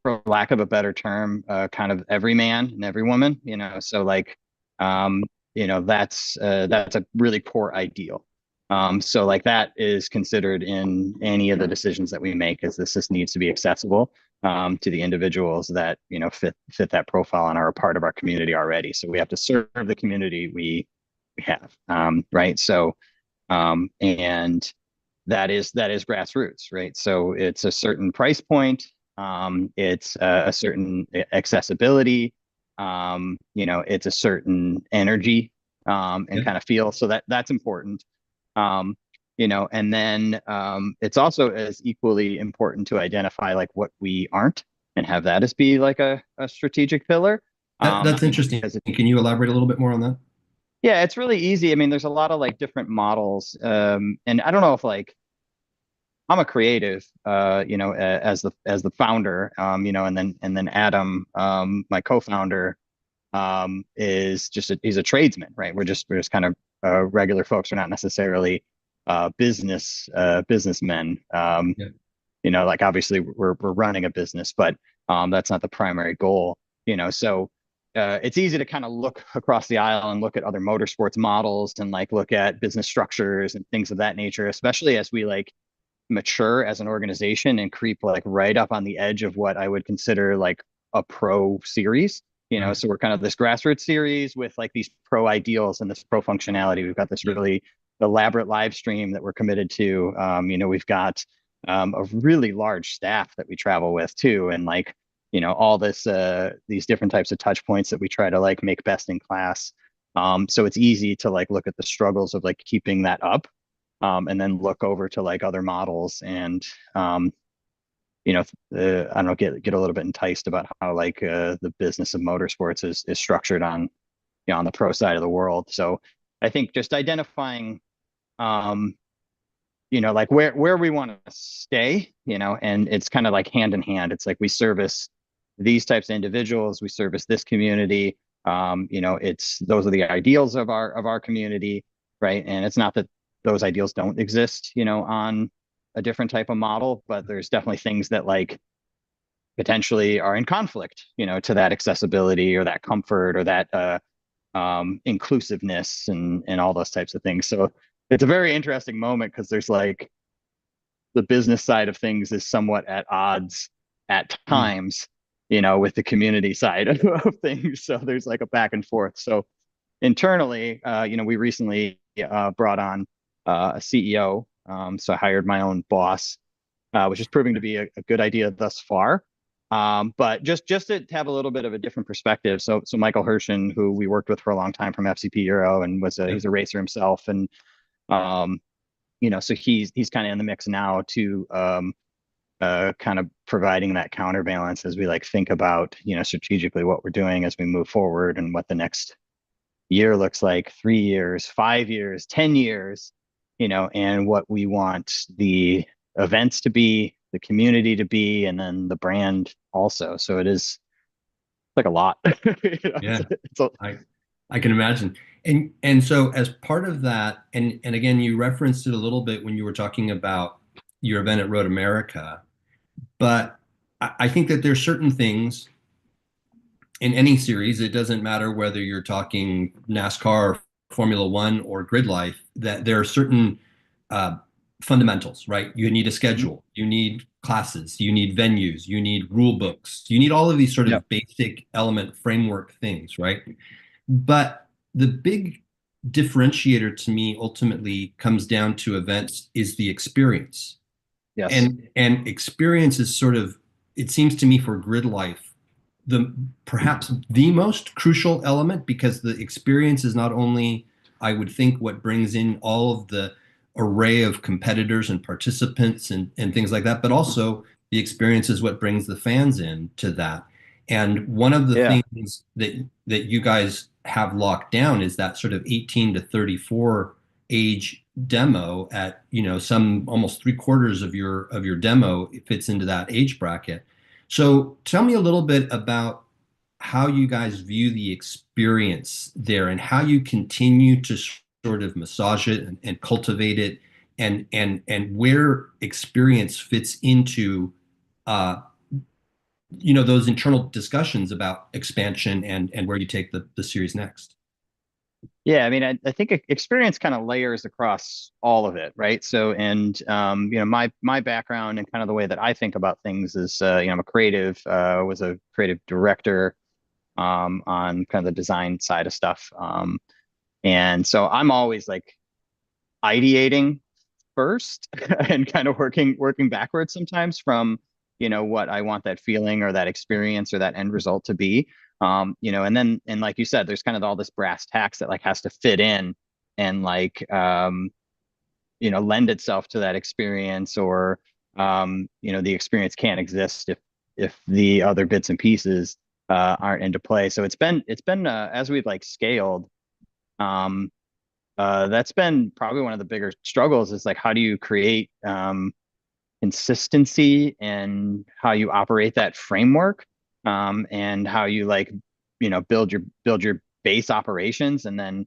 for lack of a better term, kind of every man and every woman, so like that's a really core ideal. So like that is considered in any of the decisions that we make, is this just needs to be accessible to the individuals that fit that profile and are a part of our community already. So we have to serve the community we have, right? So and that is grassroots, right? So it's a certain price point, it's a certain accessibility, it's a certain energy and kind of feel. So that's important. And then it's also as equally important to identify like what we aren't, and have that as be like a strategic pillar. That's interesting. Can you elaborate a little bit more on that? Yeah, it's really easy. I mean, there's a lot of like different models, and I don't know if like I'm a creative, as the founder, and then Adam, my co-founder, is just he's a tradesman, right? We're just kind of regular folks. We're not necessarily businessmen. Like obviously we're running a business, but that's not the primary goal. So it's easy to kind of look across the aisle and look at other motorsports models and like look at business structures and things of that nature, especially as we like mature as an organization and creep like right up on the edge of what I would consider like a pro series. So we're kind of this grassroots series with like these pro ideals and this pro functionality. We've got this really elaborate live stream that we're committed to. We've got a really large staff that we travel with too, and like all this these different types of touch points that we try to like make best in class. So it's easy to like look at the struggles of like keeping that up, and then look over to like other models and I don't know, get a little bit enticed about how like the business of motorsports is structured on on the pro side of the world. So I think just identifying like where we want to stay, and it's kind of like hand in hand. It's like we service these types of individuals, we service this community. It's those are the ideals of our community, right? And it's not that those ideals don't exist, on a different type of model, but there's definitely things that like potentially are in conflict, to that accessibility or that comfort or that inclusiveness and all those types of things. So it's a very interesting moment, because there's like the business side of things is somewhat at odds at times, with the community side of things. So there's like a back and forth. So internally, we recently brought on a CEO. So I hired my own boss, which is proving to be a good idea thus far. But just to have a little bit of a different perspective. So Michael Hershen, who we worked with for a long time from FCP Euro, and he's a racer himself, and so he's kind of in the mix now to kind of providing that counterbalance as we like think about strategically what we're doing as we move forward, and what the next year looks like, 3 years, 5 years, 10 years. And what we want the events to be, the community to be, and then the brand also. So it is like a lot. Yeah, I can imagine. And so as part of that, and again, you referenced it a little bit when you were talking about, your event at Road America, but I think that there's certain things in any series, it doesn't matter whether you're talking NASCAR, Formula One, or grid life, that there are certain fundamentals, right? You need a schedule, you need classes, you need venues, you need rule books, you need all of these sort of basic element framework things, right? But the big differentiator to me ultimately comes down to events is the experience. Yes. And experience is sort of, it seems to me, for grid life, perhaps the most crucial element, because the experience is not only, I would think, what brings in all of the array of competitors and participants and things like that, but also the experience is what brings the fans in to that. And one of the things that you guys have locked down is that sort of 18 to 34 age demo at, some almost 3/4 of your demo fits into that age bracket. So tell me a little bit about how you guys view the experience there and how you continue to sort of massage it and cultivate it, and where experience fits into those internal discussions about expansion and where you take the series next. Yeah, I mean, I think experience kind of layers across all of it, right? So, and my background and kind of the way that I think about things is, I'm a creative, was a creative director on kind of the design side of stuff, and so I'm always like ideating first and kind of working backwards sometimes from what I want that feeling or that experience or that end result to be. And like you said, there's kind of all this brass tacks that like has to fit in and like, lend itself to that experience, or, the experience can't exist if the other bits and pieces, aren't into play. So it's been, as we've like scaled, that's been probably one of the bigger struggles, is like, how do you create, consistency and how you operate that framework, and how you like build your base operations, and then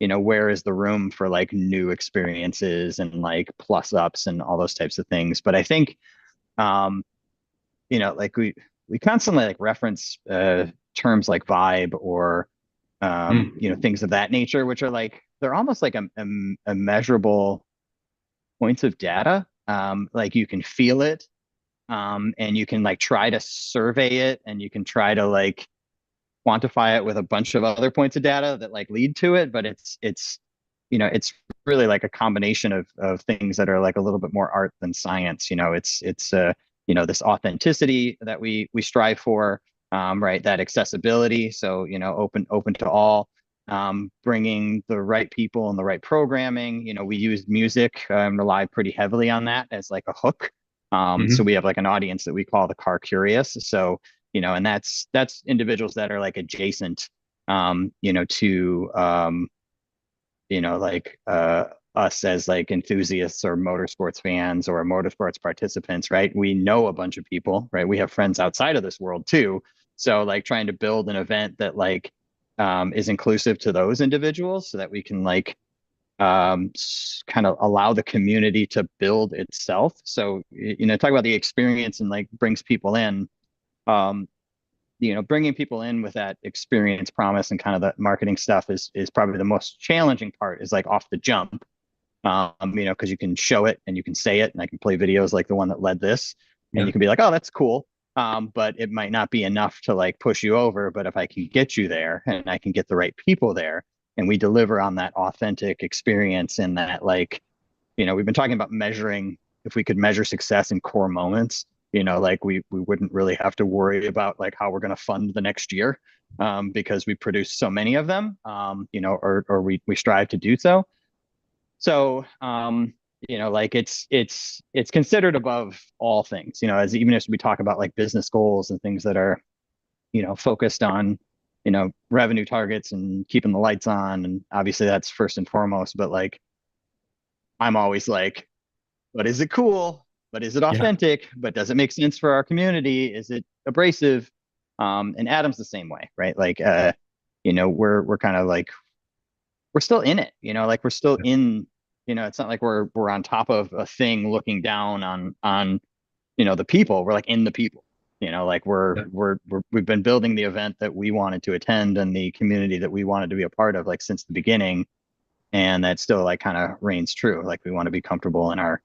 where is the room for like new experiences and like plus ups and all those types of things. But I think like we constantly like reference terms like vibe or things of that nature, which are like, they're almost like a measurable points of data. Like you can feel it, and you can like try to survey it, and you can try to like quantify it with a bunch of other points of data that like lead to it. But it's really like a combination of things that are like a little bit more art than science. It's this authenticity that we strive for, right? That accessibility. So, open to all. Bringing the right people and the right programming. We use music, rely pretty heavily on that as like a hook. So we have like an audience that we call the car curious. So, and that's individuals that are like adjacent, to, like us as like enthusiasts or motorsports fans or motorsports participants, right? We know a bunch of people, right? We have friends outside of this world too. So like trying to build an event that like, is inclusive to those individuals, so that we can like kind of allow the community to build itself. So talk about the experience and like brings people in, bringing people in with that experience promise and kind of the marketing stuff is probably the most challenging part, is like off the jump, because you can show it and you can say it, and I can play videos like the one that led this, and you can be like, oh, that's cool. But it might not be enough to like push you over. But if I can get you there and I can get the right people there, and we deliver on that authentic experience, and that like, we've been talking about measuring, if we could measure success in core moments, like we wouldn't really have to worry about like how we're going to fund the next year, because we produce so many of them, or we strive to do so. So, like it's considered above all things, as even as we talk about like business goals and things that are, focused on, revenue targets and keeping the lights on. And obviously that's first and foremost, but like, I'm always like, but is it cool? But is it authentic? But does it make sense for our community? Is it abrasive? And Adam's the same way, right? Like, we're kind of like, we're still in it, like we're still in You know, it's not like we're on top of a thing looking down on you know, the people. We're like in the people. You know, like we've been building the event that we wanted to attend and the community that we wanted to be a part of, like since the beginning, and that still like kind of reigns true. Like we want to be comfortable in our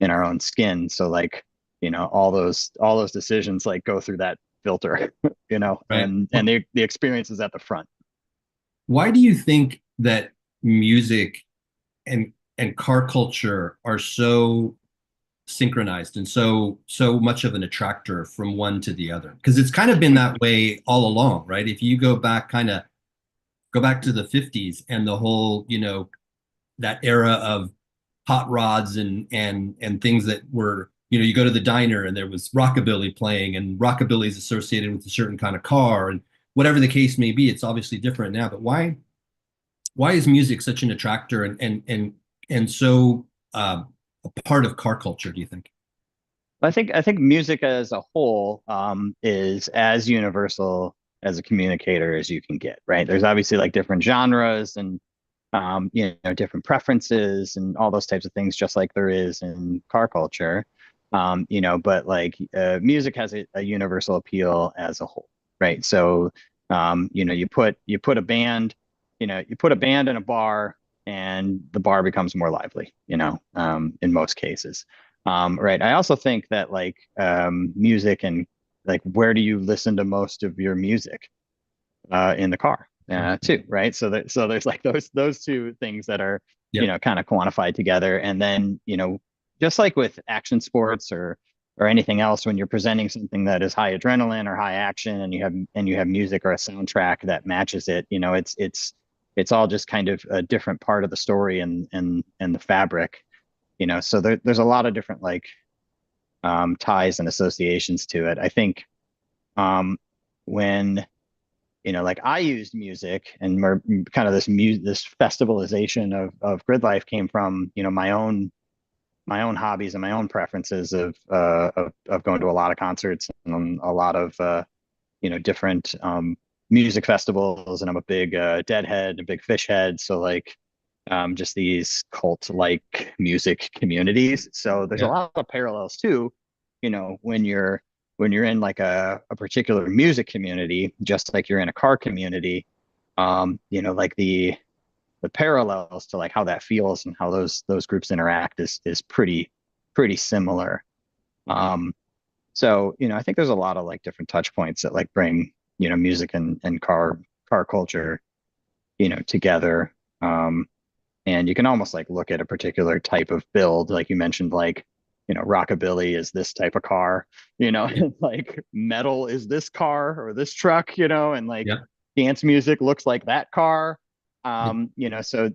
own skin. So like, you know, all those decisions like go through that filter, you know, Right. and the experience is at the front. Why do you think that music and car culture are so synchronized and so much of an attractor from one to the other? Because it's kind of been that way all along, right? If you go back to the 50s and the whole, you know, that era of hot rods and things that were, you know, you go to the diner and there was rockabilly playing, and rockabilly is associated with a certain kind of car, and whatever the case may be, it's obviously different now. But why is music such an attractor and so a part of car culture, do you think? I think music as a whole is as universal as a communicator as you can get, right? There's obviously like different genres and you know, different preferences and all those types of things, just like there is in car culture. You know, but like music has a universal appeal as a whole, right? So you know, you put a band, you know, you put a band in a bar and the bar becomes more lively, you know, in most cases. Right. I also think that like music and like, where do you listen to most of your music? In the car too, right? So there's like those two things that are, you know, kind of quantified together. And then, you know, just like with action sports or anything else, when you're presenting something that is high adrenaline or high action and you have music or a soundtrack that matches it, you know, it's all just kind of a different part of the story and the fabric, you know. So there's a lot of different like ties and associations to it. I think when, you know, like I used music and kind of this festivalization of grid life came from, you know, my own hobbies and my own preferences of going to a lot of concerts and a lot of you know, different music festivals, and I'm a big Deadhead, a big Fish head, so like just these cult like music communities. So there's a lot of parallels too, you know, when you're in like a particular music community, just like you're in a car community, you know, like the parallels to like how that feels and how those groups interact is pretty similar. So, you know, I think there's a lot of like different touch points that like bring, you know, music and car culture, you know, together. And you can almost like look at a particular type of build, like you mentioned, like, you know, rockabilly is this type of car, you know, like metal is this car or this truck, you know, and like dance music looks like that car. You know, so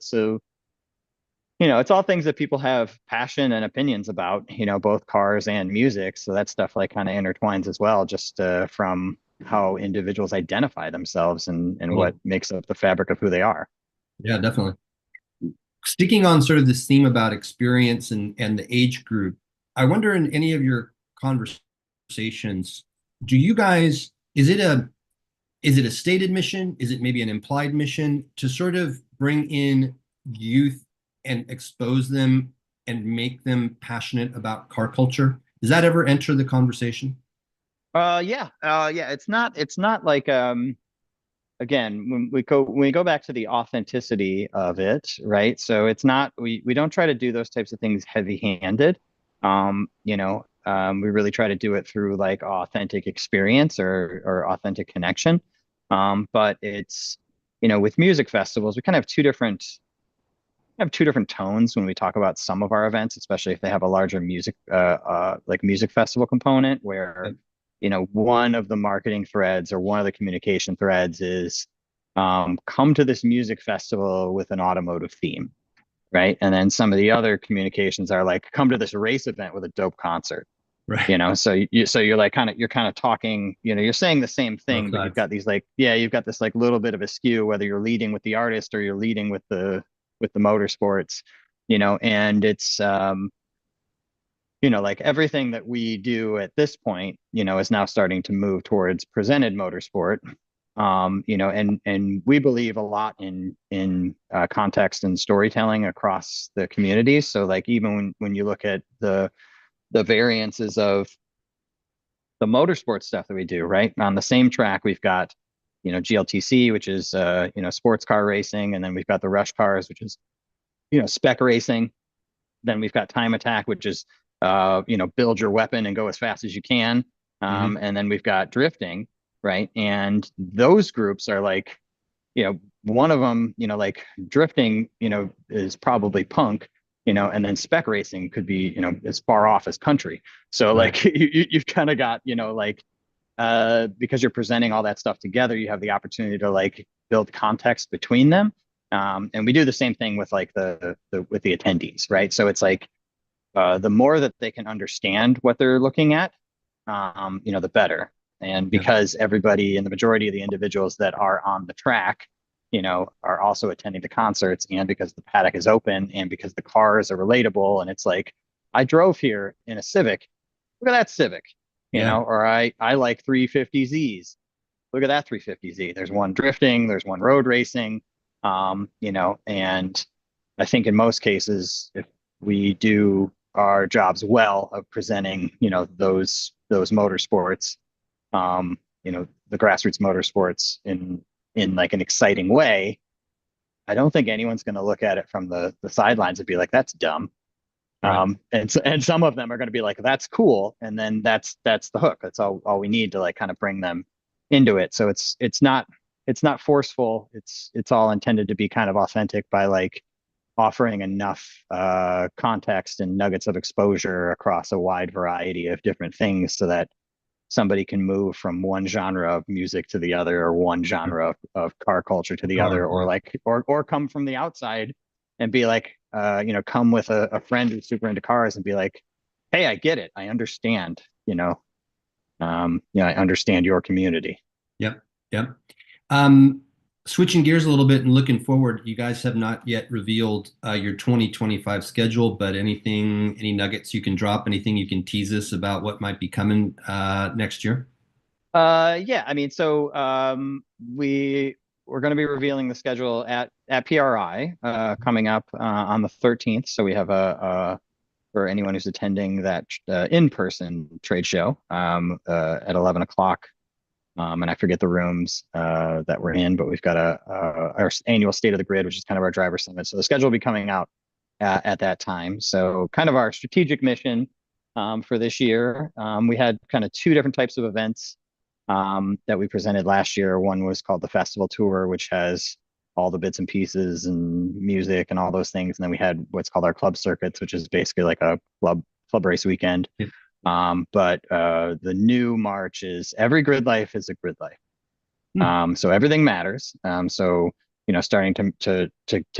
you know, it's all things that people have passion and opinions about, you know, both cars and music. So that stuff like kind of intertwines as well, just from how individuals identify themselves and what makes up the fabric of who they are. Yeah, definitely. Sticking on sort of this theme about experience and the age group, I wonder in any of your conversations, do you guys, is it a stated mission? Is it maybe an implied mission to sort of bring in youth and expose them and make them passionate about car culture? Does that ever enter the conversation? Yeah. It's not like again, when we go back to the authenticity of it, right? So it's not, we don't try to do those types of things heavy-handed. You know, we really try to do it through like authentic experience or authentic connection. But it's, you know, with music festivals, we kind of have two different tones when we talk about some of our events, especially if they have a larger music like music festival component, where, you know, one of the marketing threads or one of the communication threads is come to this music festival with an automotive theme, right? And then some of the other communications are like, come to this race event with a dope concert, right? You know, so you're like you're kind of talking, you know, you're saying the same thing, but you've got these like, you've got this like little bit of a skew, whether you're leading with the artist or you're leading with the motorsports, you know. And it's you know, like everything that we do at this point, you know, is now starting to move towards presented motorsport. You know, and we believe a lot in context and storytelling across the community. So like even when you look at the variances of the motorsports stuff that we do, right? On the same track, we've got, you know, GLTC, which is, you know, sports car racing. And then we've got the rush cars, which is, you know, spec racing. Then we've got time attack, which is, you know, build your weapon and go as fast as you can. And then we've got drifting, right? And those groups are like, you know, one of them, you know, like drifting, you know, is probably punk, you know, and then spec racing could be, you know, as far off as country. So like you've kind of got, you know, like, because you're presenting all that stuff together, you have the opportunity to like build context between them. And we do the same thing with like with the attendees, right? So it's like, the more that they can understand what they're looking at, you know, the better. And because everybody and the majority of the individuals that are on the track, you know, are also attending the concerts, and because the paddock is open and because the cars are relatable, and it's like, I drove here in a Civic, look at that Civic, you know, or I like 350Zs, look at that 350Z. There's one drifting, there's one road racing, you know, and I think in most cases, if we do our jobs well of presenting, you know, those motorsports, you know, the grassroots motorsports in like an exciting way, I don't think anyone's going to look at it from the sidelines and be like, that's dumb. And some of them are going to be like, that's cool. And then that's the hook. That's all we need to like kind of bring them into it. So it's not forceful. It's all intended to be kind of authentic by like offering enough context and nuggets of exposure across a wide variety of different things so that somebody can move from one genre of music to the other, or one genre of car culture to the other, or like, or come from the outside and be like, you know, come with a friend who's super into cars and be like, hey, I get it. I understand, you know, I understand your community. Yep. Switching gears a little bit and looking forward, you guys have not yet revealed your 2025 schedule, but any nuggets you can drop, anything you can tease us about what might be coming next year? Yeah, I mean, so we're going to be revealing the schedule at PRI coming up on the 13th. So we have for anyone who's attending that in-person trade show at 11 o'clock. And I forget the rooms that we're in, but we've got our annual State of the Grid, which is kind of our driver summit. So the schedule will be coming out at that time. So kind of our strategic mission for this year. We had kind of two different types of events that we presented last year. One was called the Festival Tour, which has all the bits and pieces and music and all those things. And then we had what's called our club circuits, which is basically like a club race weekend. Yeah. But the new March is every grid life is a grid life. So everything matters. So, you know, starting to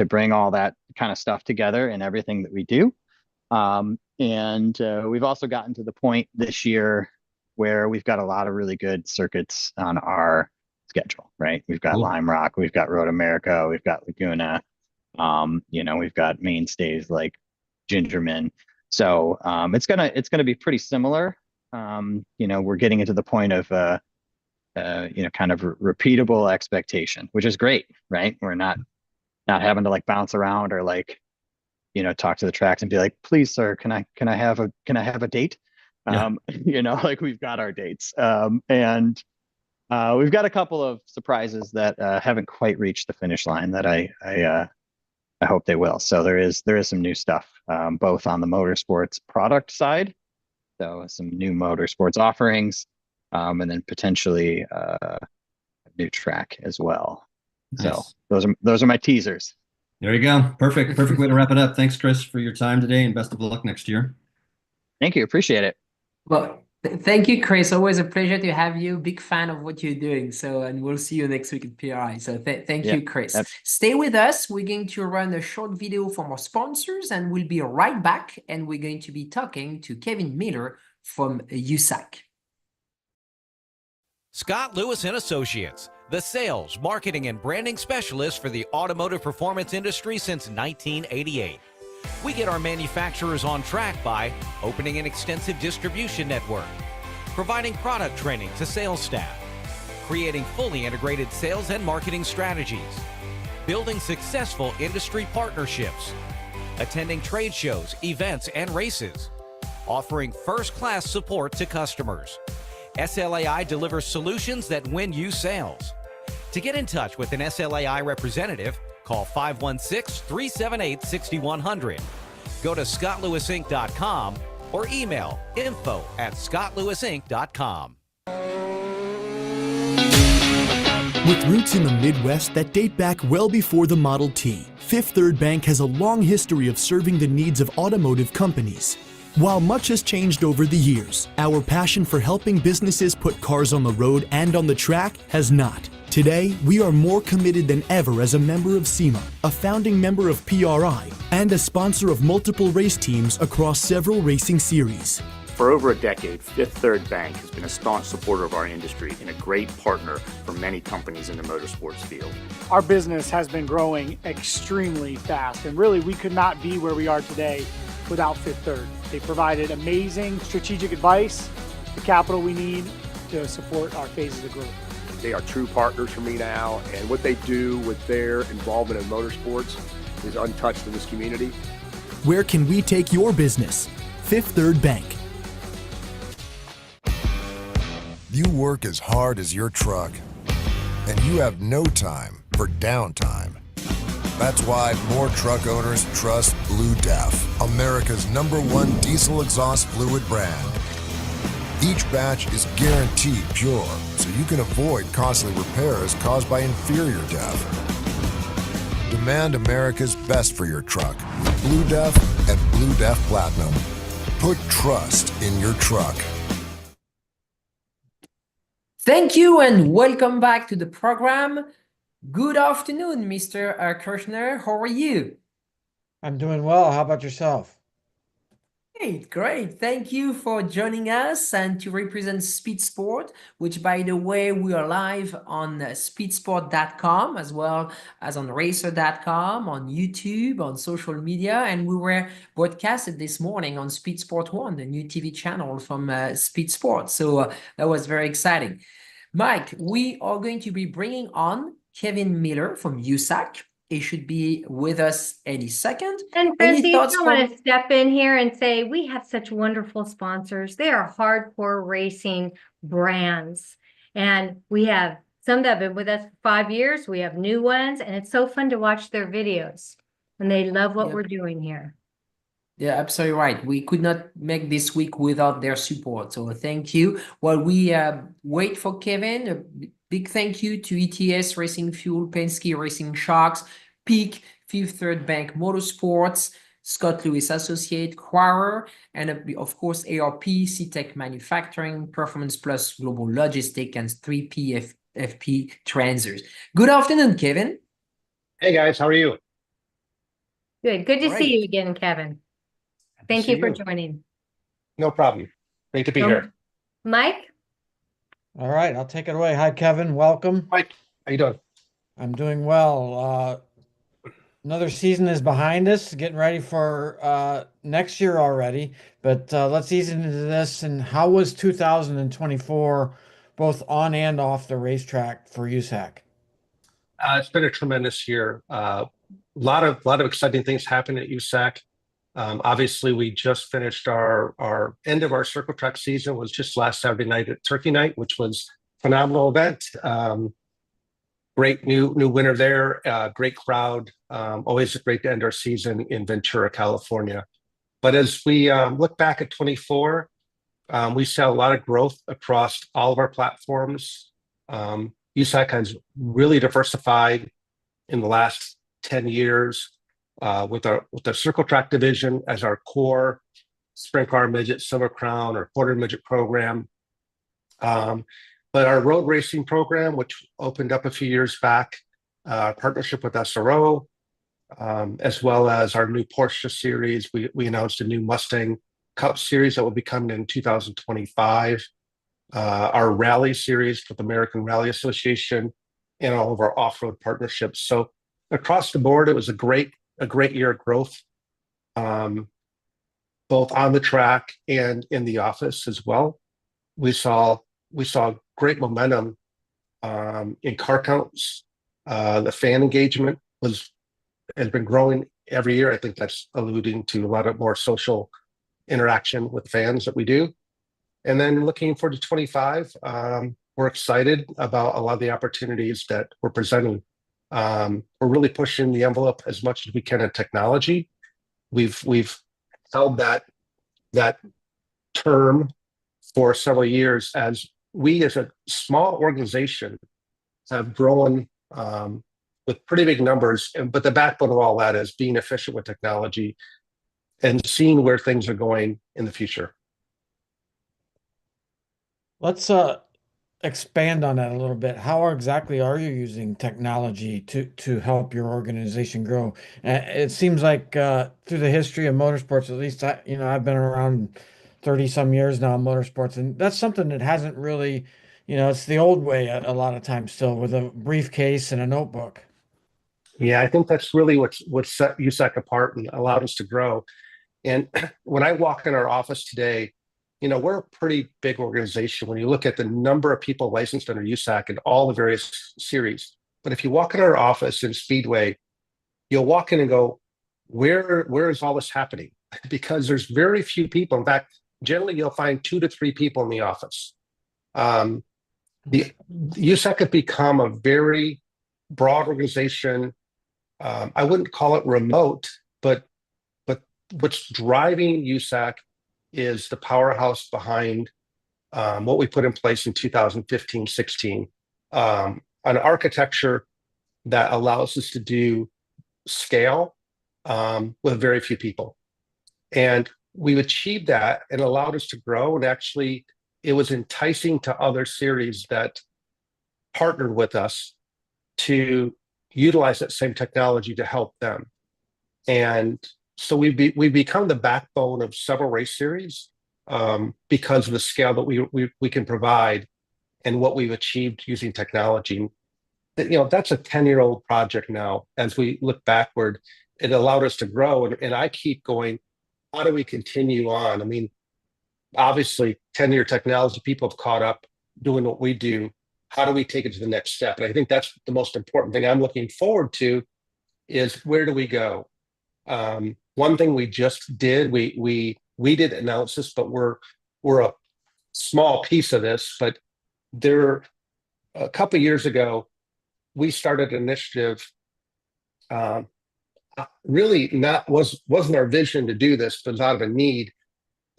bring all that kind of stuff together in everything that we do. And we've also gotten to the point this year where we've got a lot of really good circuits on our schedule, right? We've got Lime Rock, we've got Road America, we've got Laguna, you know, we've got mainstays like Gingerman. So it's gonna be pretty similar. You know, we're getting into the point of you know, kind of repeatable expectation, which is great, right? We're not having to like bounce around or like, you know, talk to the tracks and be like, please, sir, can I have a date? Yeah. You know, like we've got our dates. And we've got a couple of surprises that haven't quite reached the finish line that I hope they will. So there is some new stuff, both on the motorsports product side, so some new motorsports offerings, and then potentially a new track as well. Nice. So those are my teasers. There you go. Perfect way to wrap it up. Thanks, Chris, for your time today, and best of luck next year. Thank you. Appreciate it. Well, thank you, Chris. Always a pleasure to have you. Big fan of what you're doing. So, and we'll see you next week at PRI. So thank you, Chris. Stay with us. We're going to run a short video from our sponsors, and we'll be right back. And we're going to be talking to Kevin Miller from USAC. Scott Lewis and Associates, the sales, marketing, and branding specialist for the automotive performance industry since 1988. We get our manufacturers on track by opening an extensive distribution network, providing product training to sales staff, creating fully integrated sales and marketing strategies, building successful industry partnerships, attending trade shows, events, and races, offering first-class support to customers. SLAI delivers solutions that win you sales. To get in touch with an SLAI representative, call 516-378-6100. Go to scottlewisinc.com or email info@scottlewisinc.com. With roots in the Midwest that date back well before the Model T, Fifth Third Bank has a long history of serving the needs of automotive companies. While much has changed over the years, our passion for helping businesses put cars on the road and on the track has not. Today, we are more committed than ever as a member of SEMA, a founding member of PRI, and a sponsor of multiple race teams across several racing series. For over a decade, Fifth Third Bank has been a staunch supporter of our industry and a great partner for many companies in the motorsports field. Our business has been growing extremely fast, and really we could not be where we are today without Fifth Third. They provided amazing strategic advice, the capital we need to support our phases of growth. They are true partners for me now, and what they do with their involvement in motorsports is untouched in this community. Where can we take your business? Fifth Third Bank. You work as hard as your truck, and you have no time for downtime. That's why more truck owners trust Blue Def, America's #1 diesel exhaust fluid brand. Each batch is guaranteed pure, so you can avoid costly repairs caused by inferior DEF. Demand America's best for your truck with Blue Def and Blue Def Platinum. Put trust in your truck. Thank you and welcome back to the program. Good afternoon, Mr. Kirshner. How are you? I'm doing well. How about yourself? Great, great. Thank you for joining us and to represent Speed Sport, which, by the way, we are live on speedsport.com as well as on racer.com, on YouTube, on social media, and we were broadcasted this morning on Speed Sport 1, the new TV channel from Speed Sport. So that was very exciting. Mike, we are going to be bringing on Kevin Miller from USAC. He should be with us any second. And Francie, I want to step in here and say we have such wonderful sponsors. They are hardcore racing brands. And we have some that have been with us for 5 years. We have new ones, and it's so fun to watch their videos. And they love what we're doing here. Yeah, absolutely right. We could not make this week without their support. So thank you. While we wait for Kevin, a big thank you to ETS Racing Fuel, Penske Racing Sharks, Peak, Fifth Third Bank Motorsports, Scott Lewis Associate, Quarer, and of course ARP, C-Tech Manufacturing, Performance Plus Global Logistics, and 3P FP Transers. Good afternoon, Kevin. Hey guys, how are you? Good. Good to see you again, Kevin. Thank you for joining. No problem. Great to be here. Mike? All right, I'll take it away. Hi, Kevin. Welcome. Mike, how you doing? I'm doing well. Another season is behind us, getting ready for next year already. But let's ease into this. And how was 2024, both on and off the racetrack for USAC? It's been a tremendous year. A lot of exciting things happened at USAC. Obviously, we just finished our end of our circle track season was just last Saturday night at Turkey Night, which was a phenomenal event. Great new winner there, great crowd. Always great to end our season in Ventura, California. But as we look back at 24, we saw a lot of growth across all of our platforms. USAC has really diversified in the last 10 years. With the circle track division as our core sprint car, midget, silver crown, or quarter midget program. But our road racing program, which opened up a few years back, partnership with SRO, as well as our new Porsche series. We announced a new Mustang Cup series that will be coming in 2025. Our rally series with American Rally Association, and all of our off-road partnerships. So across the board, it was a great year of growth, both on the track and in the office as well. We saw great momentum in car counts. The fan engagement has been growing every year. I think that's alluding to a lot of more social interaction with fans that we do. And then looking forward to 25, we're excited about a lot of the opportunities that we're presenting. We're really pushing the envelope as much as we can in technology. We've held that term for several years as we as a small organization have grown with pretty big numbers, but the backbone of all that is being efficient with technology and seeing where things are going in the future. Let's expand on that a little bit. How exactly are you using technology to help your organization grow? It seems like through the history of motorsports, at least I've been around 30 some years now in motorsports, and that's something that hasn't really, it's the old way a lot of times still, with a briefcase and a notebook. Yeah, I think that's really what set USAC apart and allowed us to grow. And when I walk in our office today, we're a pretty big organization when you look at the number of people licensed under USAC and all the various series. But if you walk in our office in Speedway, you'll walk in and go, where is all this happening? Because there's very few people. In fact, generally you'll find 2 to 3 people in the office. The USAC has become a very broad organization. I wouldn't call it remote, but what's driving USAC is the powerhouse behind what we put in place in 2015-16, an architecture that allows us to do scale with very few people. And we've achieved that and allowed us to grow. And actually, it was enticing to other series that partnered with us to utilize that same technology to help them. And so we've become the backbone of several race series because of the scale that we can provide and what we've achieved using technology. That's a 10-year-old project now. As we look backward, it allowed us to grow. And I keep going, how do we continue on? I mean, obviously, 10-year technology, people have caught up doing what we do. How do we take it to the next step? And I think that's the most important thing I'm looking forward to is where do we go? One thing we just did, we did announce this, but we're a small piece of this. But a couple of years ago, we started an initiative. Really, wasn't our vision to do this, but out of a need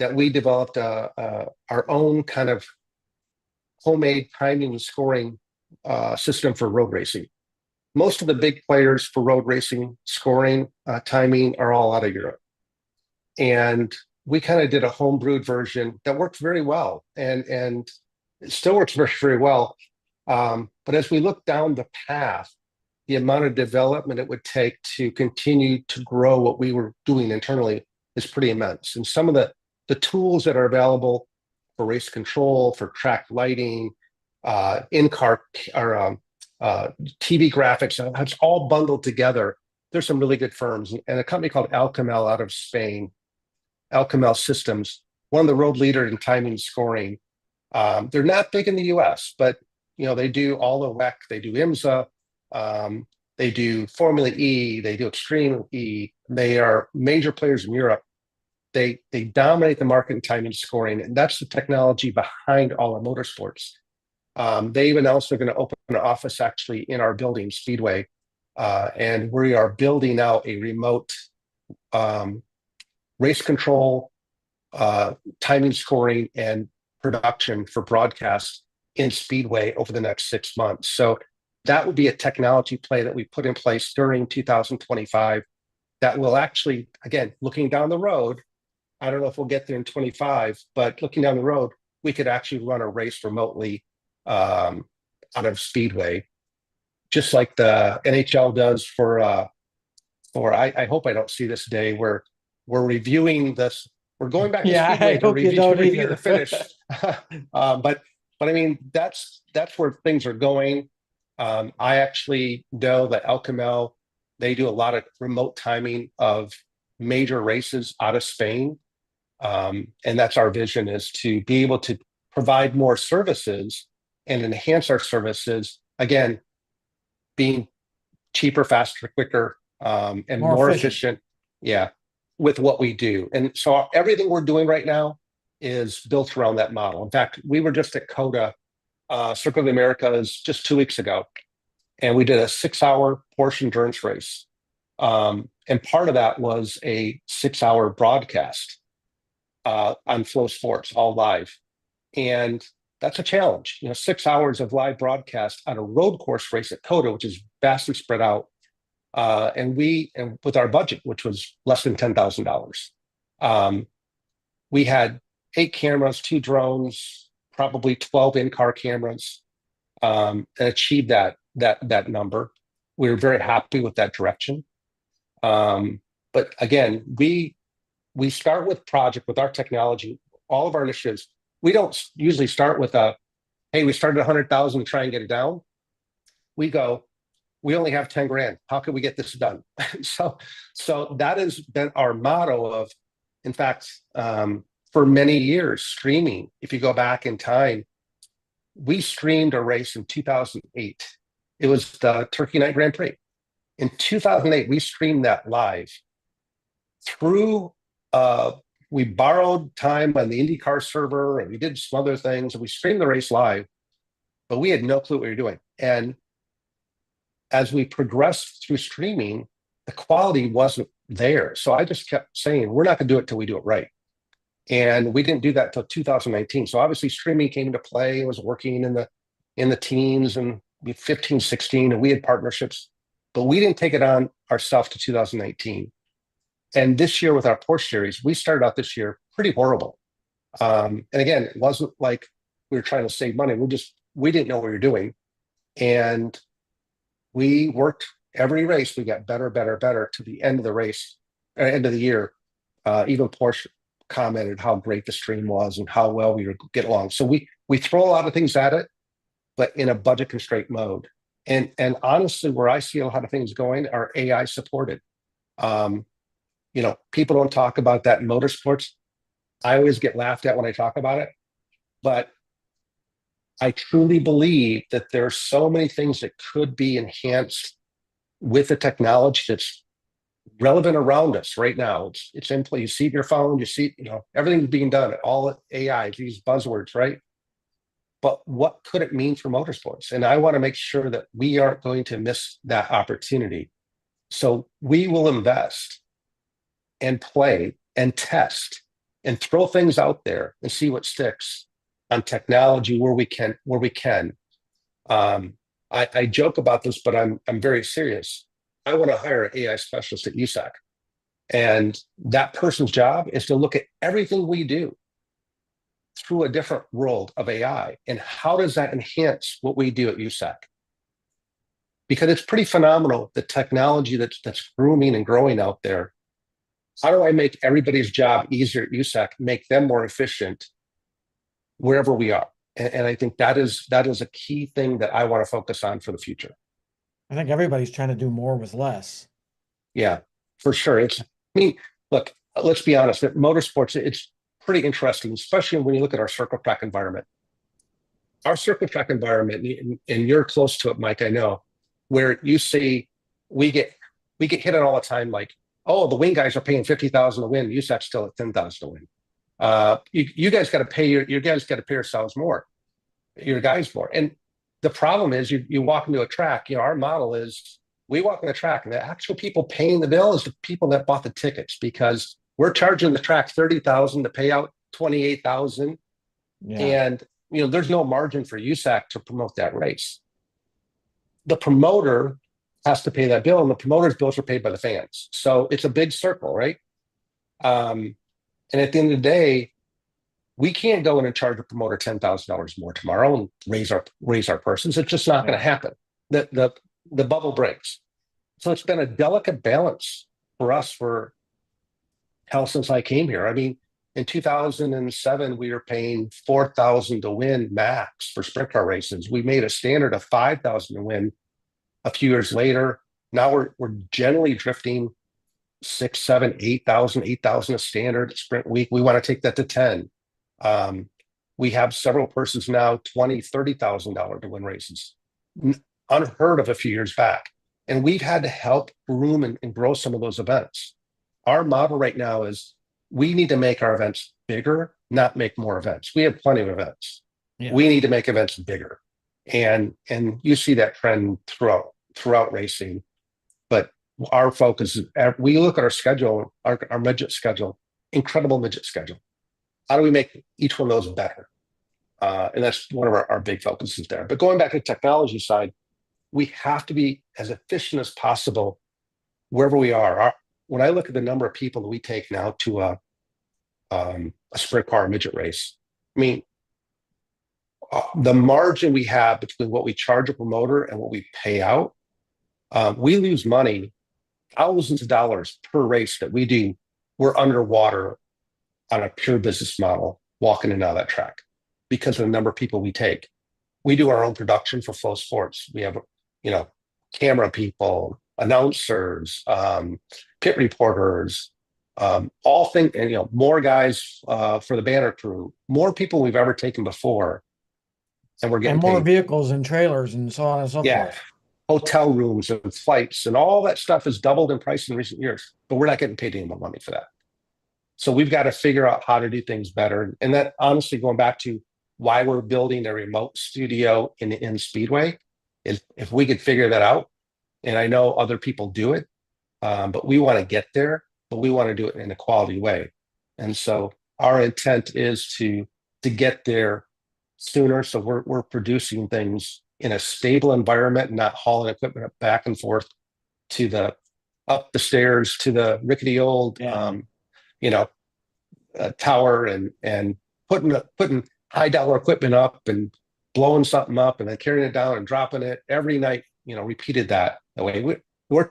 that we developed our own kind of homemade timing and scoring system for road racing. Most of the big players for road racing, scoring, timing are all out of Europe. And we kind of did a homebrewed version that worked very well and it still works very, very well. But as we look down the path, the amount of development it would take to continue to grow what we were doing internally is pretty immense. And some of the tools that are available for race control, for track lighting, in-car or TV graphics, it's all bundled together. There's some really good firms, and a company called Alcamel out of Spain, Alcamel Systems, one of the world leaders in timing and scoring. They're not big in the US, but they do all the WEC, they do IMSA, they do Formula E, they do Extreme E. They are major players in Europe. They dominate the market in timing and scoring, and that's the technology behind all of motorsports. They even announced they're going to open an office actually in our building, Speedway, and we are building out a remote race control, timing, scoring, and production for broadcast in Speedway over the next 6 months. So that would be a technology play that we put in place during 2025 that will actually, again, looking down the road, I don't know if we'll get there in 25, but looking down the road, we could actually run a race remotely out of Speedway, just like the NHL does for I hope I don't see this day where we're reviewing this. We're going back to Speedway to review the finish. But I mean, that's where things are going. I actually know that Alcamel, they do a lot of remote timing of major races out of Spain. And that's our vision, is to be able to provide more services and enhance our services, again, being cheaper, faster, quicker, and more efficient. Yeah, with what we do. And so everything we're doing right now is built around that model. In fact, we were just at COTA, Circle of the Americas, just 2 weeks ago, and we did a 6-hour Porsche endurance race. And part of that was a 6-hour broadcast on Flow Sports, all live. And that's a challenge, 6 hours of live broadcast on a road course race at COTA, which is vastly spread out. And with our budget, which was less than $10,000, we had 8 cameras, 2 drones, probably 12 in-car cameras, and achieved that number. We were very happy with that direction. But again, we start with project with our technology, all of our initiatives. We don't usually start with hey, we started 100,000 to try and get it down. We go, we only have 10 grand. How can we get this done? So that has been our motto of, in fact, for many years, streaming. If you go back in time, we streamed a race in 2008. It was the Turkey Night Grand Prix. In 2008, we streamed that live through, we borrowed time on the INDYCAR server, and we did some other things, and we streamed the race live, but we had no clue what we were doing. And as we progressed through streaming, the quality wasn't there. So I just kept saying, we're not going to do it till we do it right. And we didn't do that till 2019. So obviously streaming came into play. It was working in the teams and 15, 16, and we had partnerships, but we didn't take it on ourselves to 2019. And this year with our Porsche series, we started out this year pretty horrible. And again, it wasn't like we were trying to save money. We didn't know what we were doing. And we worked every race. We got better to the end of the race, end of the year. Even Porsche commented how great the stream was and how well we would get along. So we throw a lot of things at it, but in a budget constraint mode. And honestly, where I see a lot of things going are AI supported. People don't talk about that in motorsports. I always get laughed at when I talk about it, but I truly believe that there are so many things that could be enhanced with the technology that's relevant around us right now. It's simply, you see it in your phone, you see, everything's being done, all AI, these buzzwords, right? But what could it mean for motorsports? And I want to make sure that we aren't going to miss that opportunity. So we will invest and play and test and throw things out there and see what sticks on technology where we can. I joke about this, but I'm very serious. I want to hire an AI specialist at USAC. And that person's job is to look at everything we do through a different world of AI. And how does that enhance what we do at USAC? Because it's pretty phenomenal, the technology that's grooming and growing out there. How do I make everybody's job easier at USAC, make them more efficient wherever we are? And I think that is a key thing that I want to focus on for the future. I think everybody's trying to do more with less. Yeah, for sure. Look, let's be honest, that motorsports, it's pretty interesting, especially when you look at our circle track environment. Our circle track environment, and you're close to it, Mike, I know, where you see we get hit on all the time, like, oh, the wing guys are paying $50,000 to win. USAC's still at $10,000 to win. You guys got to pay you guys got to pay yourselves more, your guys more. And the problem is you walk into a track, our model is we walk on the track and the actual people paying the bill is the people that bought the tickets, because we're charging the track $30,000 to pay out $28,000. Yeah. And, there's no margin for USAC to promote that race. The promoter has to pay that bill, and the promoter's bills are paid by the fans. So it's a big circle, right? And at the end of the day, we can't go in and charge a promoter $10,000 more tomorrow and raise our persons. It's just not going to happen. The bubble breaks. So it's been a delicate balance for us for hell since I came here. I mean, in 2007, we were paying $4,000 to win max for sprint car races. We made a standard of $5,000 to win a few years later. Now we're generally drifting $6,000, $7,000, $8,000 a standard sprint week. We want to take that to 10. We have several persons now $20,000, $30,000 to win races, unheard of a few years back. And we've had to help groom and grow some of those events. Our model right now is we need to make our events bigger, not make more events. We have plenty of events. Yeah. We need to make events bigger. And you see that trend throughout racing. But our focus is, we look at our schedule, our midget schedule, incredible midget schedule. How do we make each one of those better? And that's one of our big focuses there. But going back to the technology side, we have to be as efficient as possible wherever we are. When I look at the number of people that we take now to a sprint car midget race, I mean, the margin we have between what we charge a promoter and what we pay out, we lose money, thousands of dollars per race that we do. We're underwater on a pure business model walking in and out of that track because of the number of people we take. We do our own production for Flow Sports. We have, camera people, announcers, pit reporters, all things, and more guys for the banner crew, more people we've ever taken before, and we're getting more paid. vehicles and trailers and so on and so forth. Hotel rooms and flights and all that stuff has doubled in price in recent years, but we're not getting paid any more money for that. So we've got to figure out how to do things better. And that, honestly, going back to why we're building a remote studio in Speedway, is if we could figure that out, and I know other people do it, but we want to get there, but we want to do it in a quality way. And so our intent is to get there sooner. So we're producing things in a stable environment, not hauling equipment back and forth up the stairs to the rickety old, tower and putting high dollar equipment up and blowing something up and then carrying it down and dropping it every night. Repeated that way. We're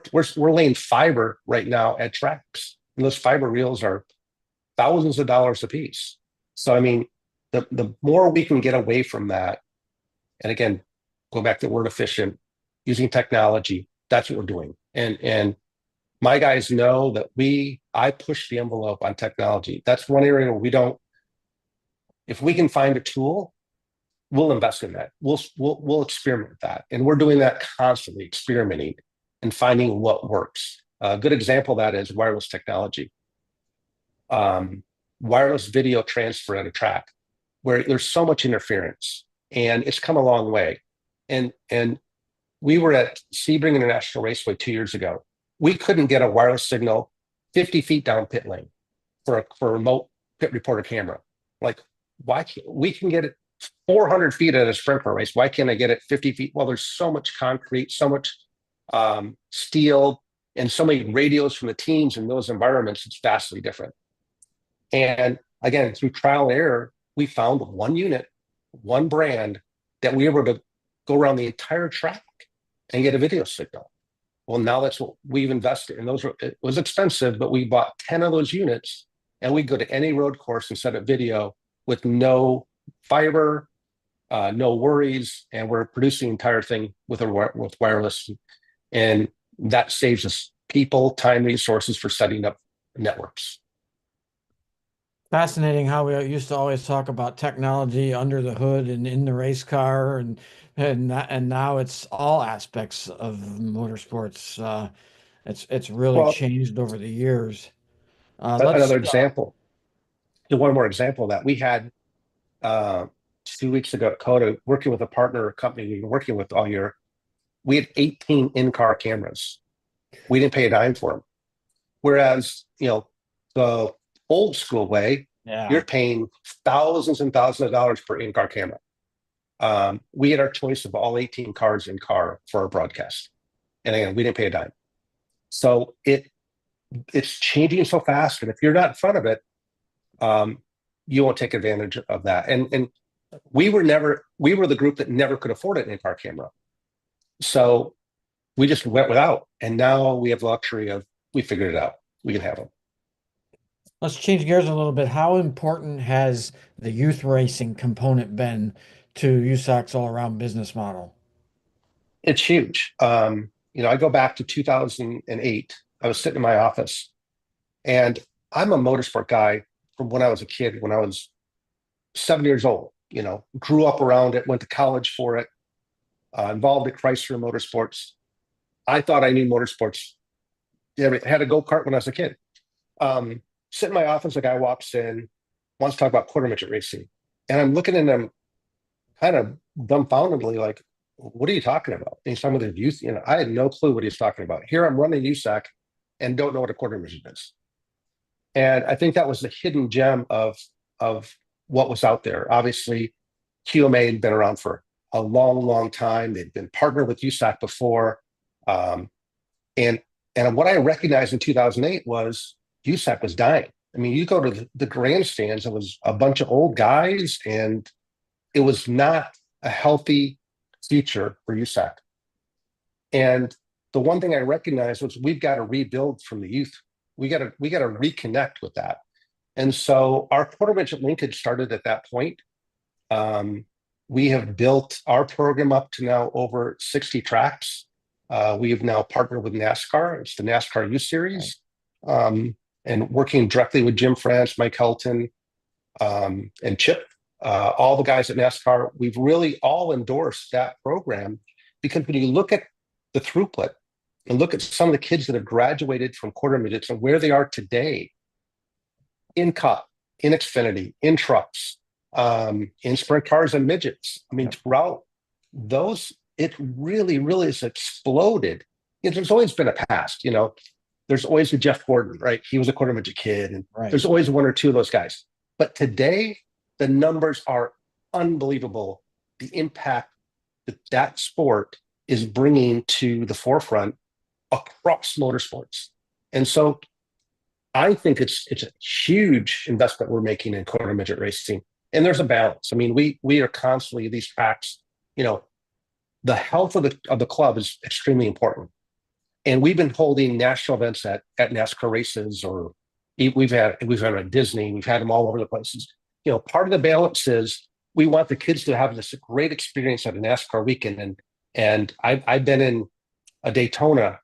laying fiber right now at tracks, and those fiber reels are thousands of dollars a piece. So I mean, the more we can get away from that, and again, go back to the word efficient, using technology, that's what we're doing. And my guys know that I push the envelope on technology. That's one area where if we can find a tool, we'll invest in that. We'll experiment with that. And we're doing that constantly, experimenting and finding what works. A good example of that is wireless technology. Wireless video transfer at a track where there's so much interference, and it's come a long way. And we were at Sebring International Raceway 2 years ago. We couldn't get a wireless signal 50 feet down pit lane for a remote pit reporter camera. Like, why can't we can get it 400 feet at a sprint car race? Why can't I get it 50 feet? Well, there's so much concrete, so much steel, and so many radios from the teams in those environments. It's vastly different. And again, through trial and error, we found one unit, one brand that we were able to go around the entire track and get a video signal. Well, now that's what we've invested in. It was expensive, but we bought 10 of those units, and we go to any road course and set up video with no fiber, no worries, and we're producing the entire thing with wireless, and that saves us people, time, resources for setting up networks. Fascinating how we used to always talk about technology under the hood and in the race car, and now it's all aspects of motorsports. It's really changed over the years. Another example. One more example of that. We had 2 weeks ago at COTA, working with a partner company we've been working with all year. We had 18 in-car cameras. We didn't pay a dime for them. Whereas, the old school way, you're paying thousands and thousands of dollars per in-car camera. We had our choice of all 18 cars in car for our broadcast. And again, we didn't pay a dime. So it's changing so fast. And if you're not in front of it, you won't take advantage of that. And we were the group that never could afford an in-car camera. So we just went without. And now we have the luxury of, we figured it out. We can have them. Let's change gears a little bit. How important has the youth racing component been to USAC's all-around business model? It's huge. I go back to 2008. I was sitting in my office, and I'm a motorsport guy from when I was a kid, when I was 7 years old. grew up around it, went to college for it, involved at Chrysler Motorsports. I thought I knew motorsports. Yeah, I had a go-kart when I was a kid. Sit in my office, a guy walks in, wants to talk about quarter midget racing. And I'm looking at him kind of dumbfoundedly, like, what are you talking about? And he's talking about his youth. I had no clue what he's talking about. Here I'm running USAC and don't know what a quarter midget is. And I think that was the hidden gem of what was out there. Obviously, QMA had been around for a long, long time. They'd been partnered with USAC before. And what I recognized in 2008 was USAC was dying. I mean, you go to the grandstands, it was a bunch of old guys, and it was not a healthy future for USAC. And the one thing I recognized was we've got to rebuild from the youth. We got to reconnect with that. And so our quarter midget linkage started at that point. We have built our program up to now over 60 tracks. We have now partnered with NASCAR. It's the NASCAR U Series. And working directly with Jim France, Mike Helton, and Chip, all the guys at NASCAR, we've really all endorsed that program, because when you look at the throughput and look at some of the kids that have graduated from quarter midgets and where they are today in Cup, in Xfinity, in trucks, in sprint cars and midgets. I mean, throughout those, it really, really has exploded. There's always been a past, there's always a Jeff Gordon, right? He was a quarter midget kid, and there's always one or two of those guys. But today, the numbers are unbelievable. The impact that sport is bringing to the forefront across motorsports. And so I think it's a huge investment we're making in quarter midget racing. And there's a balance. I mean, we are constantly, these tracks, the health of the club is extremely important. And we've been holding national events at NASCAR races, or we've had them at Disney, we've had them all over the places. Part of the balance is we want the kids to have this great experience at a NASCAR weekend. And I've been in a Daytona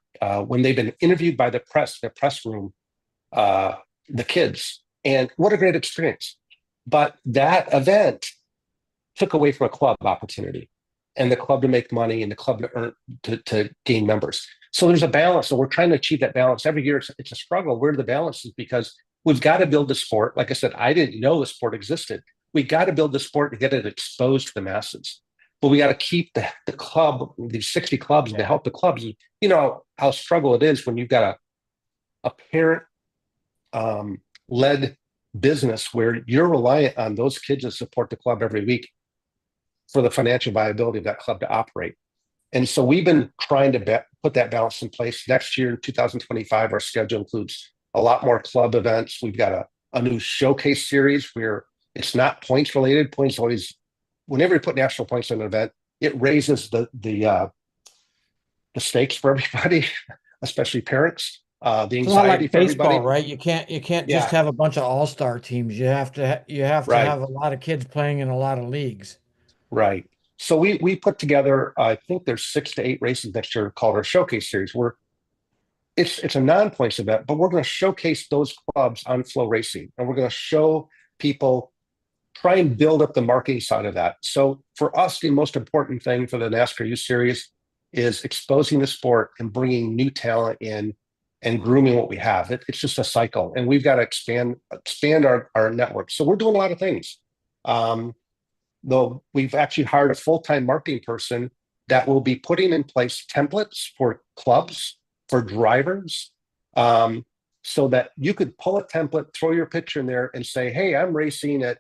when they've been interviewed by the press room, the kids, and what a great experience. But that event took away from a club opportunity, and the club to make money, and the club to earn, to gain members. So there's a balance. So we're trying to achieve that balance. Every year it's a struggle where the balance is, because we've got to build the sport. Like I said, I didn't know the sport existed. We got to build the sport to get it exposed to the masses. But we got to keep the club, these 60 clubs, and to help the clubs. You know how struggle it is when you've got a parent led business where you're reliant on those kids to support the club every week for the financial viability of that club to operate. And so we've been trying to put that balance in place. Next year, 2025, our schedule includes a lot more club events. We've got a new showcase series where it's not points related. Points always, whenever you put national points in an event, it raises the stakes for everybody, especially parents. The anxiety like for baseball, everybody. right? You can't just have a bunch of all-star teams. You have to have a lot of kids playing in a lot of leagues. Right. So we put together, I think there's 6 to 8 races next year called our showcase series, where it's a non-points event, but we're going to showcase those clubs on Flow Racing, and we're going to show people, try and build up the marketing side of that. So for us, the most important thing for the NASCAR U Series is exposing the sport and bringing new talent in and grooming what we have. It's just a cycle, and we've got to expand our network. So we're doing a lot of things. Though we've actually hired a full-time marketing person that will be putting in place templates for clubs, for drivers, so that you could pull a template, throw your picture in there and say, hey, I'm racing at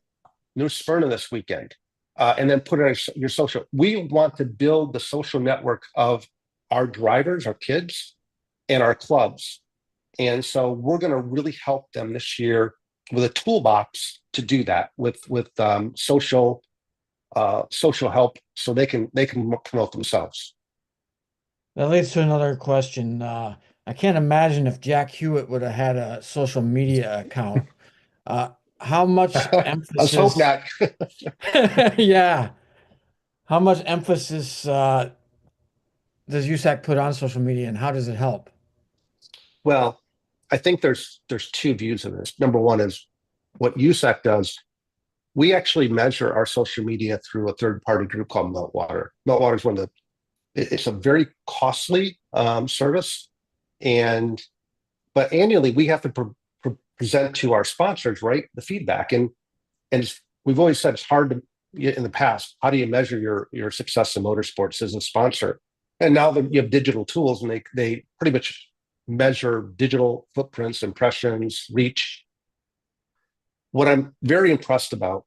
New Smyrna this weekend, and then put it on your social. We want to build the social network of our drivers, our kids, and our clubs. And so we're going to really help them this year with a toolbox to do that with social help, so they can promote themselves. That leads to another question. I can't imagine if Jack Hewitt would have had a social media account. How much emphasis? Let's hope not. Yeah. How much emphasis does USAC put on social media, and how does it help? Well, I think there's 2 views of this. Number one is what USAC does we actually measure our social media through a third-party group called Meltwater. Meltwater is it's a very costly service, but annually we have to present to our sponsors, right, the feedback, and we've always said it's hard to, in the past, how do you measure your success in motorsports as a sponsor? And now that you have digital tools, and they pretty much measure digital footprints, impressions, reach. What I'm very impressed about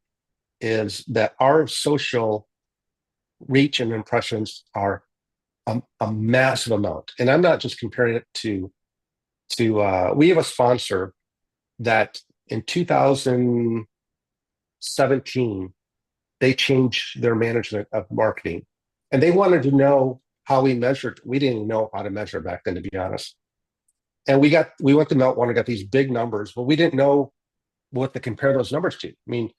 is that our social reach and impressions are a massive amount. And I'm not just comparing it to we have a sponsor that in 2017, they changed their management of marketing, and they wanted to know how we measured. We didn't know how to measure back then, to be honest. And we went to Meltwater, got these big numbers, but we didn't know what to compare those numbers to. I mean,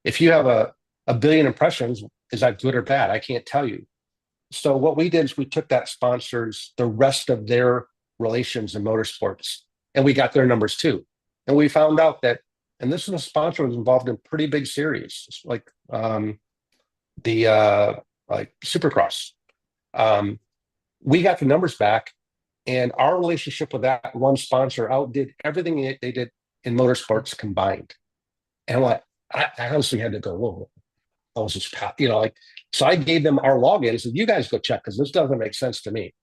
if you have a billion impressions, is that good or bad? I can't tell you. So what we did is we took that sponsors, the rest of their relations in motorsports, and we got their numbers too. And we found out that, and this is a sponsor who was involved in pretty big series, like Supercross. We got the numbers back, and our relationship with that one sponsor outdid everything they did in motorsports combined. And I honestly had to go, whoa, I was just, so I gave them our login and said, you guys go check, because this doesn't make sense to me.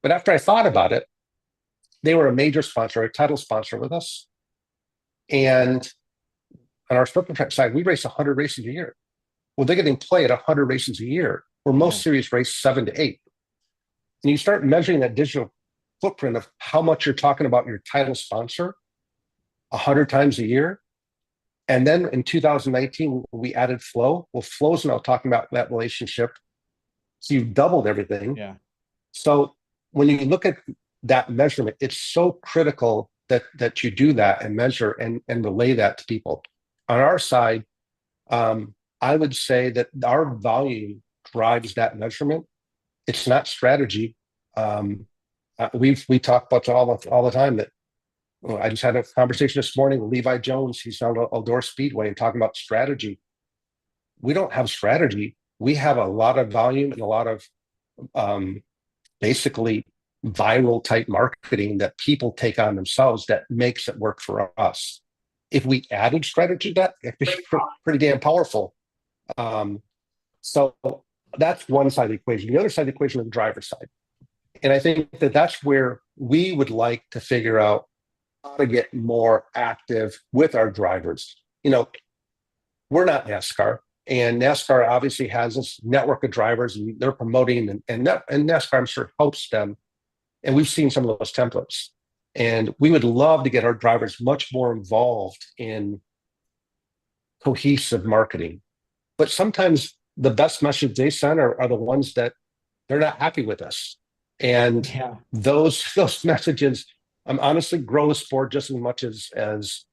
But after I thought about it, they were a major sponsor, a title sponsor with us. And on our Circle Track side, we race 100 races a year. Well, they're getting play at 100 races a year, where most series race 7 to 8. And you start measuring that digital footprint of how much you're talking about your title sponsor 100 times a year. And then in 2019, we added Flow. Well, Flow's now talking about that relationship. So you've doubled everything. Yeah. So when you look at that measurement, it's so critical that you do that and measure and relay that to people. On our side, I would say that our volume drives that measurement. It's not strategy. We talk about all the time that I just had a conversation this morning with Levi Jones. He's on Eldora Speedway and talking about strategy. We don't have strategy. We have a lot of volume and a lot of basically viral type marketing that people take on themselves that makes it work for us. If we added strategy to that, it'd be pretty damn powerful. So that's one side of the equation. The other side of the equation is the driver's side. And I think that that's where we would like to figure out how to get more active with our drivers. We're not NASCAR, and NASCAR obviously has this network of drivers, and they're promoting, and NASCAR, I'm sure, helps them. And we've seen some of those templates. And we would love to get our drivers much more involved in cohesive marketing. But sometimes the best message they send are the ones that they're not happy with us. And those messages honestly grow the sport just as much as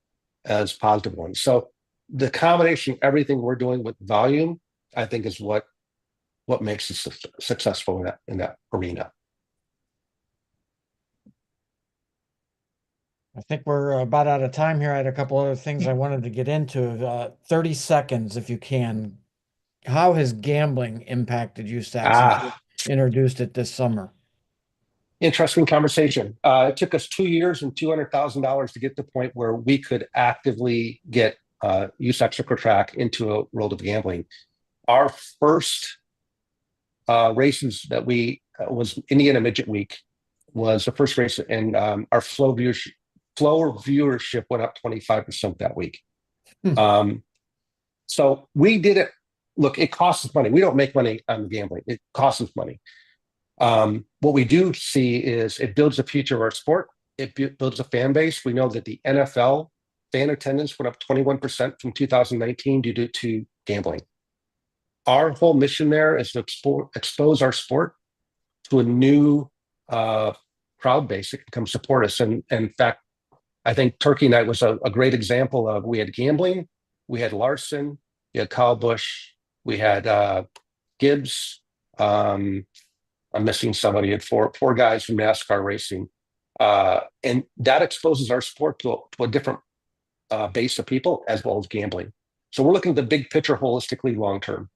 positive ones. So the combination of everything we're doing with volume, I think, is what makes us successful in that arena. I think we're about out of time here. I had a couple other things I wanted to get into. 30 seconds, if you can. How has gambling impacted you, Sax, since you introduced it this summer? Interesting conversation. It took us 2 years and $200,000 to get to the point where we could actively get USAC Circle Track into a world of gambling. Our first races that was Indiana Midget Week was the first race, and our flow viewership went up 25% that week. So we did it. Look, it costs us money. We don't make money on gambling. It costs us money. What we do see is it builds the future of our sport. It builds a fan base. We know that the NFL fan attendance went up 21% from 2019 due to gambling. Our whole mission there is to expose our sport to a new crowd base that can come support us. And in fact, I think Turkey Night was a great example of, we had gambling, we had Larson, we had Kyle Busch, we had Gibbs. I'm missing somebody. Had four guys from NASCAR racing. And that exposes our sport to a different base of people, as well as gambling. So we're looking at the big picture holistically long term.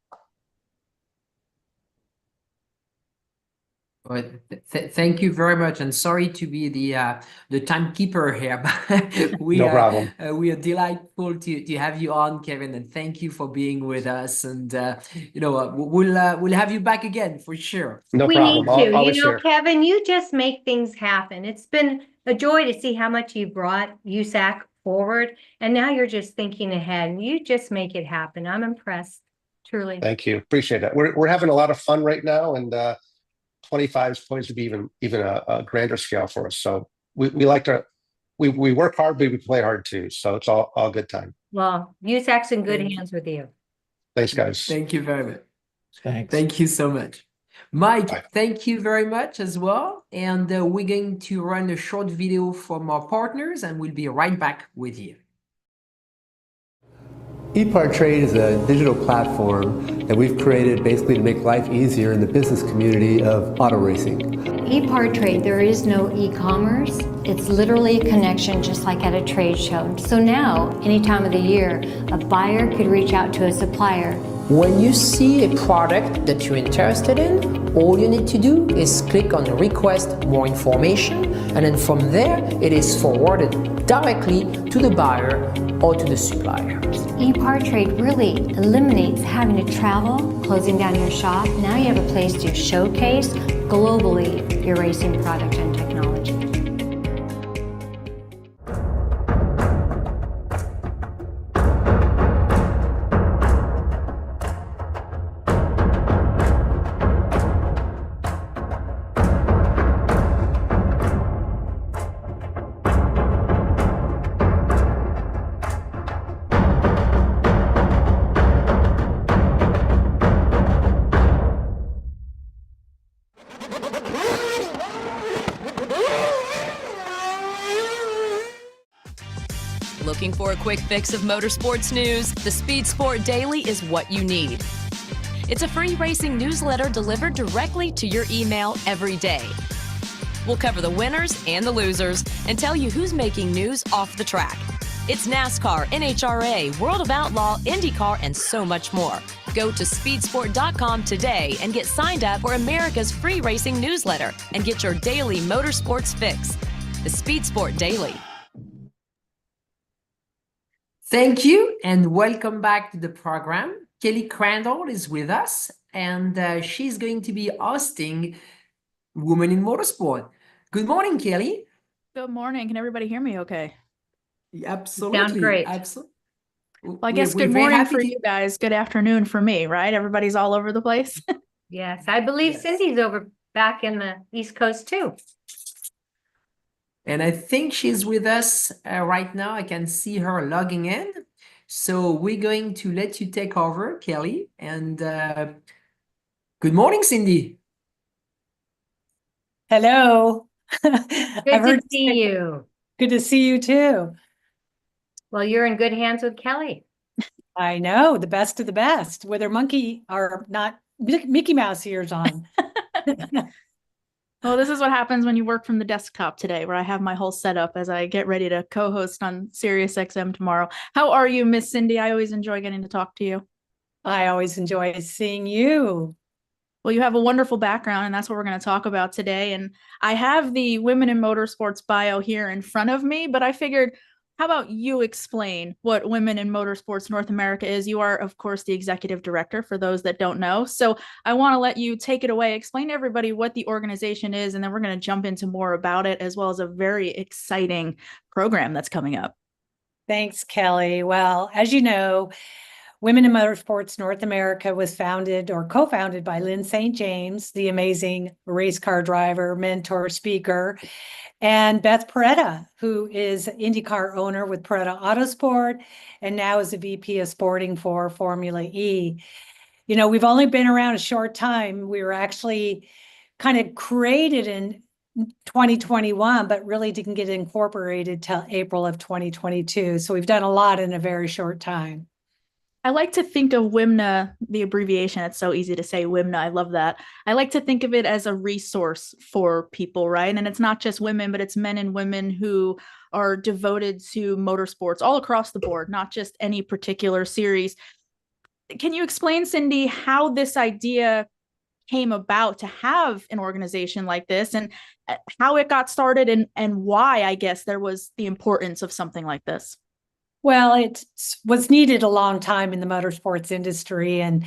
Well, thank you very much, and sorry to be the timekeeper here, but No problem. we are delightful to have you on, Kevin, and thank you for being with us. And we'll have you back again for sure. No We problem. need to. Always You know, here. Kevin, you just make things happen. It's been a joy to see how much you brought USAC forward, and now you're just thinking ahead, and you just make it happen. I'm impressed, truly. Thank you. Appreciate it. We're having a lot of fun right now, and 25 is poised to be even a grander scale for us. So we like to we work hard, but we play hard too. So it's all good time. Well, USAC's in good hands with you. Thanks, guys. Thank you very much. Thanks. Thank you so much. Mike, Bye. thank you very much as well. And we're going to run a short video from our partners, and we'll be right back with you. EPARTRADE is a digital platform that we've created basically to make life easier in the business community of auto racing. EPARTRADE, there is no e-commerce. It's literally a connection just like at a trade show. So now, any time of the year, a buyer could reach out to a supplier. When you see a product that you're interested in, all you need to do is click on request more information, and then from there, it is forwarded directly to the buyer or to the supplier. EPARTRADE really eliminates having to travel, closing down your shop. Now you have a place to showcase globally your racing product and technology. Looking for a quick fix of motorsports news? The Speed Sport Daily is what you need. It's a free racing newsletter delivered directly to your email every day. We'll cover the winners and the losers and tell you who's making news off the track. It's NASCAR, NHRA, World of Outlaw, INDYCAR, and so much more. Go to speedsport.com today and get signed up for America's free racing newsletter and get your daily motorsports fix. The Speed Sport Daily. Thank you, and welcome back to the program. Kelly Crandall is with us, and she's going to be hosting Women in Motorsport. Good morning, Kelly. Good morning. Can everybody hear me okay? Absolutely. Sound great. Absolutely. Well, I guess We're good very morning happy for to- you guys. Good afternoon for me, right? Everybody's all over the place. Yes, I believe Cindy's over back in the East Coast too. And I think she's with us right now. I can see her logging in. So we're going to let you take over, Kelly. And good morning, Cindy. Hello. Good to see you. Good to see you too. Well, you're in good hands with Kelly. I know, the best of the best, with her monkey or not Mickey Mouse ears on. Well, this is what happens when you work from the desktop today, where I have my whole setup as I get ready to co-host on SiriusXM tomorrow. How are you, Miss Cindy? I always enjoy getting to talk to you. I always enjoy seeing you. Well, you have a wonderful background, and that's what we're going to talk about today. And I have the Women in Motorsports bio here in front of me, but I figured, how about you explain what Women in Motorsports North America is? You are, of course, the executive director for those that don't know. So I want to let you take it away, explain to everybody what the organization is, and then we're going to jump into more about it, as well as a very exciting program that's coming up. Thanks, Kelly. Well, as you know, Women in Motorsports North America was founded or co-founded by Lynn St. James, the amazing race car driver, mentor, speaker, and Beth Peretta, who is INDYCAR owner with Peretta Autosport and now is a VP of sporting for Formula E. You know, we've only been around a short time. We were actually kind of created in 2021, but really didn't get incorporated till April of 2022. So we've done a lot in a very short time. I like to think of WIMNA, the abbreviation. It's so easy to say WIMNA. I love that. I like to think of it as a resource for people, right? And it's not just women, but it's men and women who are devoted to motorsports all across the board, not just any particular series. Can you explain, Cindy, how this idea came about to have an organization like this, and how it got started, and why, I guess, there was the importance of something like this? Well, it was needed a long time in the motorsports industry. And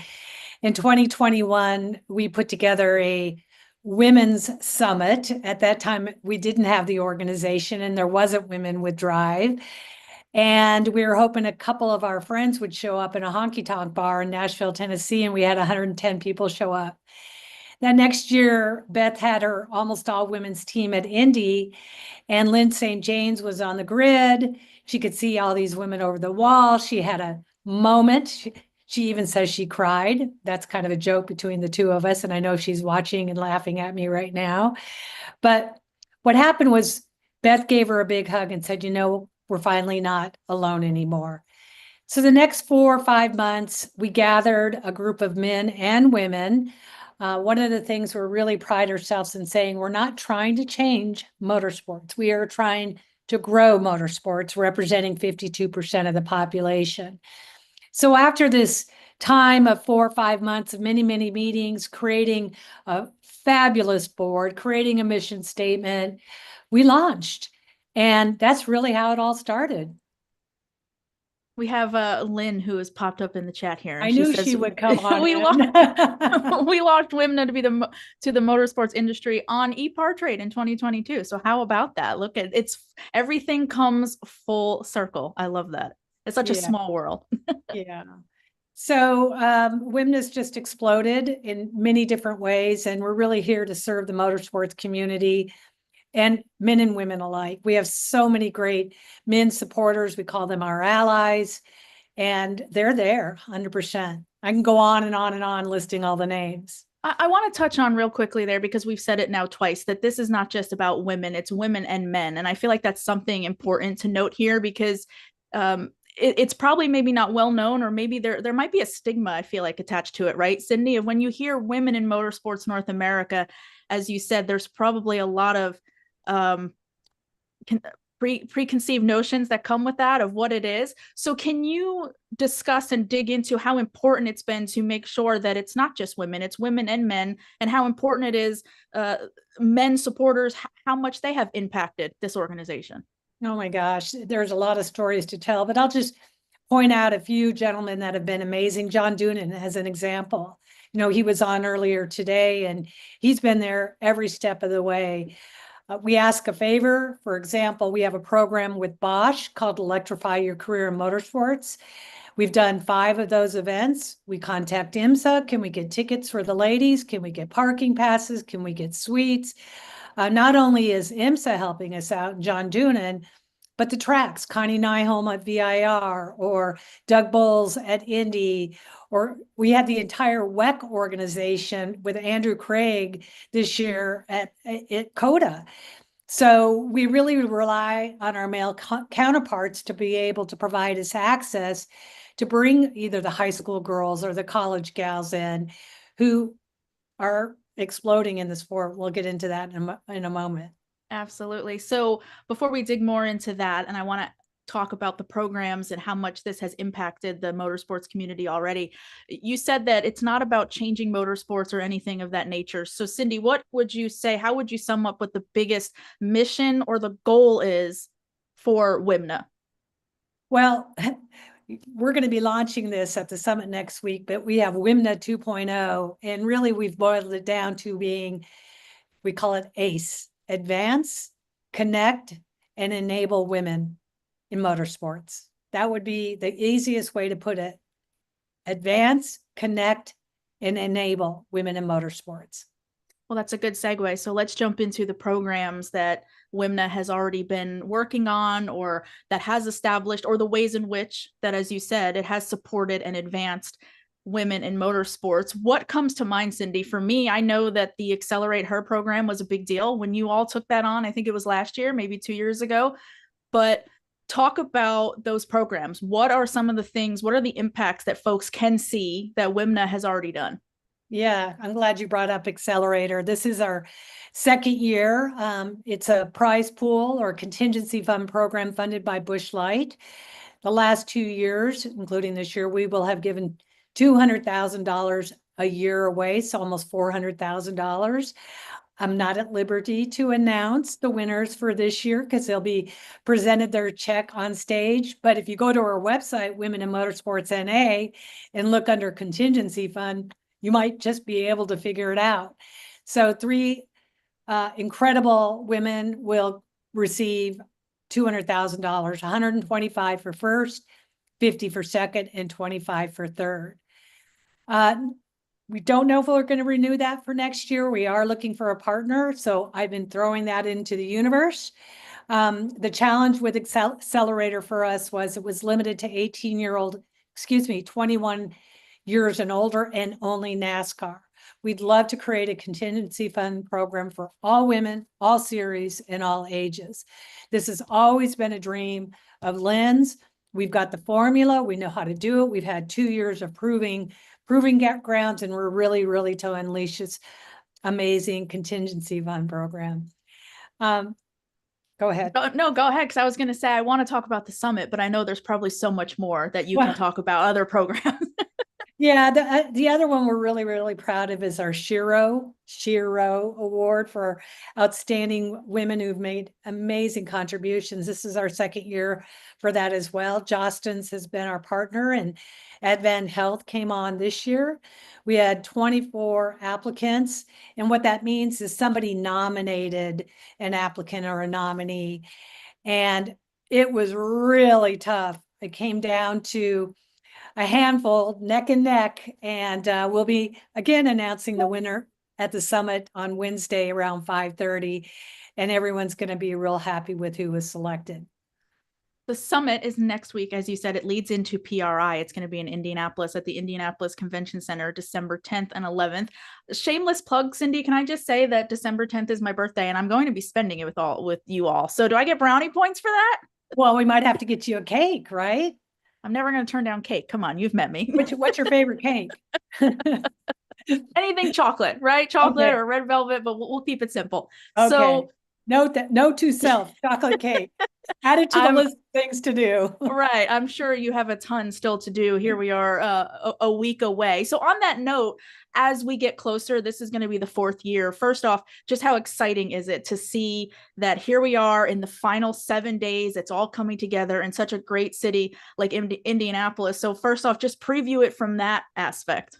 in 2021, we put together a women's summit. At that time, we didn't have the organization and there wasn't Women with Drive. And we were hoping a couple of our friends would show up in a honky tonk bar in Nashville, Tennessee, and we had 110 people show up. That next year, Beth had her almost all women's team at Indy, and Lynn St. James was on the grid. She could see all these women over the wall. She had a moment. She even says she cried. That's kind of a joke between the two of us, and I know she's watching and laughing at me right now. But what happened was Beth gave her a big hug and said, we're finally not alone anymore. So the next 4 or 5 months, we gathered a group of men and women. One of the things we're really pride ourselves in saying, we're not trying to change motorsports. We are trying to grow motorsports, representing 52% of the population. So after this time of 4 or 5 months of many, many meetings, creating a fabulous board, creating a mission statement, we launched. And that's really how it all started. We have Lynn, who has popped up in the chat here. I knew she would come on. we launched WIMNA to be to the motorsports industry on EPARTRADE in 2022. So how about that? Look at everything comes full circle. I love that. It's such a small world. Yeah. So WIMNA's just exploded in many different ways, and we're really here to serve the motorsports community and men and women alike. We have so many great men supporters. We call them our allies, and they're there 100%. I can go on and on and on listing all the names. I want to touch on real quickly there, because we've said it now twice, that this is not just about women, it's women and men. And I feel like that's something important to note here, because it's probably maybe not well known, or maybe there might be a stigma, I feel like, attached to it, right, Cindy? When you hear Women in Motorsports North America, as you said, there's probably a lot of preconceived notions that come with that of what it is. So can you discuss and dig into how important it's been to make sure that it's not just women, it's women and men, and how important it is men supporters, how much they have impacted this organization? Oh my gosh, there's a lot of stories to tell, but I'll just point out a few gentlemen that have been amazing. John Doonan as an example. He was on earlier today, and he's been there every step of the way. We ask a favor. For example, we have a program with Bosch called Electrify Your Career in Motorsports. We've done 5 of those events. We contact IMSA. Can we get tickets for the ladies? Can we get parking passes? Can we get suites? Not only is IMSA helping us out, John Doonan, but the tracks, Connie Nyholm at VIR, or Doug Bowles at Indy, or we had the entire WEC organization with Andrew Craig this year at COTA. So we really rely on our male counterparts to be able to provide us access to bring either the high school girls or the college gals in who are exploding in the sport. We'll get into that in a moment. Absolutely. So before we dig more into that, and I want to talk about the programs and how much this has impacted the motorsports community already, you said that it's not about changing motorsports or anything of that nature. So Cindy, what would you say, how would you sum up what the biggest mission or the goal is for WIMNA? Well, we're going to be launching this at the summit next week, but we have WIMNA 2.0, and really we've boiled it down to being, we call it ACE, Advance, Connect, and Enable Women in Motorsports. That would be the easiest way to put it. Advance, Connect, and Enable Women in Motorsports. Well, that's a good segue. So let's jump into the programs that WIMNA has already been working on, or that has established, or the ways in which that, as you said, it has supported and advanced women in motorsports. What comes to mind, Cindy? For me, I know that the Accelerate Her program was a big deal when you all took that on. I think it was last year, maybe 2 years ago. But talk about those programs. What are some of the things, what are the impacts that folks can see that WIMNA has already done? Yeah, I'm glad you brought up Accelerator. This is our second year. It's a prize pool or contingency fund program funded by Busch Light. The last 2 years, including this year, we will have given $200,000 a year away, so almost $400,000. I'm not at liberty to announce the winners for this year because they'll be presented their check on stage. But if you go to our website, Women in Motorsports NA, and look under contingency fund, you might just be able to figure it out. So 3 incredible women will receive $200,000, $125 for first, $50 for second, and $25 for third. We don't know if we're going to renew that for next year. We are looking for a partner, so I've been throwing that into the universe. The challenge with Accelerator for us was it was limited to 21 years and older, and only NASCAR. We'd love to create a contingency fund program for all women, all series, and all ages. This has always been a dream of Lynn's. We've got the formula. We know how to do it. We've had 2 years of proving grounds, and we're really to unleash this amazing contingency fund program. Go ahead. No, go ahead, because I was going to say I want to talk about the summit, but I know there's probably so much more that you can talk about other programs. Yeah, the other one we're really proud of is our Shiro Award for outstanding women who've made amazing contributions. This is our second year for that as well. Jostens has been our partner, and Advent Health came on this year. We had 24 applicants, and what that means is somebody nominated an applicant or a nominee, and it was really tough. It came down to a handful, neck and neck, and we'll be again announcing the winner at the summit on Wednesday around 5:30, and everyone's going to be real happy with who was selected. The summit is next week. As you said, it leads into PRI. It's going to be in Indianapolis at the Indianapolis Convention Center, December 10th and 11th. Shameless plug, Cindy, can I just say that December 10th is my birthday, and I'm going to be spending it with you all. So do I get brownie points for that? Well, we might have to get you a cake, right? I'm never going to turn down cake. Come on, you've met me. What's your favorite cake? Anything chocolate, right? Chocolate Okay. or red velvet, but we'll keep it simple. Okay. So note to self, chocolate cake. Add it to the list of things to do. Right. I'm sure you have a ton still to do. Here we are a week away. So on that note, as we get closer, this is going to be the 4th year. First off, just how exciting is it to see that here we are in the final 7 days. It's all coming together in such a great city like Indianapolis. So first off, just preview it from that aspect.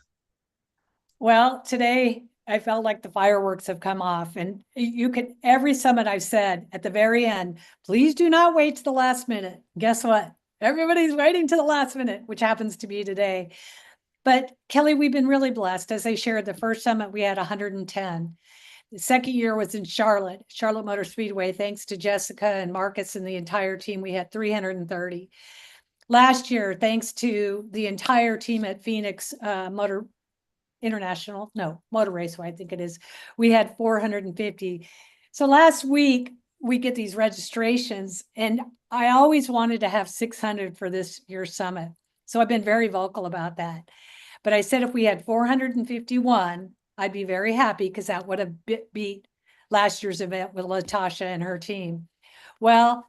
Well, today I felt like the fireworks have come off, and every summit I've said at the very end, please do not wait to the last minute. Guess what? Everybody's waiting to the last minute, which happens to be today. But Kelly, we've been really blessed. As I shared, the first summit, we had 110. The second year was in Charlotte Motor Speedway. Thanks to Jessica and Marcus and the entire team, we had 330. Last year, thanks to the entire team at Phoenix Motor Raceway, I think it is, we had 450. So last week we get these registrations, and I always wanted to have 600 for this year's summit. So I've been very vocal about that. But I said if we had 451, I'd be very happy, because that would have beat last year's event with Latasha and her team. Well,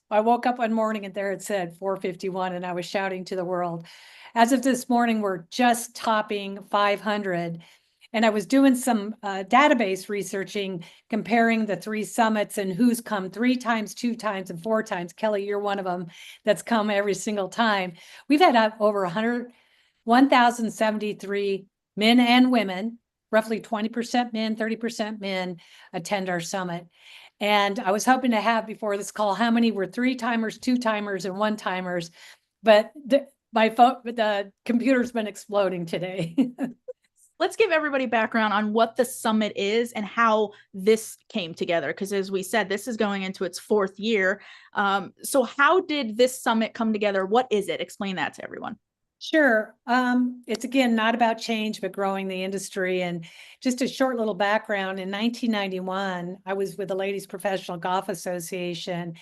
I woke up one morning and there it said 451, and I was shouting to the world. As of this morning, we're just topping 500. And I was doing some database researching, comparing the 3 summits and who's come 3 times, 2 times, and 4 times. Kelly, you're one of them that's come every single time. We've had over 1,073 men and women, roughly 20% men, 30% men, attend our summit. And I was hoping to have before this call how many were 3-timers, 2-timers, and 1-timers, but the computer's been exploding today. Let's give everybody background on what the summit is and how this came together. Because as we said, this is going into its 4th year. So how did this summit come together? What is it? Explain that to everyone. Sure. It's again not about change, but growing the industry. And just a short little background. In 1991, I was with the Ladies Professional Golf Association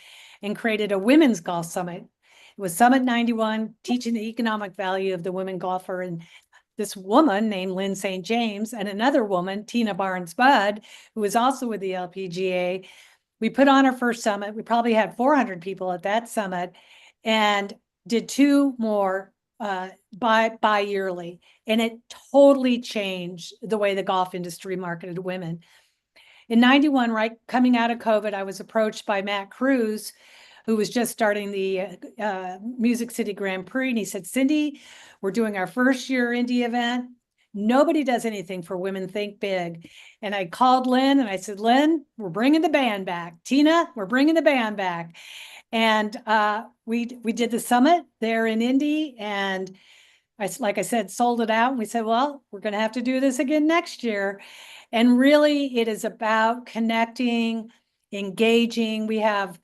and created a women's golf summit. It was Summit 91, teaching the economic value of the women golfer. And this woman named Lynn St. James and another woman, Tina Barnes-Budd, who was also with the LPGA, we put on our first summit. We probably had 400 people at that summit and did two more bi-yearly, and it totally changed the way the golf industry marketed women. In 91, right coming out of COVID, I was approached by Matt Cruz, who was just starting the Music City Grand Prix, and he said, Cindy, we're doing our first year Indy event. Nobody does anything for women, think big. And I called Lynn and I said, Lynn, we're bringing the band back. Tina, we're bringing the band back. And we did the summit there in Indy, and like I said, sold it out. And we said, well, we're going to have to do this again next year. And really, it is about connecting, engaging. We have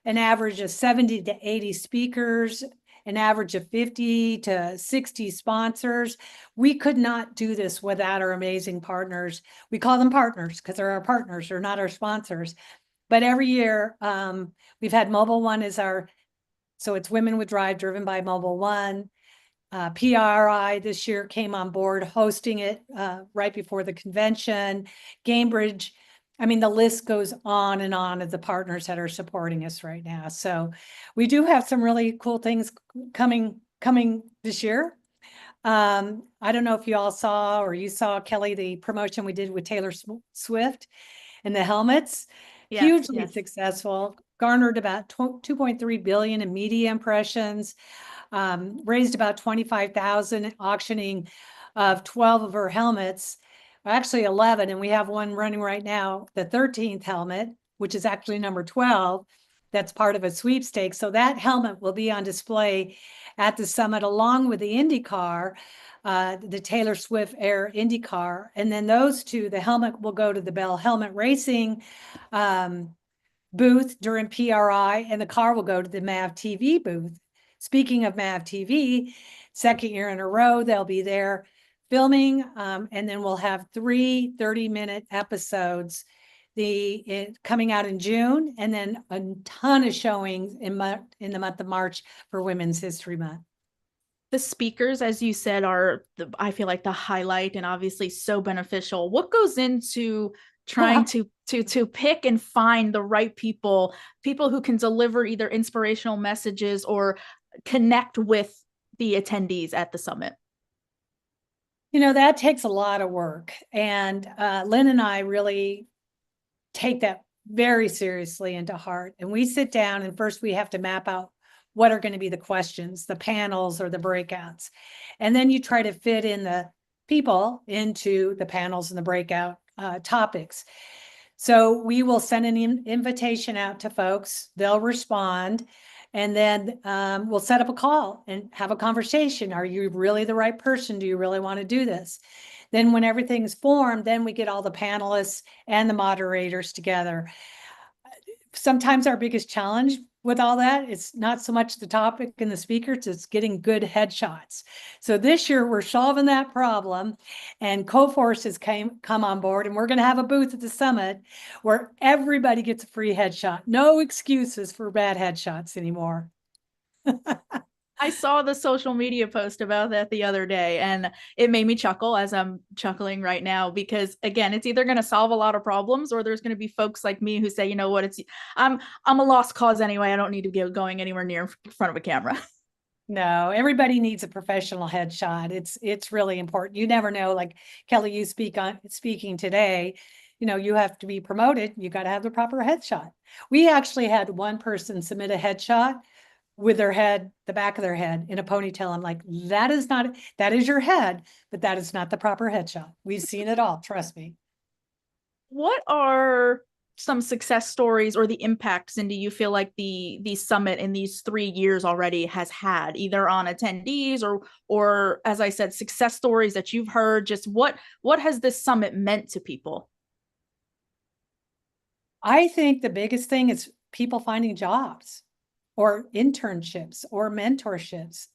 an average of 70 to 80 speakers, an average of 50 to 60 sponsors. We could not do this without our amazing partners. We call them partners because they're our partners, they're not our sponsors. But every year, we've had Mobile One as so it's Women with Drive driven by Mobile One. PRI this year came on board hosting it right before the convention. Gamebridge, I mean, the list goes on and on of the partners that are supporting us right now. So we do have some really cool things coming this year. I don't know if you all saw or you saw, Kelly, the promotion we did with Taylor Swift and the helmets. Yes, Hugely yes. successful, garnered about 2.3 billion in media impressions, raised about 25,000 auctioning of 12 of her helmets, actually 11, and we have one running right now, the 13th helmet, which is actually number 12. That's part of a sweepstakes. So that helmet will be on display at the summit along with the INDYCAR, the Taylor Swift Air INDYCAR. And then those two, the helmet will go to the Bell Helmet Racing booth during PRI, and the car will go to the MAV TV booth. Speaking of MAV TV, second year in a row, they'll be there filming, and then we'll have 3 30-minute episodes coming out in June, and then a ton of showings in the month of March for Women's History Month. The speakers, as you said, are I feel like the highlight and obviously so beneficial. What goes into trying to pick and find the right people who can deliver either inspirational messages or connect with the attendees at the summit? You know, that takes a lot of work. And Lynn and I really take that very seriously into heart. And we sit down and first we have to map out what are going to be the questions, the panels or the breakouts. And then you try to fit in the people into the panels and the breakout topics. So we will send an invitation out to folks. They'll respond. And then we'll set up a call and have a conversation. Are you really the right person? Do you really want to do this? Then when everything's formed, then we get all the panelists and the moderators together. Sometimes our biggest challenge with all that, it's not so much the topic and the speakers, it's getting good headshots. So this year we're solving that problem, and Coforce has come on board, and we're going to have a booth at the summit where everybody gets a free headshot. No excuses for bad headshots anymore. I saw the social media post about that the other day, and it made me chuckle, as I'm chuckling right now, because again, it's either going to solve a lot of problems or there's going to be folks like me who say, you know what, I'm a lost cause anyway. I don't need to be going anywhere near in front of a camera. No, everybody needs a professional headshot. It's really important. You never know, like Kelly, you speaking today, you know, you have to be promoted. You got to have the proper headshot. We actually had one person submit a headshot with their head, the back of their head in a ponytail. I'm like, that is your head, but that is not the proper headshot. We've seen it all. Trust me. What are some success stories or the impacts, and do you feel like the summit in these 3 years already has had, either on attendees or as I said, success stories that you've heard? Just what has this summit meant to people? I think the biggest thing is people finding jobs or internships or mentorships.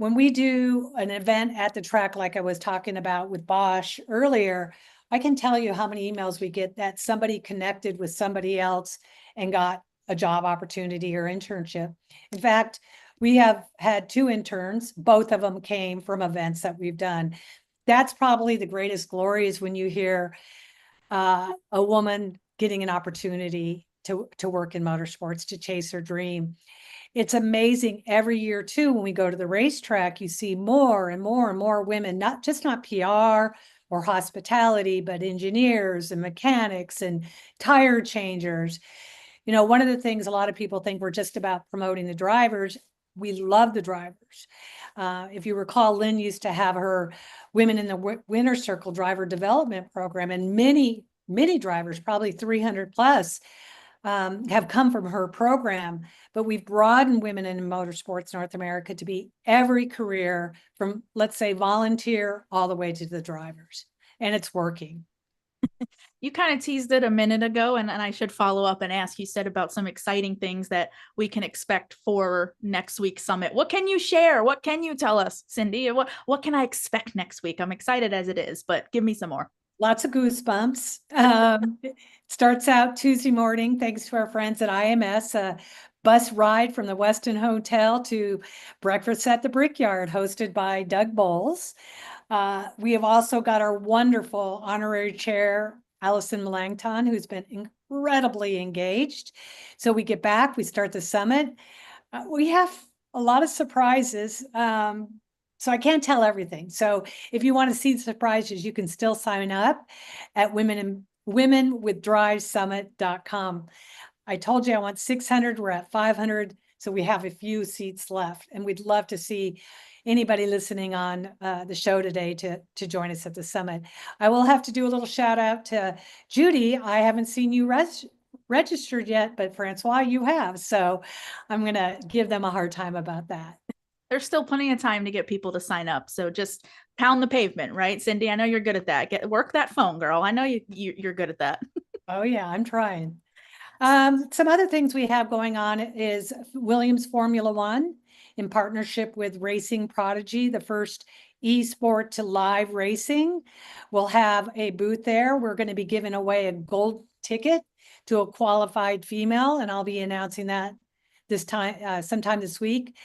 when we do an event at the track, like I was talking about with Bosch earlier, I can tell you how many emails we get that somebody connected with somebody else and got a job opportunity or internship. In fact, we have had 2 interns, both of them came from events that we've done. That's probably the greatest glory, is when you hear a woman getting an opportunity to work in motorsports, to chase her dream. It's amazing every year too, when we go to the racetrack, you see more and more and more women, not PR or hospitality, but engineers and mechanics and tire changers. You know, one of the things a lot of people think we're just about promoting the drivers. We love the drivers. If you recall, Lynn used to have her Women in the Winner Circle driver development program, and many drivers, probably 300 plus, have come from her program. But we've broadened Women in Motorsports North America to be every career, from, let's say, volunteer all the way to the drivers. And it's working. You kind of teased it a minute ago, and I should follow up and ask. You said about some exciting things that we can expect for next week's summit. What can you share? What can you tell us, Cindy? What can I expect next week? I'm excited as it is, but give me some more. Lots of goosebumps. It starts out Tuesday morning, thanks to our friends at IMS, a bus ride from the Westin Hotel to breakfast at the Brickyard, hosted by Doug Bowles. We have also got our wonderful honorary chair, Allison Melangton, who's been incredibly engaged. So we get back, we start the summit. We have a lot of surprises. So I can't tell everything. So if you want to see the surprises, you can still sign up at womenwithdrivesummit.com. I told you I want 600. We're at 500. So we have a few seats left, and we'd love to see anybody listening on the show today to join us at the summit. I will have to do a little shout out to Judy. I haven't seen you registered yet, but Francois, you have. So I'm going to give them a hard time about that. There's still plenty of time to get people to sign up. So just pound the pavement, right? Cindy, I know you're good at that. Work that phone, girl. I know you're good at that. Oh yeah, I'm trying. Some other things we have going on is Williams Formula One, in partnership with Racing Prodigy, the first e-sport to live racing. We'll have a booth there. We're going to be giving away a gold ticket to a qualified female, and I'll be announcing that this time, sometime this week.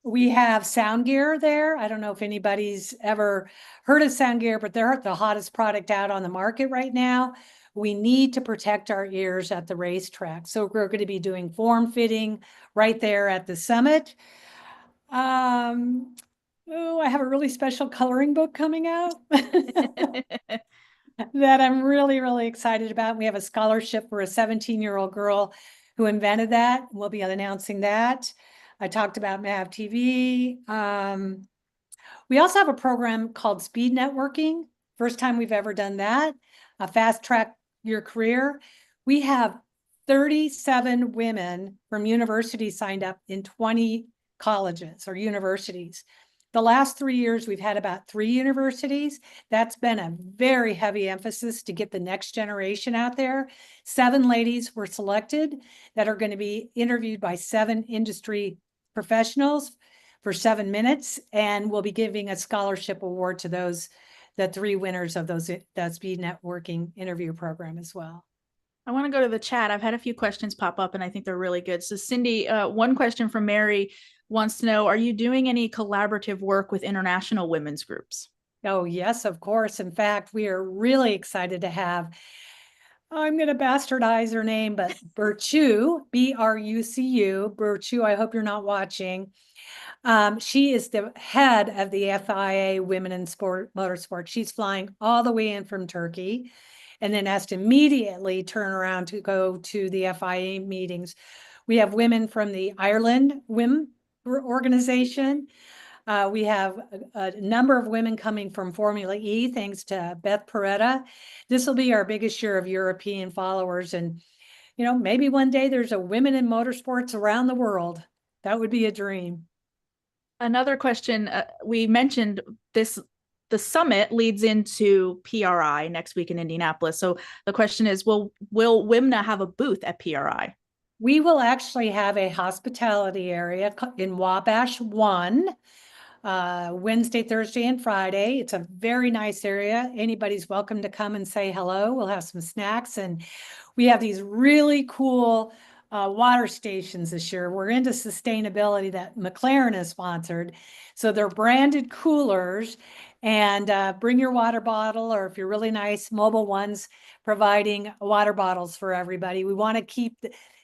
We have Sound Gear there. I don't know if anybody's ever heard of Sound Gear, but they're the hottest product out on the market right now. We need to protect our ears at the racetrack. So we're going to be doing form fitting right there at the summit. I have a really special coloring book coming out that I'm really, really excited about. We have a scholarship for a 17-year-old girl who invented that. We'll be announcing that. I talked about MAV TV. We also have a program called Speed Networking. First time we've ever done that. A fast track your career. We have 37 women from universities signed up in 20 colleges or universities. The last 3 years, we've had about 3 universities. That's been a very heavy emphasis to get the next generation out there. 7 ladies were selected that are going to be interviewed by 7 industry professionals for 7 minutes, and we'll be giving a scholarship award to those, the 3 winners of that Speed Networking interview program as well. I want to go to the chat. I've had a few questions pop up, and I think they're really good. So Cindy, one question from Mary wants to know, are you doing any collaborative work with international women's groups? Oh, yes, of course. In fact, we are really excited to have, I'm going to bastardize her name, but Burcu, B-R-U-C-U, Burcu, I hope you're not watching. She is the head of the FIA Women in Motorsport. She's flying all the way in from Turkey, and then has to immediately turn around to go to the FIA meetings. We have women from the Ireland Women organization. We have a number of women coming from Formula E, thanks to Beth Peretta. This will be our biggest year of European followers. And, you know, maybe one day there's a Women in Motorsports around the world. That would be a dream. Another question, we mentioned this, the summit leads into PRI next week in Indianapolis. So the question is, will WIMNA have a booth at PRI? We will actually have a hospitality area in Wabash 1, Wednesday, Thursday, and Friday. It's a very nice area. Anybody's welcome to come and say hello. We'll have some snacks, and we have these really cool water stations this year. We're into sustainability that McLaren has sponsored. So they're branded coolers, and bring your water bottle, or if you're really nice, mobile ones providing water bottles for everybody. We want to keep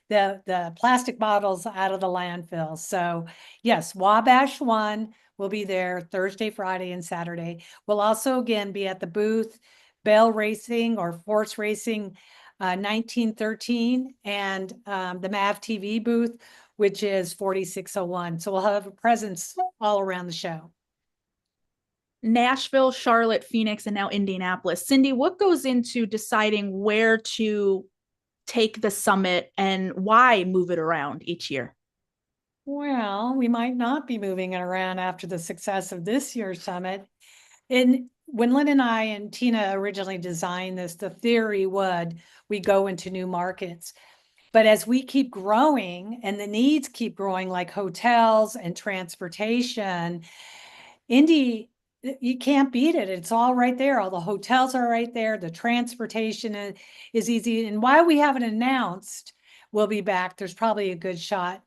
the plastic bottles out of the landfill. So yes, Wabash 1 will be there Thursday, Friday, and Saturday. We'll also again be at the booth, Bell Racing or Force Racing 1913, and the MAV TV booth, which is 4601. So we'll have a presence all around the show. Nashville, Charlotte, Phoenix, and now Indianapolis. Cindy, what goes into deciding where to take the summit and why move it around each year? Well, we might not be moving it around after the success of this year's summit. And when Lynn and I and Tina originally designed this, the theory we go into new markets. But as we keep growing and the needs keep growing, like hotels and transportation, Indy, you can't beat it. It's all right there. All the hotels are right there. The transportation is easy. And while we haven't announced we'll be back, there's probably a good shot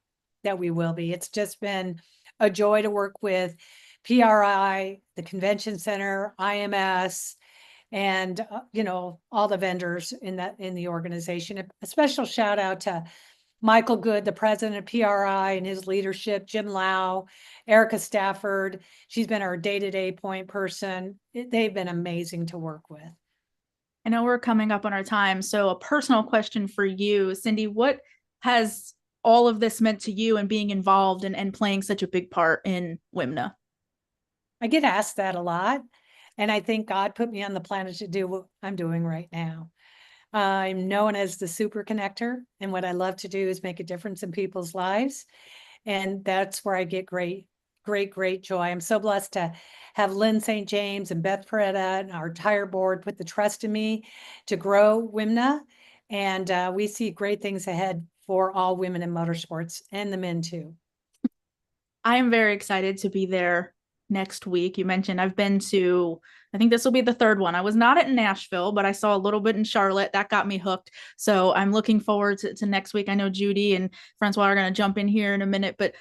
that we will be. It's just been a joy to work with PRI, the Convention Center, IMS, and all the vendors in the organization. A special shout out to Michael Good, the president of PRI, and his leadership, Jim Lau, Erica Stafford. She's been our day-to-day point person. They've been amazing to work with. I know we're coming up on our time, so a personal question for you, Cindy. What has all of this meant to you and being involved and playing such a big part in WIMNA? I get asked that a lot, and I think God put me on the planet to do what I'm doing right now. I'm known as the super connector, and what I love to do is make a difference in people's lives. And that's where I get great joy. I'm so blessed to have Lynn St. James and Beth Peretta and our entire board put the trust in me to grow WIMNA. And we see great things ahead for all women in motorsports and the men too. I am very excited to be there next week. You mentioned I've been to, I think this will be the third one. I was not at Nashville, but I saw a little bit in Charlotte. That got me hooked. So I'm looking forward to next week. I know Judy and Francois are going to jump in here in a minute, but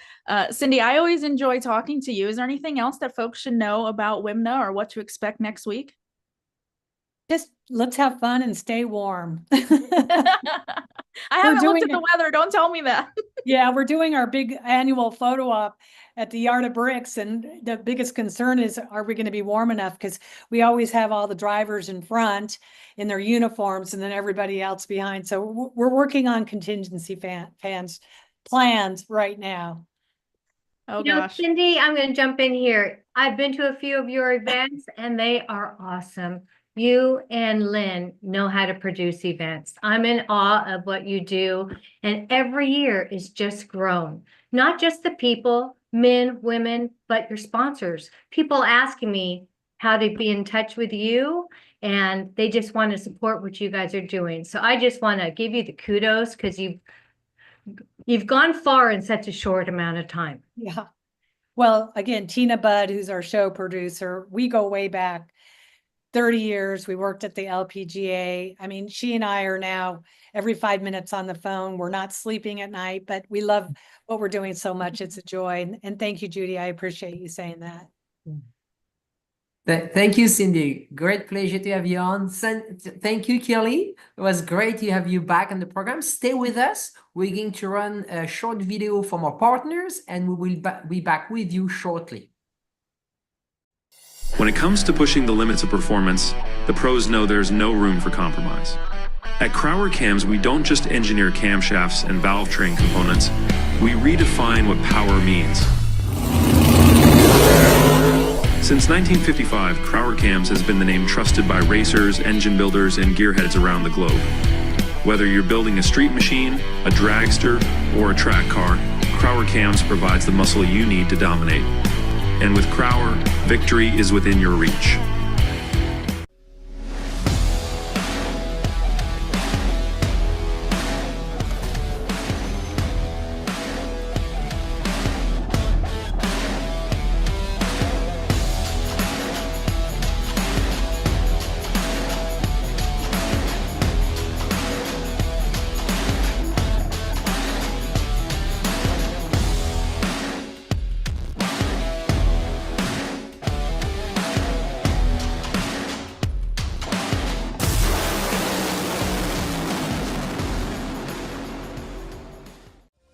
Cindy, I always enjoy talking to you. Is there anything else that folks should know about WIMNA or what to expect next week? Just let's have fun and stay warm. I haven't looked at the weather. Don't tell me that. Yeah, we're doing our big annual photo op at the Yard of Bricks. And the biggest concern is, are we going to be warm enough? Because we always have all the drivers in front in their uniforms and then everybody else behind. So we're working on contingency plans right now. Oh, gosh. Cindy, I'm going to jump in here. I've been to a few of your events and they are awesome. You and Lynn know how to produce events. I'm in awe of what you do. And every year is just grown. Not just the people, men, women, but your sponsors. People asking me how to be in touch with you, and they just want to support what you guys are doing. So I just want to give you the kudos because you've gone far in such a short amount of time. Yeah. Well, again, Tina Budd, who's our show producer, we go way back 30 years. We worked at the LPGA. I mean, she and I are now every 5 minutes on the phone. We're not sleeping at night, but we love what we're doing so much. It's a joy. And thank you, Judy. I appreciate you saying that. Thank you, Cindy. Great pleasure to have you on. Thank you, Kelly. It was great to have you back on the program. Stay with us. We're going to run a short video from our partners, and we will be back with you shortly. When it comes to pushing the limits of performance, the pros know there's no room for compromise. At Crowder Cams, we don't just engineer camshafts and valve train components, we redefine what power means. Since 1955, Crowder Cams has been the name trusted by racers, engine builders, and gearheads around the globe. Whether you're building a street machine, a dragster, or a track car, Crowder Cams provides the muscle you need to dominate. And with Crowder, victory is within your reach.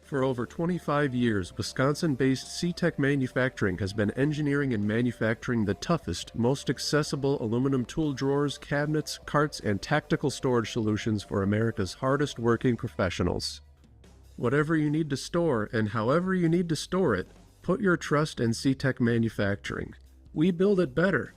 For over 25 years, Wisconsin-based C-Tech Manufacturing has been engineering and manufacturing the toughest, most accessible aluminum tool drawers, cabinets, carts, and tactical storage solutions for America's hardest working professionals. Whatever you need to store and however you need to store it, put your trust in C-Tech Manufacturing. We build it better.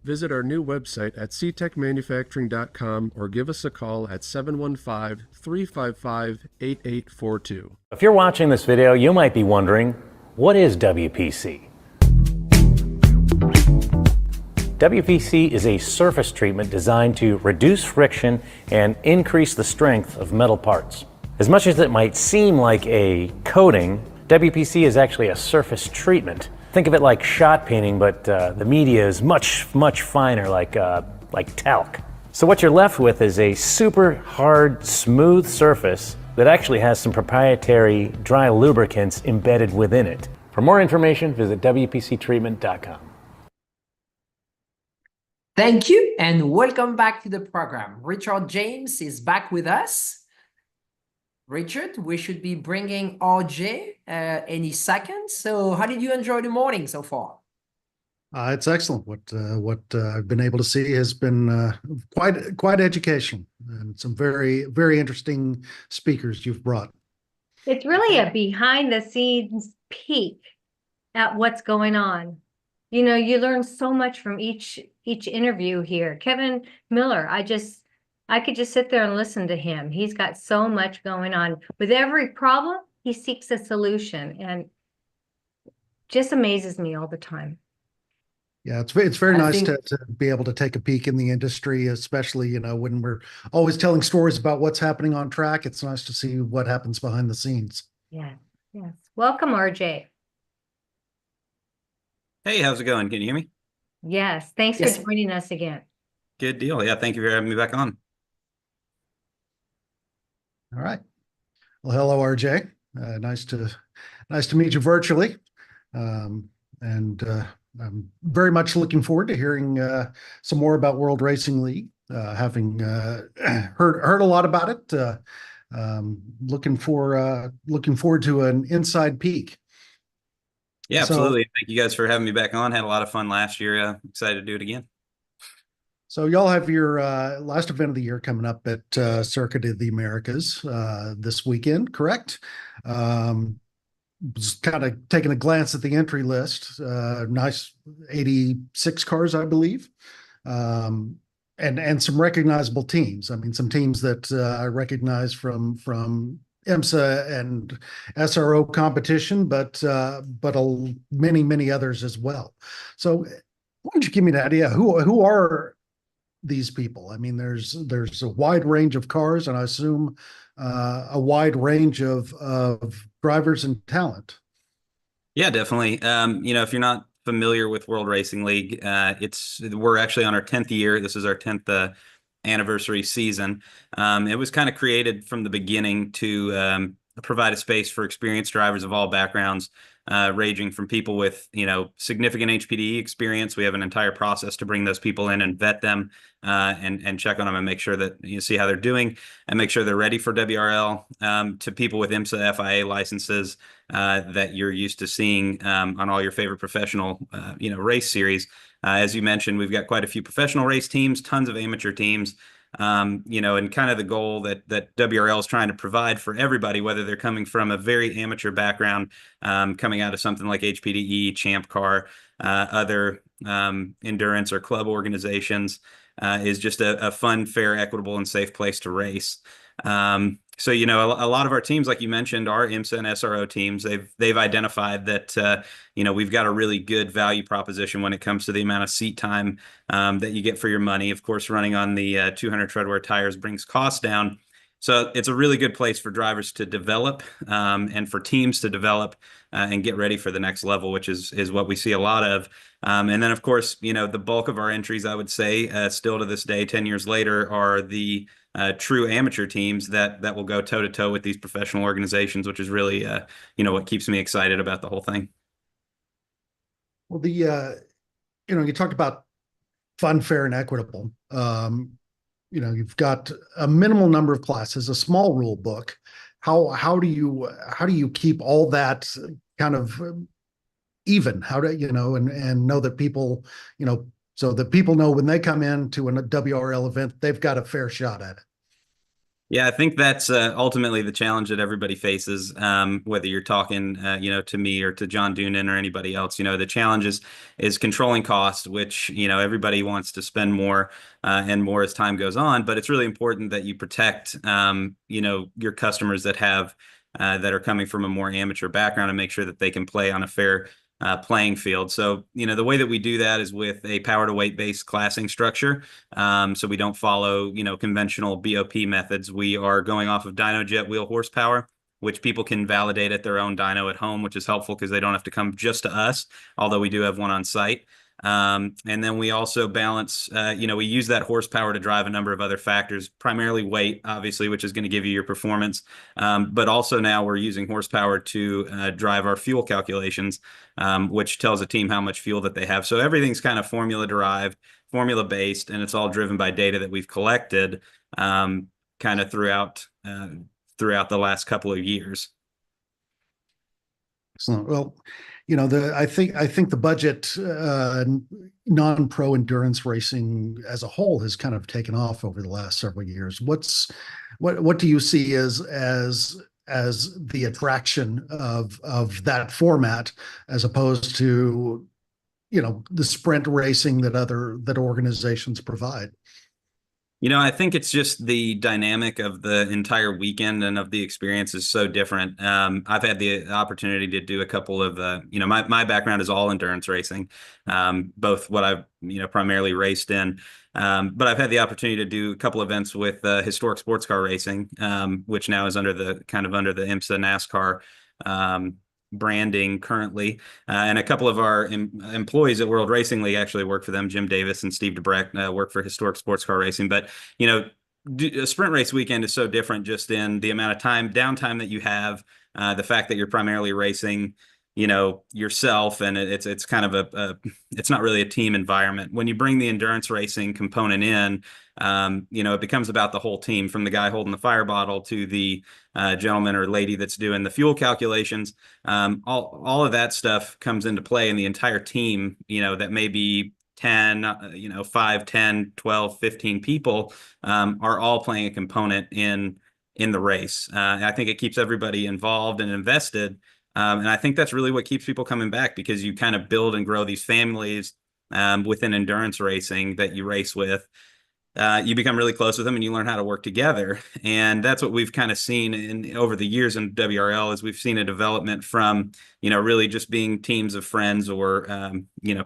Visit our new website at ctechmanufacturing.com or give us a call at 715-355-8842. If you're watching this video, you might be wondering, what is WPC? WPC is a surface treatment designed to reduce friction and increase the strength of metal parts. As much as it might seem like a coating, WPC is actually a surface treatment. Think of it like shot painting, but the media is much finer, like talc. So what you're left with is a super hard, smooth surface that actually has some proprietary dry lubricants embedded within it. For more information, visit WPCtreatment.com. Thank you and welcome back to the program. Richard James is back with us. Richard, we should be bringing RJ any second. So how did you enjoy the morning so far? It's excellent. What I've been able to see has been quite educational, and some very interesting speakers you've brought. It's really a behind the scenes peek at what's going on. You know, you learn so much from each interview here. Kevin Miller, I could just sit there and listen to him. He's got so much going on. With every problem, he seeks a solution, and just amazes me all the time. Yeah, it's very nice to be able to take a peek in the industry, especially, when we're always telling stories about what's happening on track. It's nice to see what happens behind the scenes. Yeah, yes. Welcome, RJ. Hey, how's it going? Can you hear me? Yes, thanks for joining us again. Good deal. Yeah, thank you for having me back on. All right. Well, hello, RJ. Nice to meet you virtually. I'm very much looking forward to hearing some more about World Racing League. Having heard a lot about it, looking forward to an inside peek. Yeah, absolutely. Thank you guys for having me back on. Had a lot of fun last year. Excited to do it again. So y'all have your last event of the year coming up at Circuit of the Americas this weekend, correct? Just kind of taking a glance at the entry list. Nice 86 cars, I believe, and some recognizable teams. I mean, some teams that I recognize from IMSA and SRO competition, but many others as well. So, why don't you give me an idea who are these people? I mean, there's a wide range of cars, and I assume a wide range of drivers and talent. Yeah, definitely. If you're not familiar with World Racing League, we're actually on our 10th year. This is our 10th anniversary season. It was kind of created from the beginning to provide a space for experienced drivers of all backgrounds, ranging from people with significant HPDE experience. We have an entire process to bring those people in and vet them and check on them and make sure that you see how they're doing and make sure they're ready for WRL, to people with IMSA FIA licenses that you're used to seeing on all your favorite professional race series. As you mentioned, we've got quite a few professional race teams, tons of amateur teams, and kind of the goal that WRL is trying to provide for everybody, whether they're coming from a very amateur background, coming out of something like HPDE, Champ Car, other endurance or club organizations, is just a fun, fair, equitable, and safe place to race. So, a lot of our teams, like you mentioned, are IMSA and SRO teams. They've identified that, we've got a really good value proposition when it comes to the amount of seat time that you get for your money. Of course, running on the 200 treadwear tires brings costs down. So it's a really good place for drivers to develop and for teams to develop and get ready for the next level, which is what we see a lot of. And then, of course, the bulk of our entries, I would say, still to this day, 10 years later, are the true amateur teams that will go toe to toe with these professional organizations, which is really, what keeps me excited about the whole thing. Well, you talked about fun, fair, and equitable. You've got a minimal number of classes, a small rule book, how do you keep all that kind of even? How do you know and know that people, so that people know when they come into a WRL event, they've got a fair shot at it? Yeah, I think that's ultimately the challenge that everybody faces, whether you're talking, to me or to John Doonan or anybody else. The challenge is controlling cost, which, everybody wants to spend more and more as time goes on. But it's really important that you protect, your customers that are coming from a more amateur background and make sure that they can play on a fair playing field. So, the way that we do that is with a power to weight based classing structure. So we don't follow, conventional BOP methods. We are going off of dyno jet wheel horsepower, which people can validate at their own dyno at home, which is helpful because they don't have to come just to us, although we do have one on site. And then we also balance, we use that horsepower to drive a number of other factors, primarily weight, obviously, which is going to give you your performance. But also now we're using horsepower to drive our fuel calculations, which tells a team how much fuel that they have. So everything's kind of formula derived, formula based, and it's all driven by data that we've collected kind of throughout the last couple of years. Excellent. Well, I think the budget, non-pro endurance racing as a whole has kind of taken off over the last several years. What do you see as the attraction of that format as opposed to, the sprint racing that organizations provide? I think it's just the dynamic of the entire weekend and of the experience is so different. I've had the opportunity to do a couple of, my background is all endurance racing, both what I've, primarily raced in. But I've had the opportunity to do a couple events with historic sports car racing, which now is under the IMSA NASCAR branding currently, and a couple of our employees at World Racing League actually work for them. Jim Davis and Steve DeBreck work for historic sports car racing. But a sprint race weekend is so different just in the amount of downtime that you have, the fact that you're primarily racing yourself, and it's kind of it's not really a team environment. When you bring the endurance racing component in, it becomes about the whole team, from the guy holding the fire bottle to the gentleman or lady that's doing the fuel calculations. All of that stuff comes into play, and the entire team, that may be 10, 5, 10, 12, 15 people, are all playing a component in the race. I think it keeps everybody involved and invested. And I think that's really what keeps people coming back, because you kind of build and grow these families within endurance racing that you race with. You become really close with them and you learn how to work together. And that's what we've kind of seen over the years in WRL, is we've seen a development from, really just being teams of friends or,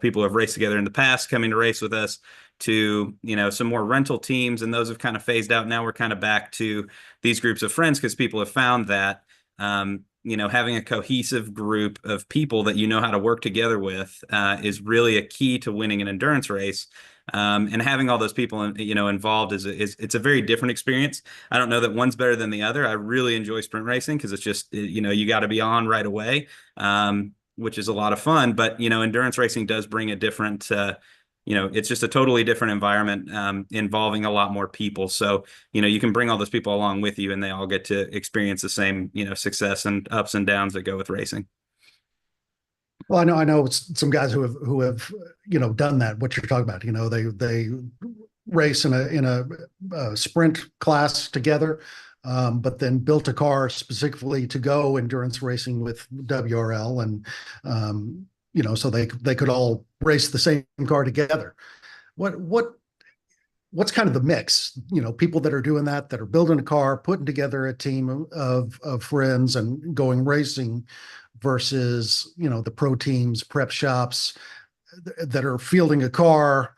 people who have raced together in the past coming to race with us, to, some more rental teams. And those have kind of phased out. Now we're kind of back to these groups of friends, because people have found that, having a cohesive group of people that how to work together with is really a key to winning an endurance race. And having all those people, involved it's a very different experience. I don't know that one's better than the other. I really enjoy sprint racing because it's just, you got to be on right away, which is a lot of fun. But, endurance racing does bring a different, it's just a totally different environment involving a lot more people. So, you can bring all those people along with you, and they all get to experience the same, success and ups and downs that go with racing. Well, I know some guys who have done that. What you're talking about, they race in a sprint class together, but then built a car specifically to go endurance racing with WRL, and so they could all race the same car together. What's kind of the mix? People that are doing that are building a car, putting together a team of friends and going racing, versus the pro teams, prep shops that are fielding a car,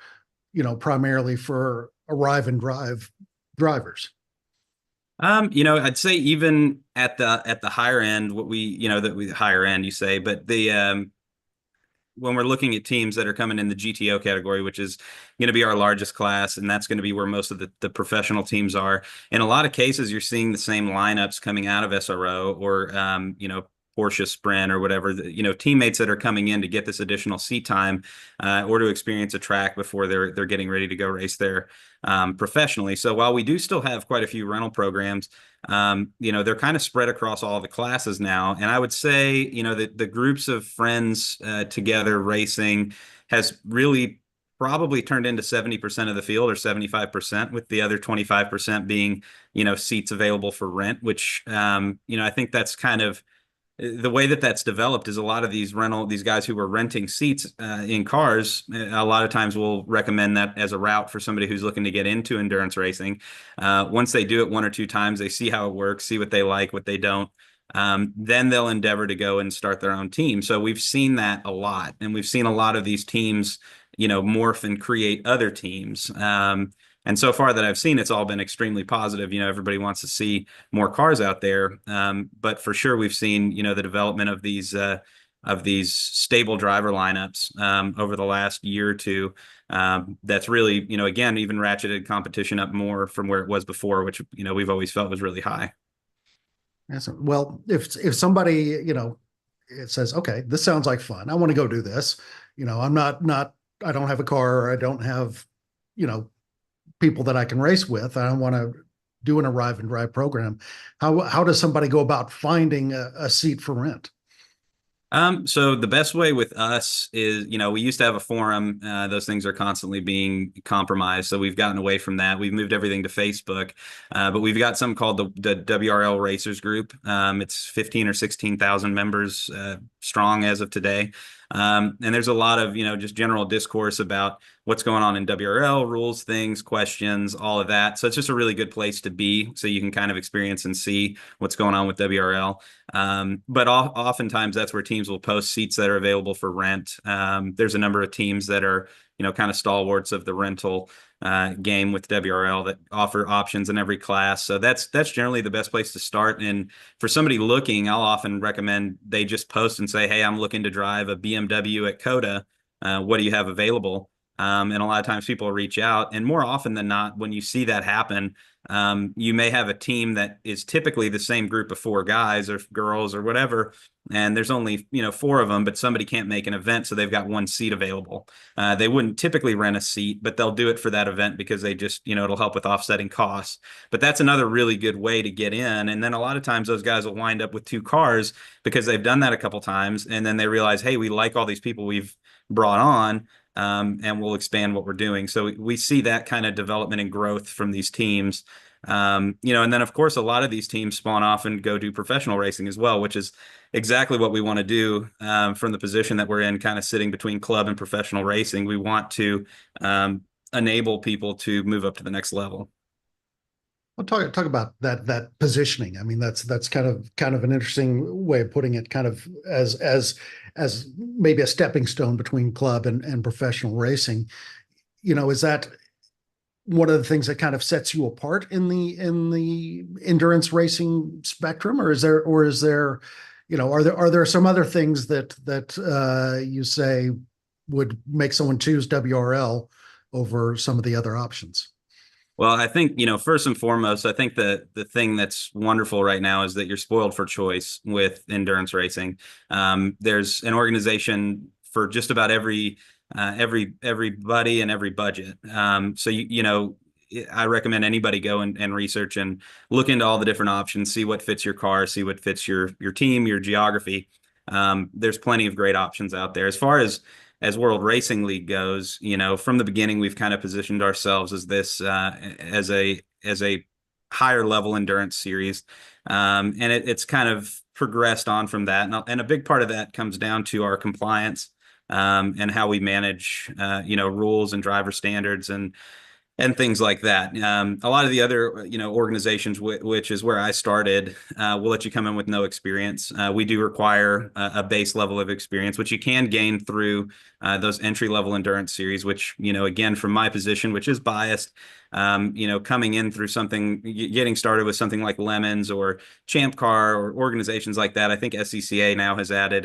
primarily for arrive and drive drivers. I'd say even at the higher end, higher end, you say, but when we're looking at teams that are coming in the GTO category, which is going to be our largest class, and that's going to be where most of the professional teams are. In a lot of cases, you're seeing the same lineups coming out of SRO or, Porsche Sprint or whatever, teammates that are coming in to get this additional seat time or to experience a track before they're getting ready to go race there professionally. So while we do still have quite a few rental programs, they're kind of spread across all the classes now. And I would say, that the groups of friends together racing has really probably turned into 70% of the field or 75%, with the other 25% being, seats available for rent, which, I think that's kind of the way that that's developed. Is a lot of these guys who are renting seats in cars, a lot of times will recommend that as a route for somebody who's looking to get into endurance racing. Once they do it one or two times, they see how it works, see what they like, what they don't. Then they'll endeavor to go and start their own team. So we've seen that a lot, and we've seen a lot of these teams, morph and create other teams. And so far that I've seen, it's all been extremely positive. Everybody wants to see more cars out there. But for sure, we've seen, the development of these stable driver lineups over the last year or two. That's really, again, even ratcheted competition up more from where it was before, which, we've always felt was really high. Yes. Well, if somebody, it says, okay, this sounds like fun, I want to go do this. I don't have a car, or I don't have, people that I can race with. I don't want to do an arrive and drive program. How does somebody go about finding a seat for rent? So the best way with us is, we used to have a forum. Those things are constantly being compromised, so we've gotten away from that. We've moved everything to Facebook, but we've got something called the WRL Racers Group. It's 15 or 16,000 members strong as of today. And there's a lot of, just general discourse about what's going on in WRL, rules, things, questions, all of that. So it's just a really good place to be, so you can kind of experience and see what's going on with WRL. But oftentimes that's where teams will post seats that are available for rent. There's a number of teams that are, kind of stalwarts of the rental game with WRL that offer options in every class. So that's generally the best place to start. And for somebody looking, I'll often recommend they just post and say, hey, I'm looking to drive a BMW at COTA. What do you have available? And a lot of times people reach out, and more often than not, when you see that happen, you may have a team that is typically the same group of 4 guys or girls or whatever, and there's only 4 of them, but somebody can't make an event, so they've got 1 seat available. They wouldn't typically rent a seat, but they'll do it for that event because they just, it'll help with offsetting costs. But that's another really good way to get in. And then a lot of times those guys will wind up with 2 cars because they've done that a couple times, and then they realize, hey, we like all these people we've brought on. And we'll expand what we're doing. So we see that kind of development and growth from these teams. And then of course, a lot of these teams spawn off and go do professional racing as well, which is exactly what we want to do from the position that we're in, kind of sitting between club and professional racing. We want to enable people to move up to the next level. Well, talk about that positioning. I mean, that's kind of an interesting way of putting it, kind of as maybe a stepping stone between club and professional racing. Is that one of the things that kind of sets you apart in the endurance racing spectrum, or is there are there some other things that you say would make someone choose WRL over some of the other options? Well, I think, first and foremost, I think the thing that's wonderful right now is that you're spoiled for choice with endurance racing. There's an organization for just about everybody and every budget. So, I recommend anybody go and research and look into all the different options, see what fits your car, see what fits your team, your geography. There's plenty of great options out there. As far as World Racing League goes, from the beginning, we've kind of positioned ourselves as this, as a higher level endurance series. And it's kind of progressed on from that. And a big part of that comes down to our compliance, and how we manage, rules and driver standards and things like that. A lot of the other, organizations, which is where I started, will let you come in with no experience. We do require a base level of experience, which you can gain through those entry-level endurance series, which, again, from my position, which is biased, coming in through something, getting started with something like Lemons or Champ Car or organizations like that. I think SCCA now has added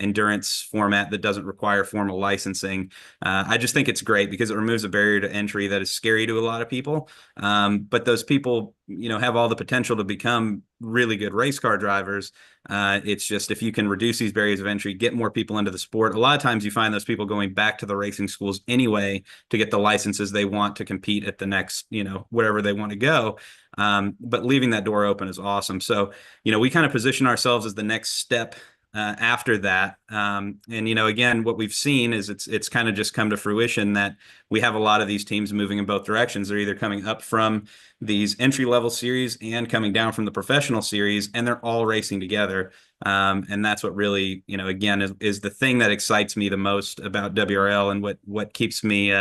endurance format that doesn't require formal licensing. I just think it's great because it removes a barrier to entry that is scary to a lot of people. But those people, have all the potential to become really good race car drivers. It's just, if you can reduce these barriers of entry, get more people into the sport, a lot of times you find those people going back to the racing schools anyway to get the licenses they want to compete at the next, wherever they want to go. But leaving that door open is awesome. So, we kind of position ourselves as the next step after that. And, again, what we've seen is it's kind of just come to fruition that we have a lot of these teams moving in both directions. They're either coming up from these entry-level series and coming down from the professional series, and they're all racing together. And that's what really, again, is the thing that excites me the most about WRL, and what keeps me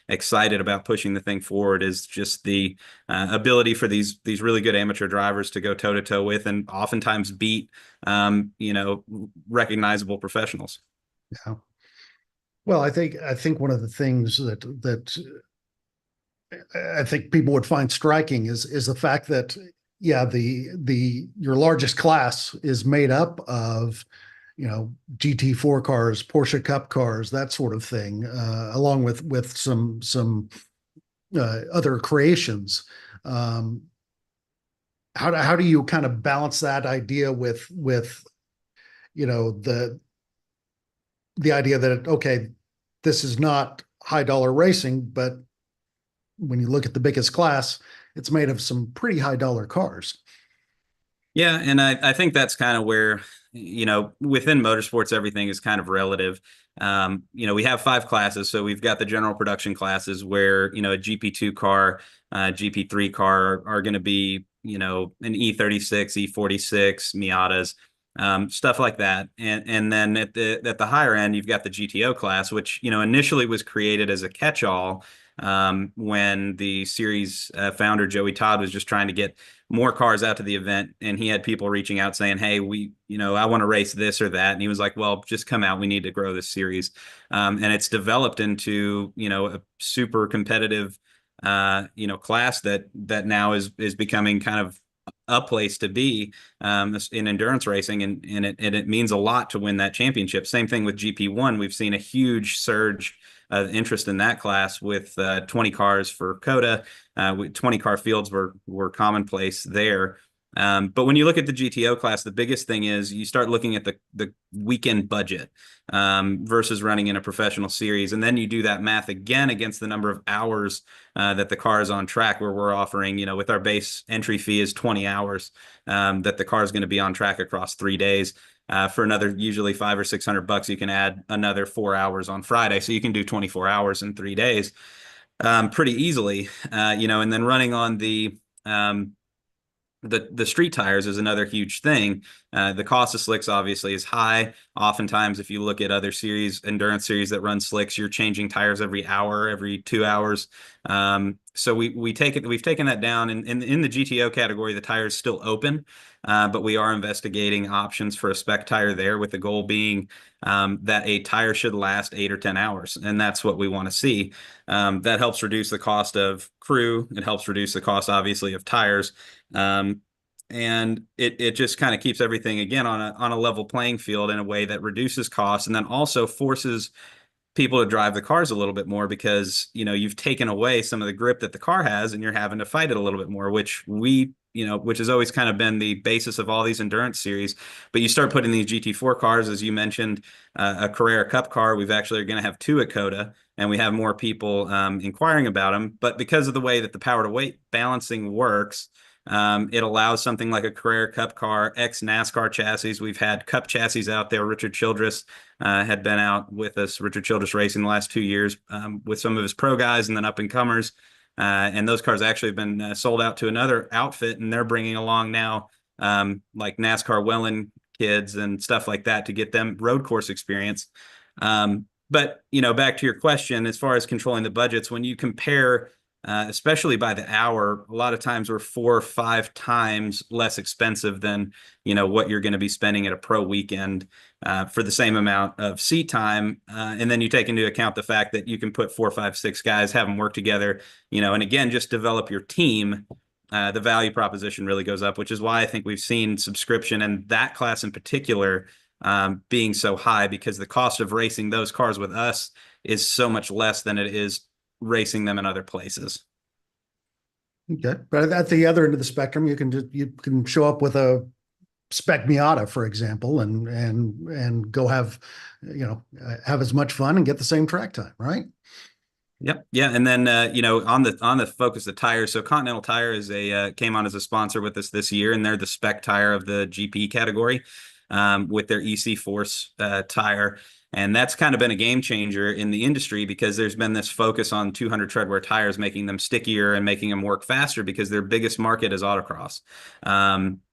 excited about pushing the thing forward is just the ability for these really good amateur drivers to go toe-to-toe with and oftentimes beat, recognizable professionals. Yeah. Well, I think one of the things that I think people would find striking is the fact that, yeah, your largest class is made up of, GT4 cars, Porsche Cup cars, that sort of thing, along with some other creations. How do you kind of balance that idea with the idea that, okay, this is not high dollar racing, but when you look at the biggest class, it's made of some pretty high dollar cars. Yeah. And I think that's kind of where, within motorsports, everything is kind of relative. We have 5 classes. So we've got the general production classes where, a GP2 car, GP3 car are going to be, an E36, E46, Miatas, stuff like that. And then at the higher end, you've got the GTO class, which, initially was created as a catch-all when the series founder, Joey Todd, was just trying to get more cars out to the event. And he had people reaching out saying, hey, I want to race this or that. And he was like, well, just come out. We need to grow this series. And it's developed into, a super competitive, class that now is becoming kind of a place to be in endurance racing, and it means a lot to win that championship. Same thing with GP1. We've seen a huge surge of interest in that class with 20 cars for COTA. 20 car fields were commonplace there. But when you look at the GTO class, the biggest thing is you start looking at the weekend budget versus running in a professional series. And then you do that math again against the number of hours that the car is on track, where we're offering, with our base entry fee is 20 hours that the car is going to be on track across 3 days. For another usually $500 or $600, you can add another 4 hours on Friday. So you can do 24 hours in 3 days pretty easily, and then running on the street tires is another huge thing. The cost of slicks obviously is high. Oftentimes, if you look at other endurance series that run slicks, you're changing tires every hour, every 2 hours. So we've taken that down. And in the GTO category, the tire is still open, but we are investigating options for a spec tire there, with the goal being that a tire should last 8 or 10 hours. And that's what we want to see. That helps reduce the cost of crew. It helps reduce the cost, obviously, of tires. And it just kind of keeps everything, again, on a level playing field in a way that reduces costs, and then also forces people to drive the cars a little bit more, because, you've taken away some of the grip that the car has, and you're having to fight it a little bit more, which has always kind of been the basis of all these endurance series. But you start putting these GT4 cars, as you mentioned, a Carrera Cup car. We've actually are going to have 2 at COTA, and we have more people inquiring about them. But because of the way that the power to weight balancing works, it allows something like a Carrera Cup car, ex-NASCAR chassis. We've had Cup chassis out there. Richard Childress had been out with us, Richard Childress Racing, the last 2 years with some of his pro guys and then up-and-comers. And those cars actually have been sold out to another outfit, and they're bringing along now like NASCAR Welland kids and stuff like that to get them road course experience. But, back to your question, as far as controlling the budgets, when you compare especially by the hour, a lot of times we're 4 or 5 times less expensive than, what you're going to be spending at a pro weekend for the same amount of seat time. And then you take into account the fact that you can put 4, 5, 6 guys, have them work together, and again, just develop your team. The value proposition really goes up, which is why I think we've seen subscription, and that class in particular, being so high, because the cost of racing those cars with us is so much less than it is racing them in other places. Okay, but at the other end of the spectrum, you can show up with a spec Miata, for example, and go have as much fun and get the same track time, right? Yep. Yeah. And then, on the focus of tires. So Continental Tire is came on as a sponsor with us this year, and they're the spec tire of the GP category, with their EC Force tire. And that's kind of been a game changer in the industry, because there's been this focus on 200 treadwear tires, making them stickier and making them work faster, because their biggest market is autocross.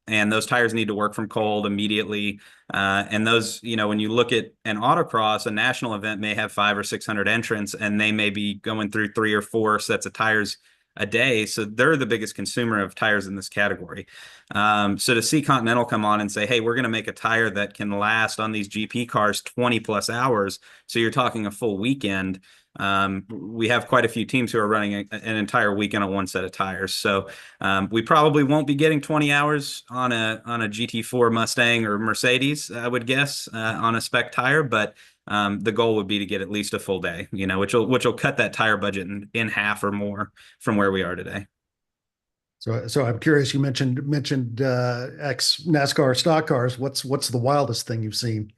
And those tires need to work from cold immediately. And those, when you look at an autocross, a national event may have 500 or 600 entrants, and they may be going through 3 or 4 sets of tires a day. So they're the biggest consumer of tires in this category. So to see Continental come on and say, hey, we're going to make a tire that can last on these GP cars 20 plus hours. So you're talking a full weekend. We have quite a few teams who are running an entire weekend on one set of tires. So we probably won't be getting 20 hours on a GT4 Mustang or Mercedes, I would guess, on a spec tire. But the goal would be to get at least a full day, which will cut that tire budget in half or more from where we are today. So I'm curious. You mentioned ex NASCAR stock cars. What's the wildest thing you've seen?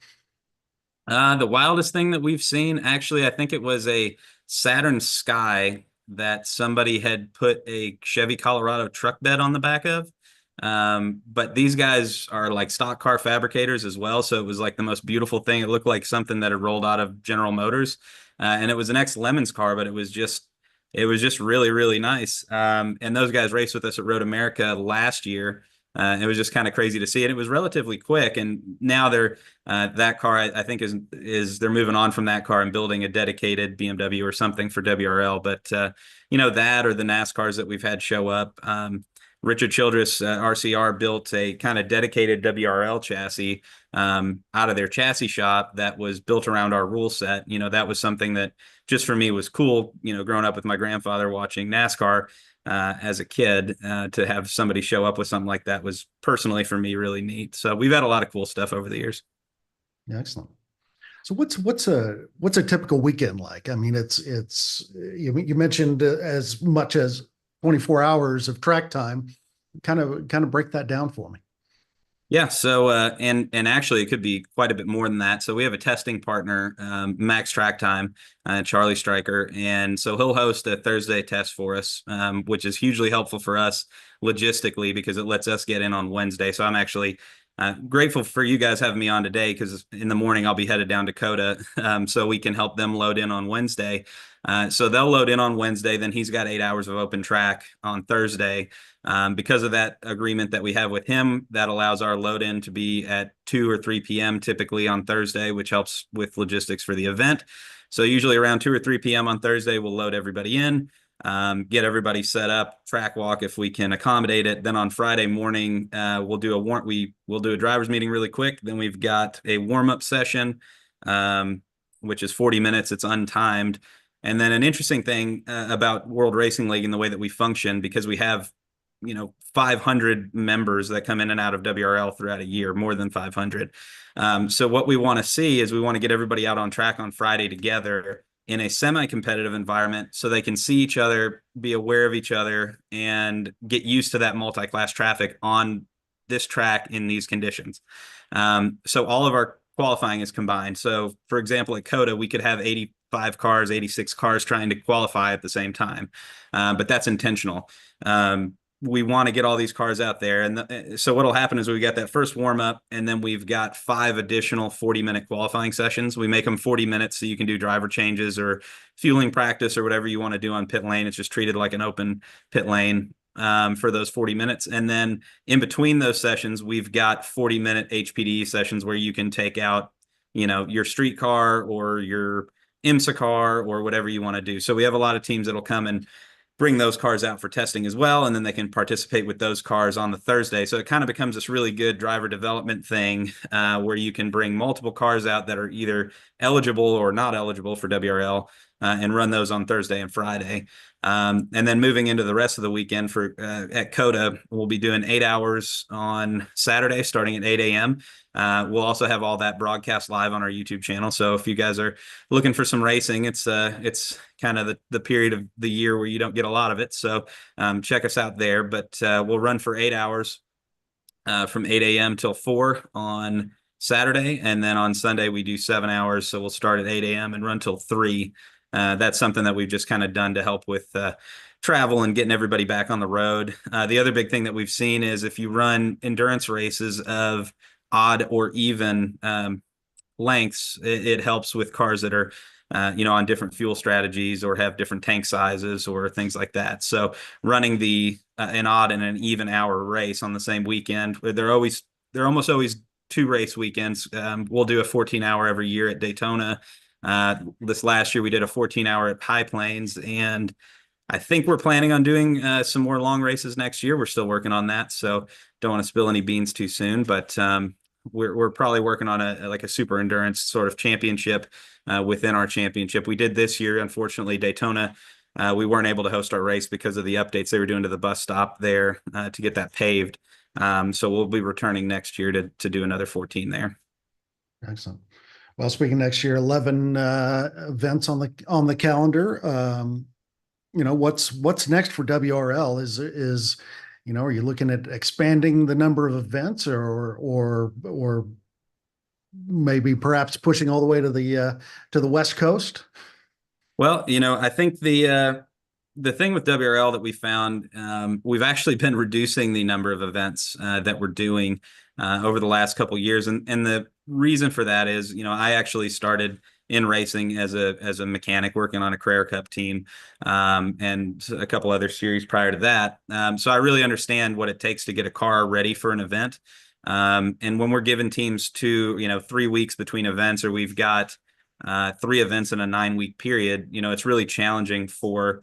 The wildest thing that we've seen, actually, I think it was a Saturn Sky that somebody had put a Chevy Colorado truck bed on the back of. But these guys are like stock car fabricators as well. So it was like the most beautiful thing. It looked like something that had rolled out of General Motors. And it was an ex-Lemons car, but it was just really, really nice. And those guys raced with us at Road America last year. It was just kind of crazy to see, and it was relatively quick. And now that car, I think is they're moving on from that car and building a dedicated BMW or something for WRL. But that, or the NASCARs that we've had show up. Richard Childress, RCR, built a kind of dedicated WRL chassis out of their chassis shop that was built around our rule set. That was something that just for me was cool. Growing up with my grandfather watching NASCAR. As a kid, to have somebody show up with something like that was personally for me really neat. So we've had a lot of cool stuff over the years. Yeah, excellent. So what's a typical weekend like? I mean, it's you mentioned as much as 24 hours of track time. Kind of break that down for me. Yeah. So, and actually it could be quite a bit more than that. So we have a testing partner, Max Track Time, Charlie Stryker. And so he'll host a Thursday test for us, which is hugely helpful for us logistically, because it lets us get in on Wednesday. So I'm actually grateful for you guys having me on today, because in the morning I'll be headed down to Dakota, so we can help them load in on Wednesday. So they'll load in on Wednesday. Then he's got 8 hours of open track on Thursday. Because of that agreement that we have with him, that allows our load in to be at 2 or 3 p.m. typically on Thursday, which helps with logistics for the event. So usually around 2 or 3 p.m. on Thursday, we'll load everybody in, get everybody set up, track walk if we can accommodate it. Then on Friday morning, we'll do a driver's meeting really quick. Then we've got a warm-up session, which is 40 minutes. It's untimed. And then an interesting thing about World Racing League and the way that we function, because we have 500 members that come in and out of WRL throughout a year, more than 500. So what we want to see is we want to get everybody out on track on Friday together in a semi-competitive environment, so they can see each other, be aware of each other, and get used to that multi-class traffic on this track in these conditions. So all of our qualifying is combined. So for example, at COTA, we could have 85 cars, 86 cars trying to qualify at the same time. But that's intentional. We want to get all these cars out there. And so what'll happen is we got that first warm up, and then we've got 5 additional 40-minute qualifying sessions. We make them 40 minutes so you can do driver changes or fueling practice or whatever you want to do on pit lane. It's just treated like an open pit lane for those 40 minutes. And then in between those sessions, we've got 40-minute HPDE sessions where you can take out, your street car or your IMSA car or whatever you want to do. So we have a lot of teams that'll come and bring those cars out for testing as well, and then they can participate with those cars on the Thursday. So it kind of becomes this really good driver development thing where you can bring multiple cars out that are either eligible or not eligible for WRL and run those on Thursday and Friday. And then moving into the rest of the weekend for at COTA, we'll be doing 8 hours on Saturday, starting at 8 a.m. We'll also have all that broadcast live on our YouTube channel. So if you guys are looking for some racing, it's kind of the period of the year where you don't get a lot of it. So check us out there. But we'll run for 8 hours from 8 a.m. till 4 on Saturday. And then on Sunday, we do 7 hours. So we'll start at 8 a.m. and run till 3. That's something that we've just kind of done to help with travel and getting everybody back on the road. The other big thing that we've seen is if you run endurance races of odd or even lengths, it helps with cars that are on different fuel strategies or have different tank sizes or things like that. So running an odd and an even hour race on the same weekend, they're almost always 2 race weekends. We'll do a 14-hour every year at Daytona. This last year we did a 14-hour at High Plains, and I think we're planning on doing some more long races next year. We're still working on that, so don't want to spill any beans too soon, but we're probably working on a super endurance sort of championship within our championship. We did this year, unfortunately, Daytona. We weren't able to host our race because of the updates they were doing to the bus stop there to get that paved. So we'll be returning next year to do another 14 there. Excellent. Well, speaking next year, 11 events on the calendar. What's next for WRL? Is are you looking at expanding the number of events, or maybe perhaps pushing all the way to the West Coast? Well, I think the thing with WRL that we found, we've actually been reducing the number of events that we're doing over the last couple of years, and the reason for that is, I actually started in racing as a mechanic working on a Carrera Cup team and a couple other series prior to that. So I really understand what it takes to get a car ready for an event. And when we're giving teams 3 weeks between events, or we've got 3 events in a 9-week period, it's really challenging for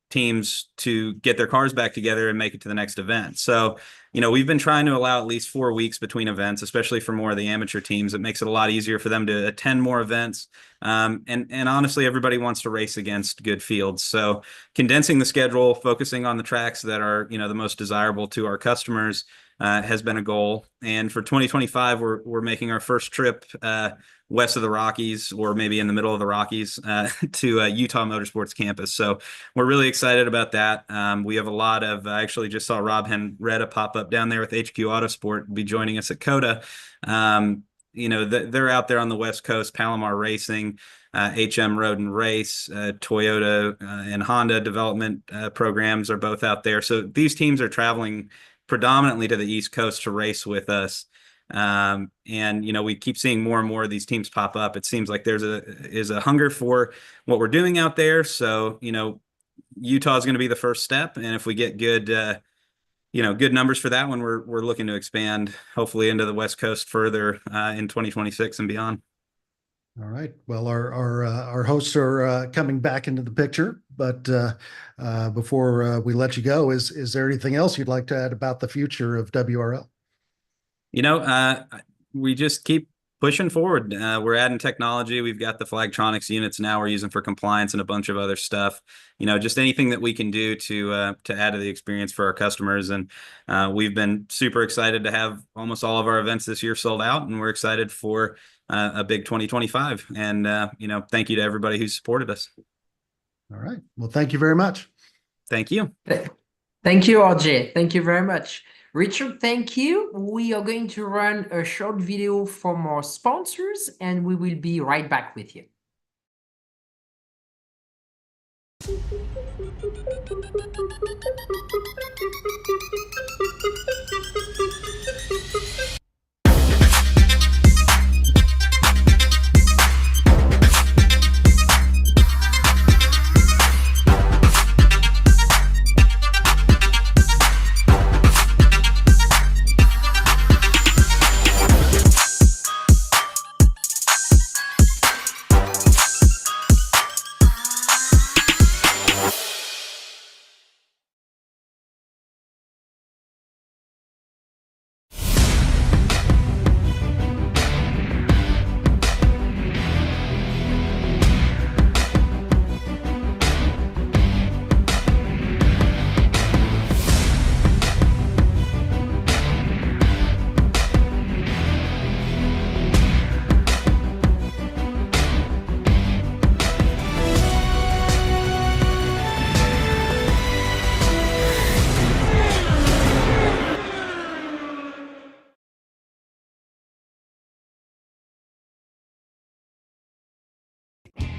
teams to get their cars back together and make it to the next event. So, we've been trying to allow at least 4 weeks between events, especially for more of the amateur teams. It makes it a lot easier for them to attend more events. And honestly, everybody wants to race against good fields. So condensing the schedule, focusing on the tracks that are, the most desirable to our customers has been a goal. And for 2025, we're making our first trip west of the Rockies, or maybe in the middle of the Rockies, to Utah Motorsports campus. So we're really excited about that. We have a lot of, I actually just saw Rob Henretta pop up down there with HQ Autosport, be joining us at COTA. They're out there on the West Coast. Palomar Racing, HM Road and Race, Toyota and Honda development programs are both out there. So these teams are traveling predominantly to the East Coast to race with us. And we keep seeing more and more of these teams pop up. It seems like there's a hunger for what we're doing out there. So, Utah is going to be the first step. And if we get good numbers for that one, we're looking to expand hopefully into the West Coast further in 2026 and beyond. All right. Well, our hosts are coming back into the picture, but before we let you go, is there anything else you'd like to add about the future of WRL? We just keep pushing forward. We're adding technology. We've got the Flagtronics units now we're using for compliance and a bunch of other stuff. Just anything that we can do to add to the experience for our customers. And we've been super excited to have almost all of our events this year sold out, and we're excited for a big 2025. And thank you to everybody who supported us. All right. Well, thank you very much. Thank you. Thank you, RJ. Thank you very much. Richard, thank you. We are going to run a short video from our sponsors, and we will be right back with you.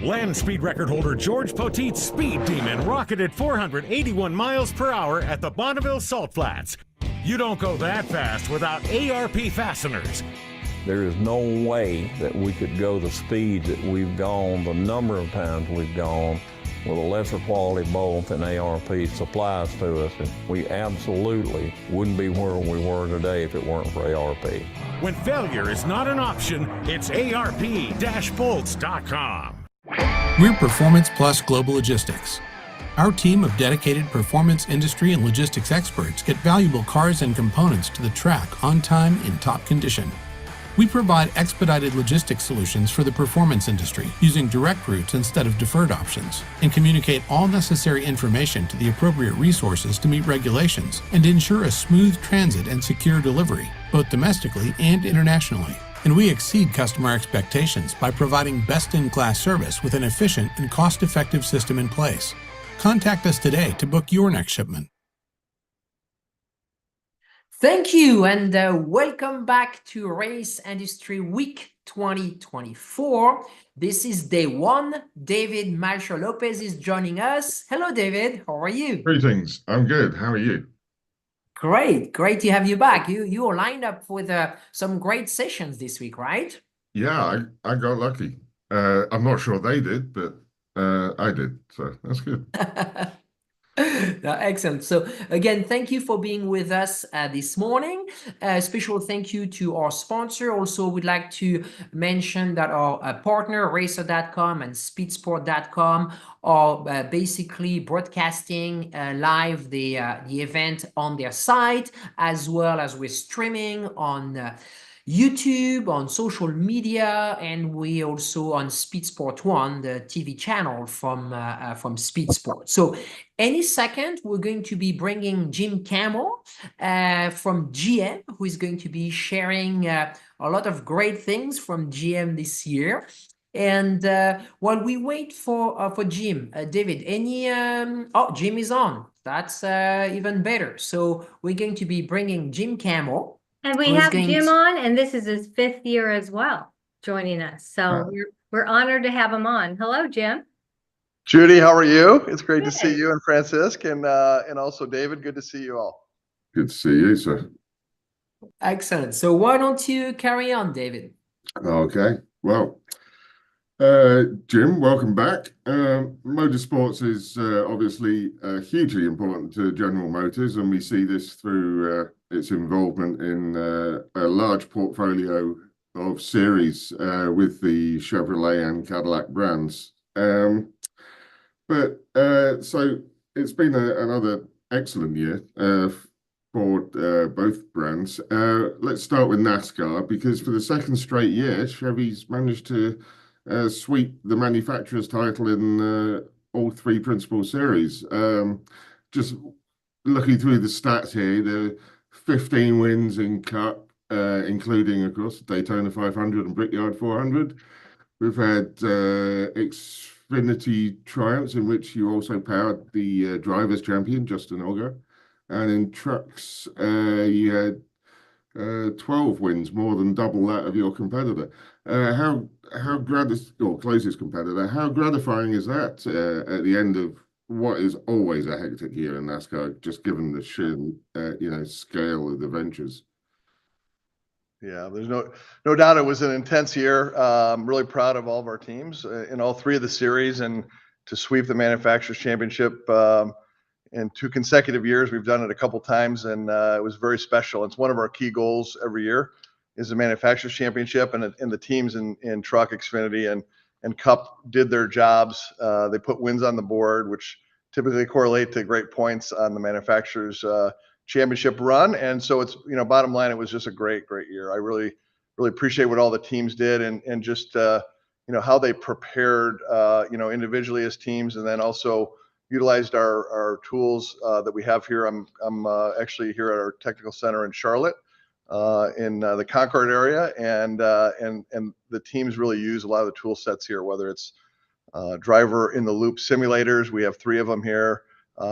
Land speed record holder George Poteet's Speed Demon rocketed 481 miles per hour at the Bonneville Salt Flats. You don't go that fast without ARP fasteners. There is no way that we could go the speed that we've gone, the number of times we've gone, with a lesser quality bolt than ARP supplies to us. And we absolutely wouldn't be where we were today if it weren't for ARP. When failure is not an option, it's ARP-bolts.com. We're Performance Plus Global Logistics. Our team of dedicated performance industry and logistics experts get valuable cars and components to the track on time in top condition. We provide expedited logistics solutions for the performance industry using direct routes instead of deferred options, and communicate all necessary information to the appropriate resources to meet regulations and ensure a smooth transit and secure delivery, both domestically and internationally. And we exceed customer expectations by providing best-in-class service with an efficient and cost-effective system in place. Contact us today to book your next shipment. Thank you, and welcome back to Race Industry Week 2024. This is day one. David Macho Lopez is joining us. Hello, David. How are you? Greetings. I'm good. How are you? Great to have you back. You are lined up with some great sessions this week, right? Yeah, I got lucky. I'm not sure they did, but I did, so that's good. Excellent. So again, thank you for being with us this morning. Special thank you to our sponsor. Also, we'd like to mention that our partner, Racer.com and Speedsport.com, are basically broadcasting live the event on their site, as well as we're streaming on YouTube, on social media, and we also on Speed Sport 1, the TV channel from Speed Sport. So any second, we're going to be bringing Jim Campbell from GM, who is going to be sharing a lot of great things from GM this year. And while we wait for Jim, David, any Jim is on. That's even better. So we're going to be bringing Jim Campbell. And we have Jim on, and this is his 5th year as well, joining us. So we're honored to have him on. Hello, Jim. Judy, how are you? It's great to see you and Francisque, and also David. Good to see you all. Good to see you, sir. Excellent. So why don't you carry on, David? Okay. Well, Jim, welcome back. Motorsports is obviously hugely important to General Motors, and we see this through its involvement in a large portfolio of series with the Chevrolet and Cadillac brands. So it's been another excellent year for both brands. Let's start with NASCAR, because for the second straight year, Chevy's managed to sweep the manufacturer's title in all three principal series. Just looking through the stats here, the 15 wins in Cup, including, of course, Daytona 500 and Brickyard 400. We've had Xfinity triumphs in which you also powered the drivers' champion, Justin Allgaier. And in trucks, you had 12 wins, more than double that of your competitor. How closest competitor, how gratifying is that at the end of what is always a hectic year in NASCAR, just given the sheer scale of the ventures? Yeah, there's no doubt it was an intense year. I'm really proud of all of our teams in all three of the series, and to sweep the Manufacturers Championship in 2 consecutive years. We've done it a couple times, and it was very special. It's one of our key goals every year, is the Manufacturers Championship, and the teams in Truck, Xfinity, and Cup did their jobs. They put wins on the board, which typically correlate to great points on the Manufacturers Championship run. And so it's, bottom line, it was just a great year. I really appreciate what all the teams did, and just how they prepared individually as teams, and then also utilized our tools that we have here. I'm actually here at our technical center in Charlotte, in the Concord area, and the teams really use a lot of the tool sets here, whether it's driver in the loop simulators. We have 3 of them here.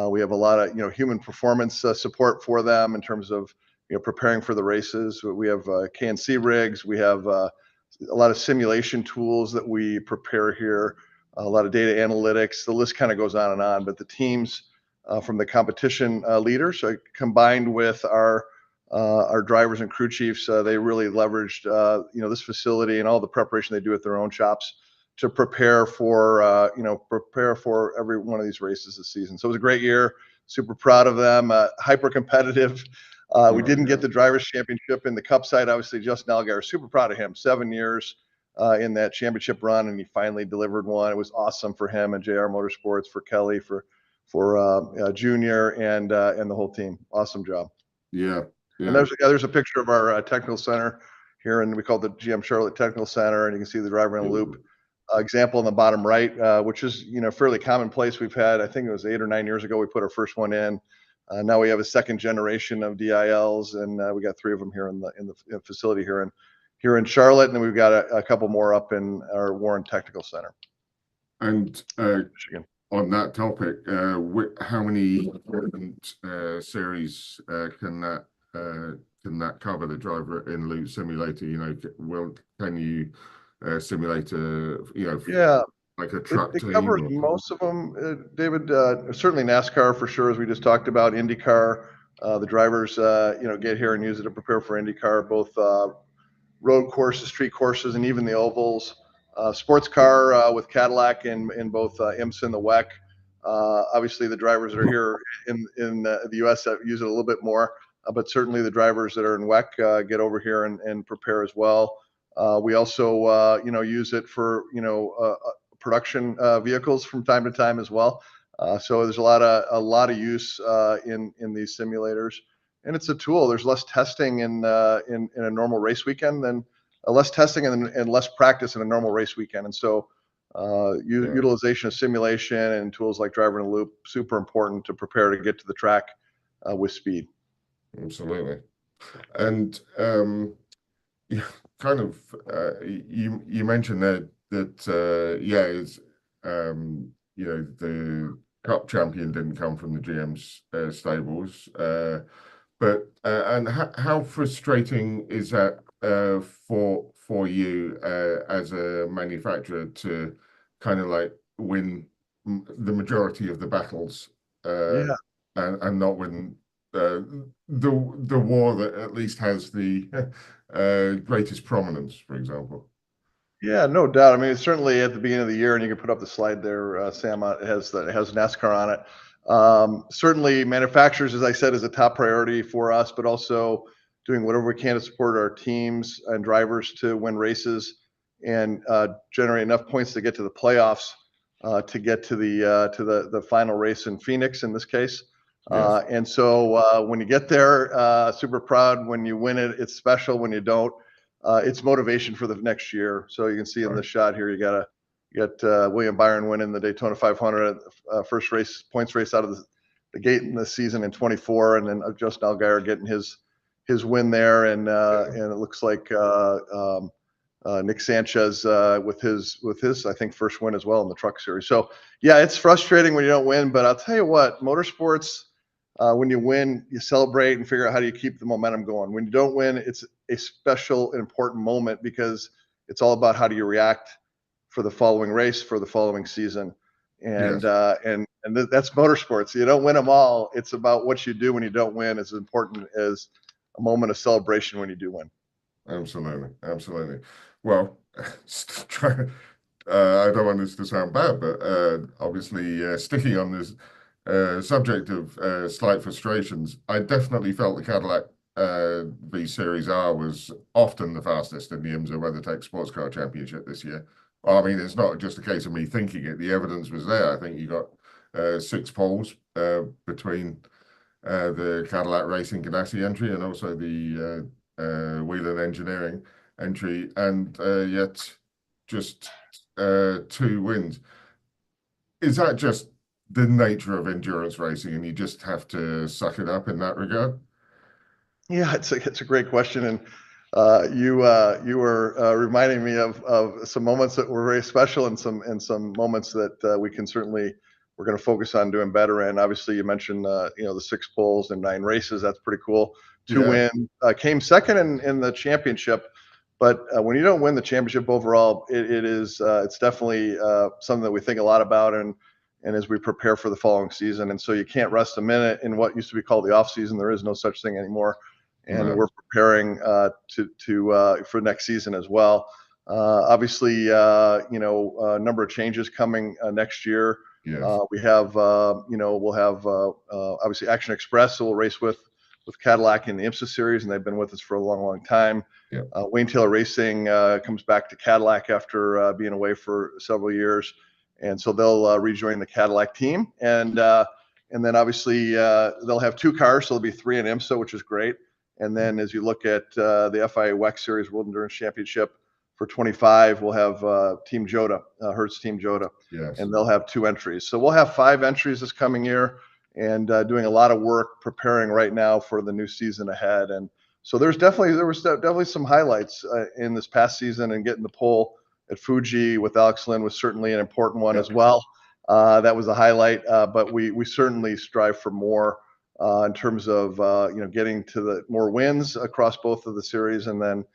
We have a lot of human performance support for them in terms of preparing for the races. We have KNC rigs. We have a lot of simulation tools that we prepare here. a lot of data analytics. The list kind of goes on and on. But the teams from the competition leaders combined with our drivers and crew chiefs, they really leveraged this facility and all the preparation they do at their own shops to prepare for every one of these races this season. So it was a great year. Super proud of them. Hyper competitive. We didn't get the drivers' championship in the Cup side. Obviously, Justin Allgaier, super proud of him. 7 years in that championship run, and he finally delivered one. It was awesome for him and JR Motorsports, for Kelly, for Junior, and the whole team. Awesome job. Yeah. And there's a picture of our technical center here, and we call it the GM Charlotte Technical Center, and you can see the driver in a loop example in the bottom right, which is fairly commonplace. We've had, I think it was 8 or 9 years ago, we put our first one in. Now we have a second generation of DILs, and we got 3 of them here in the facility here in Charlotte, and then we've got a couple more up in our Warren Technical Center. And on that topic, how many different series can that cover, the driver in loop simulator? Can you simulate like a truck team? It covers most of them, David. Certainly NASCAR for sure, as we just talked about. INDYCAR, the drivers get here and use it to prepare for INDYCAR, both road courses, street courses, and even the ovals. Sports car with Cadillac in both IMSA and the WEC. Obviously, the drivers that are here in the U.S. use it a little bit more, but certainly the drivers that are in WEC get over here and prepare as well. We also use it for production vehicles from time to time as well. So there's a lot of use in these simulators, and it's a tool. There's less testing in a normal race weekend than less testing and less practice in a normal race weekend. And so utilization of simulation and tools like driver in a loop, super important to prepare to get to the track with speed. Absolutely. And kind of you mentioned that it's the Cup champion didn't come from the GM's stables, but and how frustrating is that for you as a manufacturer to kind of like win the majority of the battles and not win the war that at least has the greatest prominence, for example? Yeah, no doubt. I mean, it's certainly at the beginning of the year, and you can put up the slide there, Sam. It has NASCAR on it. Certainly, manufacturers, as I said, is a top priority for us, but also doing whatever we can to support our teams and drivers to win races and generate enough points to get to the playoffs, to get to the final race in Phoenix in this case. Yes. And so when you get there, super proud. When you win it, it's special. When you don't, it's motivation for the next year. So you can see in the shot here, you got William Byron winning the Daytona 500, first points race out of the gate in the season in 24, and then Justin Allgaier getting his win there, and it looks like Nick Sanchez with his I think first win as well in the truck series. So yeah, it's frustrating when you don't win, but I'll tell you what, motorsports, when you win, you celebrate and figure out how do you keep the momentum going. When you don't win, it's a special and important moment because it's all about how do you react for the following race, for the following season. And that's motorsports. You don't win them all. It's about what you do when you don't win is as important as a moment of celebration when you do win. Absolutely. Well, I don't want this to sound bad, but obviously sticking on this subject of slight frustrations, I definitely felt the Cadillac V Series R was often the fastest in the IMSA WeatherTech Sports Car Championship this year. I mean, it's not just a case of me thinking it. The evidence was there. I think you got 6 poles between the Cadillac Racing Ganassi entry and also the Whelen Engineering entry, and yet just 2 wins. Is that just the nature of endurance racing and you just have to suck it up in that regard? Yeah, it's a great question, and you were reminding me of some moments that were very special and some moments that we're going to focus on doing better in. Obviously, you mentioned the 6 poles and 9 races. That's pretty cool. 2 wins. Came second in the championship, But when you don't win the championship overall, it's definitely something that we think a lot about, and as we prepare for the following season. And so you can't rest a minute in what used to be called the off season. There is no such thing anymore, and we're preparing for next season as well. Obviously, a number of changes coming next year. Yes. We have, we'll have obviously Action Express, so we'll race with Cadillac in the IMSA series, and they've been with us for a long, long time. Yeah. Wayne Taylor Racing comes back to Cadillac after being away for several years, and so they'll rejoin the Cadillac team. And then obviously they'll have 2 cars, so there'll be 3 in IMSA, which is great. And then as you look at the FIA WEC Series World Endurance Championship for 25, we'll have Team Jota, Hertz Team Jota, Yes. and they'll have 2 entries. So we'll have 5 entries this coming year, and doing a lot of work preparing right now for the new season ahead. And so there was definitely some highlights in this past season, and getting the pole at Fuji with Alex Lynn was certainly an important one as well. That was a highlight, but we certainly strive for more in terms of getting to the more wins across both of the series, and then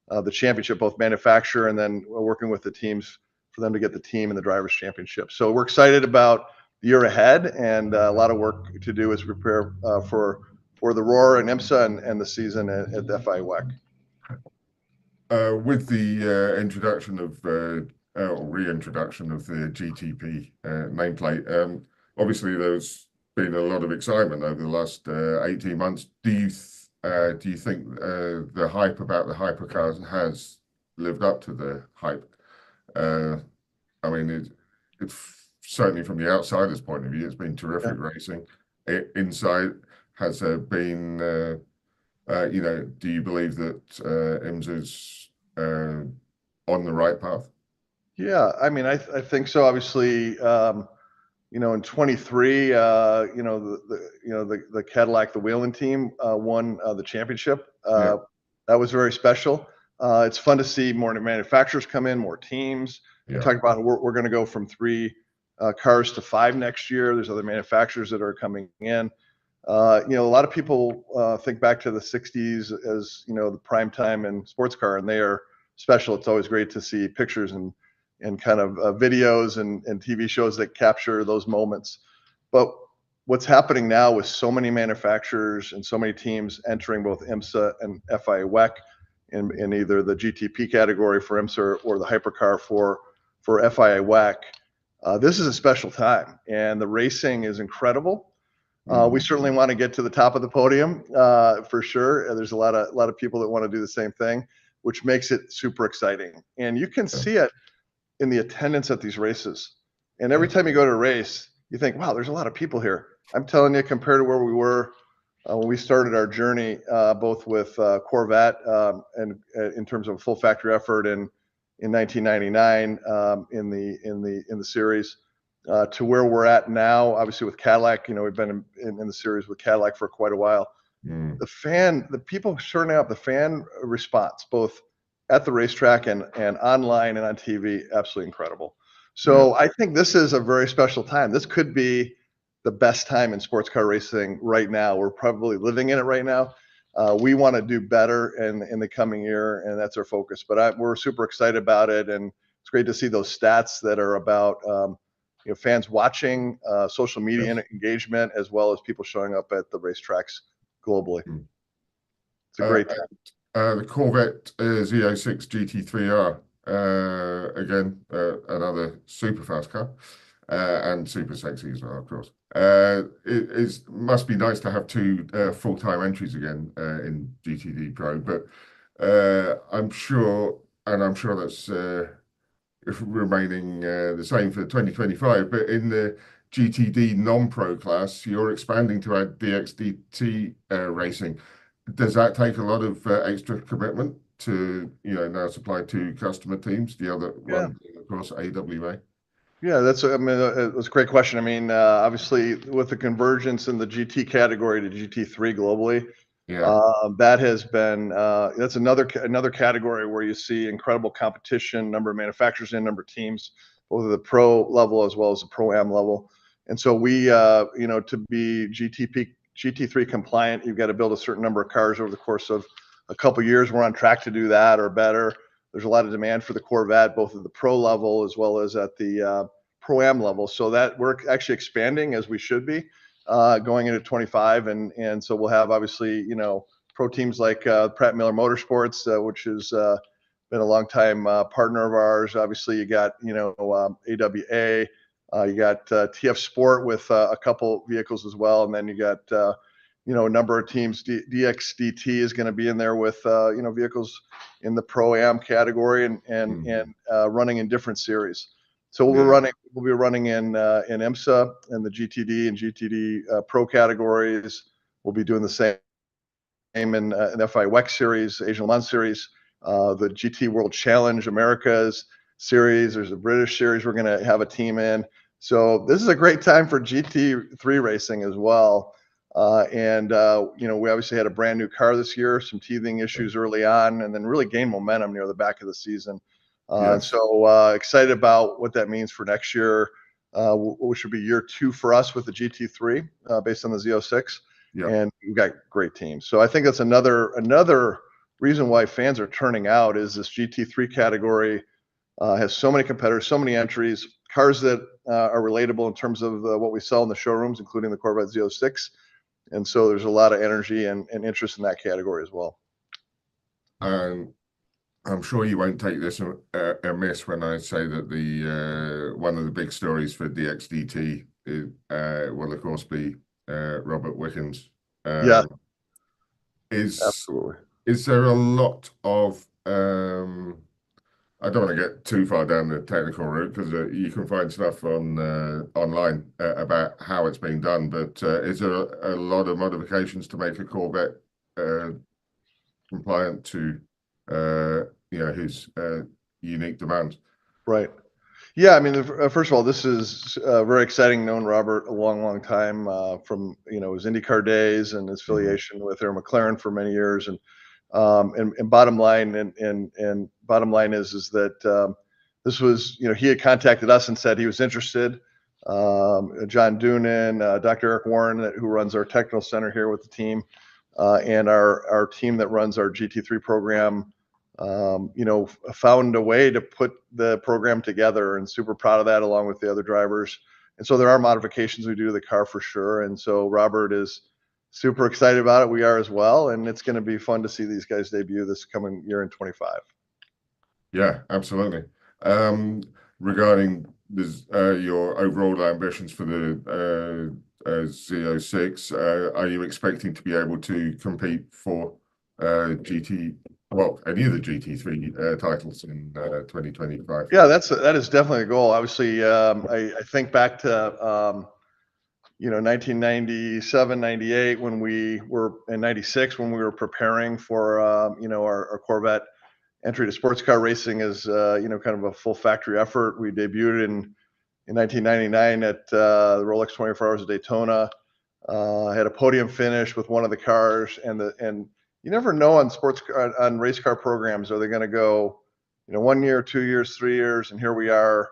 the championship, both manufacturer and then working with the teams for them to get the team and the drivers championship. So we're excited about the year ahead, and a lot of work to do as we prepare for the Roar and IMSA and the season at the FIA WEC. With the introduction of or reintroduction of the GTP nameplate, obviously there's been a lot of excitement over the last 18 months. Do you think the hype about the hypercars has lived up to the hype? I mean, it's certainly from the outsider's point of view, it's been terrific racing. Inside, has there been, do you believe that IMSA's on the right path? Yeah, I mean, I think so. Obviously, in 23, the Cadillac, the Whelen team won the championship. That was very special. It's fun to see more manufacturers come in, more teams. Yeah. Talk about we're going to go from 3 cars to 5 next year. There's other manufacturers that are coming in. A lot of people think back to the 60s as, the prime time in sports car, and they are special. It's always great to see pictures and kind of videos and TV shows that capture those moments. But what's happening now with so many manufacturers and so many teams entering both IMSA and FIA WEC in either the GTP category for IMSA or the hypercar for FIA WEC, this is a special time, and the racing is incredible. We certainly want to get to the top of the podium for sure. There's a lot of people that want to do the same thing, which makes it super exciting. And you can see it in the attendance at these races. And every time you go to a race, you think, wow, there's a lot of people here. I'm telling you, compared to where we were when we started our journey, both with Corvette and in terms of full factory effort in 1999 in the series, to where we're at now, obviously with Cadillac, we've been in the series with Cadillac for quite a while. The people turning up, the fan response, both at the racetrack and online and on TV, absolutely incredible. So I think this is a very special time. This could be the best time in sports car racing right now. We're probably living in it right now. We want to do better in the coming year, and that's our focus. But we're super excited about it, and it's great to see those stats that are about fans watching, social media engagement, as well as people showing up at the racetracks globally. It's a great time. The Corvette Z06 GT3R, again, another super fast car, and super sexy as well, of course. It must be nice to have 2 full-time entries again in GTD Pro, but I'm sure that's remaining the same for 2025. But in the GTD non-pro class, you're expanding to add DXDT racing. Does that take a lot of extra commitment to now supply to customer teams? The other one, of course, AWA. Yeah, that's a great question. I mean, obviously, with the convergence in the GT category to GT3 globally, that has been that's another category where you see incredible competition, number of manufacturers and number of teams, both at the pro level as well as the pro-am level. And so we, to be GT3 compliant, you've got to build a certain number of cars over the course of a couple of years. We're on track to do that or better. there's a lot of demand for the Corvette, both at the pro level as well as at the Pro-Am level. So that we're actually expanding as we should be going into 25. And so we'll have obviously, you know, pro teams like Pratt Miller Motorsports, which has been a long time partner of ours. Obviously, you got, you know, AWA, you got TF Sport with a couple vehicles as well. And then you got, you know, a number of teams. DXDT is going to be in there with, you know, vehicles in the Pro-Am category and running in different series. So we'll be running in IMSA and the GTD and GTD Pro categories. We'll be doing the same in an FI WEC series, Asian Le Mans series, the GT World Challenge Americas series. There's a British series we're going to have a team in. So this is a great time for GT3 racing as well. You know, we obviously had a brand new car this year, some teething issues early on, and then really gained momentum near the back of the season. And so excited about what that means for next year, which would be year 2 for us with the GT3 based on the Z06. And we've got great teams. So I think that's another reason why fans are turning out is this GT3 category has so many competitors, so many entries, cars that are relatable in terms of what we sell in the showrooms, including the Corvette Z06. And so there's a lot of energy and interest in that category as well. I'm sure you won't take this amiss when I say that the one of the big stories for DXDT will of course be Robert Wickens. Absolutely. Is there a lot of I don't want to get too far down the technical route because you can find stuff on online about how it's being done, but is there a lot of modifications to make a Corvette compliant to you know, his unique demands? Right. Yeah, I mean, first of all, this is very exciting. Known Robert a long time from, you know, his INDYCAR days and his affiliation with Air McLaren for many years. And bottom line is that this was, you know, he had contacted us and said he was interested. John Doonan, Dr. Eric Warren, who runs our technical center here with the team, and our team that runs our GT3 program, you know, found a way to put the program together, and super proud of that along with the other drivers. And so there are modifications we do to the car for sure. And so Robert is super excited about it. We are as well. And it's going to be fun to see these guys debut this coming year in 25. Yeah, absolutely. Regarding this, your overall ambitions for the Z06, are you expecting to be able to compete for any of the GT3 titles in 2025? Yeah, that is definitely a goal. Obviously, I think back to you know, 1997, 98 when we were in 96 when we were preparing for you know, our Corvette entry to sports car racing as you know, kind of a full factory effort. We debuted in 1999 at the Rolex 24 Hours of Daytona. Had a podium finish with one of the cars, and you never know on race car programs, are they going to go, you know, 1 year, 2 years, 3 years, and here we are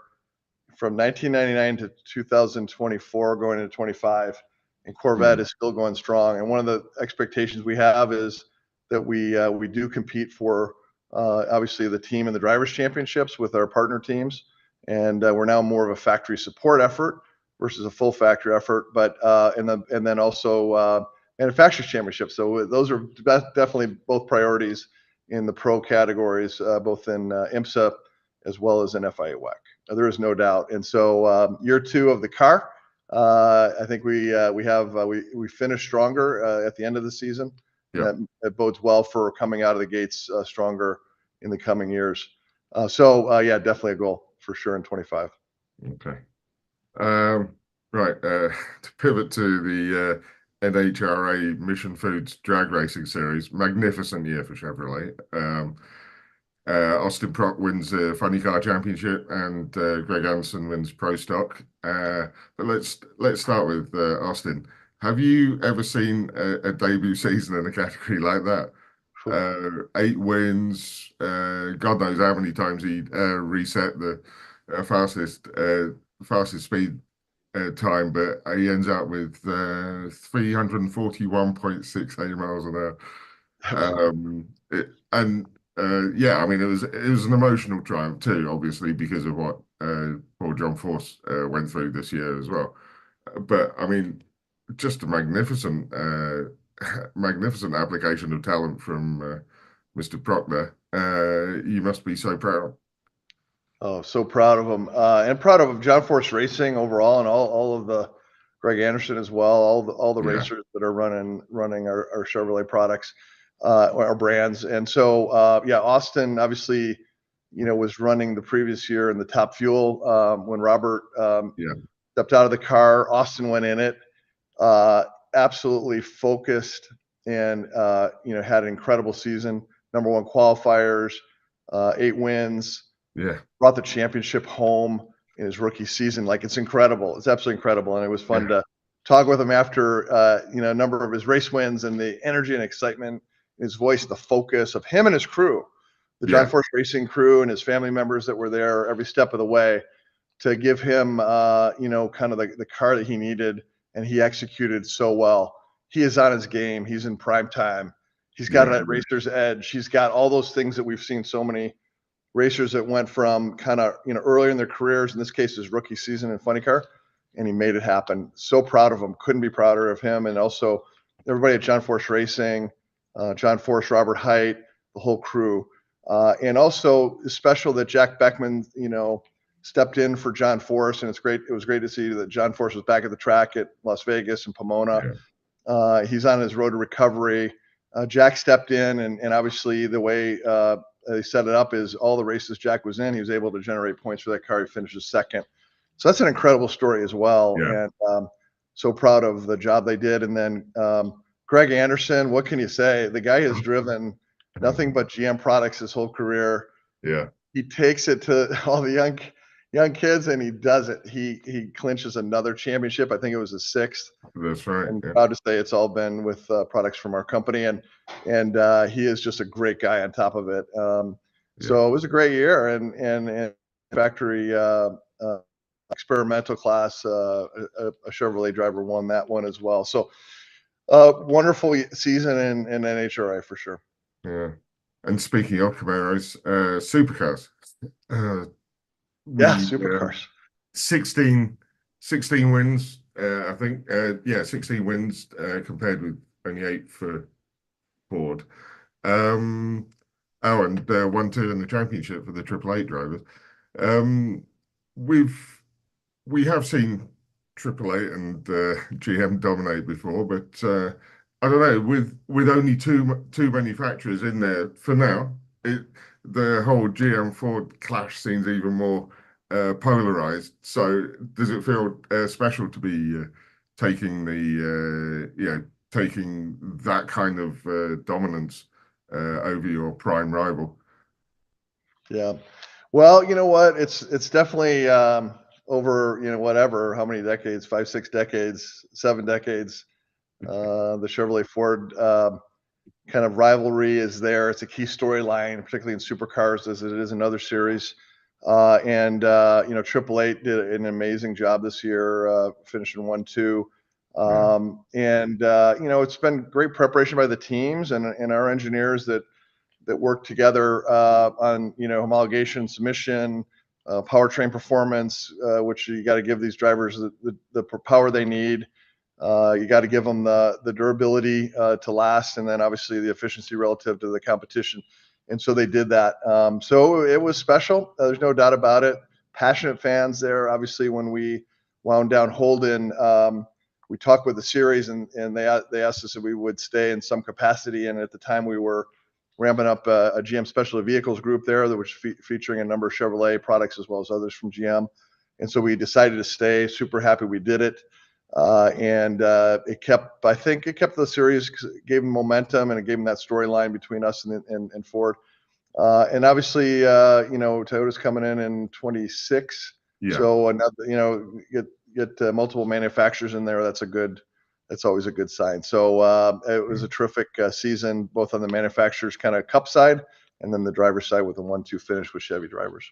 from 1999 to 2024 going into 25, and Corvette is still going strong. And one of the expectations we have is that we do compete for obviously the team and the drivers championships with our partner teams, and we're now more of a factory support effort versus a full factory effort, but and then also manufacturers championships. So those are definitely both priorities in the pro categories, both in IMSA as well as in FIA WEC. There is no doubt. And so year 2 of the car, I think we finished stronger at the end of the season. Yeah. That bodes well for coming out of the gates stronger in the coming years. Yeah, definitely a goal for sure in 25. Okay. Right. To pivot to the NHRA Mission Foods Drag Racing Series, magnificent year for Chevrolet. Austin Prock wins the Funny Car Championship, and Greg Anderson wins Pro Stock. But let's start with Austin. Have you ever seen a debut season in a category like that? 8 wins. God knows how many times he reset the fastest speed time, but he ends up with 341.68 miles an hour. And Yeah, I mean, it was an emotional triumph too, obviously, because of what poor John Force went through this year as well. But I mean, just a magnificent, magnificent application of talent from Mr. Proctor. You must be so proud. Oh, so proud of him, and proud of John Force Racing overall, and all of the Greg Anderson as well, all the Yeah. racers that are running our Chevrolet products, our brands. And so, yeah, Austin obviously, was running the previous year in the Top Fuel when Robert Yeah. stepped out of the car. Austin went in it, absolutely focused, and had an incredible season. #1 qualifiers, 8 wins. Yeah. Brought the championship home in his rookie season. Like, it's incredible. It's absolutely incredible. And it was fun to talk with him after, a number of his race wins, and the energy and excitement in his voice, the focus of him and his crew, the John Force Racing crew and his family members that were there every step of the way to give him, kind of the car that he needed. And he executed so well. He is on his game. He's in prime time. He's got that racer's edge. He's got all those things that we've seen so many racers that went from kind of, earlier in their careers, in this case, his rookie season in funny car, and he made it happen. So proud of him. Couldn't be prouder of him. And also everybody at John Force Racing, John Force, Robert Height, the whole crew. And also it's special that Jack Beckman, stepped in for John Force, and it was great to see that John Force was back at the track at Las Vegas and Pomona. He's on his road to recovery. Jack stepped in, and obviously the way they set it up is all the races Jack was in, he was able to generate points for that car. He finishes second. So that's an incredible story as well. Yeah. And so proud of the job they did. And then Greg Anderson, what can you say? The guy has driven nothing but GM products his whole career. Yeah. He takes it to all the young kids, and he does it. He clinches another championship. I think it was his 6th. That's right. And proud to say it's all been with products from our company, and he is just a great guy on top of it. So it was a great year, and factory experimental class, a Chevrolet driver won that one as well. So wonderful season in NHRA for sure. Yeah. And speaking of Camaros, supercars. Supercars. 16 wins, I think. 16 wins compared with only 8 for Ford. And 1-2 in the championship for the Triple Eight drivers. We have seen Triple Eight and GM dominate before, but I don't know. With only two manufacturers in there for now, the whole GM Ford clash seems even more polarized. So does it feel special to be taking that kind of dominance over your prime rival? Yeah. Well, you know what? It's definitely over, whatever, how many decades, 5, 6 decades, 7 decades. The Chevrolet Ford kind of rivalry is there. It's a key storyline, particularly in supercars, as it is in other series. Triple Eight did an amazing job this year, finishing 1-2. It's been great preparation by the teams and our engineers that work together on homologation, submission, powertrain performance, which you got to give these drivers the power they need. You got to give them the durability to last, and then obviously the efficiency relative to the competition. And so they did that. So it was special. There's no doubt about it. Passionate fans there. Obviously, when we wound down Holden, we talked with the series, and they asked us if we would stay in some capacity. And at the time, we were ramping up a GM Specialty Vehicles group there that was featuring a number of Chevrolet products as well as others from GM. And so we decided to stay. Super happy we did it. It kept the series, gave them momentum, and it gave them that storyline between us and Ford. And obviously, Toyota's coming in 26. Yeah. So another, get multiple manufacturers in there. That's always a good sign. So it was a terrific season, both on the manufacturers kind of cup side and then the driver's side with a 1-2 finish with Chevy drivers.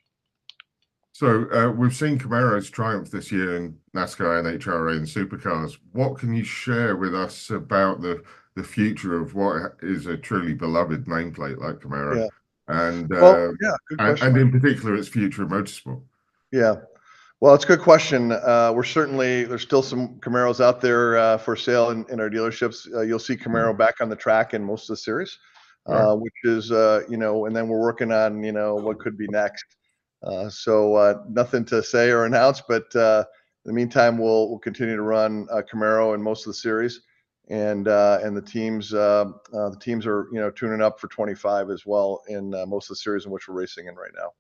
So we've seen Camaro's triumph this year in NASCAR, NHRA, and supercars. What can you share with us about the future of what is a truly beloved nameplate like Camaro? Yeah. and Well, yeah, good and, question. in particular its future in motorsport? Yeah. Well, it's a good question. There's still some Camaros out there for sale in our dealerships. You'll see Camaro back on the track in most of the series, which is, and then we're working on, what could be next. So nothing to say or announce, but in the meantime, we'll continue to run Camaro in most of the series, and the teams are tuning up for 25 as well in most of the series in which we're racing in right now.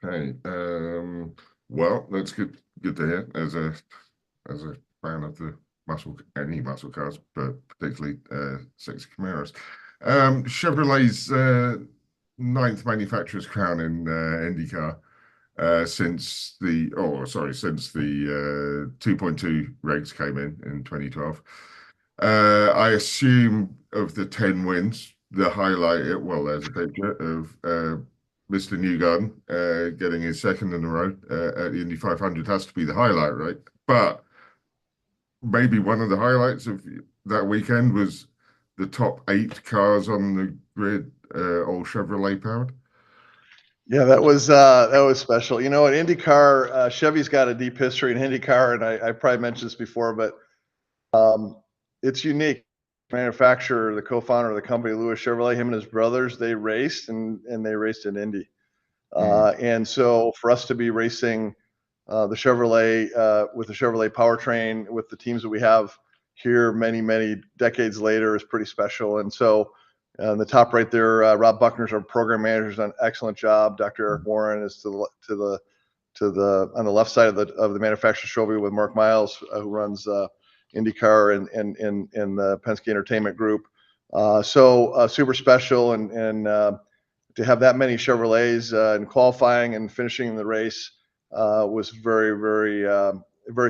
Okay. Well, that's good to hear as a fan of any muscle cars, but particularly sexy Camaros. Chevrolet's 9th manufacturer's crown in IndyCar since the 2.2 regs came in 2012. I assume of the 10 wins, the highlight, there's a picture of Mr. Newgarden getting his second in a row at the Indy 500 has to be the highlight, right? But maybe one of the highlights of that weekend was the top 8 cars on the grid, all Chevrolet powered. Yeah, that was special. At IndyCar, Chevy's got a deep history in IndyCar, and I probably mentioned this before, but it's unique. Manufacturer, the co-founder of the company, Louis Chevrolet, him and his brothers, they raced and they raced in Indy. And so for us to be racing the Chevrolet with the Chevrolet powertrain with the teams that we have here many decades later is pretty special. And so in the top right there, Rob Buckner's our program manager, has done an excellent job. Dr. Eric Warren is on the left side of the manufacturer's trophy with Mark Miles, who runs IndyCar and the Penske Entertainment Group. So super special, and to have that many Chevrolets in qualifying and finishing the race was very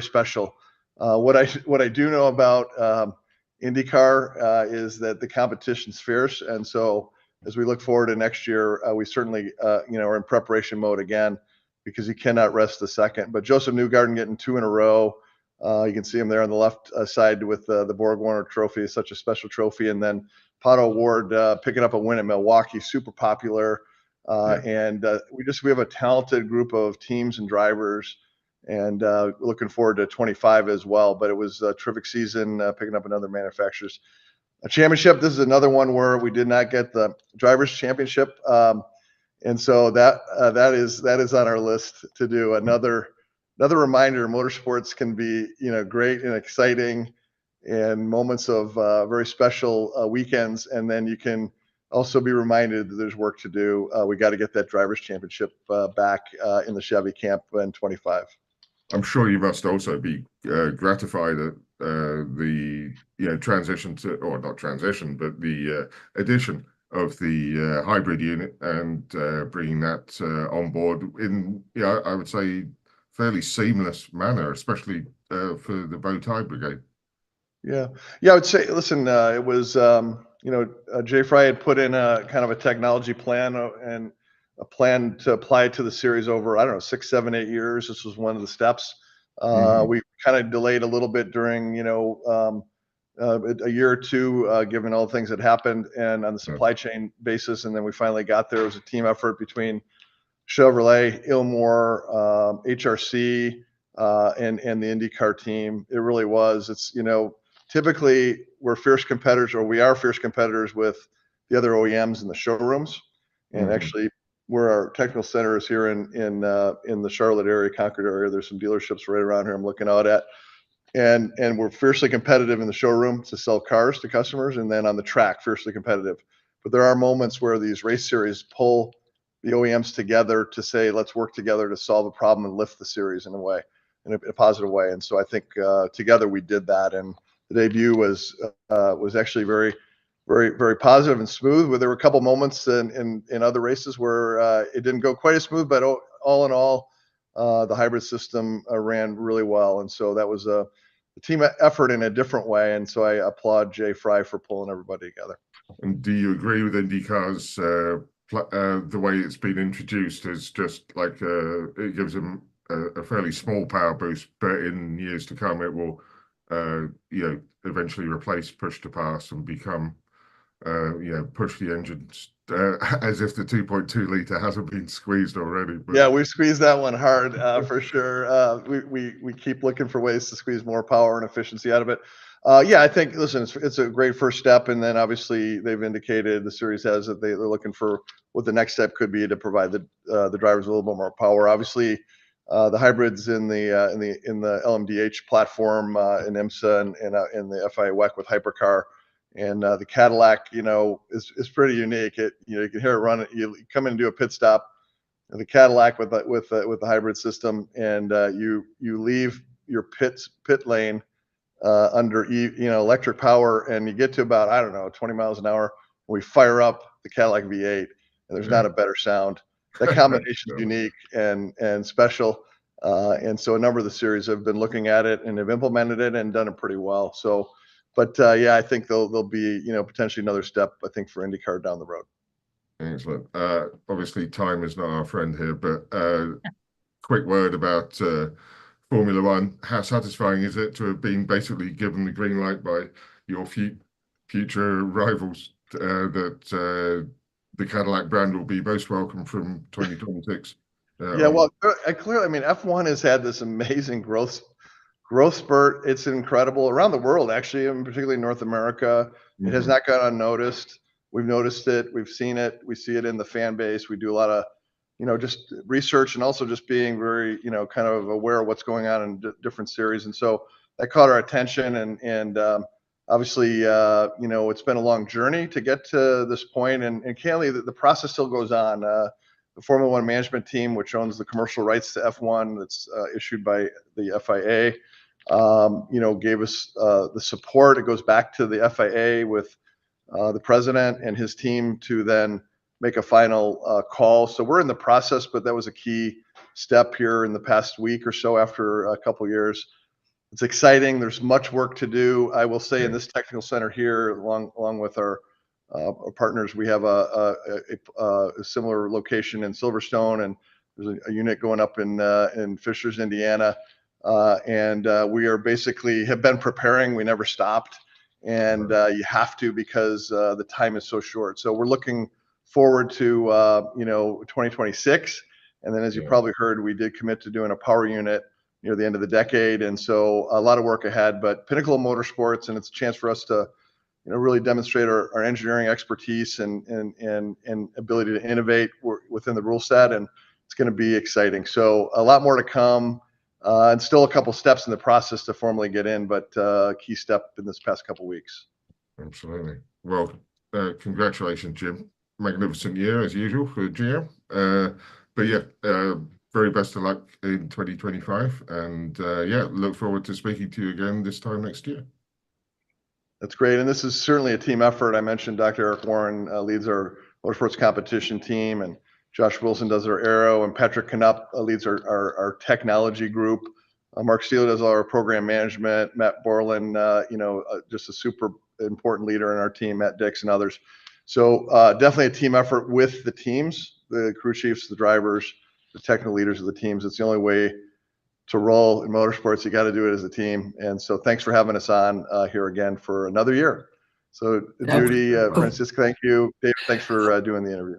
special. What I do know about IndyCar is that the competition's fierce, and so as we look forward to next year, we certainly are in preparation mode again, because you cannot rest a second. But Joseph Newgarden getting 2 in a row. You can see him there on the left side with the Borg Warner Trophy, such a special trophy. And then Pato Ward picking up a win at Milwaukee, super popular. And we have a talented group of teams and drivers, and looking forward to 25 as well. But it was a terrific season, picking up another manufacturer's championship. This is another one where we did not get the drivers' championship. And so that is on our list to do. Another reminder, motorsports can be, great and exciting, and moments of very special weekends. And then you can also be reminded that there's work to do. We got to get that drivers' championship back in the Chevy camp in 25. I'm sure you must also be gratified at the transition to, or not transition, but the addition of the hybrid unit and bringing that on board in, I would say, fairly seamless manner, especially for the bow tie brigade. Yeah, I would say, listen, it was, Jay Frye had put in a kind of a technology plan and a plan to apply to the series over, 6, 7, 8 years. This was one of the steps. We kind of delayed a little bit during, a year or two, given all the things that happened and on the supply chain basis. And then we finally got there. It was a team effort between Chevrolet, Ilmor, HRC, and the IndyCar team. It really was. It's, typically we're fierce competitors, or we are fierce competitors with the other OEMs in the showrooms. And actually, where our technical center is here in the Charlotte area, Concord area, there's some dealerships right around here I'm looking out at. And we're fiercely competitive in the showroom to sell cars to customers, and then on the track, fiercely competitive. But there are moments where these race series pull the OEMs together to say, let's work together to solve a problem and lift the series in a positive way. And so I think together we did that, and the debut was actually very, very positive and smooth. Where there were a couple moments in other races where it didn't go quite as smooth, but all in all, the hybrid system ran really well. And so that was a team effort in a different way. And so I applaud Jay Frye for pulling everybody together. And do you agree with IndyCar's the way it's been introduced is just like it gives them a fairly small power boost, but in years to come it will eventually replace push to pass and become push the engines as if the 2.2 liter hasn't been squeezed already. But Yeah, we squeezed that one hard for sure. We keep looking for ways to squeeze more power and efficiency out of it. I think, listen, it's a great first step, and then obviously they've indicated, the series has, that they're looking for what the next step could be to provide the drivers a little bit more power. Obviously, the hybrids in the LMDH platform in IMSA and in the FIA WEC with Hypercar, and the Cadillac, is pretty unique. You can hear it run. You come in and do a pit stop, and the Cadillac with the hybrid system, and you leave your pit lane under electric power, and you get to about, I don't know, 20 miles an hour. We fire up the Cadillac V8, and there's not a better sound. That combination is unique and special. And so a number of the series have been looking at it and have implemented it and done it pretty well. So, but I think there'll be, potentially another step, I think, for IndyCar down the road. Excellent. Obviously, time is not our friend here, but quick word about Formula One. How satisfying is it to have been basically given the green light by your future rivals that the Cadillac brand will be most welcome from 2026? Well, clearly, F1 has had this amazing growth spurt. It's incredible around the world, actually, and particularly North America. It has not gone unnoticed. We've noticed it. We've seen it. We see it in the fan base. We do a lot of, just research, and also just being very, kind of aware of what's going on in different series. And so that caught our attention. And obviously, it's been a long journey to get to this point. And candidly, the process still goes on. The Formula One management team, which owns the commercial rights to F1, that's issued by the FIA, gave us the support. It goes back to the FIA with the president and his team to then make a final call. So we're in the process, but that was a key step here in the past week or so after a couple of years. It's exciting. There's much work to do. I will say in this technical center here, along with our partners, we have a similar location in Silverstone, and there's a unit going up in Fishers, Indiana. And we are basically have been preparing. We never stopped. And you have to, because the time is so short. So we're looking forward to 2026, and then, as you probably heard, we did commit to doing a power unit near the end of the decade, and so a lot of work ahead. But pinnacle of motorsports, and it's a chance for us to really demonstrate our engineering expertise and ability to innovate within the rule set, and it's going to be exciting. So a lot more to come. And still a couple steps in the process to formally get in, but key step in this past couple weeks. Absolutely. Well, congratulations, Jim. Magnificent year as usual for GM. Very best of luck in 2025, and look forward to speaking to you again this time next year. That's great, and this is certainly a team effort. I mentioned Dr. Eric Warren leads our motorsports competition team, and Josh Wilson does our aero, and Patrick Knupp leads our technology group. Mark Steele does all our program management. Matt Borland, just a super important leader in our team. Matt Dix and others. So definitely a team effort with the teams, the crew chiefs, the drivers, the technical leaders of the teams. It's the only way to roll in motorsports. You got to do it as a team. And so thanks for having us on here again for another year. So Judy, Francisco, thank you. Dave, thanks for doing the interview.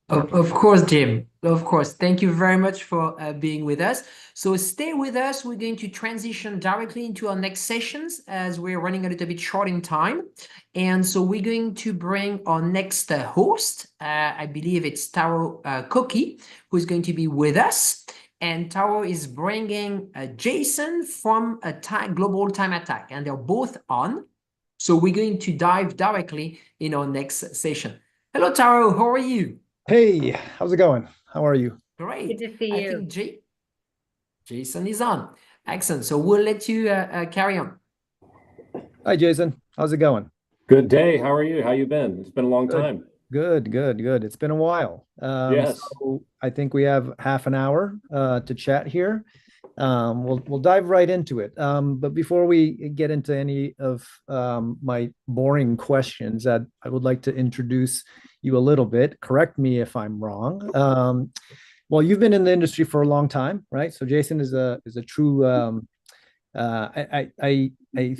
Of course, Jim. Of course. Thank you very much for being with us. So stay with us. We're going to transition directly into our next sessions as we're running a little bit short in time. And so we're going to bring our next host. I believe it's Taro Koki, who's going to be with us. And Taro is bringing Jason from Global Time Attack, and they're both on. So we're going to dive directly in our next session. Hello, Taro. How are you? Hey, how's it going? How are you? Great. Good to see you. I think Jason is on. Excellent. So we'll let you carry on. Hi, Jason. How's it going? Good day. How are you? How you been? It's been a long time. Good. It's been a while. Yes. So I think we have half an hour to chat here. We'll dive right into it. But before we get into any of my boring questions, I would like to introduce you a little bit. Correct me if I'm wrong. Well, you've been in the industry for a long time, right? So Jason is a true. I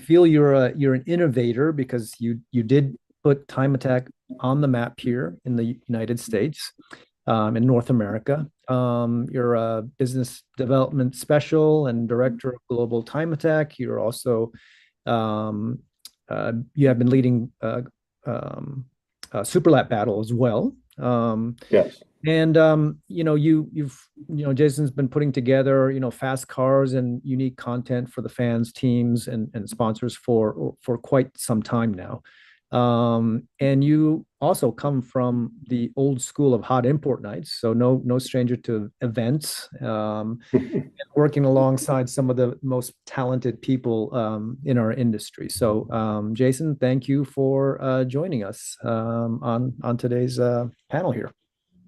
feel you're an innovator because you did put time attack on the map here in the United States, in North America. You're a business development special and director of global time attack. You're also you have been leading Super Lap battle as well. Yes. And Jason's been putting together fast cars and unique content for the fans, teams, and sponsors for quite some time now. And you also come from the old school of hot import nights, so no stranger to events, working alongside some of the most talented people in our industry. So Jason, thank you for joining us on today's panel here.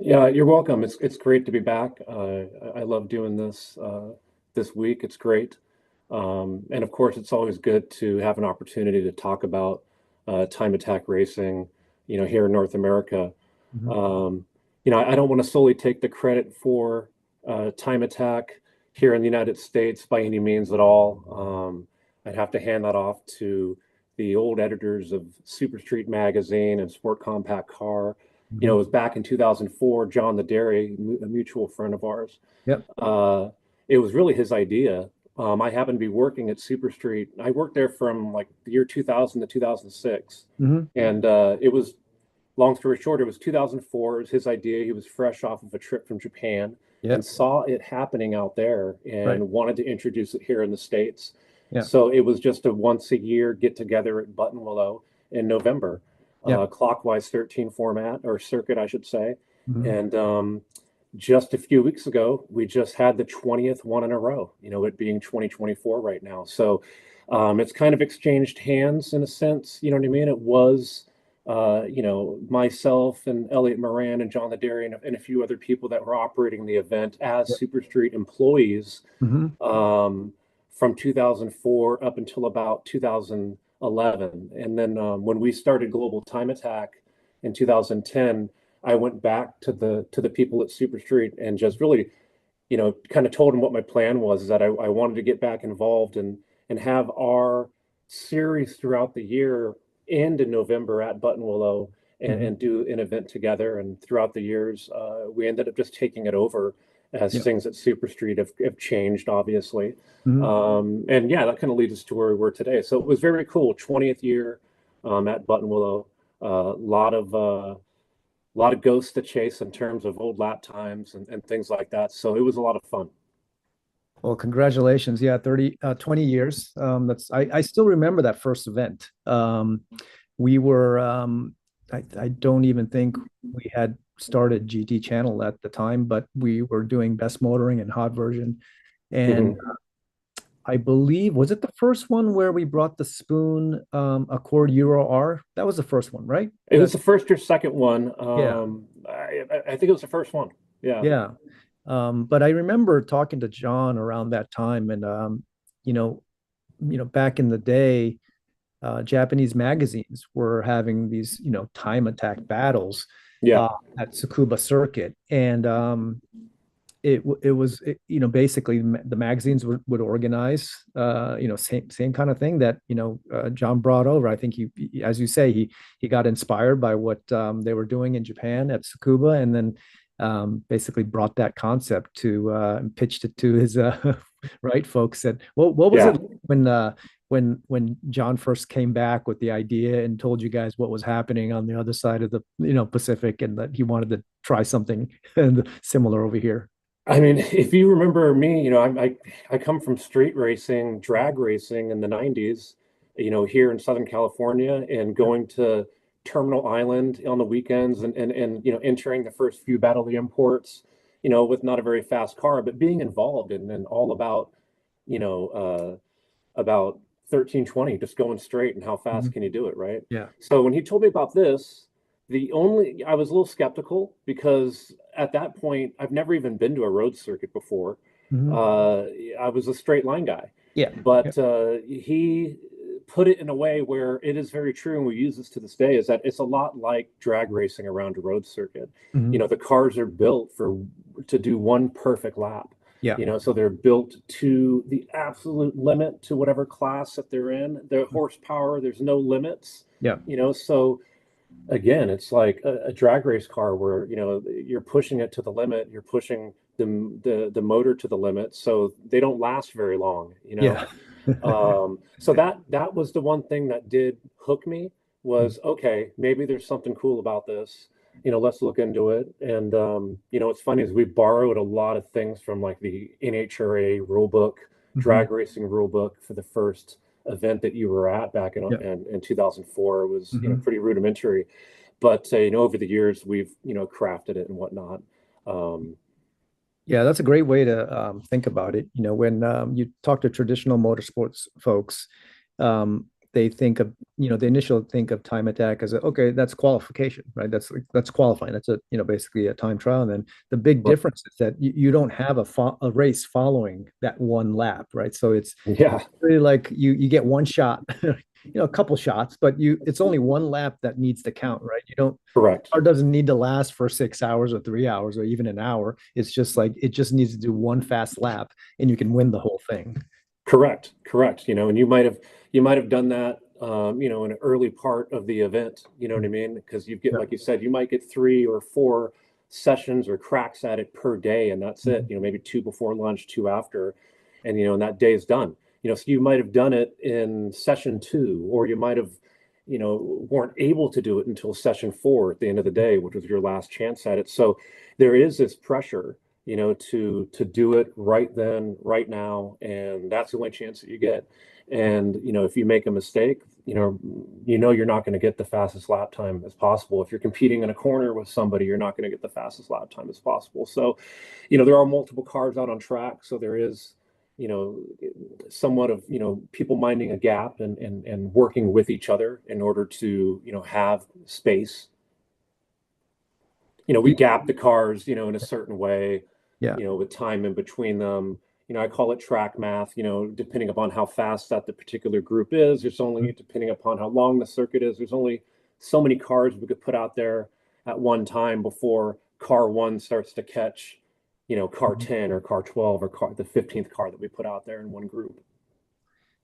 Yeah, you're welcome. It's great to be back. I love doing this this week. It's great. And of course, it's always good to have an opportunity to talk about time attack racing, here in North America. Mm-hmm. I don't want to solely take the credit for time attack here in the United States by any means at all. I'd have to hand that off to the old editors of Super Street Magazine and Sport Compact Car. It was back in 2004, John the Dairy, a mutual friend of ours. Yep. It was really his idea. I happened to be working at Super Street. I worked there from like the year 2000 to 2006. Mm-hmm. And it was, long story short, it was 2004. It was his idea. He was fresh off of a trip from Japan and saw it happening out there and wanted to introduce it here in the States. Yeah. So it was just a once a year get together at Buttonwillow in November. Clockwise 13 format, or circuit, I should say. Mm-hmm. And just a few weeks ago, we just had the 20th one in a row, it being 2024 right now. So it's kind of exchanged hands in a sense, you know what I mean? It was, myself and Elliot Moran and John the Dairy and a few other people that were operating the event as Super Street employees from 2004 up until about 2011. And then when we started Global Time Attack in 2010, I went back to the people at Super Street and just really, kind of told them what my plan was, is that I wanted to get back involved and have our series throughout the year end in November at Buttonwillow and do an event together. And throughout the years, we ended up just taking it over as things at Super Street have changed, obviously. And yeah, that kind of leads us to where we were today. So it was very cool. 20th year at Buttonwillow. A lot of ghosts to chase in terms of old lap times and things like that. So it was a lot of fun. Well, congratulations. Yeah, 20 years. I still remember that first event. We were, I don't even think we had started GT Channel at the time, but we were doing best motoring and hot version. And I believe, was it the first one where we brought the Spoon Accord Euro R? That was the first one, right? It was the first or second one. I think it was the first one. Yeah. Yeah. But I remember talking to John around that time, and back in the day, Japanese magazines were having these, time attack battles at Tsukuba Circuit. And it was basically the magazines would organize, same kind of thing that, John brought over. I think he, as you say, he got inspired by what they were doing in Japan at Tsukuba, and then basically brought that concept to pitched it to his folks. Said, what was it when John first came back with the idea and told you guys what was happening on the other side of the Pacific, and that he wanted to try something similar over here? I mean, if you remember me, I come from street racing, drag racing in the 90s, here in Southern California, and going to Terminal Island on the weekends and entering the first few Battle of the Imports, with not a very fast car, but being involved and all about 1320, just going straight, and how fast can you do it, right? Yeah. So when he told me about this, I was a little skeptical, because at that point, I've never even been to a road circuit before. I was a straight line guy. Yeah. But he put it in a way where it is very true, and we use this to this day, is that it's a lot like drag racing around a road circuit. The cars are built to do one perfect lap. Yeah. So they're built to the absolute limit to whatever class that they're in. Their horsepower, there's no limits. Yeah. So again, it's like a drag race car where, you know, you're pushing it to the limit, you're pushing the motor to the limit, so they don't last very long, you know. Yeah. So that was the one thing that did hook me was, okay, maybe there's something cool about this, you know, let's look into it. And you know, what's funny is we borrowed a lot of things from like the NHRA rule book, drag racing rule book for the first event that you were at back in 2004. It was, you know, pretty rudimentary, but you know, over the years we've, you know, crafted it and whatnot. Yeah, that's a great way to think about it. You know, when you talk to traditional motorsports folks, they think of, you know, the initial think of time attack as okay, that's qualification, right? That's qualifying. That's a, you know, basically a time trial. And then the big difference is that you don't have a race following that one lap, right? So it's really like you get one shot, you know, a couple shots, but it's only one lap that needs to count, right? You don't correct. Car doesn't need to last for 6 hours or 3 hours or even an hour. It's just like it just needs to do one fast lap and you can win the whole thing. Correct. You know, and you might have done that, you know, in an early part of the event. You know what I mean? Because you get, like you said, you might get 3 or 4 sessions or cracks at it per day, and that's it. You know, maybe 2 before lunch, 2 after, and you know, and that day is done. You know, so you might have done it in session 2, or you might have, you know, weren't able to do it until session 4 at the end of the day, which was your last chance at it. So there is this pressure, you know, to do it right then, right now, and that's the only chance that you get. And you know, if you make a mistake, you know you're not going to get the fastest lap time as possible. If you're competing in a corner with somebody, you're not going to get the fastest lap time as possible. So, you know, there are multiple cars out on track, so there is, you know, somewhat of, you know, people minding a gap and working with each other in order to, you know, have space. You know, we gap the cars, you know, in a certain way, you know, with time in between them. You know, I call it track math, you know, depending upon how fast that the particular group is. There's only, depending upon how long the circuit is, there's only so many cars we could put out there at one time before car 1 starts to catch, you know, car 10 or car 12 or the 15th car that we put out there in one group.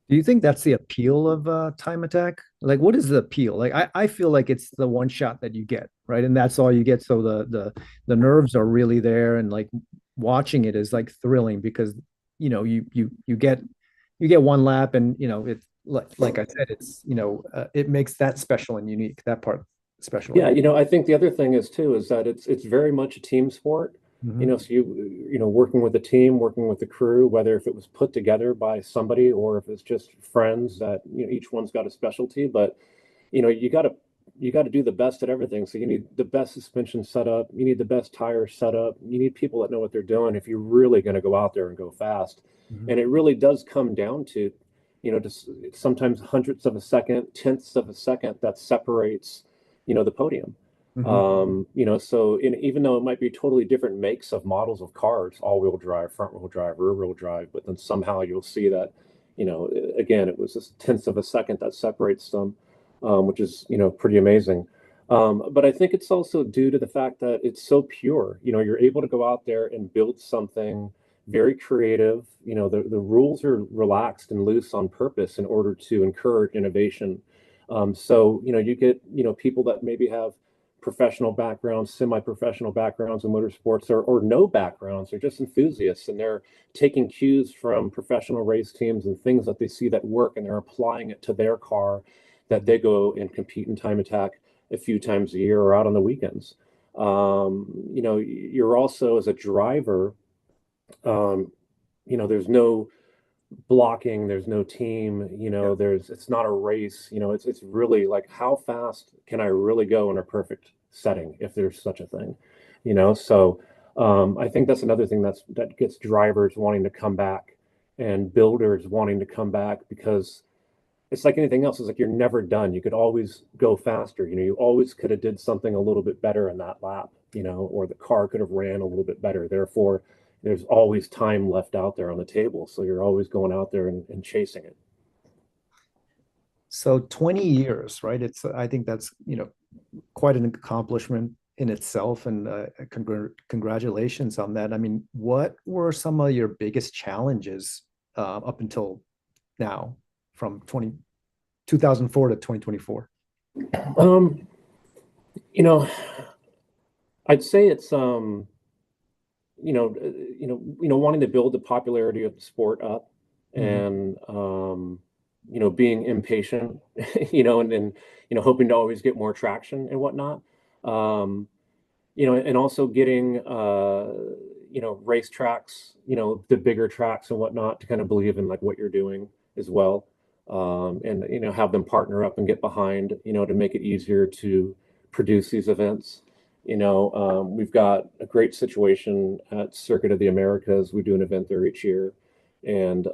Do you think that's the appeal of time attack? Like, what is the appeal? Like, I feel like it's the one shot that you get, right? And that's all you get. So the nerves are really there, and like watching it is like thrilling because, you know, you get one lap, and you know, it's like I said, it's, you know, it makes that special and unique, that part special. Yeah, you know, I think the other thing is too is that it's very much a team sport. You know, so you know, working with a team, working with the crew, whether if it was put together by somebody or if it's just friends that, you know, each one's got a specialty, but you know, you got to do the best at everything. So you need the best suspension setup, you need the best tire setup, you need people that know what they're doing if you're really going to go out there and go fast. And it really does come down to, you know, just sometimes hundredths of a second, tenths of a second that separates, you know, the podium. You know, so even though it might be totally different makes of models of cars, all-wheel drive, front-wheel drive, rear-wheel drive, but then somehow you'll see that, you know, again, it was just tenths of a second that separates them, which is, you know, pretty amazing. But I think it's also due to the fact that it's so pure. You know, you're able to go out there and build something very creative. You know, the rules are relaxed and loose on purpose in order to encourage innovation. So, you know, you get, you know, people that maybe have professional backgrounds, semi-professional backgrounds in motorsports, or no backgrounds. They're just enthusiasts, and they're taking cues from professional race teams and things that they see that work, and they're applying it to their car that they go and compete in time attack a few times a year or out on the weekends. You know, you're also, as a driver, you know, there's no blocking, there's no team, you know, it's not a race, you know, it's really like, how fast can I really go in a perfect setting, if there's such a thing, you know? So I think that's another thing that gets drivers wanting to come back and builders wanting to come back, because it's like anything else. It's like you're never done. You could always go faster. You know, you always could have did something a little bit better in that lap, you know, or the car could have ran a little bit better. Therefore, there's always time left out there on the table. So you're always going out there and chasing it. So 20 years, right? I think that's, you know, quite an accomplishment in itself, and congratulations on that. I mean, what were some of your biggest challenges up until now, from 2004 to 2024? You know, I'd say it's wanting to build the popularity of the sport up, and being impatient, and hoping to always get more traction and whatnot. And also getting racetracks, the bigger tracks and whatnot, to kind of believe in like what you're doing as well. And have them partner up and get behind, to make it easier to produce these events. We've got a great situation at Circuit of the Americas. We do an event there each year, and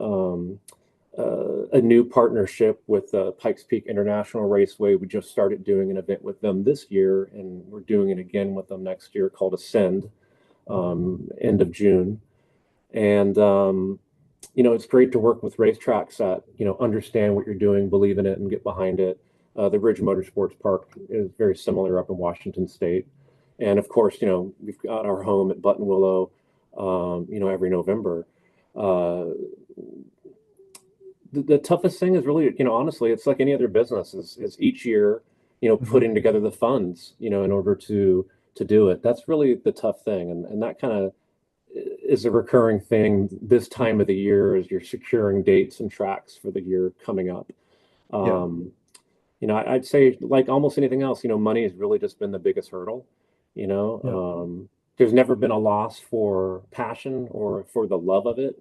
a new partnership with Pikes Peak International Raceway. We just started doing an event with them this year, and we're doing it again with them next year, called Ascend, end of June. And it's great to work with racetracks that understand what you're doing, believe in it, and get behind it. The Ridge Motorsports Park is very similar up in Washington State. And of course, we've got our home at Button Willow, every November. The toughest thing is really, honestly, it's like any other business, is each year, putting together the funds, in order to do it. That's really the tough thing. And that kind of is a recurring thing this time of the year, as you're securing dates and tracks for the year coming up. I'd say, like almost anything else, money has really just been the biggest hurdle. There's never been a loss for passion or for the love of it.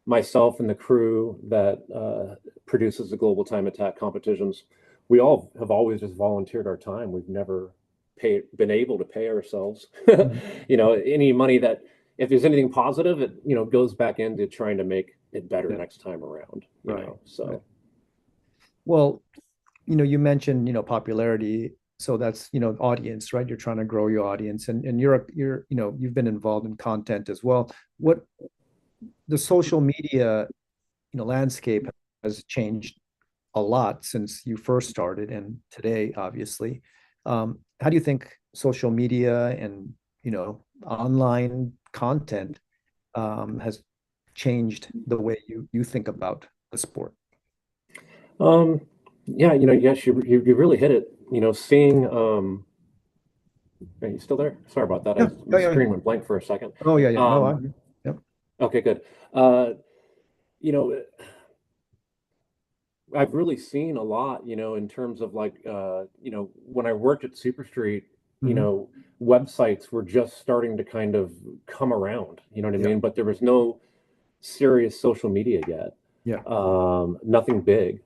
Myself and the crew that produces the Global Time Attack competitions, we all have always just volunteered our time. We've never been able to pay ourselves. Any money that, if there's anything positive, it goes back into trying to make it better next time around. Well, you mentioned popularity, so that's audience, right? You're trying to grow your audience, and you're you've been involved in content as well. What the social media landscape has changed a lot since you first started, and today, obviously. How do you think social media and online content has changed the way you think about the sport? Yes, you really hit it. Seeing, are you still there? Sorry about that. My screen went blank for a second. Oh, yeah. No, yep. Okay, good. I've really seen a lot, in terms of like, when I worked at Super Street, websites were just starting to kind of come around, you know what I mean? But there was no serious social media yet. Nothing big.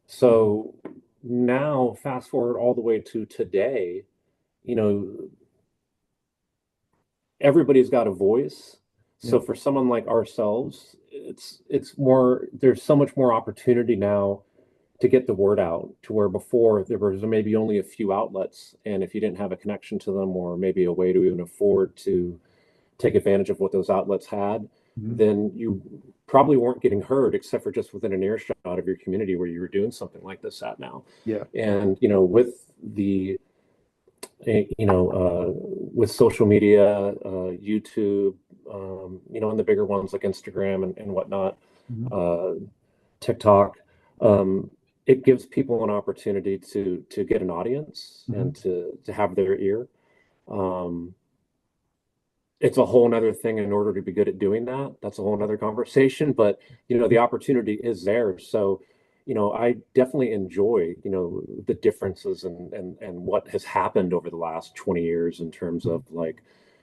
So now, fast forward all the way to today, everybody's got a voice. So for someone like ourselves, it's more, there's so much more opportunity now to get the word out, to where before there was maybe only a few outlets, and if you didn't have a connection to them, or maybe a way to even afford to take advantage of what those outlets had, then you probably weren't getting heard, except for just within an earshot of your community where you were doing something like this at now. And with the with social media, YouTube, and the bigger ones like Instagram and whatnot, TikTok, it gives people an opportunity to get an audience and to have their ear. It's a whole nother thing in order to be good at doing that. That's a whole nother conversation, but the opportunity is there. So, I definitely enjoy, the differences and what has happened over the last 20 years in terms of like,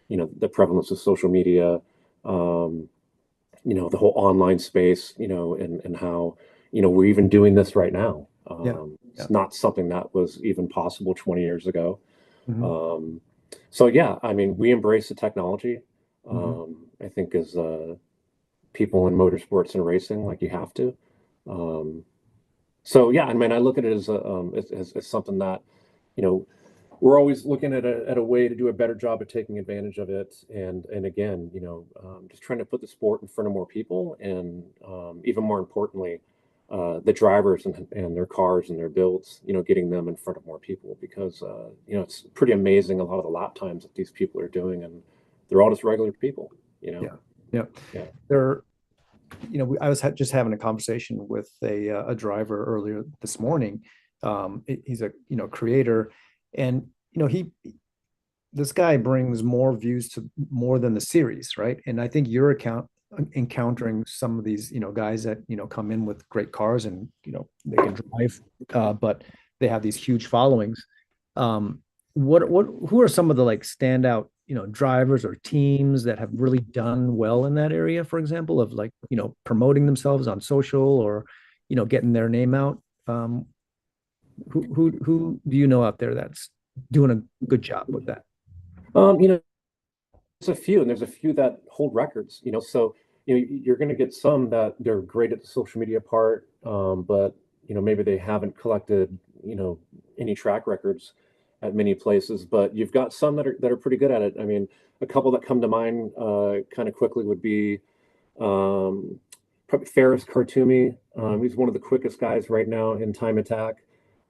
the prevalence of social media, the whole online space, and how, we're even doing this right now. It's not something that was even possible 20 years ago. So yeah, I mean, we embrace the technology. I think as people in motorsports and racing, like you have to. So yeah, I mean, I look at it as something that, we're always looking at a way to do a better job of taking advantage of it, and again, just trying to put the sport in front of more people, and even more importantly, the drivers and their cars and their builds, getting them in front of more people, because it's pretty amazing a lot of the lap times that these people are doing, and they're all just regular people. They're I was just having a conversation with a driver earlier this morning. He's a creator, And this guy brings more views to more than the series, right? And I think you're encountering some of these, guys that, come in with great cars and, they can drive, but they have these huge followings. Who are some of the like standout, drivers or teams that have really done well in that area, for example, of like, promoting themselves on social or, getting their name out? Who do you know out there that's doing a good job with that? There's a few, and there's a few that hold records, so, you're going to get some that they're great at the social media part, but, maybe they haven't collected, any track records at many places, but you've got some that are pretty good at it. I mean, a couple that come to mind kind of quickly would be probably Ferris Khartoumi. He's one of the quickest guys right now in time attack.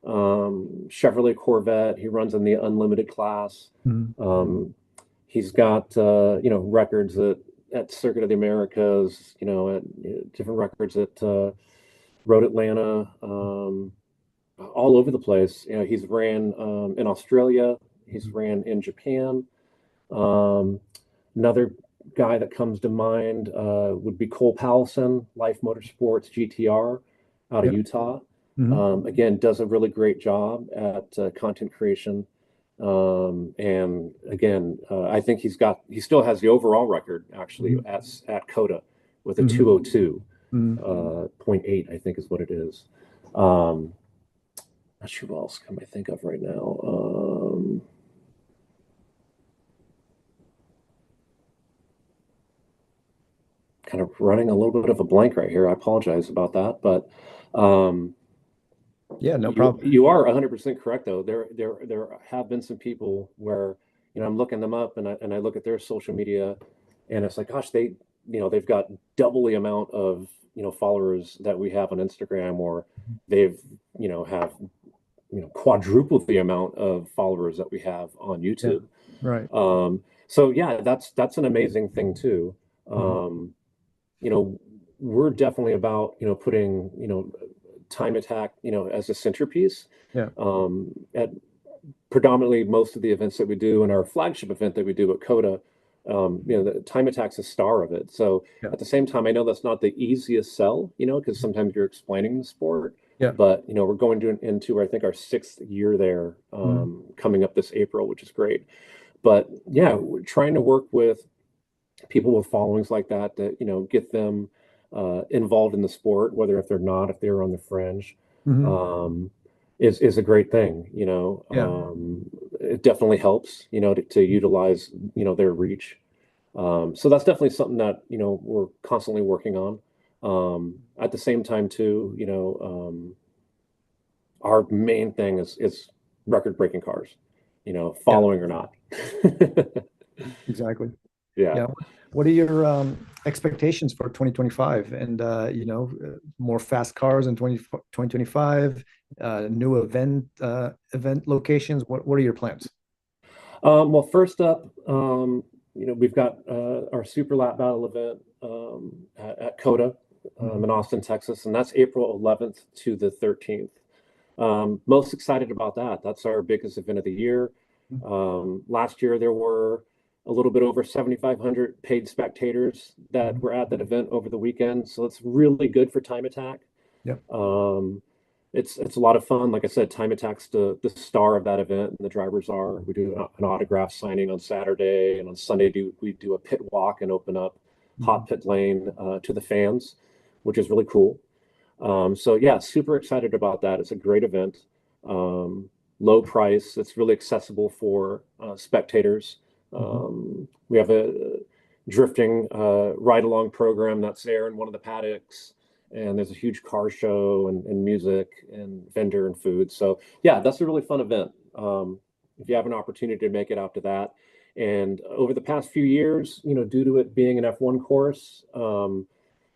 Chevrolet Corvette, he runs in the unlimited class. He's got records at Circuit of the Americas, at different records at Road Atlanta, all over the place. He's ran in Australia, he's ran in Japan. Another guy that comes to mind would be Cole Powelson, Life Motorsports GTR out of Utah. Again, does a really great job at content creation. And again, I think he still has the overall record actually at COTA with a 202.8, I think is what it is. Not sure what else can I think of right now. Kind of running a little bit of a blank right here. I apologize about that, but yeah, no problem. You are 100% correct, though. There have been some people where I'm looking them up and I look at their social media, and it's like, gosh, they've got double the amount of followers that we have on Instagram, or they've have quadrupled the amount of followers that we have on YouTube. Yeah, right. So yeah, that's an amazing thing too. We're definitely about putting time attack as a centerpiece. Yeah. At predominantly most of the events that we do, and our flagship event that we do at COTA, the time attack's a star of it. So at the same time, I know that's not the easiest sell, because sometimes you're explaining the sport. Yeah. But we're going into I think our 6th year there, coming up this April, which is great. But yeah, we're trying to work with people with followings like that get them involved in the sport, whether if they're on the fringe, is a great thing. It definitely helps to utilize their reach. So that's definitely something that we're constantly working on. At the same time too, our main thing is record-breaking cars, following or not. Exactly. Yeah. What are your expectations for 2025? And more fast cars in 2025, new event locations. What are your plans? Well, first up, we've got our Super Lap Battle event at COTA in Austin, Texas, and that's April 11th to the 13th. Most excited about that. That's our biggest event of the year. Last year there were a little bit over 7,500 paid spectators that were at that event over the weekend, so it's really good for time attack. Yep. It's a lot of fun. Like I said, time attack's the star of that event, and the drivers are. We do an autograph signing on Saturday, and on Sunday we do a pit walk and open up hot pit lane to the fans, which is really cool. So yeah, super excited about that. It's a great event. Low price. It's really accessible for spectators. We have a drifting ride-along program that's there in one of the paddocks, and there's a huge car show and music and vendor and food. So yeah, that's a really fun event. If you have an opportunity to make it out to that. And over the past few years, due to it being an F1 course,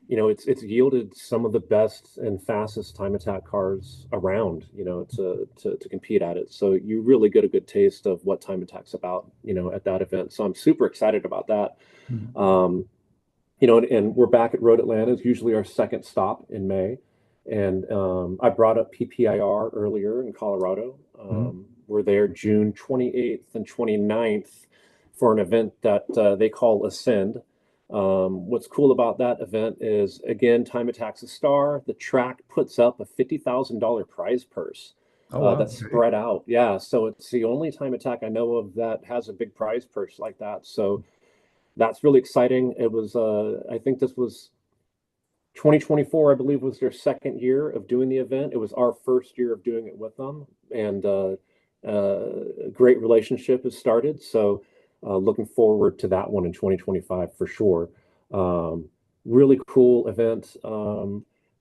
it's yielded some of the best and fastest time attack cars around, to compete at it. So you really get a good taste of what time attack's about, at that event. So I'm super excited about that. And we're back at Road Atlanta. It's usually our second stop in May. And I brought up PPIR earlier in Colorado. We're there June 28th and 29th for an event that they call Ascend. What's cool about that event is, again, Time Attack's a star. The track puts up a $50,000 prize purse. That's spread out. Yeah, so it's the only Time Attack I know of that has a big prize purse like that. So that's really exciting. It was, I think this was 2024, I believe, was their second year of doing the event. It was our first year of doing it with them, and a great relationship has started. So looking forward to that one in 2025 for sure. Really cool event.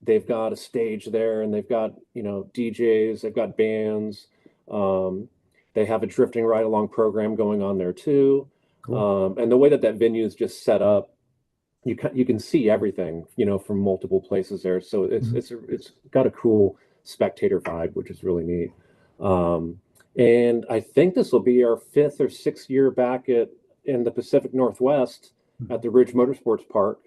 They've got a stage there, and they've got, DJs, they've got bands. They have a drifting ride along program going on there too. Cool. And the way that venue is just set up, you can see everything, from multiple places there. So it's got a cool spectator vibe, which is really neat. And I think this will be our 5th or 6th year back in the Pacific Northwest at the Ridge Motorsports Park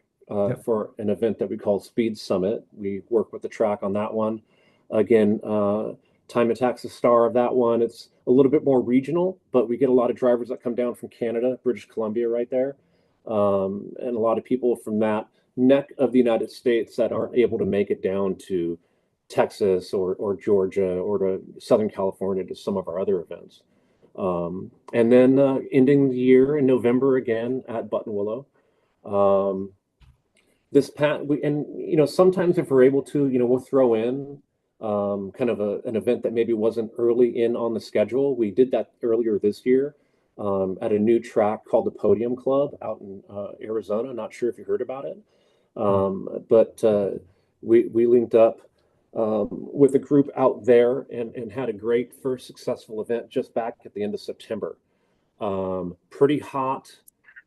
for an event that we call Speed Summit. We work with the track on that one. Again, Time Attack's the star of that one. It's a little bit more regional, but we get a lot of drivers that come down from Canada, British Columbia right there. And a lot of people from that neck of the United States that aren't able to make it down to Texas or Georgia or to Southern California to some of our other events. And then ending the year in November again at Buttonwillow. Sometimes if we're able to, we'll throw in kind of an event that maybe wasn't early in on the schedule. We did that earlier this year. At a new track called the Podium Club out in Arizona. Not sure if you heard about it, but we linked up with a group out there and had a great first successful event just back at the end of September. Pretty hot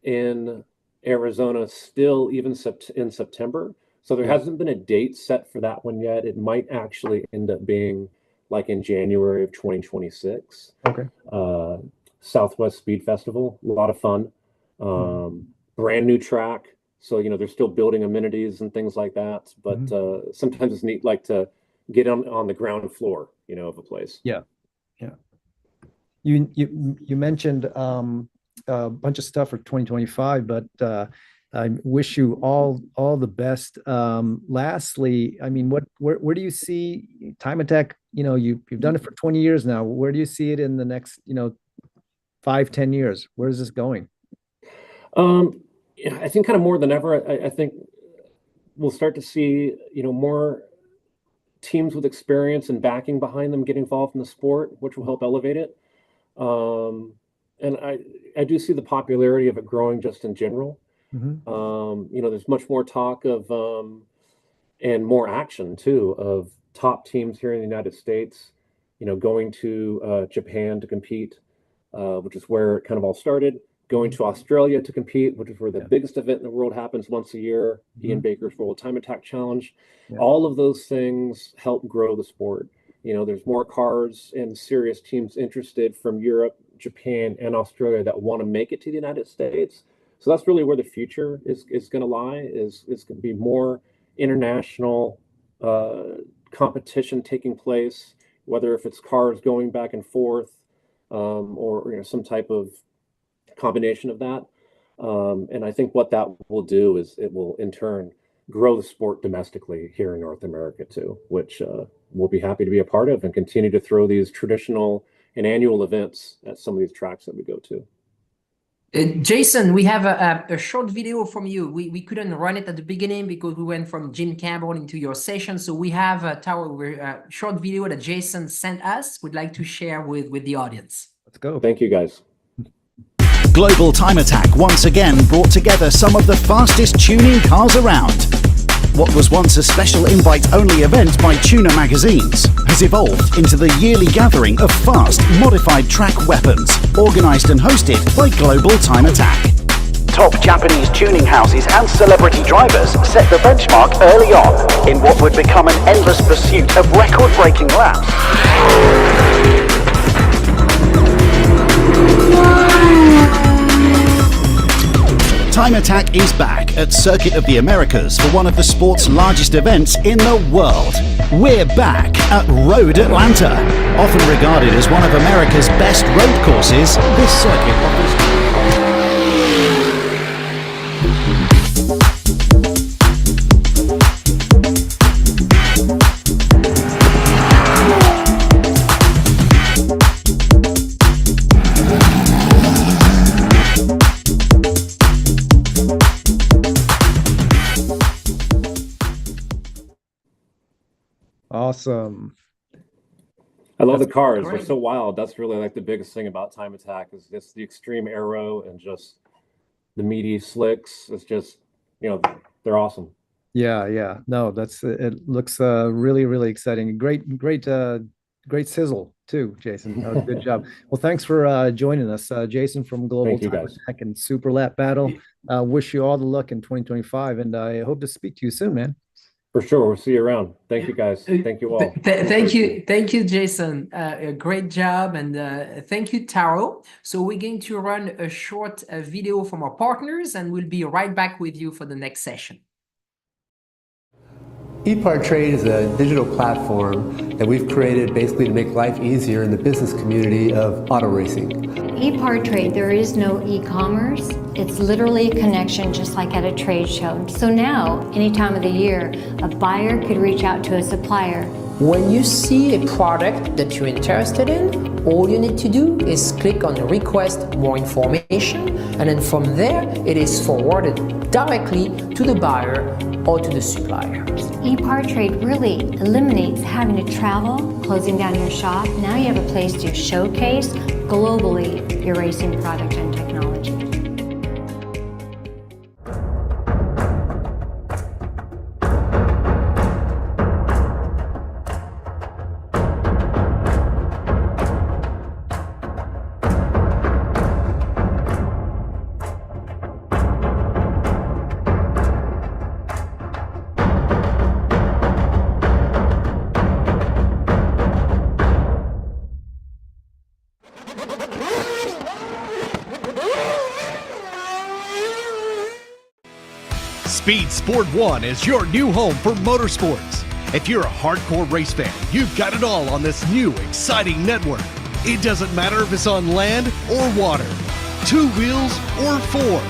in Arizona still, even in September. So there hasn't been a date set for that one yet. It might actually end up being like in January of 2026. Okay. Southwest Speed Festival, a lot of fun. Brand new track, so they're still building amenities and things like that. But sometimes it's neat, like to get on the ground floor, of a place. Yeah. You mentioned a bunch of stuff for 2025, but I wish you all the best. Lastly, I mean, where do you see Time Attack? You've done it for 20 years now. Where do you see it in the next 5-10 years? Where is this going? I think kind of more than ever, I think we'll start to see, more teams with experience and backing behind them get involved in the sport, which will help elevate it. And I do see the popularity of it growing just in general. There's much more talk of, and more action too, of top teams here in the United States, going to Japan to compete. Which is where it kind of all started, going to Australia to compete, which is where the biggest event in the world happens once a year, Ian Baker's World Time Attack Challenge. All of those things help grow the sport. There's more cars and serious teams interested from Europe, Japan, and Australia that want to make it to the United States. So that's really where the future is going to lie, is going to be more international competition taking place, whether if it's cars going back and forth, or some type of combination of that. And I think what that will do is it will in turn grow the sport domestically here in North America too, which we'll be happy to be a part of and continue to throw these traditional and annual events at some of these tracks that we go to. Jason, we have a short video from you. We couldn't run it at the beginning because we went from Jim Campbell into your session. So we have a short video that Jason sent us. We'd like to share with the audience. Let's go. Thank you, guys. Global Time Attack once again brought together some of the fastest tuning cars around. What was once a special invite-only event by tuner magazines has evolved into the yearly gathering of fast, modified track weapons, organised and hosted by Global Time Attack. Top Japanese tuning houses and celebrity drivers set the benchmark early on in what would become an endless pursuit of record-breaking laps. Time Attack is back at Circuit of the Americas for one of the sport's largest events in the world. We're back at Road Atlanta. Often regarded as one of America's best road courses, this circuit offers... Awesome. I love the cars. They're so wild. That's really like the biggest thing about Time Attack is just the extreme aero and just the meaty slicks. It's just, they're awesome. Yeah. No, it looks really, really exciting. Great sizzle too, Jason. That was a good job. Well, thanks for joining us, Jason from Global Time Attack and Super Lap Battle. Wish you all the luck in 2025, and I hope to speak to you soon, man. For sure. We'll see you around. Thank you, guys. Thank you all. Thank you, Jason. Great job. And thank you, Taro. So we're going to run a short video from our partners, and we'll be right back with you for the next session. EPARTRADE is a digital platform that we've created basically to make life easier in the business community of auto racing. EPARTRADE, there is no e-commerce. It's literally a connection just like at a trade show. So now, any time of the year, a buyer could reach out to a supplier. When you see a product that you're interested in, all you need to do is click on request more information, and then from there, it is forwarded directly to the buyer or to the supplier. EPARTRADE really eliminates having to travel, closing down your shop. Now you have a place to showcase globally your racing product and technology. Speed Sport 1 is your new home for motorsports. If you're a hardcore race fan, you've got it all on this new, exciting network. It doesn't matter if it's on land or water, 2 wheels or 4,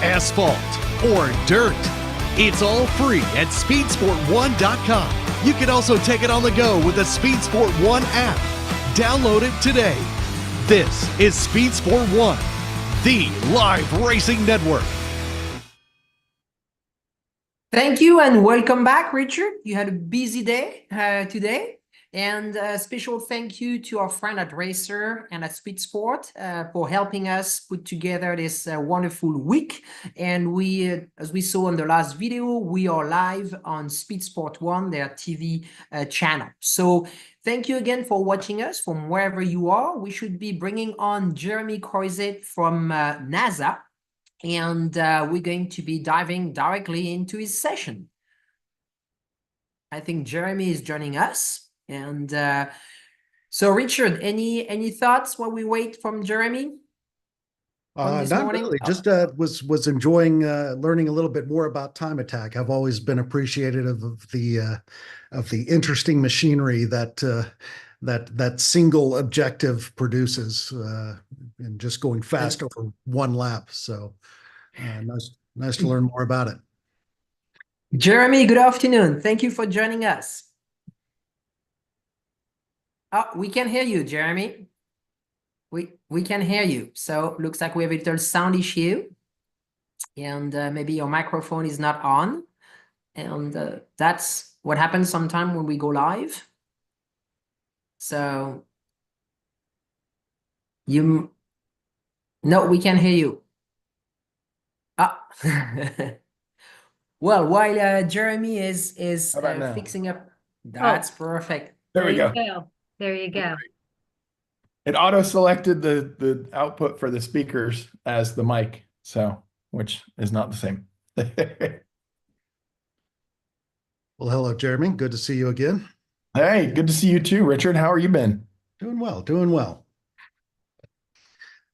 asphalt or dirt. It's all free at speedsport1.com. You can also take it on the go with the Speed Sport 1 app. Download it today. This is Speed Sport 1, the live racing network. Thank you and welcome back, Richard. You had a busy day today. And a special thank you to our friend at Racer and at Speed Sport for helping us put together this wonderful week. And we, as we saw in the last video, we are live on Speed Sport 1, their TV channel. So thank you again for watching us from wherever you are. We should be bringing on Jimmie from NASA. And we're going to be diving directly into his session. I think Jimmie is joining us. And so, Richard, any thoughts while we wait from Jimmie? Not really. Just was enjoying learning a little bit more about Time Attack. I've always been appreciative of the interesting machinery that that single objective produces, and just going fast over one lap. So nice to learn more about it. Jimmie, good afternoon. Thank you for joining us. Oh, we can hear you, Jimmie. We can hear you. So looks like we have a little sound issue, and maybe your microphone is not on, and that's what happens sometimes when we go live. So no, we can hear you. Well, while Jimmie is fixing up, that's perfect. There we go. There you go. It auto-selected the output for the speakers as the mic, so which is not the same. Well, hello, Jimmie. Good to see you again. Hey, good to see you too, Richard. How are you been? Doing well, doing well.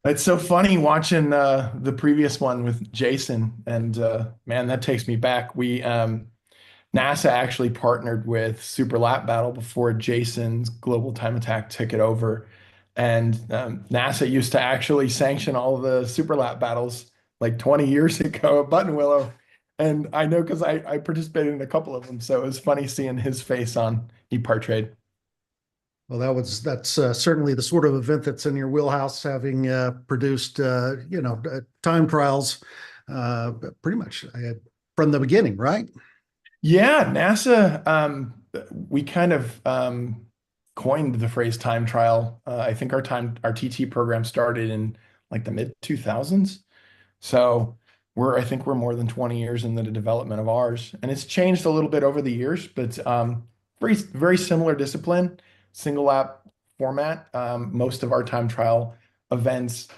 It's so funny watching the previous one with Jason, and man, that takes me back. We NASA actually partnered with Super Lap Battle before Jason's Global Time Attack took it over. And NASA used to actually sanction all the Super Lap Battles like 20 years ago at Button Willow. And I know because I participated in a couple of them. So it was funny seeing his face on EPARTRADE. Well, that's certainly the sort of event that's in your wheelhouse, having produced time trials pretty much from the beginning, right? Yeah, NASA, we kind of coined the phrase time trial. I think our TT program started in like the mid 2000s. So I think we're more than 20 years in the development of ours, and it's changed a little bit over the years, but very, very similar discipline, single lap format. Most of our time trial events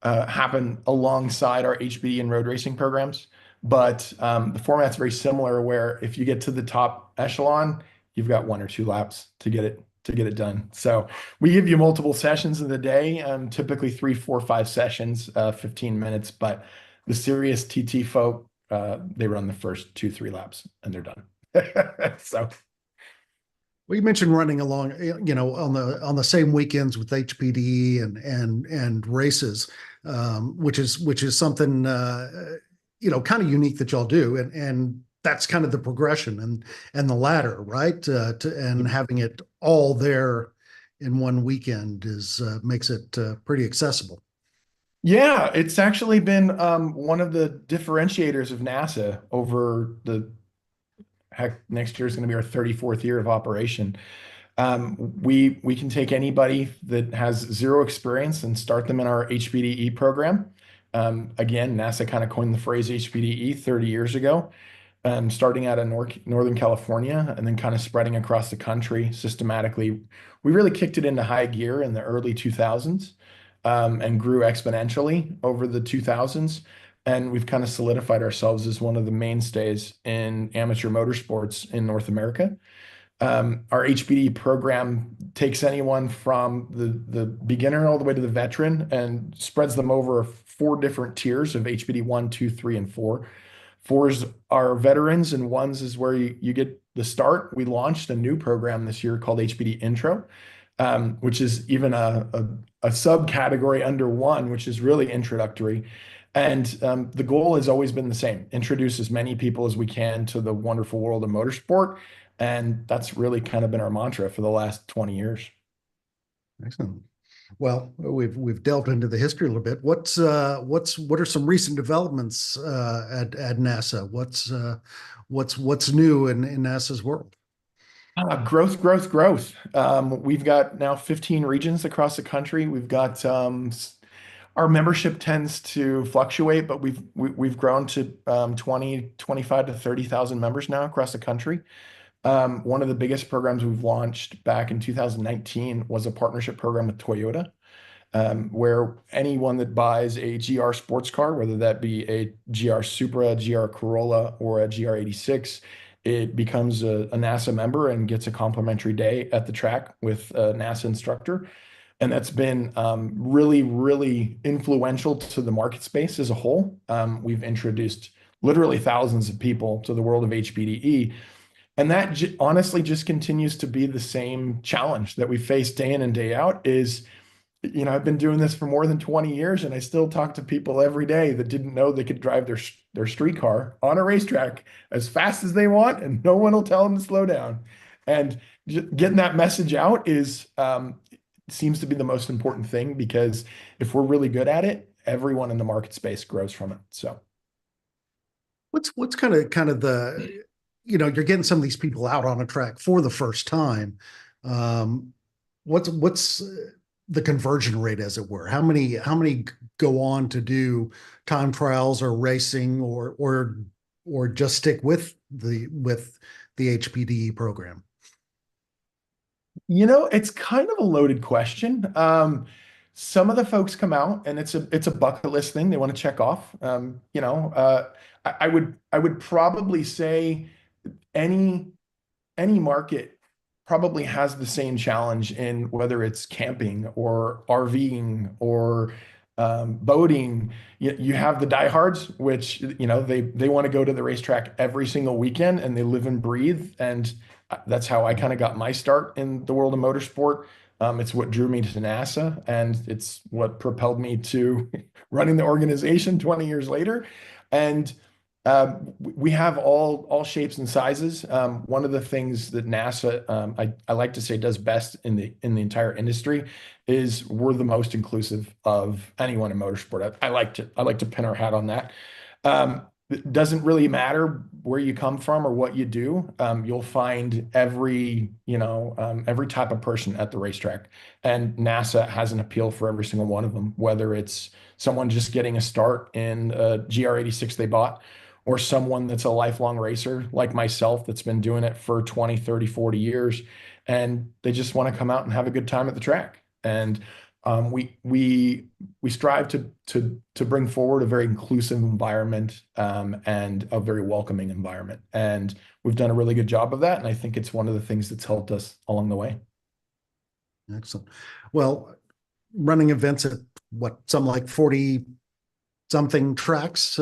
happen alongside our HPD and road racing programs. But the format's very similar, where if you get to the top echelon, you've got 1 or 2 laps to get it done. So we give you multiple sessions in the day, typically 3, 4, 5 sessions, 15 minutes. But the serious TT folk, they run the first 2, 3 laps and they're done. So. Well, you mentioned running along, on the same weekends with HPD and races, which is something kind of unique that y'all do, and that's kind of the progression and the ladder, right? And having it all there in one weekend makes it pretty accessible. Yeah, it's actually been one of the differentiators of NASA over next year is going to be our 34th year of operation. We can take anybody that has 0 experience and start them in our HPDE program. Again, NASA kind of coined the phrase HPDE 30 years ago, starting out of Northern California and then kind of spreading across the country systematically. We really kicked it into high gear in the early 2000s and grew exponentially over the 2000s. And we've kind of solidified ourselves as one of the mainstays in amateur motorsports in North America. Our HPD program takes anyone from the beginner all the way to the veteran and spreads them over 4 different tiers of HPD 1, 2, 3, and 4. 4s are veterans, and 1s is where you get the start. We launched a new program this year called HPD Intro, which is even a subcategory under 1, which is really introductory. And the goal has always been the same: introduce as many people as we can to the wonderful world of motorsport. And that's really kind of been our mantra for the last 20 years. Excellent. Well, we've delved into the history a little bit. What are some recent developments at NASA? What's new in NASA's world? Growth. We've got now 15 regions across the country. We've got our membership tends to fluctuate, but we've grown to 25 to 30,000 members now across the country. One of the biggest programs we've launched back in 2019 was a partnership program with Toyota, where anyone that buys a GR sports car, whether that be a GR Supra, GR Corolla, or a GR86, it becomes a NASA member and gets a complimentary day at the track with a NASA instructor. And that's been really, really influential to the market space as a whole. We've introduced literally thousands of people to the world of HPDE. And that honestly just continues to be the same challenge that we face day in and day out. I've been doing this for more than 20 years, and I still talk to people every day that didn't know they could drive their street car on a racetrack as fast as they want, and no one will tell them to slow down. And getting that message out seems to be the most important thing, because if we're really good at it, everyone in the market space grows from it. So what's kind of the, you're getting some of these people out on a track for the first time. What's the conversion rate, as it were? How many go on to do time trials or racing or just stick with the HPDE program? It's kind of a loaded question. Some of the folks come out and it's a bucket list thing they want to check off. I would probably say any market probably has the same challenge in whether it's camping or RVing or boating, you have the diehards, which, they want to go to the racetrack every single weekend and they live and breathe. And that's how I kind of got my start in the world of motorsport. It's what drew me to NASA, and it's what propelled me to running the organization 20 years later. And we have all shapes and sizes. One of the things that NASA, I like to say, does best in the entire industry is we're the most inclusive of anyone in motorsport. I like to pin our hat on that. It doesn't really matter where you come from or what you do. You'll find every type of person at the racetrack, and NASA has an appeal for every single one of them, whether it's someone just getting a start in a GR86 they bought, or someone that's a lifelong racer like myself that's been doing it for 20, 30, 40 years, and they just want to come out and have a good time at the track. And we strive to bring forward a very inclusive environment, and a very welcoming environment. And we've done a really good job of that. And I think it's one of the things that's helped us along the way. Excellent. Well, running events at some like 40 something tracks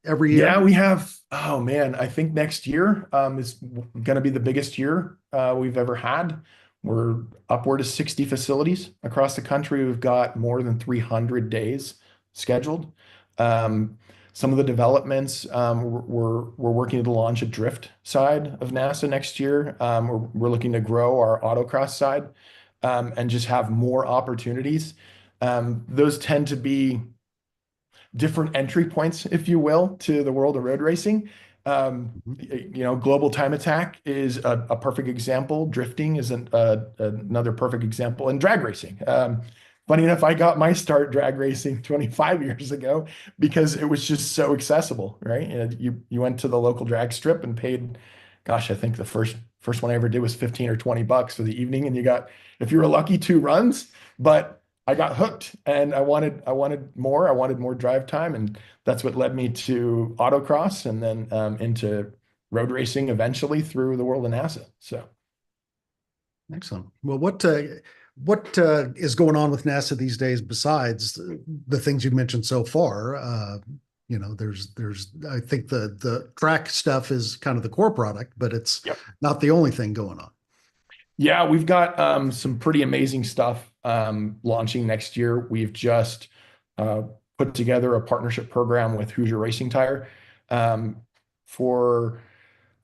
every year. Yeah, we have, oh man, I think next year is going to be the biggest year we've ever had. We're upward of 60 facilities across the country. We've got more than 300 days scheduled. Some of the developments, we're working to launch a drift side of NASA next year. We're looking to grow our autocross side, and just have more opportunities. Those tend to be different entry points, if you will, to the world of road racing. Global time attack is a perfect example. Drifting is another perfect example, and drag racing. Funny enough, I got my start drag racing 25 years ago because it was just so accessible, right? And you went to the local drag strip and paid, gosh, I think the first one I ever did was 15 or 20 bucks for the evening, and you got, if you were lucky, 2 runs. But I got hooked, and I wanted more. I wanted more drive time, and that's what led me to autocross, and then into road racing eventually through the world of NASA. So, excellent. Well, what is going on with NASA these days besides the things you mentioned so far? There's I think the track stuff is kind of the core product, but it's not the only thing going on. Yeah, we've got some pretty amazing stuff launching next year. We've just put together a partnership program with Hoosier Racing Tire for,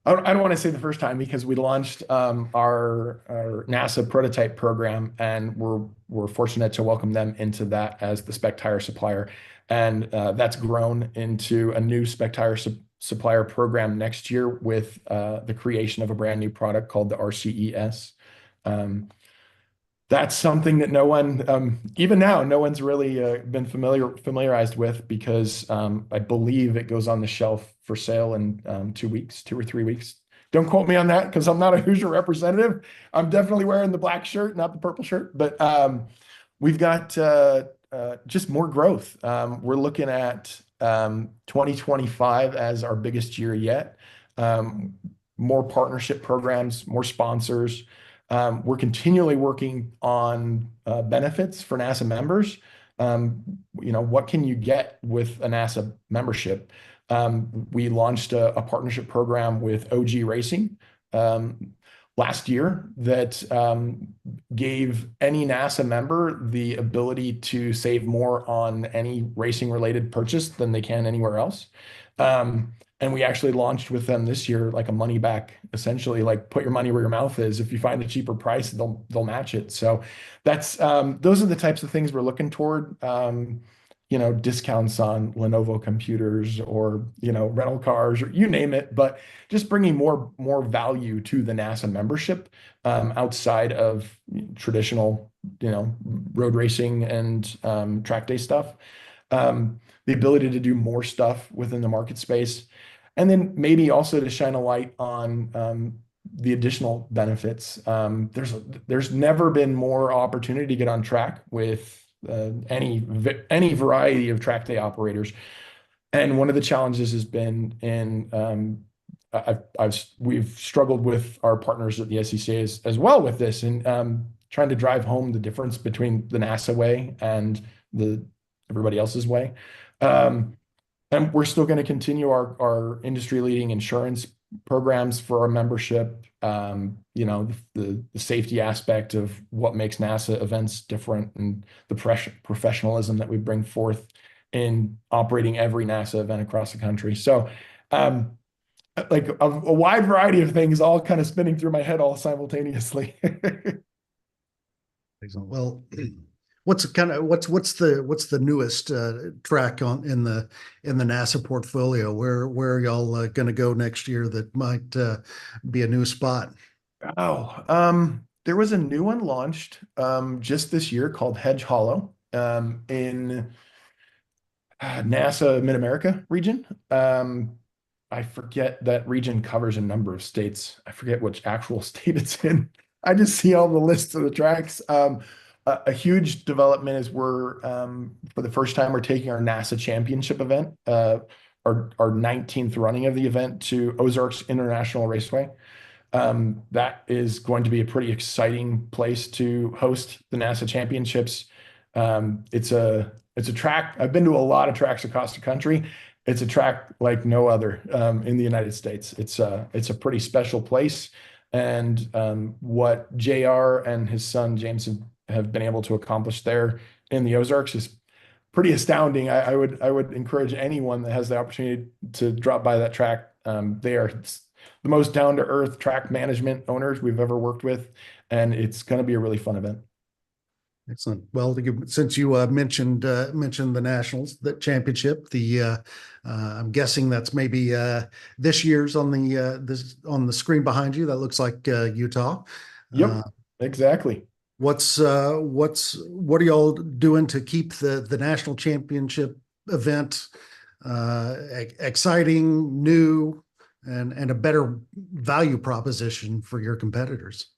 I don't want to say the first time, because we launched our NASA prototype program, and we're fortunate to welcome them into that as the spec tire supplier. And that's grown into a new spec tire supplier program next year with the creation of a brand new product called the RCES. That's something that no one, even now, no one's really been familiarized with, because I believe it goes on the shelf for sale in 2 weeks, 2 or 3 weeks. Don't quote me on that, because I'm not a Hoosier representative. I'm definitely wearing the black shirt, not the purple shirt. But we've got just more growth. We're looking at 2025 as our biggest year yet. More partnership programs, more sponsors. We're continually working on benefits for NASA members. What can you get with a NASA membership? We launched a partnership program with OG Racing last year that gave any NASA member the ability to save more on any racing related purchase than they can anywhere else. And we actually launched with them this year, like a money back, essentially, like put your money where your mouth is. If you find a cheaper price, they'll match it. So that's those are the types of things we're looking toward. Discounts on Lenovo computers, or rental cars, or you name it. But just bringing more value to the NASA membership outside of traditional road racing and track day stuff. The ability to do more stuff within the market space. And then maybe also to shine a light on the additional benefits. There's never been more opportunity to get on track with any variety of track day operators. And one of the challenges has been we've struggled with our partners at the SCCA as well with this, and trying to drive home the difference between the NASA way and the everybody else's way. And we're still going to continue our industry-leading insurance programs for our membership. You know, the safety aspect of what makes NASA events different, and the professionalism that we bring forth in operating every NASA event across the country. So, like a wide variety of things all kind of spinning through my head all simultaneously. Excellent. Well, what's the newest track in the NASA portfolio? Where are y'all going to go next year that might be a new spot? Oh, there was a new one launched just this year called Hedge Hollow in NASA Mid-America region. I forget that region covers a number of states. I forget which actual state it's in. I just see all the lists of the tracks. A huge development is we're for the first time we're taking our NASA Championship event, our 19th running of the event, to Ozarks International Raceway. That is going to be a pretty exciting place to host the NASA Championships. It's a track. I've been to a lot of tracks across the country. It's a track like no other in the United States. It's a pretty special place, and what JR and his son James have been able to accomplish there in the Ozarks is pretty astounding. I would encourage anyone that has the opportunity to drop by that track. They are the most down-to-earth track management owners we've ever worked with, and it's going to be a really fun event. Excellent. Well, since you mentioned the Nationals, that championship, I'm guessing that's maybe this year's on the screen behind you. That looks like Utah. Yep, exactly. What are y'all doing to keep the national championship event exciting, new, and a better value proposition for your competitors?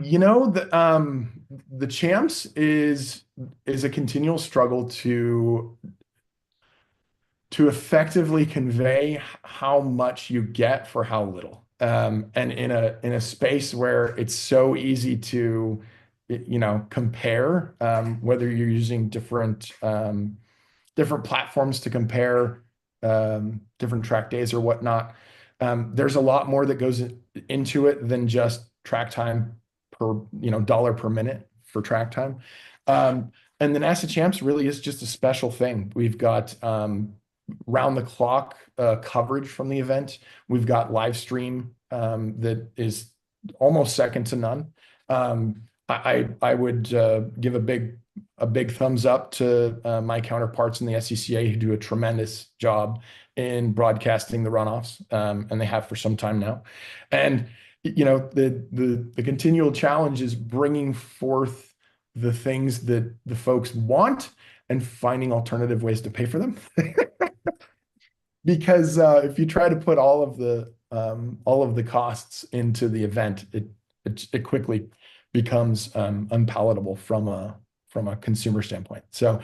You know, the champs is a continual struggle to effectively convey how much you get for how little. And in a space where it's so easy to, you know, compare, whether you're using different platforms to compare different track days or whatnot, there's a lot more that goes into it than just track time per, dollar per minute for track time. And the NASA Champs really is just a special thing. We've got round the clock coverage from the event. We've got live stream that is almost second to none. I would give a big thumbs up to my counterparts in the SCCA, who do a tremendous job in broadcasting the runoffs, and they have for some time now. And the continual challenge is bringing forth the things that the folks want and finding alternative ways to pay for them. Because if you try to put all of the costs into the event, it quickly becomes unpalatable from a consumer standpoint. So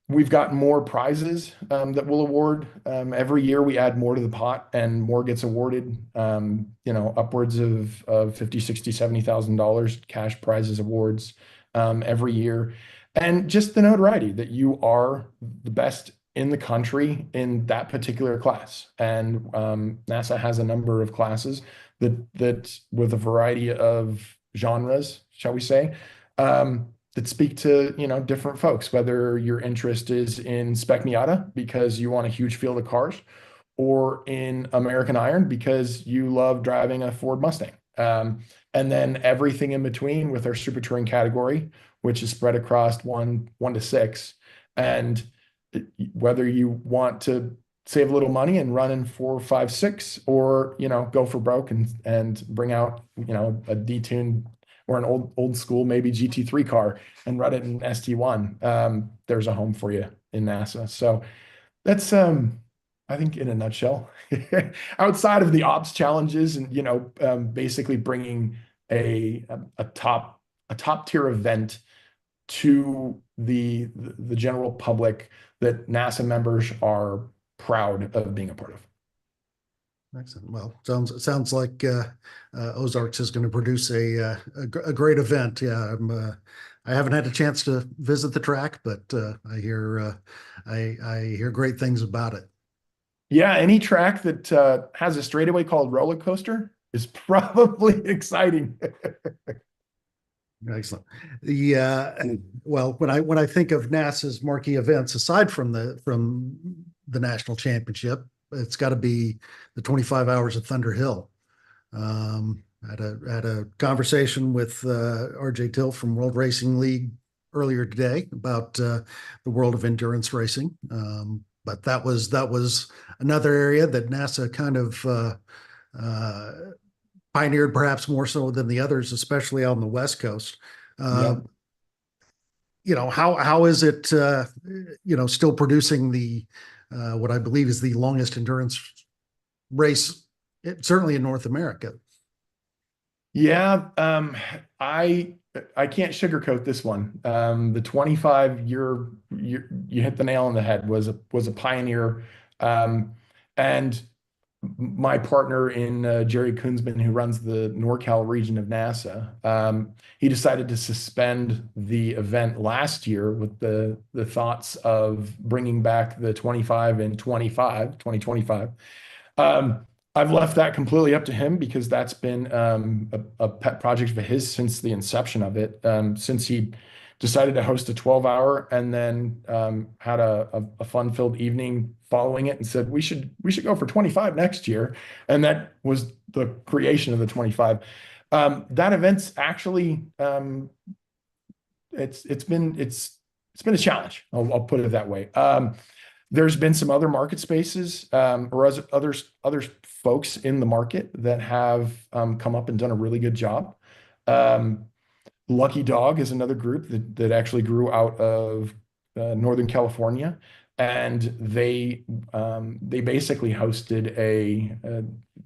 we've got more prizes that we'll award. Every year we add more to the pot, and more gets awarded, upwards of $50,000, $60,000, $70,000 cash prizes awards every year. And just the notoriety that you are the best in the country in that particular class. And NASA has a number of classes that with a variety of genres, shall we say, that speak to, different folks, whether your interest is in Spec Miata because you want a huge field of cars, or in American Iron because you love driving a Ford Mustang. And then everything in between with our Super Touring category, which is spread across one to six. And whether you want to save a little money and run in 4, 5, 6, or, go for broke and bring out, a detuned or an old school, maybe GT3 car and run it in ST1, there's a home for you in NASA. So that's, I think, in a nutshell, outside of the ops challenges and, basically bringing a top tier event to the general public that NASA members are proud of being a part of. Excellent. Well, sounds like Ozarks is going to produce a great event. Yeah, I haven't had a chance to visit the track, but I hear I hear great things about it. Yeah, any track that has a straightaway called roller coaster is probably exciting. Excellent. Well, when I think of NASA's marquee events, aside from the national championship, it's got to be the 25 Hours of Thunder Hill. Had a conversation with RJ Till from World Racing League earlier today about the world of endurance racing. But that was another area that NASA kind of pioneered, perhaps more so than the others, especially on the West Coast. Yeah. You know, how is it, still producing the what I believe is the longest endurance race, certainly in North America? Yeah, I can't sugarcoat this one. The 25 year, you hit the nail on the head, was a pioneer. And my partner in Jerry Kunzman, who runs the NorCal region of NASA, he decided to suspend the event last year with the thoughts of bringing back the 25 in 2025. I've left that completely up to him because that's been a pet project of his since the inception of it, since he decided to host a 12-hour and then had a fun-filled evening following it and said we should go for 25 next year, and that was the creation of the 25. That event's actually it's been a challenge. I'll put it that way. There's been some other market spaces or other folks in the market that have come up and done a really good job. Lucky Dog is another group that actually grew out of Northern California, and they basically hosted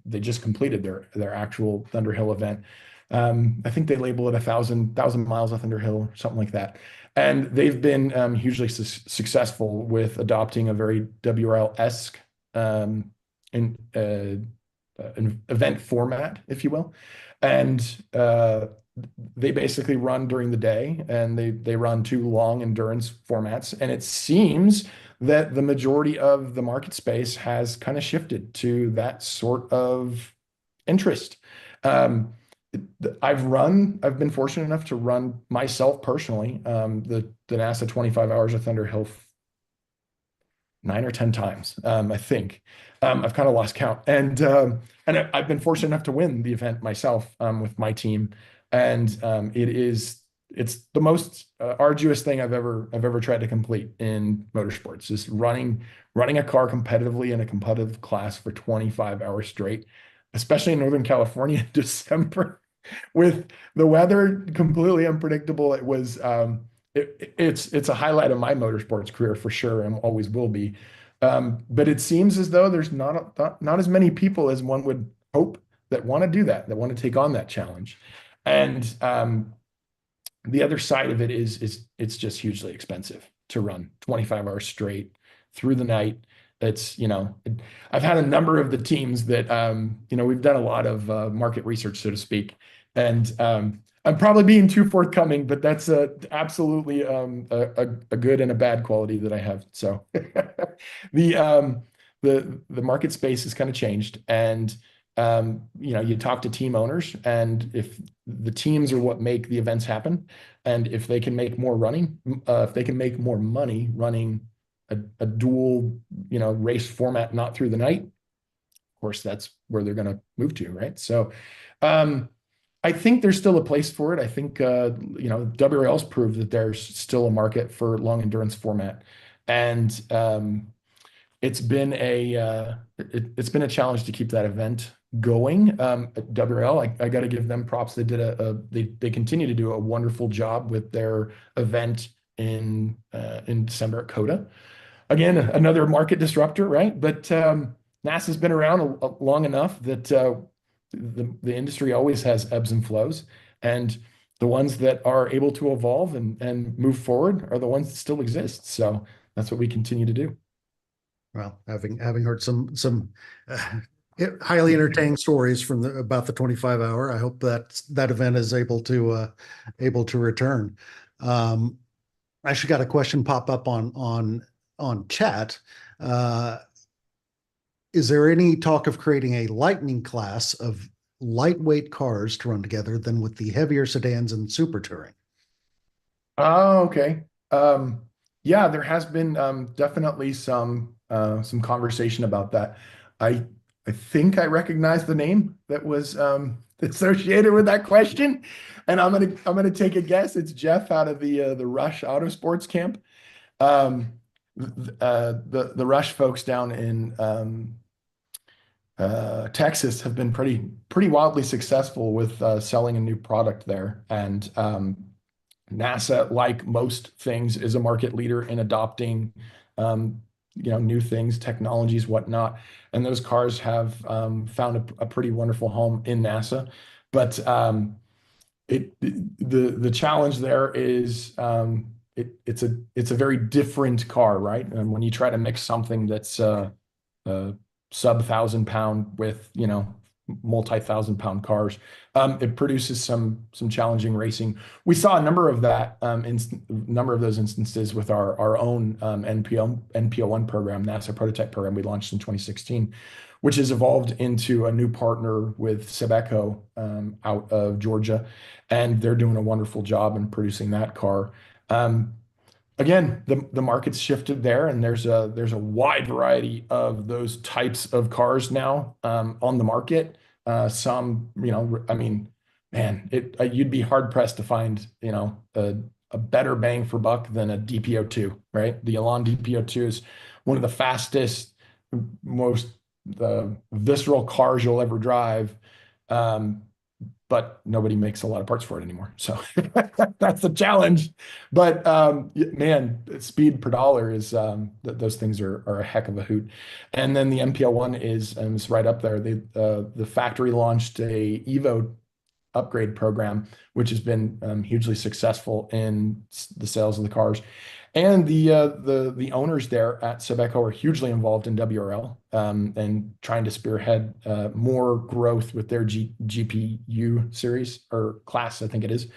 they just completed their actual Thunder Hill event. I think they label it 1,000 miles of Thunder Hill, something like that. And they've been hugely successful with adopting a very WRL-esque an event format, if you will. And they basically run during the day, and they run 2 long endurance formats. And it seems that the majority of the market space has kind of shifted to that sort of interest. I've been fortunate enough to run myself personally, the NASA 25 Hours of Thunder Hill 9 or 10 times, I think. I've kind of lost count, and I've been fortunate enough to win the event myself with my team, and it's the most arduous thing I've ever tried to complete in motorsports, is running a car competitively in a competitive class for 25 hours straight, especially in Northern California in December with the weather completely unpredictable. It was it's a highlight of my motorsports career for sure, and always will be. But it seems as though there's not as many people as one would hope that want to do that want to take on that challenge. And the other side of it is it's just hugely expensive to run 25 hours straight through the night. It's, I've had a number of the teams that, we've done a lot of market research, so to speak. And I'm probably being too forthcoming, but that's absolutely a good and a bad quality that I have. So the market space has kind of changed. And, you talk to team owners, and if the teams are what make the events happen, and if they can make more if they can make more money running a dual, race format, not through the night, of course, that's where they're going to move to, right? So I think there's still a place for it. I think, WRL's proved that there's still a market for long endurance format. And it's been it's been a challenge to keep that event going. At WRL, I got to give them props. They did they continue to do a wonderful job with their event in December at COTA. Again, another market disruptor, right? But NASA's been around long enough that the industry always has ebbs and flows, and the ones that are able to evolve and move forward are the ones that still exist. So that's what we continue to do. Well, having heard some highly entertaining stories about the 25 hour, I hope that event is able to return. I actually got a question pop up on chat. Is there any talk of creating a lightning class of lightweight cars to run together than with the heavier sedans and super touring? Oh, okay. Yeah, there has been definitely some conversation about that. I think I recognize the name that was associated with that question, and I'm gonna take a guess. It's Jeff out of the Roush Autosports camp. The Roush folks down in Texas have been pretty wildly successful with selling a new product there, and NASA, like most things, is a market leader in adopting, new things, technologies, whatnot. And those cars have found a pretty wonderful home in NASA. But the challenge there is it's a very different car, right? And when you try to mix something that's sub 1,000-pound with multi-1,000-pound cars, it produces some challenging racing. We saw a number of those instances with our own NPO1 program, NASA prototype program we launched in 2016, which has evolved into a new partner with Sebeco out of Georgia, and they're doing a wonderful job in producing that car. Again, the market's shifted there, and there's a wide variety of those types of cars now on the market. Some, I mean, man, you'd be hard pressed to find, a better bang for buck than a DPO2, right? The Elan DPO2 is one of the fastest, most visceral cars you'll ever drive. But nobody makes a lot of parts for it anymore. So that's the challenge. But man, speed per dollar is those things are a heck of a hoot. And then the MPL1 is right up there. The factory launched a Evo upgrade program, which has been hugely successful in the sales of the cars. And the owners there at Sebeco are hugely involved in WRL and trying to spearhead more growth with their GPU series or class, I think it is.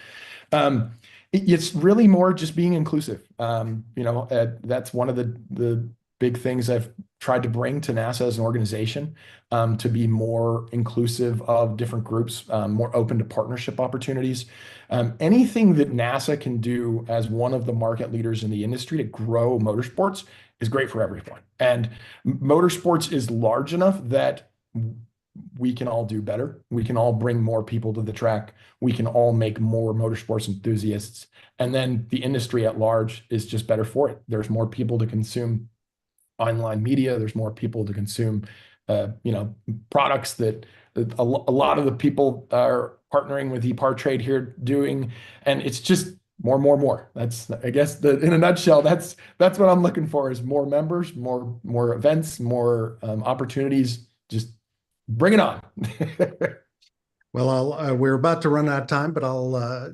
It's really more just being inclusive. That's one of the big things I've tried to bring to NASA as an organization, to be more inclusive of different groups, more open to partnership opportunities. Anything that NASA can do as one of the market leaders in the industry to grow motorsports is great for everyone. And motorsports is large enough that we can all do better. We can all bring more people to the track. We can all make more motorsports enthusiasts. And then the industry at large is just better for it. There's more people to consume online media. There's more people to consume, products that a lot of the people are partnering with EPARTRADE here doing, and it's just more. That's, I guess, in a nutshell, that's what I'm looking for, is more members, more events, more opportunities. Just bring it on. Well, we're about to run out of time, but I'll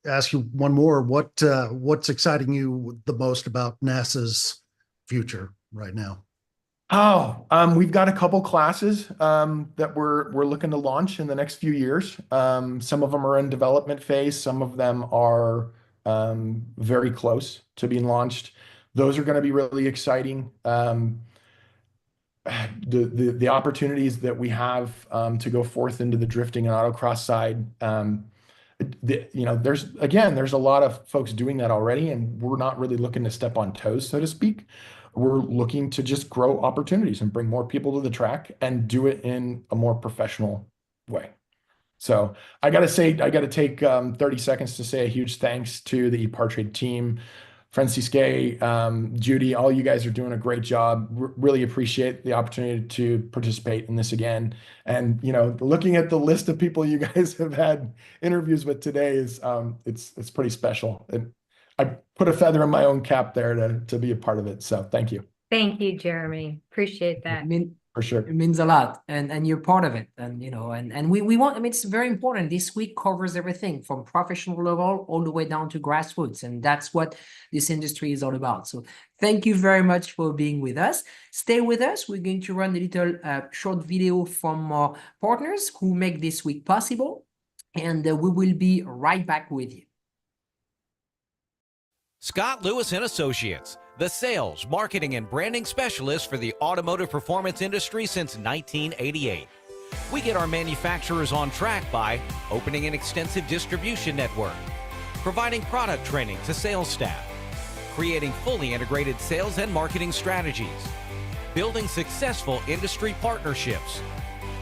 ask you one more. What's exciting you the most about NASA's future right now? We've got a couple classes that we're looking to launch in the next few years. Some of them are in development phase. Some of them are very close to being launched. Those are going to be really exciting. The opportunities that we have to go forth into the drifting and autocross side. There's a lot of folks doing that already, and we're not really looking to step on toes, so to speak. We're looking to just grow opportunities and bring more people to the track and do it in a more professional way. So I got to take 30 seconds to say a huge thanks to the EPARTRADE team, Francisque, Judy, all you guys are doing a great job. Really appreciate the opportunity to participate in this again. And, looking at the list of people you guys have had interviews with today is, it's pretty special. I put a feather in my own cap there to be a part of it. So thank you. Thank you, Jeremy. Appreciate that. For sure. It means a lot, and you're part of it. And and we want, it's very important. This week covers everything from professional level all the way down to grassroots, and that's what this industry is all about. So thank you very much for being with us. Stay with us. We're going to run a little short video from our partners who make this week possible, and we will be right back with you. Scott Lewis and Associates, the sales, marketing, and branding specialist for the automotive performance industry since 1988. We get our manufacturers on track by opening an extensive distribution network, providing product training to sales staff, creating fully integrated sales and marketing strategies, building successful industry partnerships,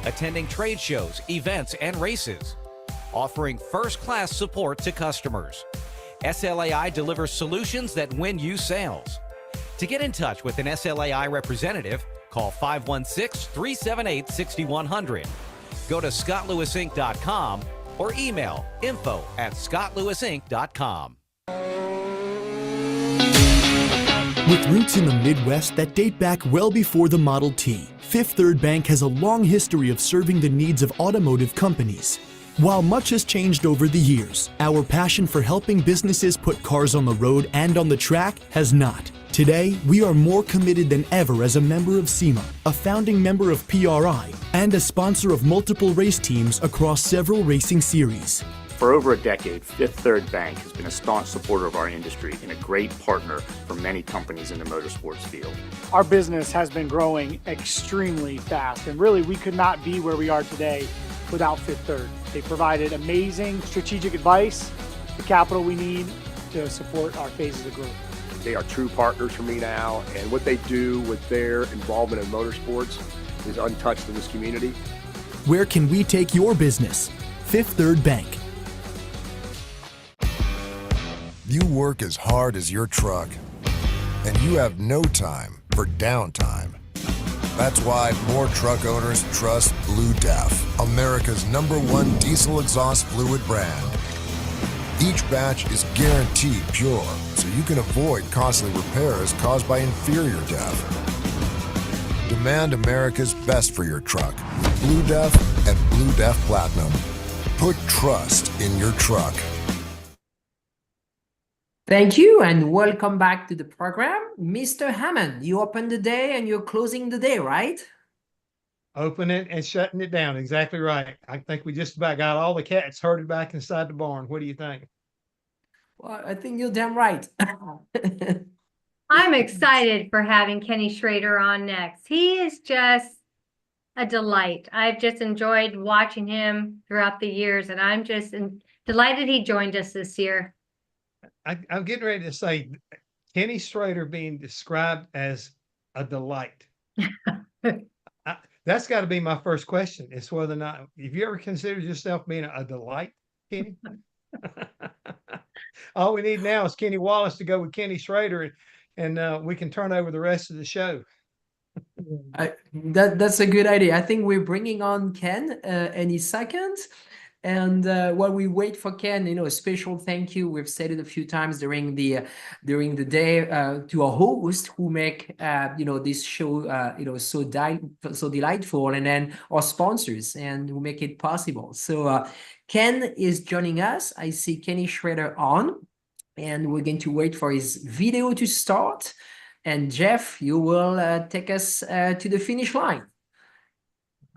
attending trade shows, events, and races, offering first-class support to customers. SLAI delivers solutions that win you sales. To get in touch with an SLAI representative, call 516-378-6100. Go to scottlewisinc.com or email info@scottlewisinc.com. With roots in the Midwest that date back well before the Model T, Fifth Third Bank has a long history of serving the needs of automotive companies. While much has changed over the years, our passion for helping businesses put cars on the road and on the track has not. Today, we are more committed than ever as a member of SEMA, a founding member of PRI, and a sponsor of multiple race teams across several racing series. For over a decade, Fifth Third Bank has been a staunch supporter of our industry and a great partner for many companies in the motorsports field. Our business has been growing extremely fast, and really we could not be where we are today without Fifth Third. They provided amazing strategic advice, the capital we need to support our phases of growth. They are true partners for me now, and what they do with their involvement in motorsports is untouched in this community. Where can we take your business? Fifth Third Bank. You work as hard as your truck, and you have no time for downtime. That's why more truck owners trust Blue Def, America's #1 diesel exhaust fluid brand. Each batch is guaranteed pure, so you can avoid costly repairs caused by inferior DEF. Demand America's best for your truck. Blue Def and Blue Def Platinum. Put trust in your truck. Thank you and welcome back to the program. Mr. Hammond, you open the day and you're closing the day, right? Open it and shutting it down. Exactly right. I think we just about got all the cats herded back inside the barn. What do you think? Well, I think you're damn right. I'm excited for having Kenny Schrader on next. He is just a delight. I've just enjoyed watching him throughout the years, and I'm just delighted he joined us this year. I'm getting ready to say Kenny Schrader being described as a delight. That's got to be my first question. Is whether or not, have you ever considered yourself being a delight, Kenny? All we need now is Kenny Wallace to go with Kenny Schrader, and we can turn over the rest of the show. That's a good idea. I think we're bringing on Ken any second. And while we wait for Ken, a special thank you. We've said it a few times during the day to our host who make this show so delightful, and then our sponsors and who make it possible. So Ken is joining us. I see Kenny Schrader on, and we're going to wait for his video to start. And Jeff, you will take us to the finish line.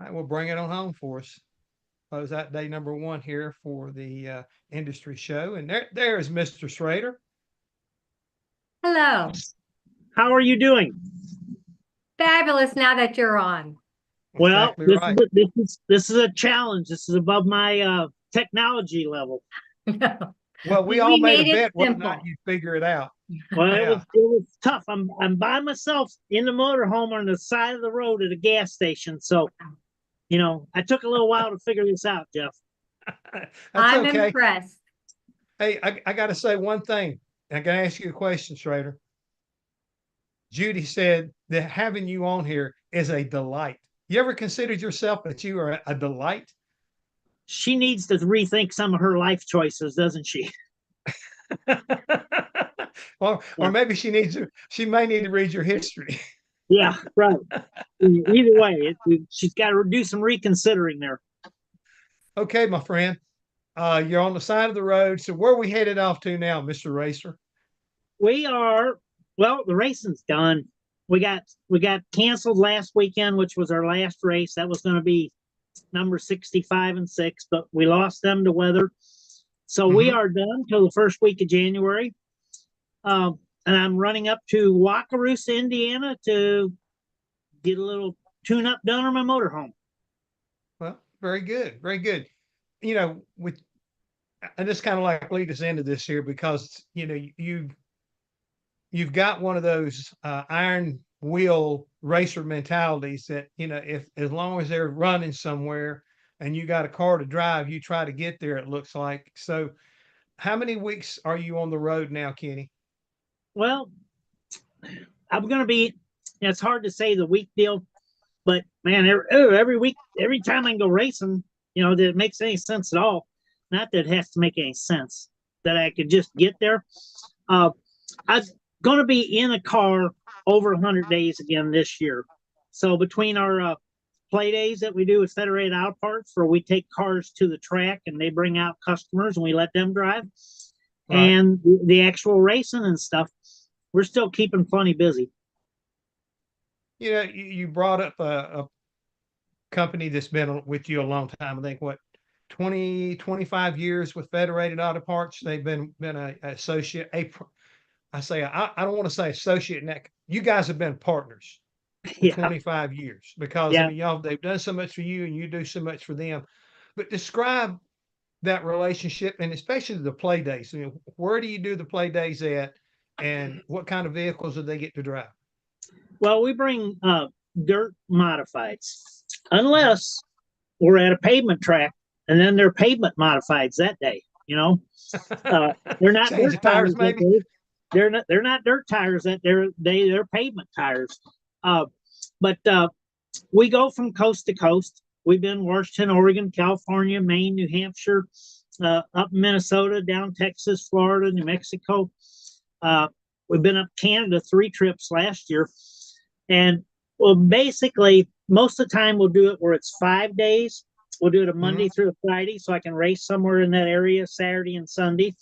All right, we'll bring it on home for us. Close out day number 1 here for the industry show. And there is Mr. Schrader. Hello. How are you doing? Fabulous now that you're on. Well, Exactly this is a challenge. This is above my technology level. Well, we all made a bet whether or not you figure it out. Well, it was tough. I'm by myself in the motorhome on the side of the road at a gas station. So, I took a little while to figure this out, Jeff. I'm impressed. Hey, I got to say one thing. I got to ask you a question, Schrader. Judy said that having you on here is a delight. You ever considered yourself that you are a delight? She needs to rethink some of her life choices, doesn't she? Or maybe she may need to read your history. Yeah, right. Either way, she's got to do some reconsidering there. Okay, my friend. You're on the side of the road. So where are we headed off to now, Mr. Racer? The racing's done. We got canceled last weekend, which was our last race. That was going to be number 65 and 6, but we lost them to weather. So we are done till the first week of January. And I'm running up to Wakarusa, Indiana to get a little tune-up done on my motorhome. Well, very good, very good. You know, I just kind of like lead us into this here because you know you've got one of those iron wheel racer mentalities that you know if as long as they're running somewhere and you got a car to drive, you try to get there. It looks like. So, how many weeks are you on the road now, Kenny? Well, I'm going to be. It's hard to say the week deal, but man, every week, every time I can go racing, you know, that it makes any sense at all. Not that it has to make any sense that I could just get there. I'm going to be in a car over 100 days again this year. So between our play days that we do with Federated Auto Parts, where we take cars to the track and they bring out customers and we let them drive, right, and the actual racing and stuff, we're still keeping plenty busy. You know, you brought up a company that's been with you a long time. I think what 25 years with Federated Auto Parts. They've been an associate. I don't want to say associate. You guys have been partners for 25 years because I mean, they've done so much for you and you do so much for them. But describe that relationship and especially the play days. You know, where do you do the play days at, and what kind of vehicles do they get to drive? Well, we bring dirt modifieds, unless we're at a pavement track, and then they're pavement modifieds that day. You know, they're not dirt tires. Maybe they're not dirt tires that they're pavement tires. But we go from coast to coast. We've been Washington, Oregon, California, Maine, New Hampshire, up Minnesota, down Texas, Florida, New Mexico. We've been up Canada 3 trips last year. And well, basically, most of the time we'll do it where it's 5 days. We'll do it a Monday through a Friday, so I can race somewhere in that area Saturday and Sunday.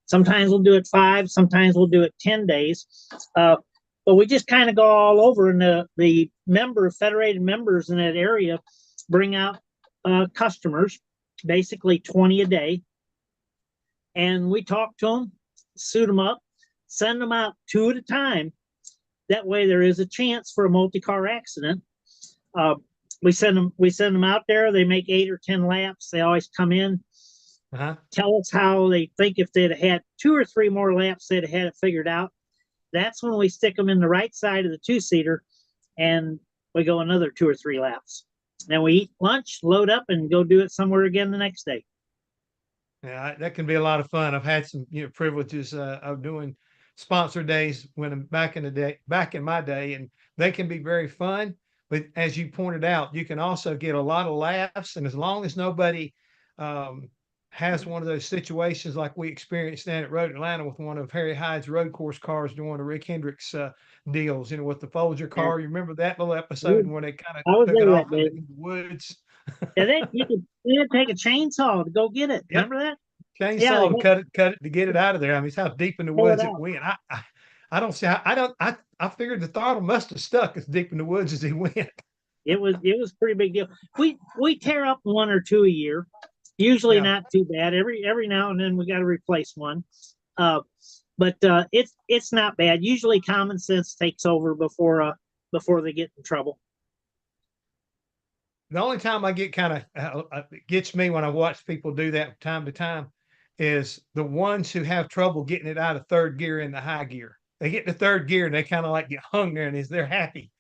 Sometimes we'll do it 5, sometimes we'll do it 10 days. But we just kind of go all over, and the Federated members in that area bring out customers, basically 20 a day. And we talk to them, suit them up, send them out 2 at a time. That way there is a chance for a multi-car accident. We send them out there. They make 8 or 10 laps. They always come in, tell us how they think if they'd had 2 or 3 more laps, they'd have had it figured out. That's when we stick them in the right side of the 2-seater and we go another 2 or 3 laps. Then we eat lunch, load up, and go do it somewhere again the next day. Yeah, that can be a lot of fun. I've had some privileges of doing sponsor days back in my day, and they can be very fun. But as you pointed out, you can also get a lot of laughs, and as long as nobody has one of those situations like we experienced down at Road Atlanta with one of Harry Hyde's road course cars doing one of Rick Hendrick's deals, with the Folger car. You remember that little episode when they kind of took it off in the woods? And then you could take a chainsaw to go get it. Remember that? Chainsaw to cut it to get it out of there. I mean, it's how deep in the woods it went. I don't see how I figured the throttle must have stuck as deep in the woods as he went. It was a pretty big deal. We tear up 1 or 2 a year. Usually not too bad. Every now and then we got to replace one. But it's not bad. Usually common sense takes over before they get in trouble. The only time I get kind of gets me when I watch people do that time to time is the ones who have trouble getting it out of 3rd gear into high gear. They get to 3rd gear and they kind of like get hung there, and they're happy.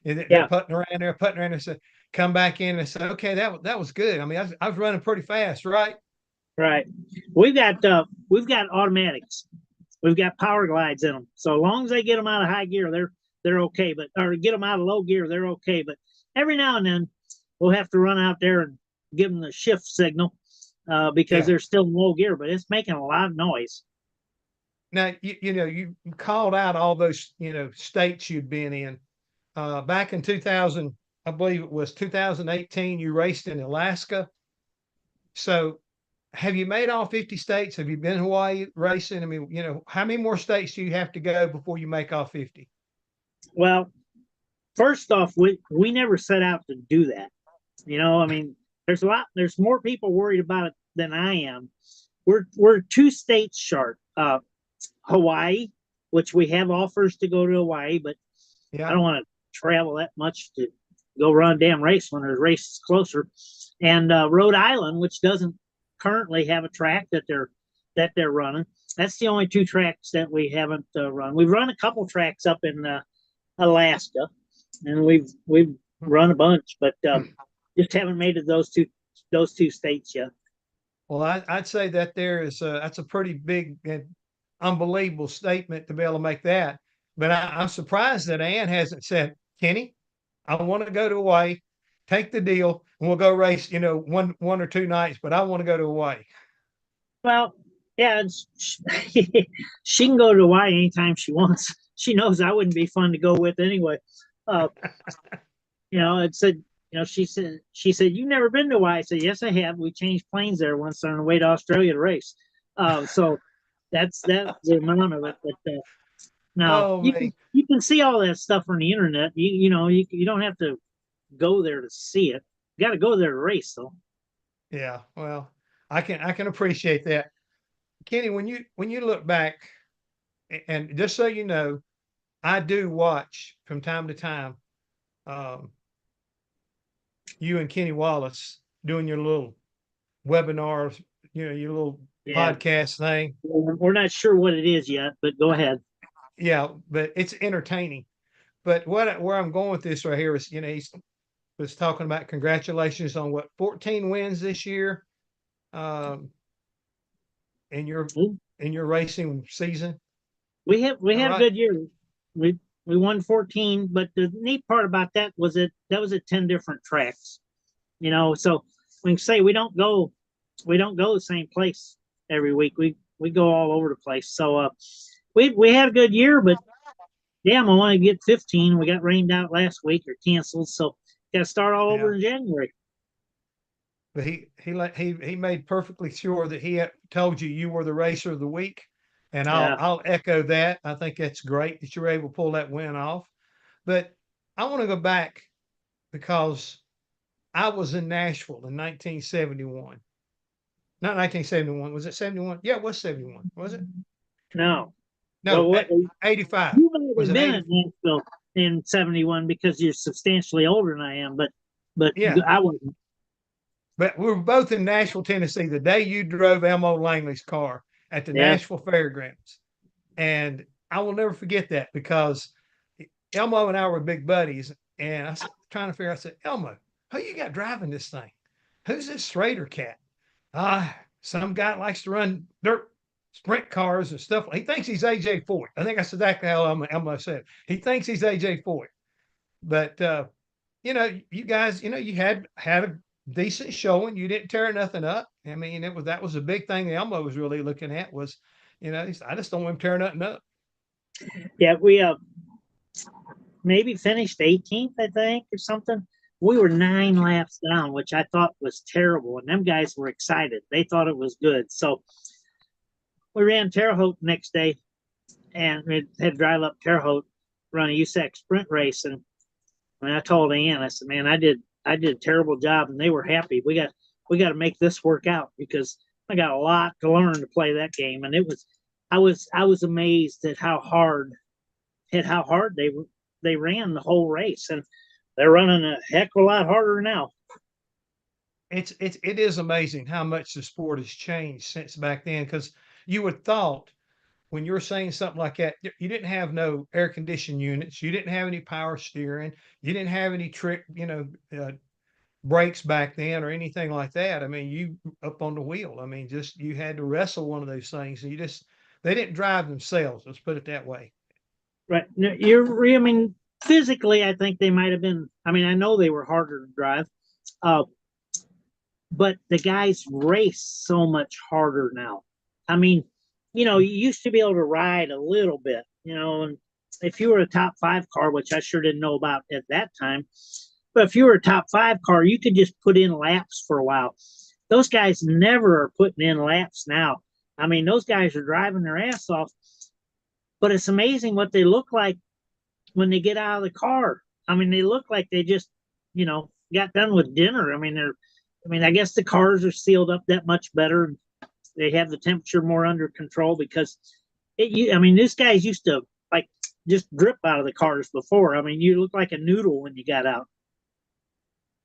And they're putting around there, and say, come back in and say, okay, that was good. I mean, I was running pretty fast, right? Right. We've got automatics. We've got power glides in them. So as long as they get them out of high gear, they're okay. Or get them out of low gear, they're okay. But every now and then we'll have to run out there and give them the shift signal because they're still in low gear, but it's making a lot of noise. Now, you called out all those, states you'd been in. Back in 2000, I believe it was 2018, you raced in Alaska. So have you made all 50 states? Have you been in Hawaii racing? I mean, how many more states do you have to go before you make all 50? Well, first off, we never set out to do that. I mean, there's more people worried about it than I am. We're 2 states short. Hawaii, which we have offers to go to Hawaii, but Yeah. I don't want to travel that much to go run a damn race when there's races closer. And Rhode Island, which doesn't currently have a track that they're running. That's the only 2 tracks that we haven't run. We've run a couple tracks up in Alaska, and we've run a bunch, but just haven't made it those two states yet. Well, I'd say that that's a pretty big and unbelievable statement to be able to make that. But I'm surprised that Ann hasn't said, Kenny, I want to go to Hawaii, take the deal, and we'll go race, one or 2 nights, but I want to go to Hawaii. Well, yeah, she can go to Hawaii anytime she wants. She knows I wouldn't be fun to go with anyway. It said, she said, you've never been to Hawaii. I said, yes, I have. We changed planes there once on the way to Australia to race. So that's the amount of it. But now you can see all that stuff on the internet. You don't have to go there to see it. You got to go there to race, though. Yeah, well, I can appreciate that. Kenny, when you look back, and just so you know, I do watch from time to time you and Kenny Wallace doing your little webinars, your little podcast thing. We're not sure what it is yet, but go ahead. Yeah, but it's entertaining. But where I'm going with this right here is, he was talking about congratulations on 14 wins this year. In your racing season. We had a good year. We won 14, but the neat part about that was that was at 10 different tracks. So we can say we don't go the same place every week. We go all over the place. So we had a good year, but damn, I want to get 15. We got rained out last week or canceled, so got to start all over in January. But he made perfectly sure that he had told you were the racer of the week, and I'll echo that. I think that's great that you were able to pull that win off. But I want to go back because I was in Nashville in 1971. Not 1971. Was it 71? Yeah, it was 71. Was it? No, 85. You might have been in Nashville in 71 because you're substantially older than I am, but yeah. I wasn't. But we were both in Nashville, Tennessee, the day you drove Elmo Langley's car at the Nashville Fairgrounds. And I will never forget that because Elmo and I were big buddies. And I was trying to figure out, I said, Elmo, who you got driving this thing? Who's this Schrader cat? Some guy likes to run dirt sprint cars and stuff. He thinks he's AJ Foyt. I think that's exactly how Elmo said it. He thinks he's AJ Foyt. But, you guys, you had a decent showing. You didn't tear nothing up. I mean, that was a big thing Elmo was really looking at was, I just don't want him tearing nothing up. Yeah, we maybe finished 18th, I think, or something. We were 9 laps down, which I thought was terrible, and them guys were excited. They thought it was good. So we ran Terre Haute next day, and we had to drive up Terre Haute, run a USAC sprint race, and I told Ann, I said, man, I did a terrible job, and they were happy. We got to make this work out because I got a lot to learn to play that game. And I was amazed at how hard they ran the whole race, and they're running a heck of a lot harder now. It is amazing how much the sport has changed since back then. Because you would thought when you're saying something like that, you didn't have no air conditioning units, you didn't have any power steering, you didn't have any trick, brakes back then or anything like that. I mean, you up on the wheel. I mean, just you had to wrestle one of those things. They didn't drive themselves. Let's put it that way. Right. Physically, I think they might have been. I mean, I know they were harder to drive, but the guys race so much harder now. I mean, you used to be able to ride a little bit, and if you were a top 5 car, which I sure didn't know about at that time, but if you were a top 5 car, you could just put in laps for a while. Those guys never are putting in laps now. I mean, those guys are driving their ass off, but it's amazing what they look like when they get out of the car. I mean, they look like they just, got done with dinner. I mean, I guess the cars are sealed up that much better. They have the temperature more under control because I mean, these guys used to like just drip out of the cars before. I mean, you looked like a noodle when you got out.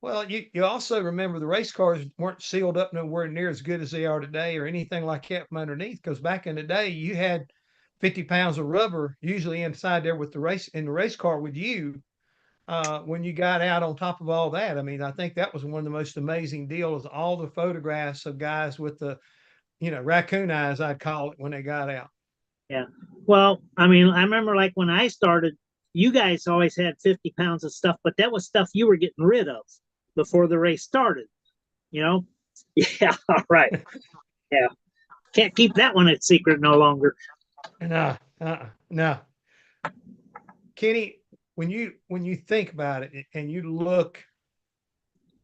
Well, you also remember the race cars weren't sealed up nowhere near as good as they are today or anything like that from underneath. Because back in the day, you had 50 pounds of rubber usually inside there with the race car with you when you got out on top of all that. I mean, I think that was one of the most amazing deals. All the photographs of guys with the, raccoon eyes, I'd call it, when they got out. Yeah. Well, I mean, I remember like when I started, you guys always had 50 pounds of stuff, but that was stuff you were getting rid of before the race started, you know? Yeah. All right. Yeah. Can't keep that one a secret no longer. No. Kenny, when you think about it and you look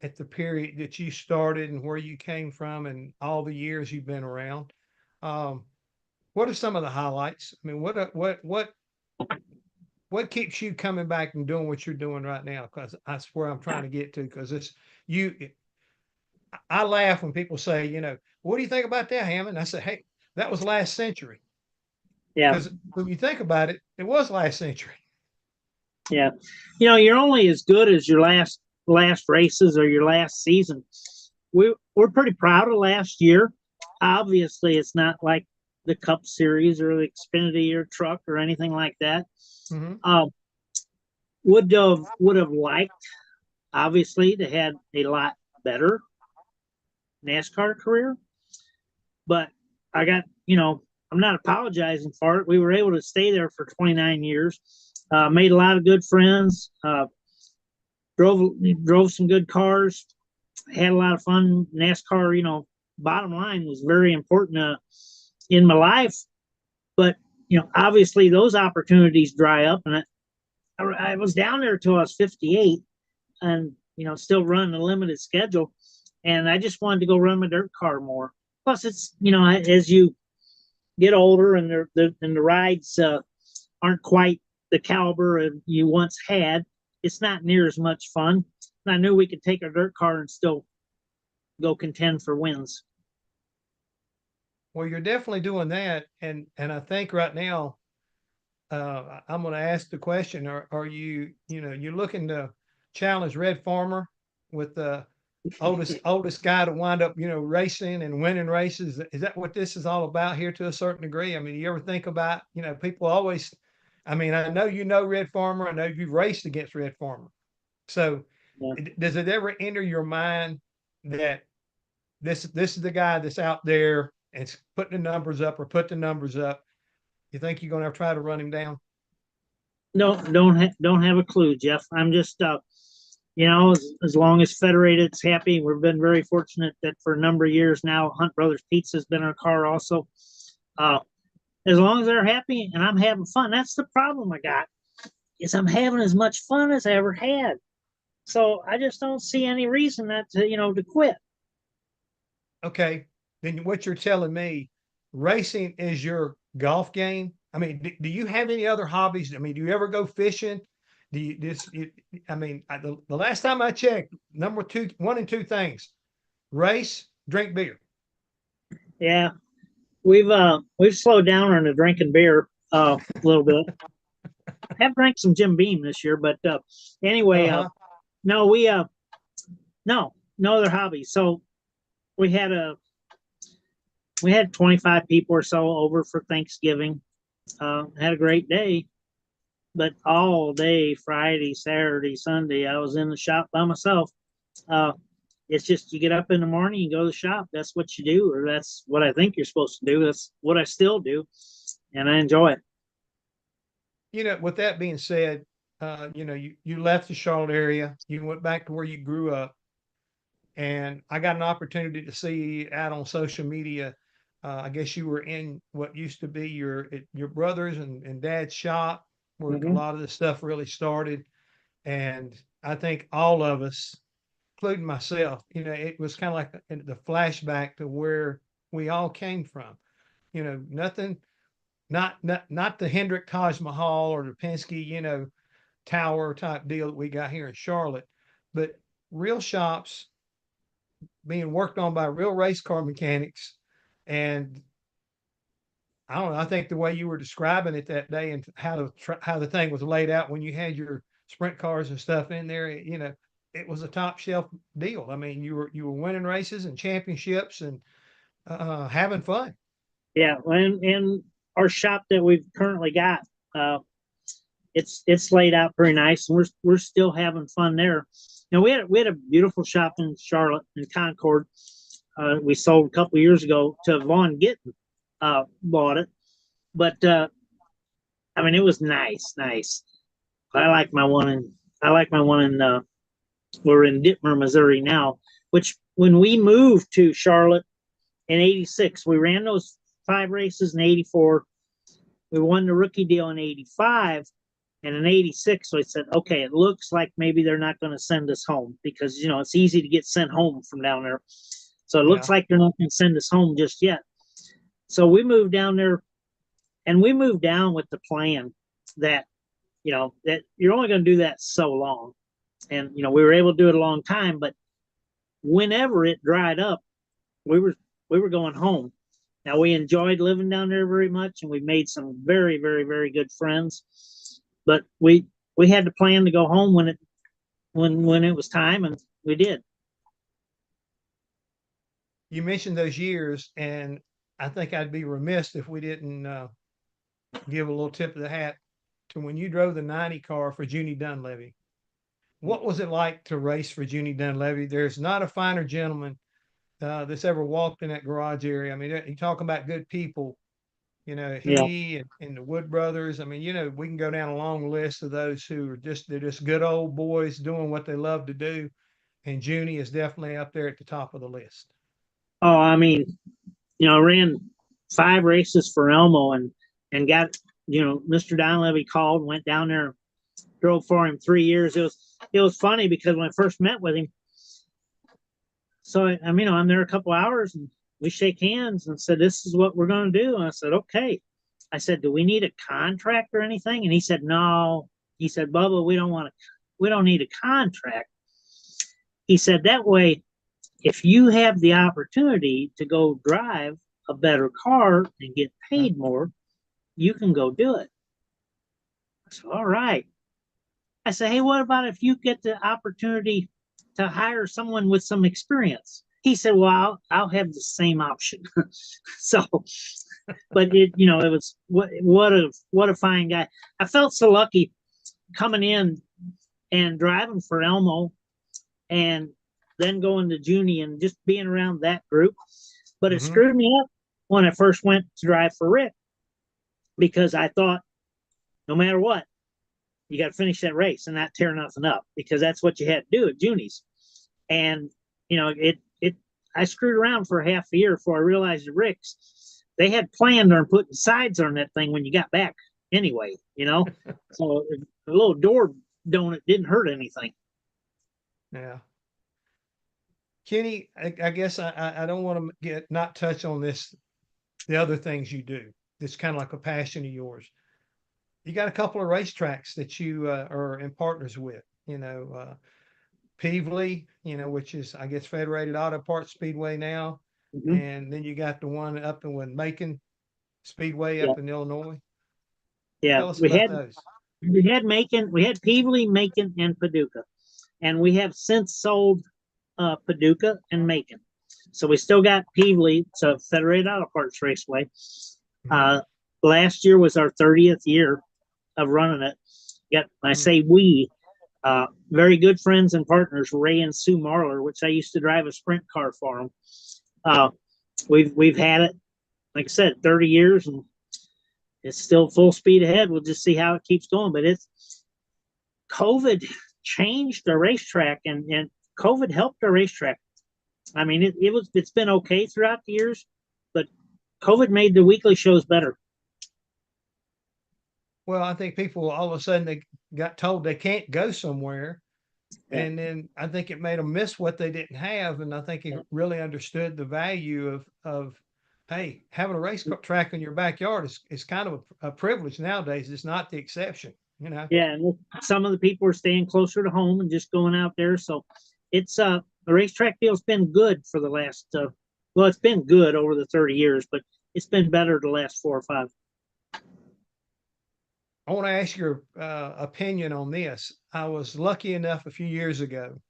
at the period that you started and where you came from and all the years you've been around, what are some of the highlights? I mean, what keeps you coming back and doing what you're doing right now? Because that's where I'm trying to get to. Because I laugh when people say, what do you think about that, Hammond? I say, hey, that was last century. Yeah. Because when you think about it, it was last century. Yeah. You're only as good as your last races or your last season. We're pretty proud of last year. Obviously, it's not like the Cup Series or the Xfinity or Truck or anything like that. Mm-hmm. Would have liked, obviously, to had a lot better NASCAR career, but I got, I'm not apologizing for it. We were able to stay there for 29 years, made a lot of good friends, drove some good cars, had a lot of fun. NASCAR, bottom line was very important in my life, but obviously those opportunities dry up, and I was down there till I was 58, and still running a limited schedule, and I just wanted to go run my dirt car more. Plus, it's as you get older and the rides aren't quite the caliber you once had, it's not near as much fun. And I knew we could take our dirt car and still go contend for wins. Well, you're definitely doing that, and I think right now, I'm going to ask the question: Are you you're looking to challenge Red Farmer with the oldest guy to wind up racing and winning races? Is that what this is all about here to a certain degree? I mean, you ever think about people always? I mean, I know Red Farmer. I know you've raced against Red Farmer. So, does it ever enter your mind that this is the guy that's out there and putting the numbers up or put the numbers up? You think you're going to try to run him down? No, don't have a clue, Jeff. I'm just, as long as Federated's happy, we've been very fortunate that for a number of years now, Hunt Brothers Pizza has been our car also. As long as they're happy and I'm having fun, that's the problem I got, is I'm having as much fun as I ever had. So I just don't see any reason to quit. Okay, then what you're telling me, racing is your golf game. I mean, do you have any other hobbies? I mean, do you ever go fishing? Do you the last time I checked, one and two things: race, drink beer. Yeah, we've slowed down on the drinking beer a little bit. I have drank some Jim Beam this year, but anyway, no, no other hobbies. So we had 25 people or so over for Thanksgiving. Had a great day, but all day Friday, Saturday, Sunday, I was in the shop by myself. It's just you get up in the morning, you go to the shop. That's what you do, or that's what I think you're supposed to do. That's what I still do, and I enjoy it. With that being said, you left the Charlotte area, you went back to where you grew up, and I got an opportunity to see out on social media. I guess you were in what used to be your brother's and dad's shop where a lot of the stuff really started. And I think all of us, including myself, it was kind of like the flashback to where we all came from. Nothing, not the Hendrick Taj Mahal or the Penske, tower type deal that we got here in Charlotte, but real shops being worked on by real race car mechanics, and I don't know. I think the way you were describing it that day and how the thing was laid out when you had your sprint cars and stuff in there, it was a top shelf deal. I mean, you were winning races and championships and having fun. Yeah, and our shop that we've currently got, it's laid out pretty nice, and we're still having fun there. You know, we had a beautiful shop in Charlotte in Concord. We sold a couple of years ago to Vaughn Gittin, bought it, but I mean, it was nice. I like my one in we're in Dittmer, Missouri now, which when we moved to Charlotte in '86, we ran those 5 races in '84. We won the rookie deal in '85, and in '86, so I said, okay, it looks like maybe they're not going to send us home because, it's easy to get sent home from down there. So it looks like they're not going to send us home just yet. So we moved down there, and we moved down with the plan that, that you're only going to do that so long. And, we were able to do it a long time, but whenever it dried up, we were going home. Now, we enjoyed living down there very much, and we made some very, very, very good friends. But we had to plan to go home when it was time, and we did. You mentioned those years, and I think I'd be remiss if we didn't give a little tip of the hat to when you drove the 90 car for Junie Dunleavy. What was it like to race for Junie Dunleavy? There's not a finer gentleman that's ever walked in that garage area. I mean, you talk about good people, he and the Wood brothers. I mean, we can go down a long list of those who are they're just good old boys doing what they love to do. And Junie is definitely up there at the top of the list. Oh, I mean, I ran 5 races for Elmo and got, Mr. Dunleavy called, went down there, drove for him 3 years. It was funny because when I first met with him, so I'm there a couple hours and we shake hands and said, this is what we're going to do. And I said, okay. I said, do we need a contract or anything? And he said, no. He said, Bubba, we don't need a contract. He said, that way, if you have the opportunity to go drive a better car and get paid more, you can go do it. I said, all right. I said, hey, what about if you get the opportunity to hire someone with some experience? He said, well, I'll have the same option. So, but it was what a fine guy. I felt so lucky coming in and driving for Elmo and then going to Junie and just being around that group. But it screwed me up when I first went to drive for Rick, because I thought no matter what, you got to finish that race and not tear nothing up, because that's what you had to do at Junie's. And, I screwed around for half a year before I realized the Ricks, they had planned on putting sides on that thing when you got back anyway, So a little door donut didn't hurt anything. Yeah. Kenny, I guess I don't want to not touch on the other things you do. It's kind of like a passion of yours. You got a couple of racetracks that you are in partners with, Peevely, which is, I guess, Federated Auto Parts Speedway now. And then you got the one up in Macon Speedway up in Illinois. Yeah, Tell us about those. We had Peevely, Macon, and Paducah. And we have since sold Paducah and Macon. So we still got Peevely, it's a Federated Auto Parts Raceway. Last year was our 30th year of running it. I say we, very good friends and partners, Ray and Sue Marler, which I used to drive a sprint car for them. We've had it, like I said, 30 years, and it's still full speed ahead. We'll just see how it keeps going. But COVID changed the racetrack, and COVID helped our racetrack. I mean, it's been okay throughout the years, but COVID made the weekly shows better. Well, I think people all of a sudden they got told they can't go somewhere. And then I think it made them miss what they didn't have. And I think he really understood the value of hey, having a race track in your backyard is kind of a privilege nowadays. It's not the exception, Yeah, and some of the people are staying closer to home and just going out there. So it's the racetrack deal's been good for the last it's been good over the 30 years, but it's been better the last 4 or 5. I want to ask your opinion on this. I was lucky enough a few years ago,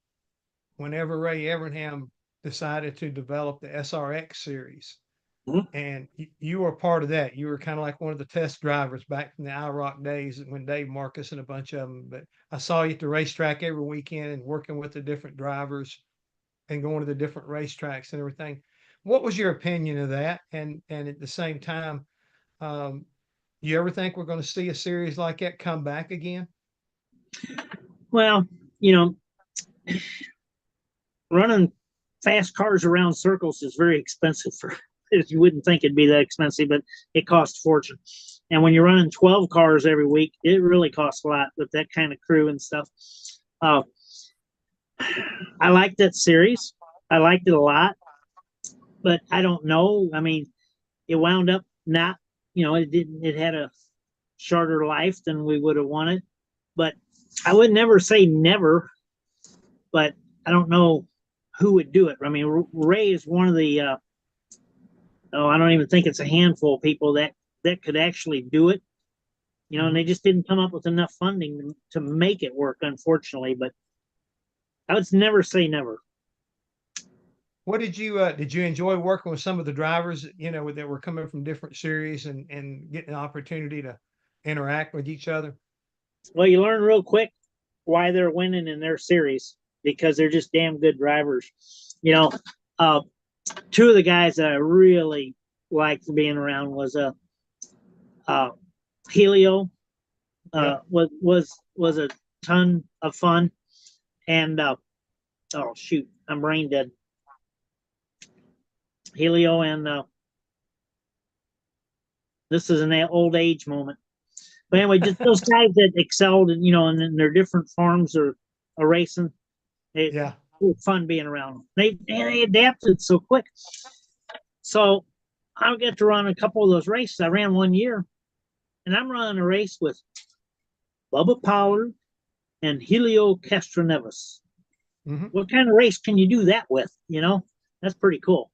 whenever Ray Evernham decided to develop the SRX series, and you were part of that. You were kind of like one of the test drivers back from the IROC days when Dave Marcus and a bunch of them. But I saw you at the racetrack every weekend and working with the different drivers and going to the different racetracks and everything. What was your opinion of that? And at the same time, you ever think we're going to see a series like that come back again? Well, you know, running fast cars around circles is very expensive. You wouldn't think it'd be that expensive, but it costs a fortune. And when you're running 12 cars every week, it really costs a lot with that kind of crew and stuff. I liked that series. I liked it a lot, but I don't know. I mean, it wound up not, it had a shorter life than we would have wanted, but I would never say never, but I don't know who would do it. I mean, Ray is one of the, I don't even think it's a handful of people that could actually do it, and they just didn't come up with enough funding to make it work, unfortunately, but I would never say never. What did you enjoy working with some of the drivers, that were coming from different series and getting an opportunity to interact with each other? Well, you learn real quick why they're winning in their series, because they're just damn good drivers. Two of the guys that I really liked being around was Helio, was a ton of fun, and oh shoot, I'm brain dead. Helio and this is an old age moment, but anyway, just those guys that excelled, in their different forms of racing. It was fun being around them. They adapted so quick. So I'll get to run a couple of those races. I ran one year, and I'm running a race with Bubba Palou and Helio Castroneves. What kind of race can you do that with? That's pretty cool.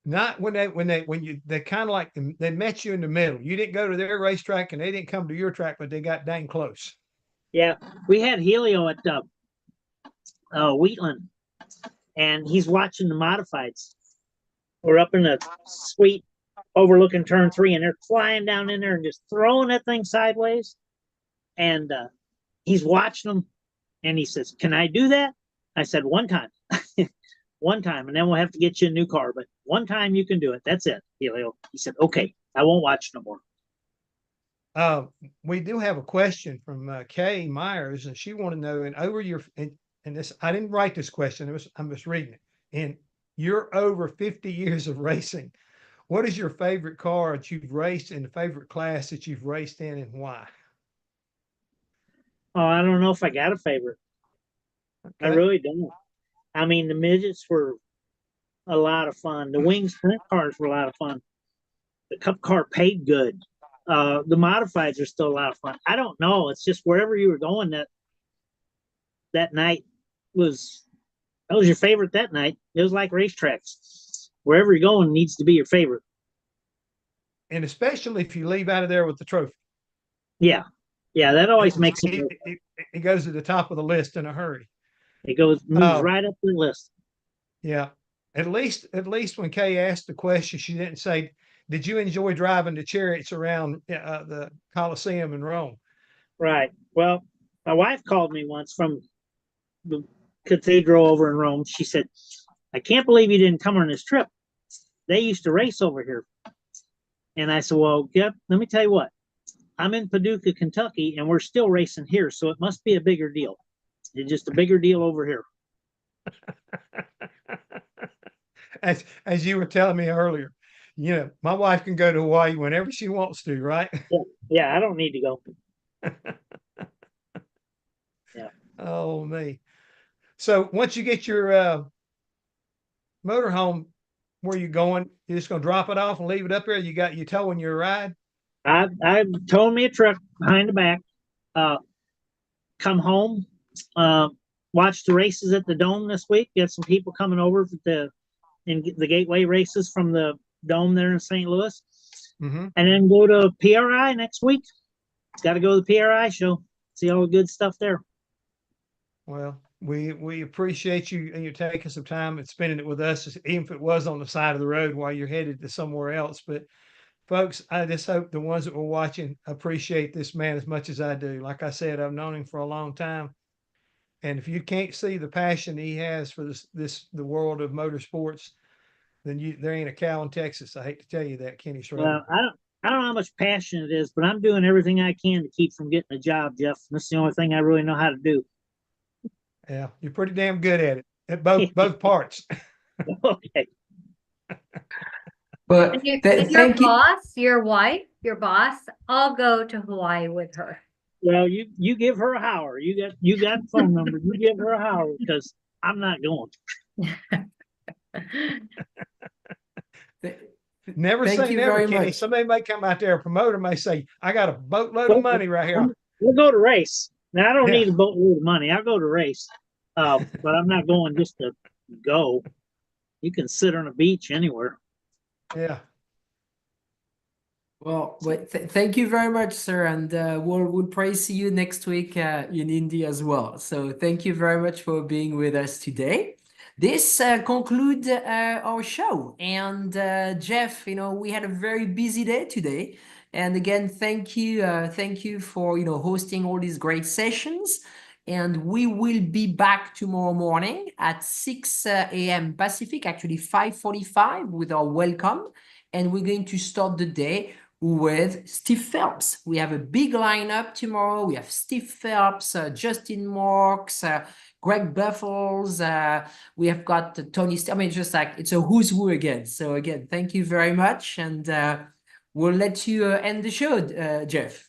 Not when they kind of like they met you in the middle. You didn't go to their racetrack and they didn't come to your track, but they got dang close. Yeah, we had Helio at Wheatland, and he's watching the modifieds. We're up in the suite overlooking turn 3, and they're flying down in there and just throwing that thing sideways. And he's watching them, and he says, "Can I do that?" I said, "One time." One time, and then we'll have to get you a new car, but one time you can do it. That's it, Helio. He said, "Okay, I won't watch no more." We do have a question from Kay Myers, and she wanted to know, and this, I didn't write this question, I'm just reading it. And you're over 50 years of racing. What is your favorite car that you've raced and the favorite class that you've raced in, and why? Oh, I don't know if I got a favorite. Okay. I really don't. I mean, the midgets were a lot of fun. The wing sprint cars were a lot of fun. The cup car paid good. The modifieds are still a lot of fun. I don't know. It's just wherever you were going that night was your favorite that night. It was like racetracks. Wherever you're going needs to be your favorite. And especially if you leave out of there with the trophy. Yeah. Yeah, that always makes it. It goes to the top of the list in a hurry. It moves right up the list. Yeah. At least when Kay asked the question, she didn't say, "Did you enjoy driving the chariots around the Colosseum in Rome?" Right. Well, my wife called me once from the cathedral over in Rome. She said, "I can't believe you didn't come on this trip. They used to race over here." And I said, "Well, yep, let me tell you what. I'm in Paducah, Kentucky, and we're still racing here, so it must be a bigger deal. It's just a bigger deal over here." As you were telling me earlier, my wife can go to Hawaii whenever she wants to, right? Yeah, I don't need to go. Yeah. Oh, me. So once you get your motorhome, where you going? You're just gonna drop it off and leave it up there? You towing your ride? I'm towing me a truck behind the back. Come home. Watch the races at the Dome this week. Got some people coming over in the Gateway races from the Dome there in St. Louis, Mm-hmm. and then go to PRI next week. Got to go to the PRI show, see all the good stuff there. Well, we appreciate you and you taking some time and spending it with us, even if it was on the side of the road while you're headed to somewhere else. But folks, I just hope the ones that were watching appreciate this man as much as I do. Like I said, I've known him for a long time. And if you can't see the passion he has for the world of motorsports, then there ain't a cow in Texas. I hate to tell you that, Kenny Schroeder. Well, I don't know how much passion it is, but I'm doing everything I can to keep from getting a job, Jeff. That's the only thing I really know how to do. Yeah, you're pretty damn good at it, at both parts. Okay. But And your thank you. boss, your wife, your boss, I'll go to Hawaii with her. Well, you give her a holler. You got the phone number. You give her a holler because I'm not going. Never Thank say you never, very Kenny. much. Somebody may come out there, a promoter may say, I got a boatload of money right here. We'll go to race. Now, I don't Yeah. need a boatload of money. I'll go to race. But I'm not going just to go. You can sit on a beach anywhere. Yeah. Well, thank you very much, sir, and we'll probably see you next week in Indy as well. So thank you very much for being with us today. This concludes our show. And Jeff, we had a very busy day today. And again, thank you for hosting all these great sessions. And we will be back tomorrow morning at 6 a.m. Pacific, actually 5:45 with our welcome. And we're going to start the day with Steve Phelps. We have a big lineup tomorrow. We have Steve Phelps, Justin Marks, Greg Buffles. We have got Tony. Just like it's a who's who again. So again, thank you very much. And we'll let you end the show, Jeff.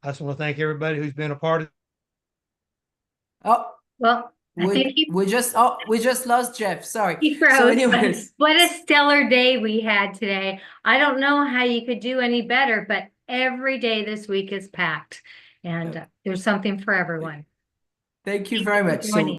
I just want to thank everybody who's been a part of. Oh, well, we just lost Jeff. Sorry. He froze. So anyways, what a stellar day we had today. I don't know how you could do any better, but every day this week is packed, and there's something for everyone. Thank you very much. So